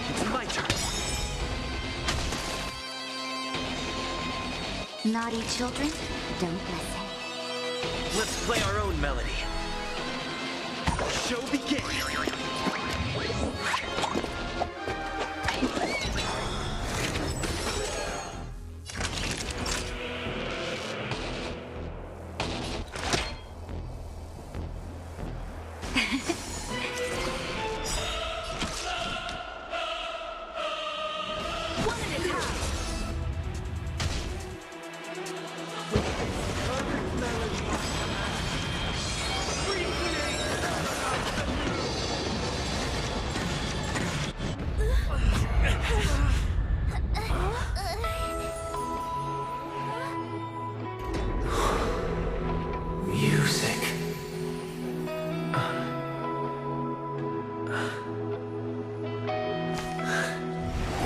It's my turn. Naughty children, don't listen. Let's play our own melody. Show begin!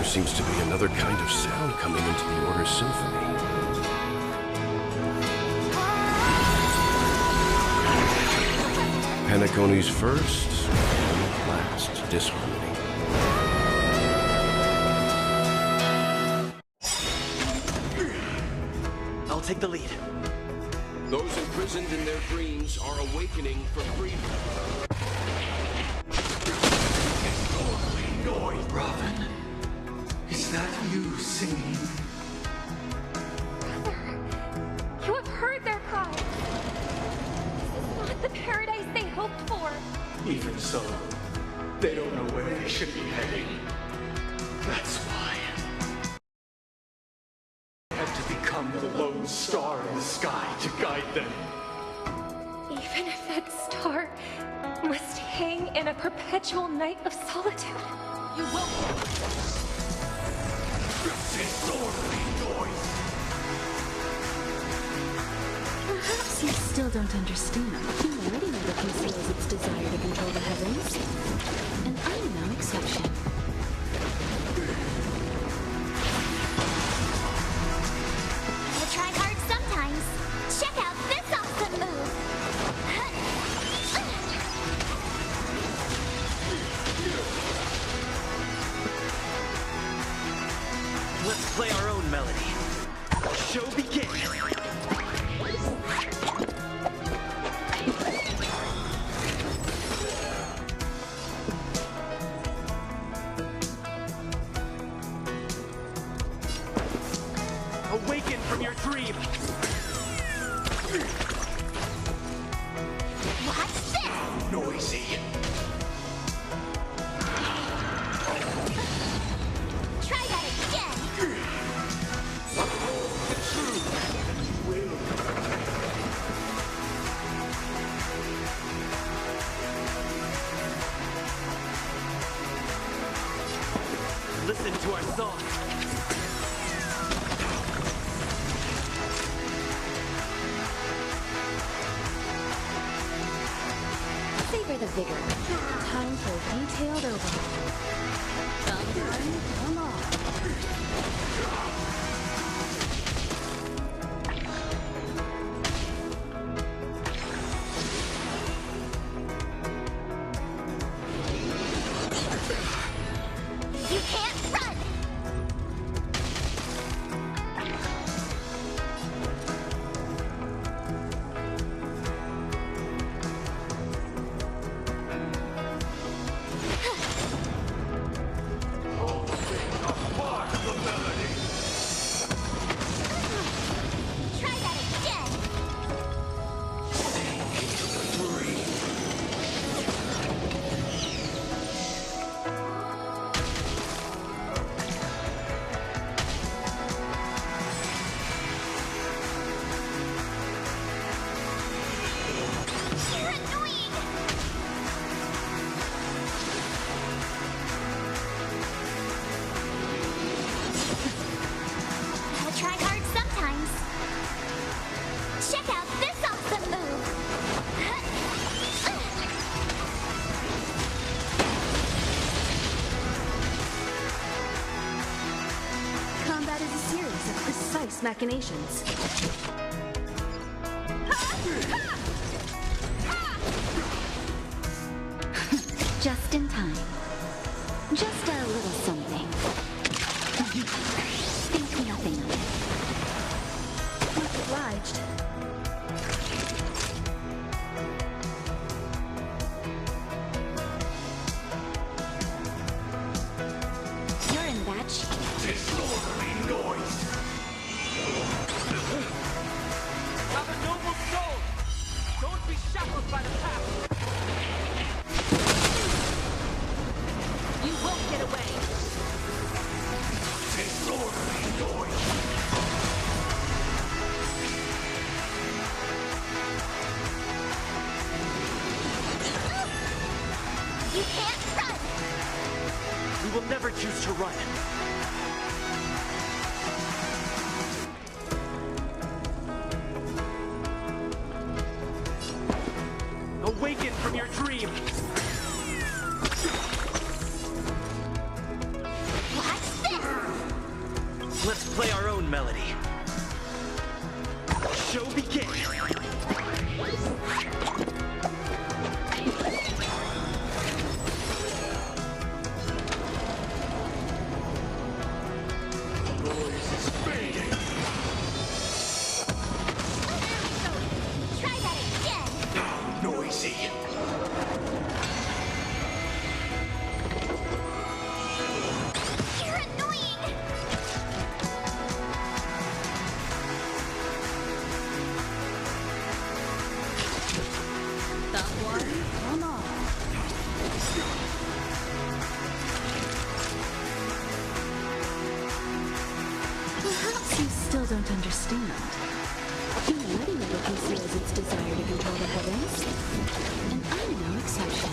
seems to be another kind of sound coming into the Order's symphony. Penacony's first and last disharmony. I'll take the lead. Those imprisoned in their dreams are awakening for freedom. Robin, is that you singing? You have heard their cries. This is not the paradise they hoped for. Even so, they don't know where they should be heading. That's why I had to become the lone star in the sky to guide them. Even if that star must hang in a perpetual night of solitude. You will. Perhaps you still don't understand. You already know that conceals its desire to control the heavens. And I'm no exception. I try hard sometimes. Check out this awesome move. Let's play our own melody. Show begin. Awaken from your dream. What's this? Noisy. Try that again. Listen to our song. Savor the vigor. Time for a detailed overhaul. Sometime, come on. You can't run. Try that again. You're annoying. I try hard sometimes. Check out this awesome move. Combat is a series of precise machinations. Just in time. Just a little something. Think nothing of it. Much obliged. You're in that Disorderly noise. Have a noble soul. Don't be shackled by the past. You won't get away. Disorderly noise. You can't run. We will never choose to run. Awaken from your dream. What's this? Show begins! Try that again. Noisy. You're annoying. That one or not? Perhaps you still don't understand. Humanity never conceals its desire to control the heavens, and I'm no exception.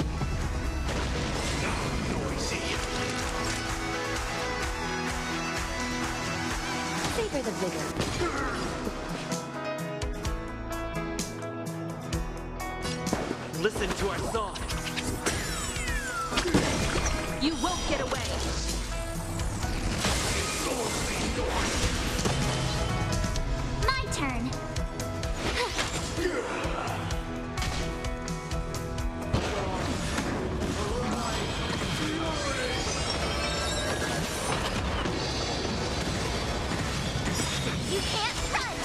Savor the vigor. Listen to our song. You won't get away. My turn. You can't run.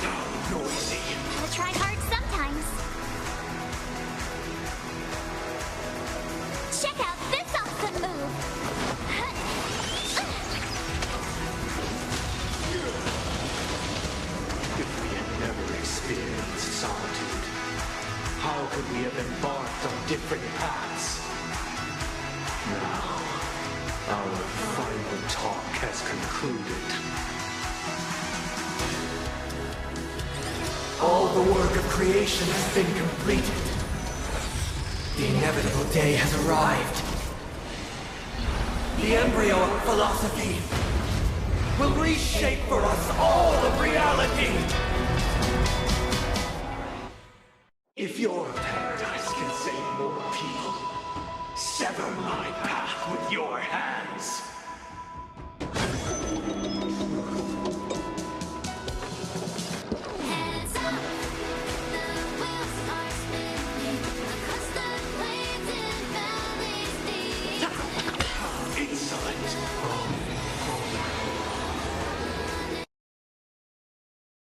Noisy. Gotta try hard sometimes. Check out this awesome move. If we had never experienced solitude, how could we have embarked on different paths? Now, our final talk has concluded. All the work of creation has been completed. The inevitable day has arrived. The embryo of philosophy will reshape for us all of reality. If your paradise can save more people, sever my path with your hands. Heads up, the wheels are spinning across the plains and valleys deep. Insolent.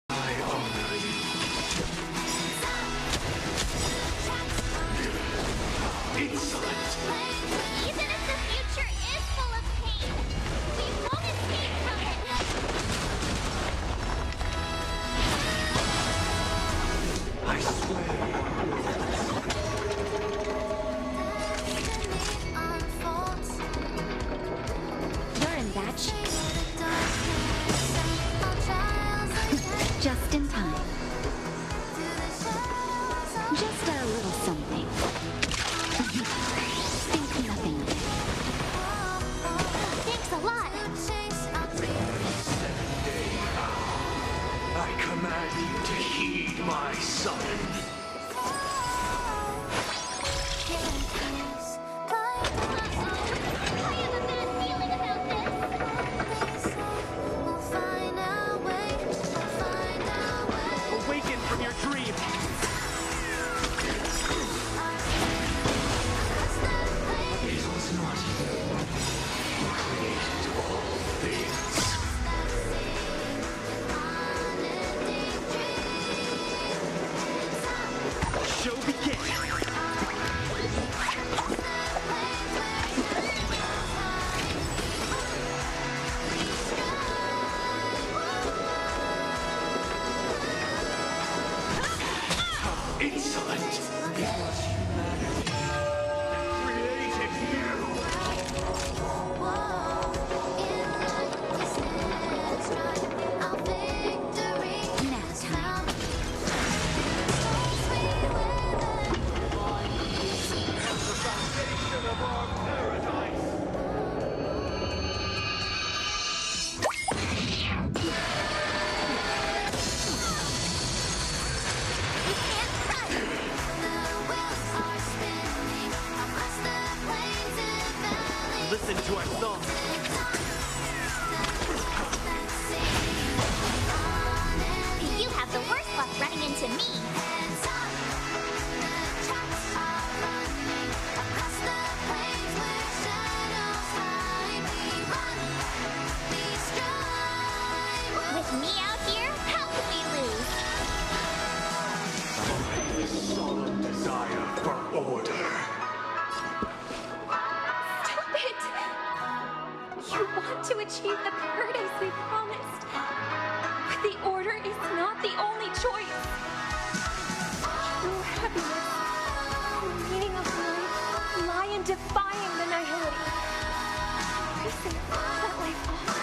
I honor you. Insolent. Even if the future is full of pain, we won't escape from it. I swear. You're in bad shape. Just in time. Just a little something. Think nothing of it. Thanks a lot. I command you to heed my summons. Awaken from your dream. It was not you who created all things. Show begins. Insolent! It was humanity that created you! Listen to our song. You have the worst luck running into into me. With me out here, how can we lose? Solemn desire for order. Stop it! You want to achieve the paradise we promised. But the order is not the only choice. True happiness, the meaning of life, lie in defying the nihility. Facing that life offers.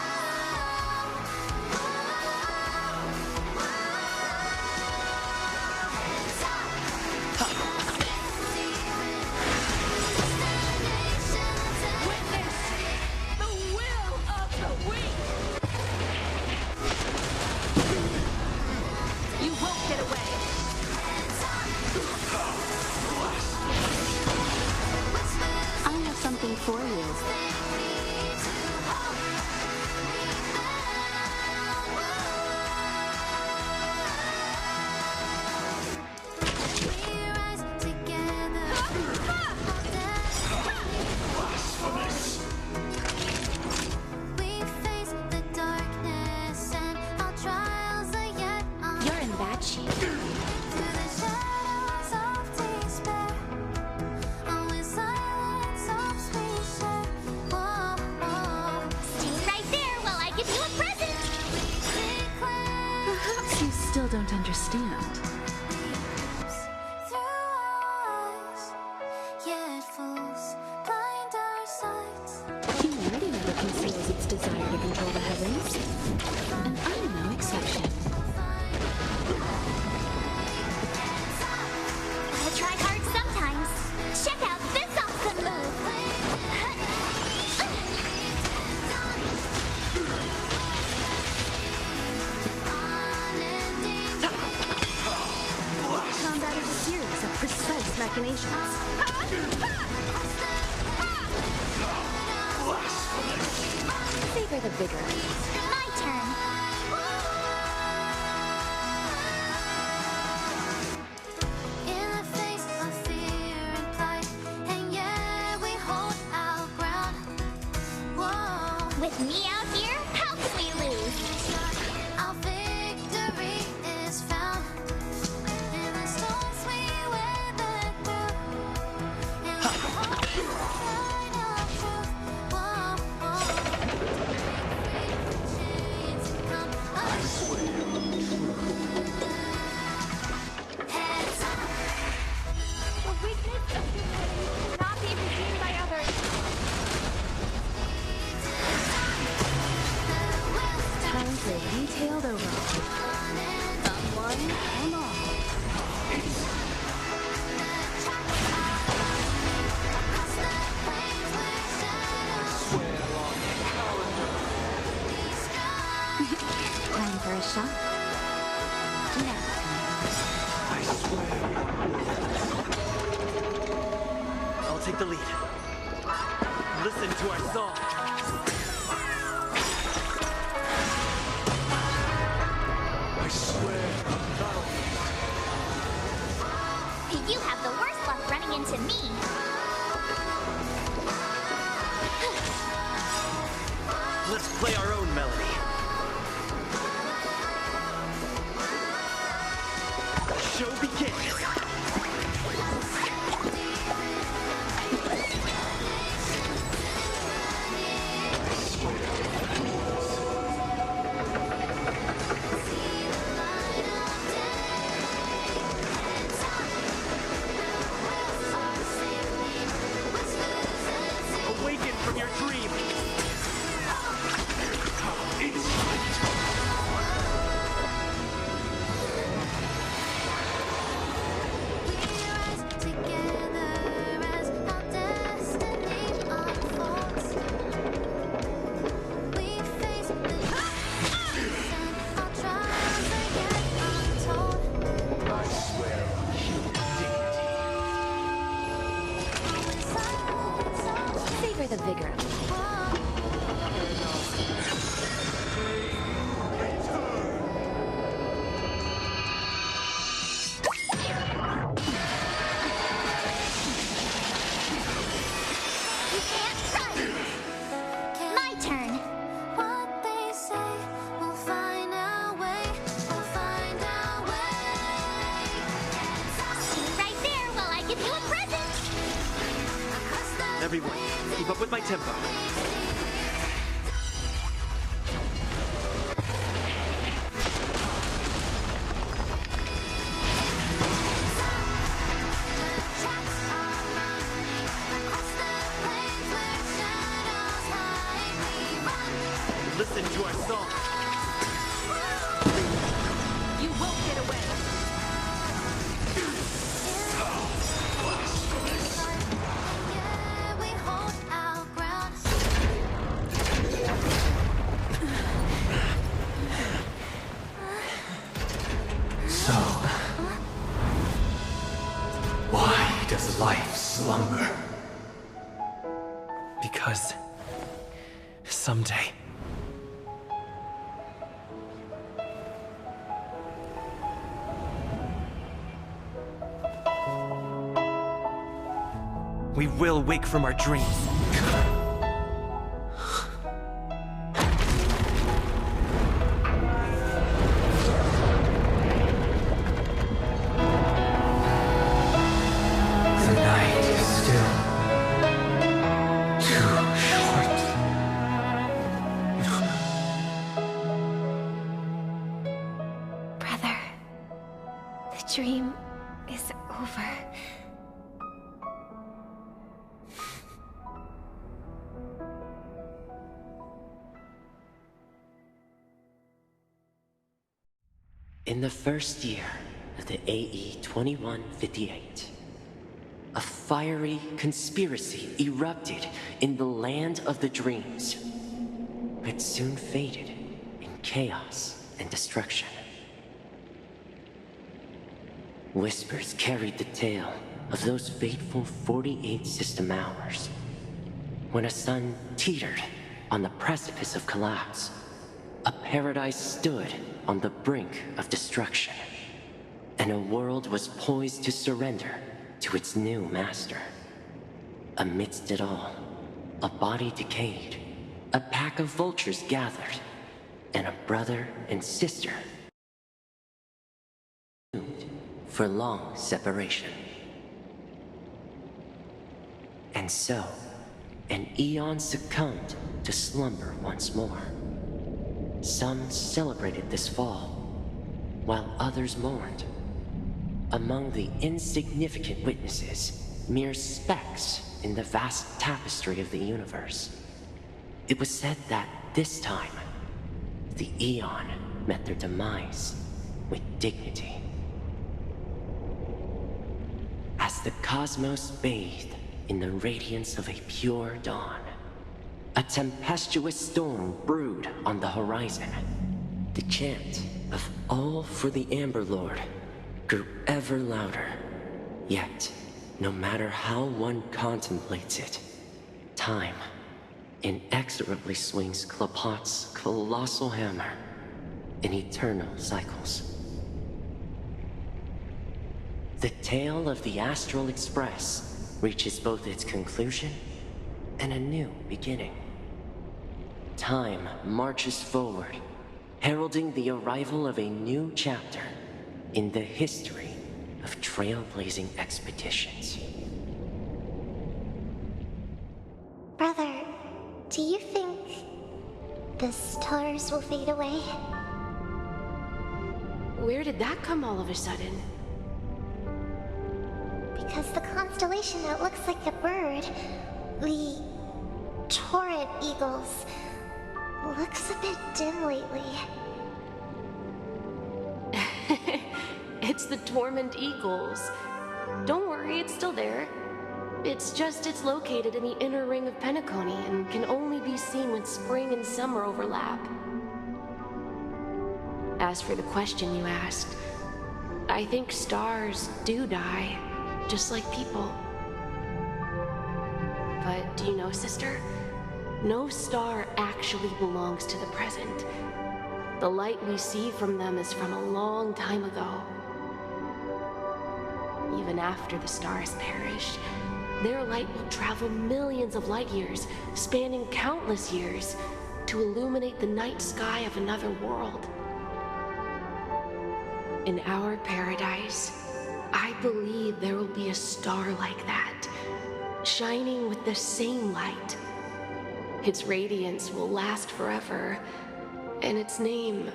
I have something for you. You're in bad shape. Perhaps you still don't understand. Humanity never conceals its desire to control the heavens. And I'm no exception. Gotta try hard sometimes. Check out this awesome move. Combat is a series of precise machinations. Savor the vigor. My turn. In the face of fear and plight, and yeah, we hold our ground. Whoa. With me out here, how can we lose? Our victory is found in the storms we weather through. In the light of truth. Whoa, chains come heads up. The weakness of humanity cannot be redeemed by others. Time for a detailed overhaul. Come one, come all. Time for a shot? Now. I'll take the lead. Listen to our song. I swear, You have the worst luck running into me. Let's play our own melody. The show begins. Awaken from your dream. Savor the vigor. Everyone, keep up with my tempo. Listen to our song. You won't get away. So, why does life slumber? Because someday we will wake from our dreams. The night is still too short. Brother, the dream is over. In the first year of the AE 2158, a fiery conspiracy erupted in the land of the dreams, but soon faded in chaos and destruction. Whispers carried the tale of those fateful 48 system hours, when a sun teetered on the precipice of collapse. A paradise stood on the brink of destruction, and a world was poised to surrender to its new master. Amidst it all, a body decayed, a pack of vultures gathered, and a brother and sister doomed for long separation. And so, an eon succumbed to slumber once more. Some celebrated this fall, while others mourned. Among the insignificant witnesses, mere specks in the vast tapestry of the universe, it was said that this time, the Eon met their demise with dignity. As the cosmos bathed in the radiance of a pure dawn, a tempestuous storm brewed on the horizon. The chant of "All for the Amber Lord" grew ever louder. Yet, no matter how one contemplates it, time inexorably swings Klapot's colossal hammer in eternal cycles. The tale of the Astral Express reaches both its conclusion and a new beginning. Time marches forward, heralding the arrival of a new chapter in the history of trailblazing expeditions. Brother, do you think the stars will fade away? Where did that come all of a sudden? Because the constellation that looks like a bird, the torrent eagles, looks a bit dim lately. It's the Torment Eagles. Don't worry, it's still there. It's just it's located in the inner ring of Penacony and can only be seen when spring and summer overlap. As for the question you asked, I think stars do die, just like people. But do you know, sister? No star actually belongs to the present. The light we see from them is from a long time ago. Even after the stars perish, their light will travel millions of light years, spanning countless years, to illuminate the night sky of another world. In our paradise, I believe there will be a star like that, shining with the same light. Its radiance will last forever, and its name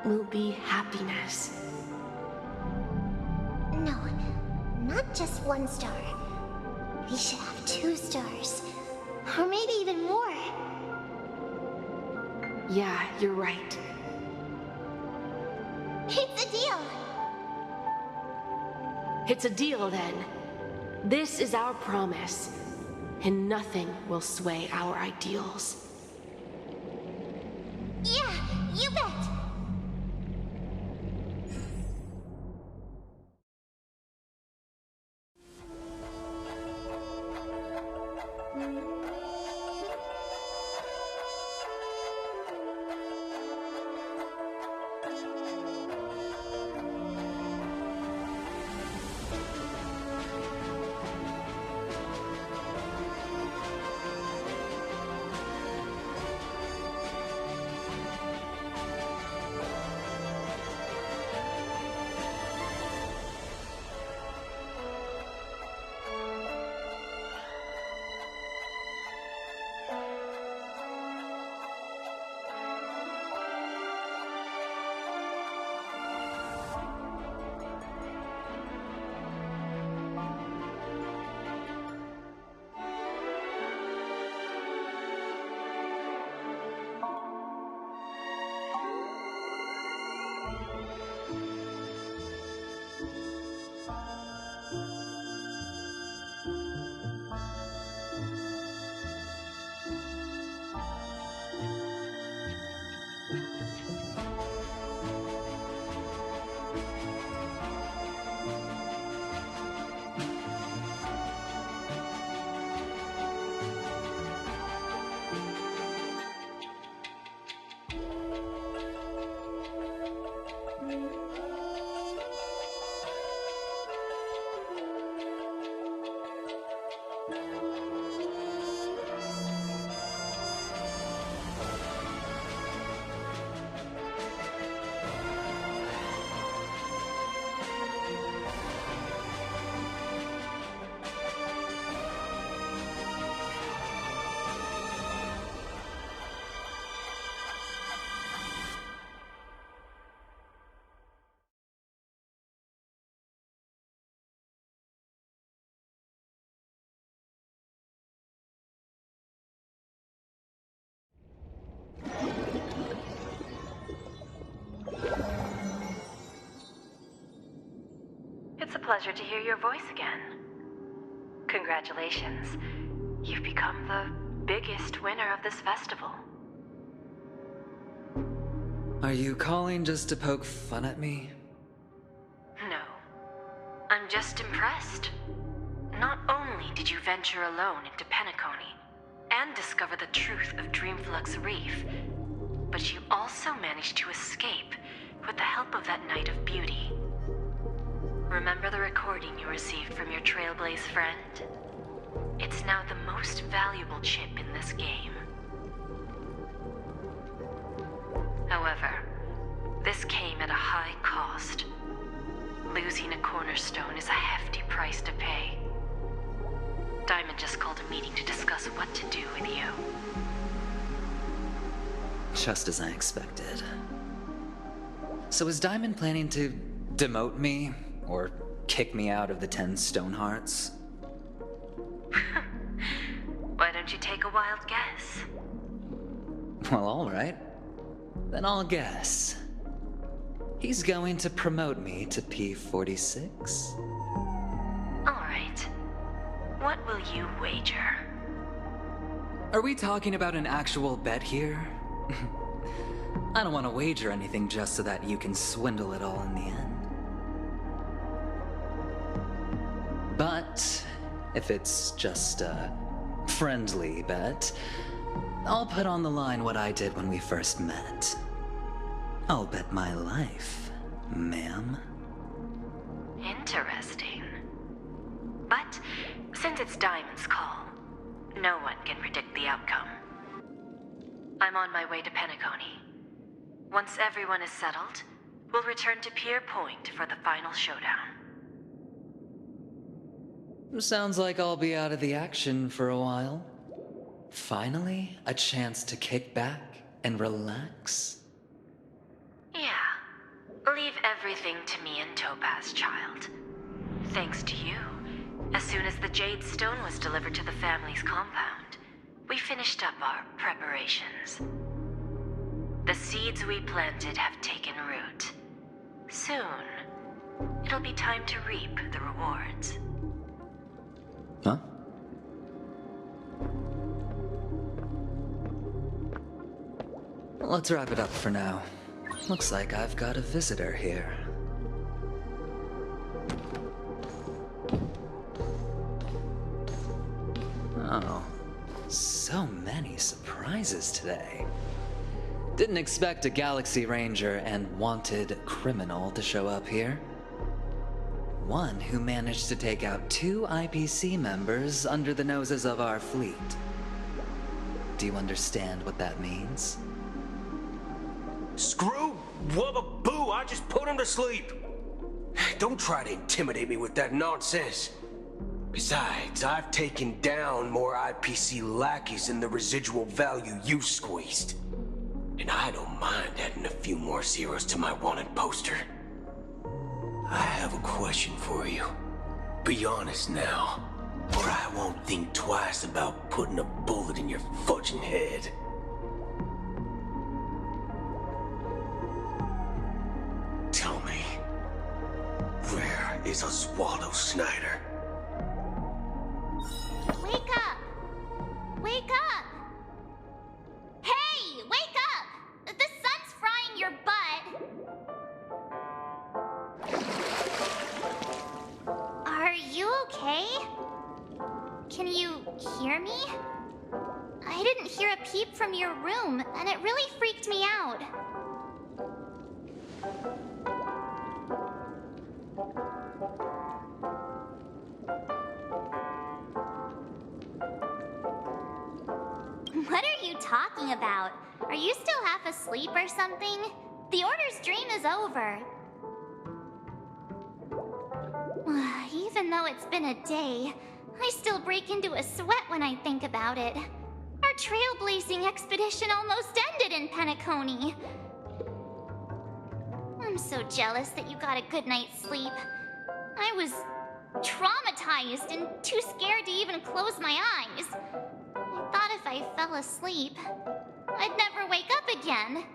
will be happiness. No, not just one star. We should have 2 stars. Or maybe even more. Yeah, you're right. It's a deal! It's a deal, then. This is our promise, and nothing will sway our ideals. Yeah, you bet! It's a pleasure to hear your voice again. Congratulations. You've become the biggest winner of this festival. Are you calling just to poke fun at me? No. I'm just impressed. Not only did you venture alone into Penacony and discover the truth of Dreamflux Reef, but you also managed to escape with the help of that Knight of Beauty. Remember the recording you received from your Trailblaze friend? It's now the most valuable chip in this game. However, this came at a high cost. Losing a cornerstone is a hefty price to pay. Diamond just called a meeting to discuss what to do with you. Just as I expected. So is Diamond planning to demote me? Or kick me out of the 10 Stonehearts? Why don't you take a wild guess? Well, alright. Then I'll guess. He's going to promote me to P46? Alright. What will you wager? Are we talking about an actual bet here? I don't want to wager anything just so that you can swindle it all in the end. But if it's just a friendly bet, I'll put on the line what I did when we first met. I'll bet my life, ma'am. Interesting. But since it's Diamond's call, no one can predict the outcome. I'm on my way to Penacony. Once everyone is settled, we'll return to Pier Point for the final showdown. Sounds like I'll be out of the action for a while. Finally, a chance to kick back and relax. Yeah. Leave everything to me and Topaz, child. Thanks to you, as soon as the Jade Stone was delivered to the family's compound, we finished up our preparations. The seeds we planted have taken root. Soon, it'll be time to reap the rewards. Huh? Let's wrap it up for now. Looks like I've got a visitor here. Oh, so many surprises today. Didn't expect a Galaxy Ranger and wanted criminal to show up here. One who managed to take out 2 IPC members under the noses of our fleet. Do you understand what that means? Screw Wubba Boo, I just put him to sleep. Don't try to intimidate me with that nonsense. Besides, I've taken down more IPC lackeys than the residual value you squeezed. And I don't mind adding a few more zeros to my wanted poster. I have a question for you. Be honest now, or I won't think twice about putting a bullet in your fudging head. Tell me, where is Oswaldo Snyder? Wake up! Wake up! Hey, wake up! The sun's frying your butt. Are you okay? Can you hear me? I didn't hear a peep from your room, and it really freaked me out. What are you talking about? Are you still half asleep or something? The Order's dream is over. Even though it's been a day, I still break into a sweat when I think about it. Our trailblazing expedition almost ended in Penacony. I'm so jealous that you got a good night's sleep. I was traumatized and too scared to even close my eyes. I thought if I fell asleep, I'd never wake up again.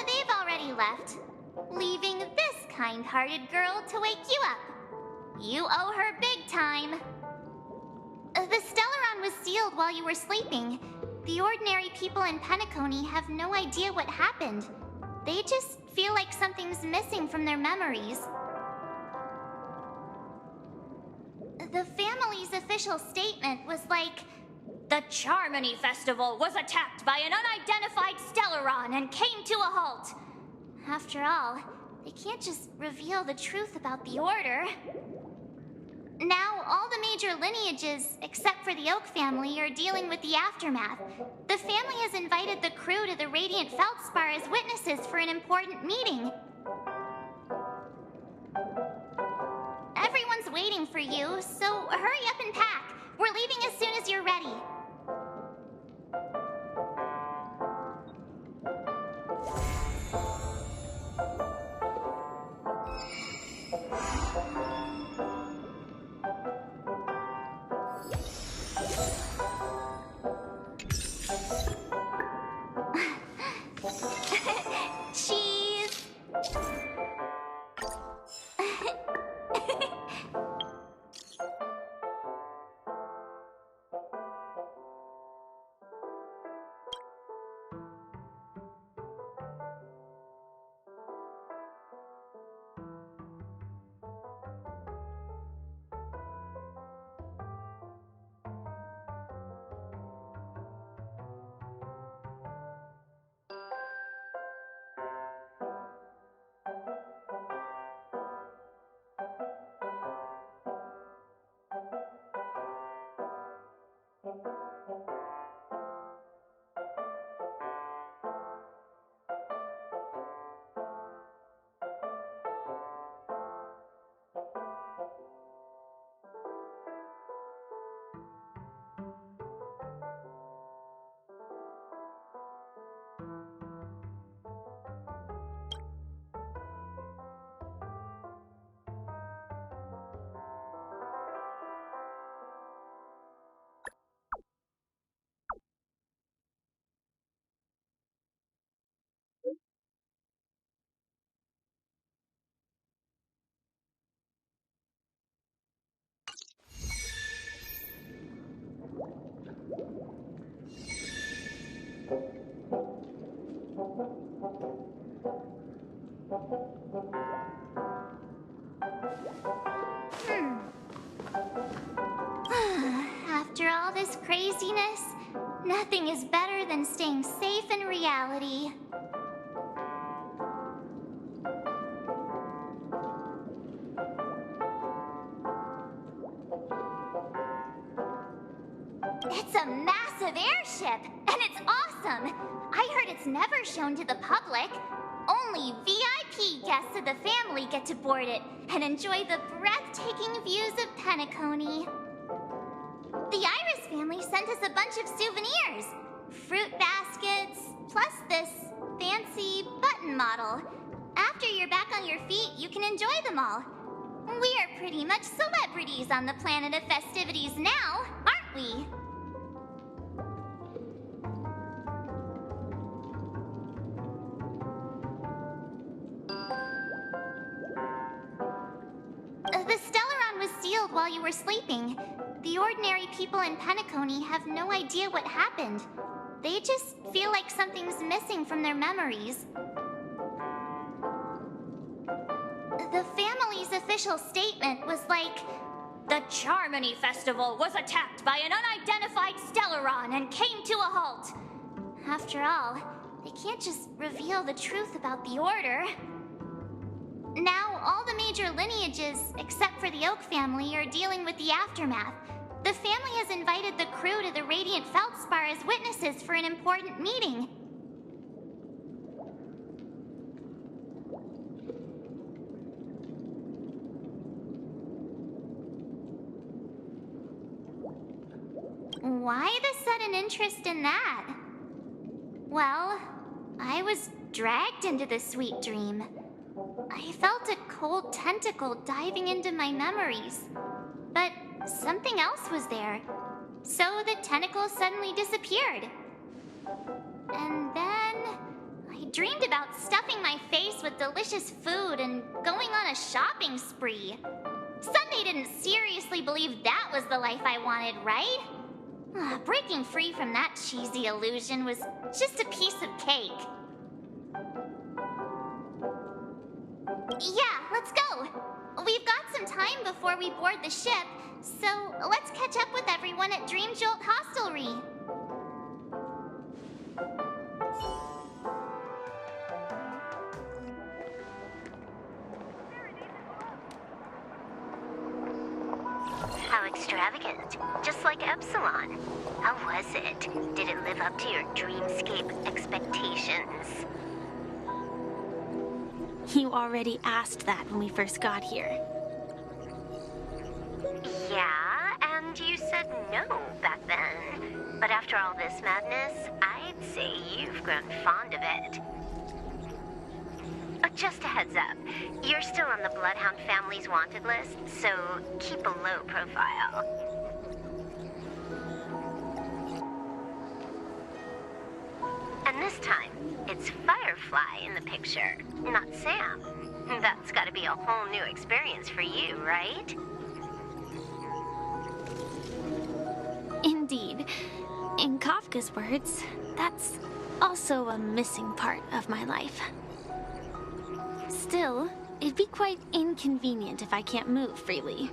They've already left, leaving this kind-hearted girl to wake you up. You owe her big time. The Stellaron was sealed while you were sleeping. The ordinary people in Penacony have no idea what happened. They just feel like something's missing from their memories. The family's official statement was like, "The Charmony Festival was attacked by an unidentified Stellaron and came to a halt." After all, they can't just reveal the truth about the Order. Now, all the major lineages, except for the Oak family, are dealing with the aftermath. The family has invited the crew to the Radiant Feldspar as witnesses for an important meeting. Everyone's waiting for you, so hurry up and pack. We're leaving as soon as you're ready. Cheese! this craziness, nothing is better than staying safe in reality. It's a massive airship, and it's awesome! I heard it's never shown to the public. Only VIP guests of the family get to board it and enjoy the breathtaking views of Penacony. The Iris family sent us a bunch of souvenirs. Fruit baskets, plus this fancy button model. After you're back on your feet, you can enjoy them all. We are pretty much celebrities on the planet of festivities now, aren't we? The Stellaron was sealed while you were sleeping. The ordinary people in Penacony have no idea what happened. They just feel like something's missing from their memories. The family's official statement was like, "The Charmony Festival was attacked by an unidentified Stellaron and came to a halt." After all, they can't just reveal the truth about the Order. Now, all the major lineages, except for the Oak family, are dealing with the aftermath. The family has invited the crew to the Radiant Feldspar as witnesses for an important meeting. Why the sudden interest in that? Well, I was dragged into the sweet dream. I felt a cold tentacle diving into my memories. But something else was there. So the tentacle suddenly disappeared. And then I dreamed about stuffing my face with delicious food and going on a shopping spree. Sunday didn't seriously believe that was the life I wanted, right? Breaking free from that cheesy illusion was just a piece of cake. Yeah, let's go. We've got some time before we board the ship, so let's catch up with everyone at Dream Jolt Hostelry. How extravagant. Just like Epsilon. How was it? Did it live up to your dreamscape expectations? You already asked that when we first got here. Yeah, and you said no back then. But after all this madness, I'd say you've grown fond of it. Oh, just a heads up. You're still on the Bloodhound family's wanted list, so keep a low profile. And this time, it's Firefly in the picture, not Sam. That's gotta be a whole new experience for you, right? Indeed. In Kafka's words, that's also a missing part of my life. Still, it'd be quite inconvenient if I can't move freely.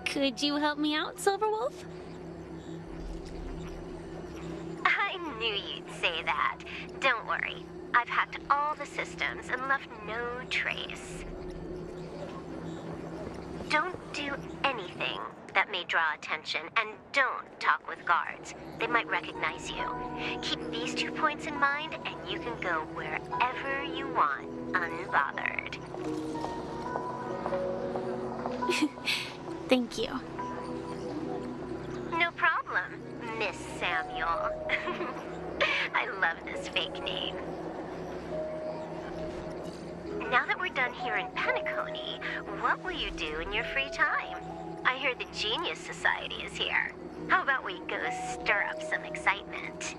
Could you help me out, Silverwolf? I knew you'd say that. Don't worry. I've hacked all the systems and left no trace. Don't do anything that may draw attention, and don't talk with guards. They might recognize you. Keep these 2 points in mind, and you can go wherever you want, unbothered. Thank you. No problem, Miss Samuel. I love this fake name. Now that we're done here in Penacony, what will you do in your free time? I hear the Genius Society is here. How about we go stir up some excitement?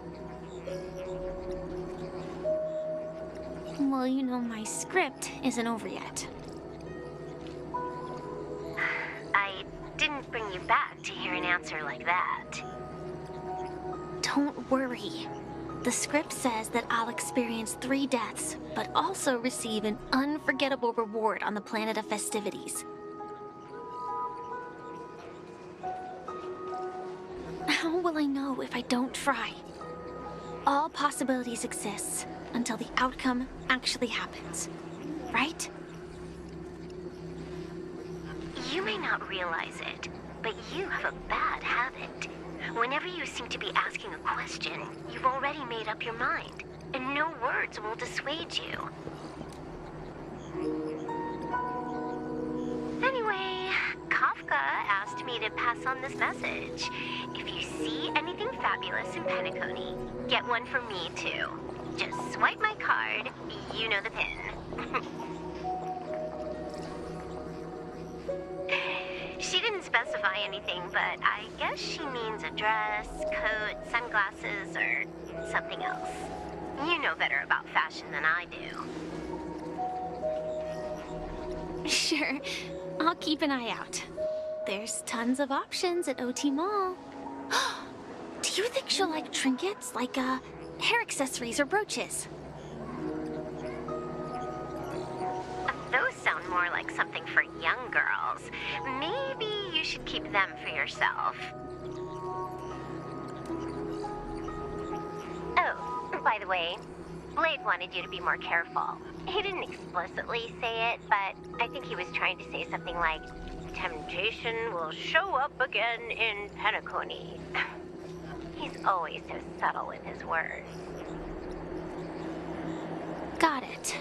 Well, you know, my script isn't over yet. I didn't bring you back to hear an answer like that. Don't worry. The script says that I'll experience 3 deaths, but also receive an unforgettable reward on the planet of festivities. How will I know if I don't try? All possibilities exist until the outcome actually happens, right? You may not realize it, but you have a bad habit. Whenever you seem to be asking a question, you've already made up your mind, and no words will dissuade you. Anyway, Kafka asked me to pass on this message. If you see anything fabulous in Penacony, get one from me too. Just swipe my card, you know the pin. She didn't specify anything, but I guess she means a dress, coat, sunglasses, or something else. You know better about fashion than I do. Sure, I'll keep an eye out. There's tons of options at OT Mall. Do you think she'll like trinkets, like hair accessories or brooches? Those sound more like something for young girls. Maybe you should keep them for yourself. Oh, by the way, Blade wanted you to be more careful. He didn't explicitly say it, but I think he was trying to say something like, temptation will show up again in Penacony. He's always so subtle with his words. Got it.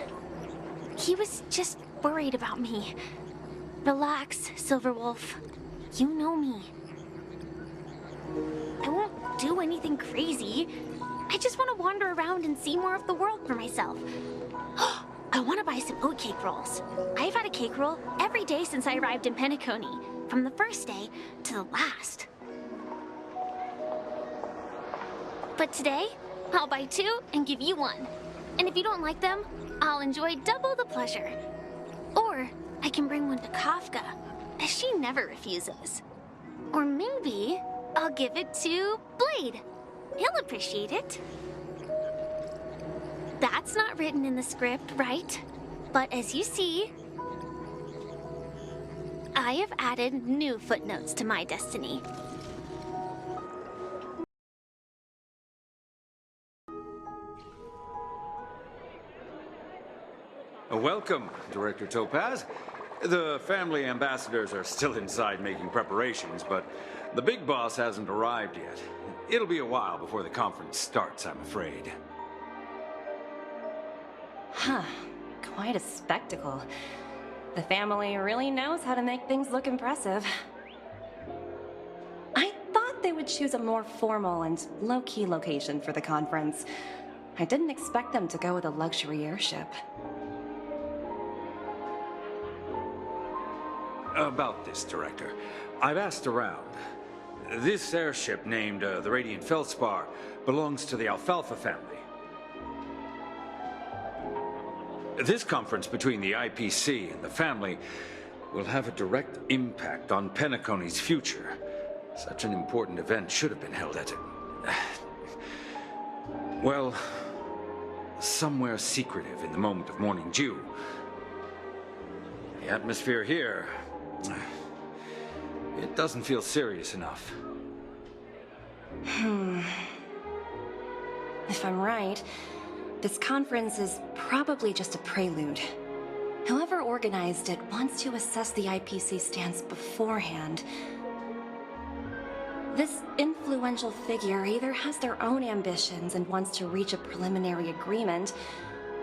He was just worried about me. Relax, Silverwolf. You know me. I won't do anything crazy. I just want to wander around and see more of the world for myself. I want to buy some oatcake rolls. I've had a cake roll every day since I arrived in Penacony, from the first day to the last. But today, I'll buy 2 and give you 1. And if you don't like them, I'll enjoy double the pleasure. Or I can bring one to Kafka, as she never refuses. Or maybe I'll give it to Blade. He'll appreciate it. That's not written in the script, right? But as you see, I have added new footnotes to my destiny. Welcome, Director Topaz. The family ambassadors are still inside making preparations, but the big boss hasn't arrived yet. It'll be a while before the conference starts, I'm afraid. Huh. Quite a spectacle. The family really knows how to make things look impressive. I thought they would choose a more formal and low-key location for the conference. I didn't expect them to go with a luxury airship. About this, Director. I've asked around. This airship, named the Radiant Feldspar, belongs to the Alfalfa family. This conference between the IPC and the family will have a direct impact on Penacony's future. Such an important event should have been held at well, somewhere secretive in the moment of morning dew. The atmosphere here, it doesn't feel serious enough. If I'm right, this conference is probably just a prelude. Whoever organized it wants to assess the IPC stance beforehand. This influential figure either has their own ambitions and wants to reach a preliminary agreement,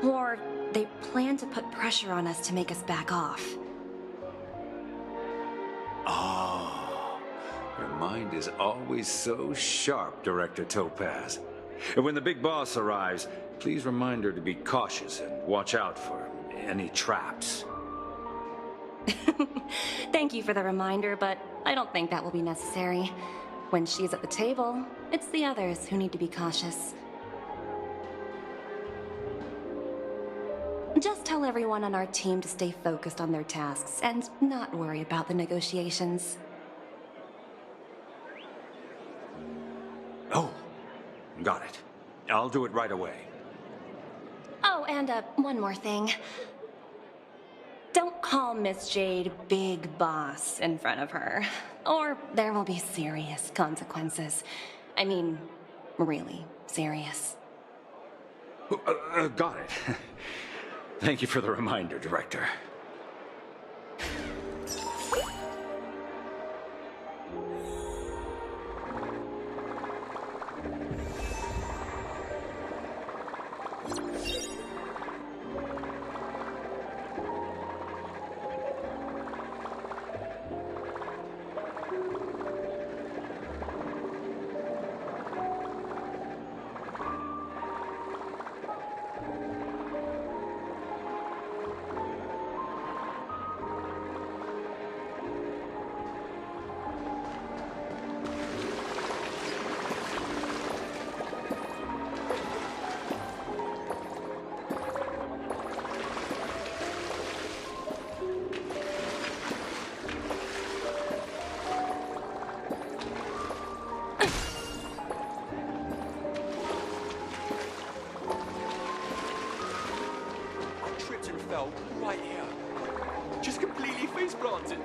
or they plan to put pressure on us to make us back off. Oh, your mind is always so sharp, Director Topaz. And when the big boss arrives, please remind her to be cautious and watch out for any traps. Thank you for the reminder, but I don't think that will be necessary. When she's at the table, it's the others who need to be cautious. Just tell everyone on our team to stay focused on their tasks and not worry about the negotiations. Oh, got it. I'll do it right away. Oh, and one more thing. Don't call Miss Jade Big Boss in front of her, or there will be serious consequences. I mean, really serious. Got it. Thank you for the reminder, Director. Right here. Just completely face planted.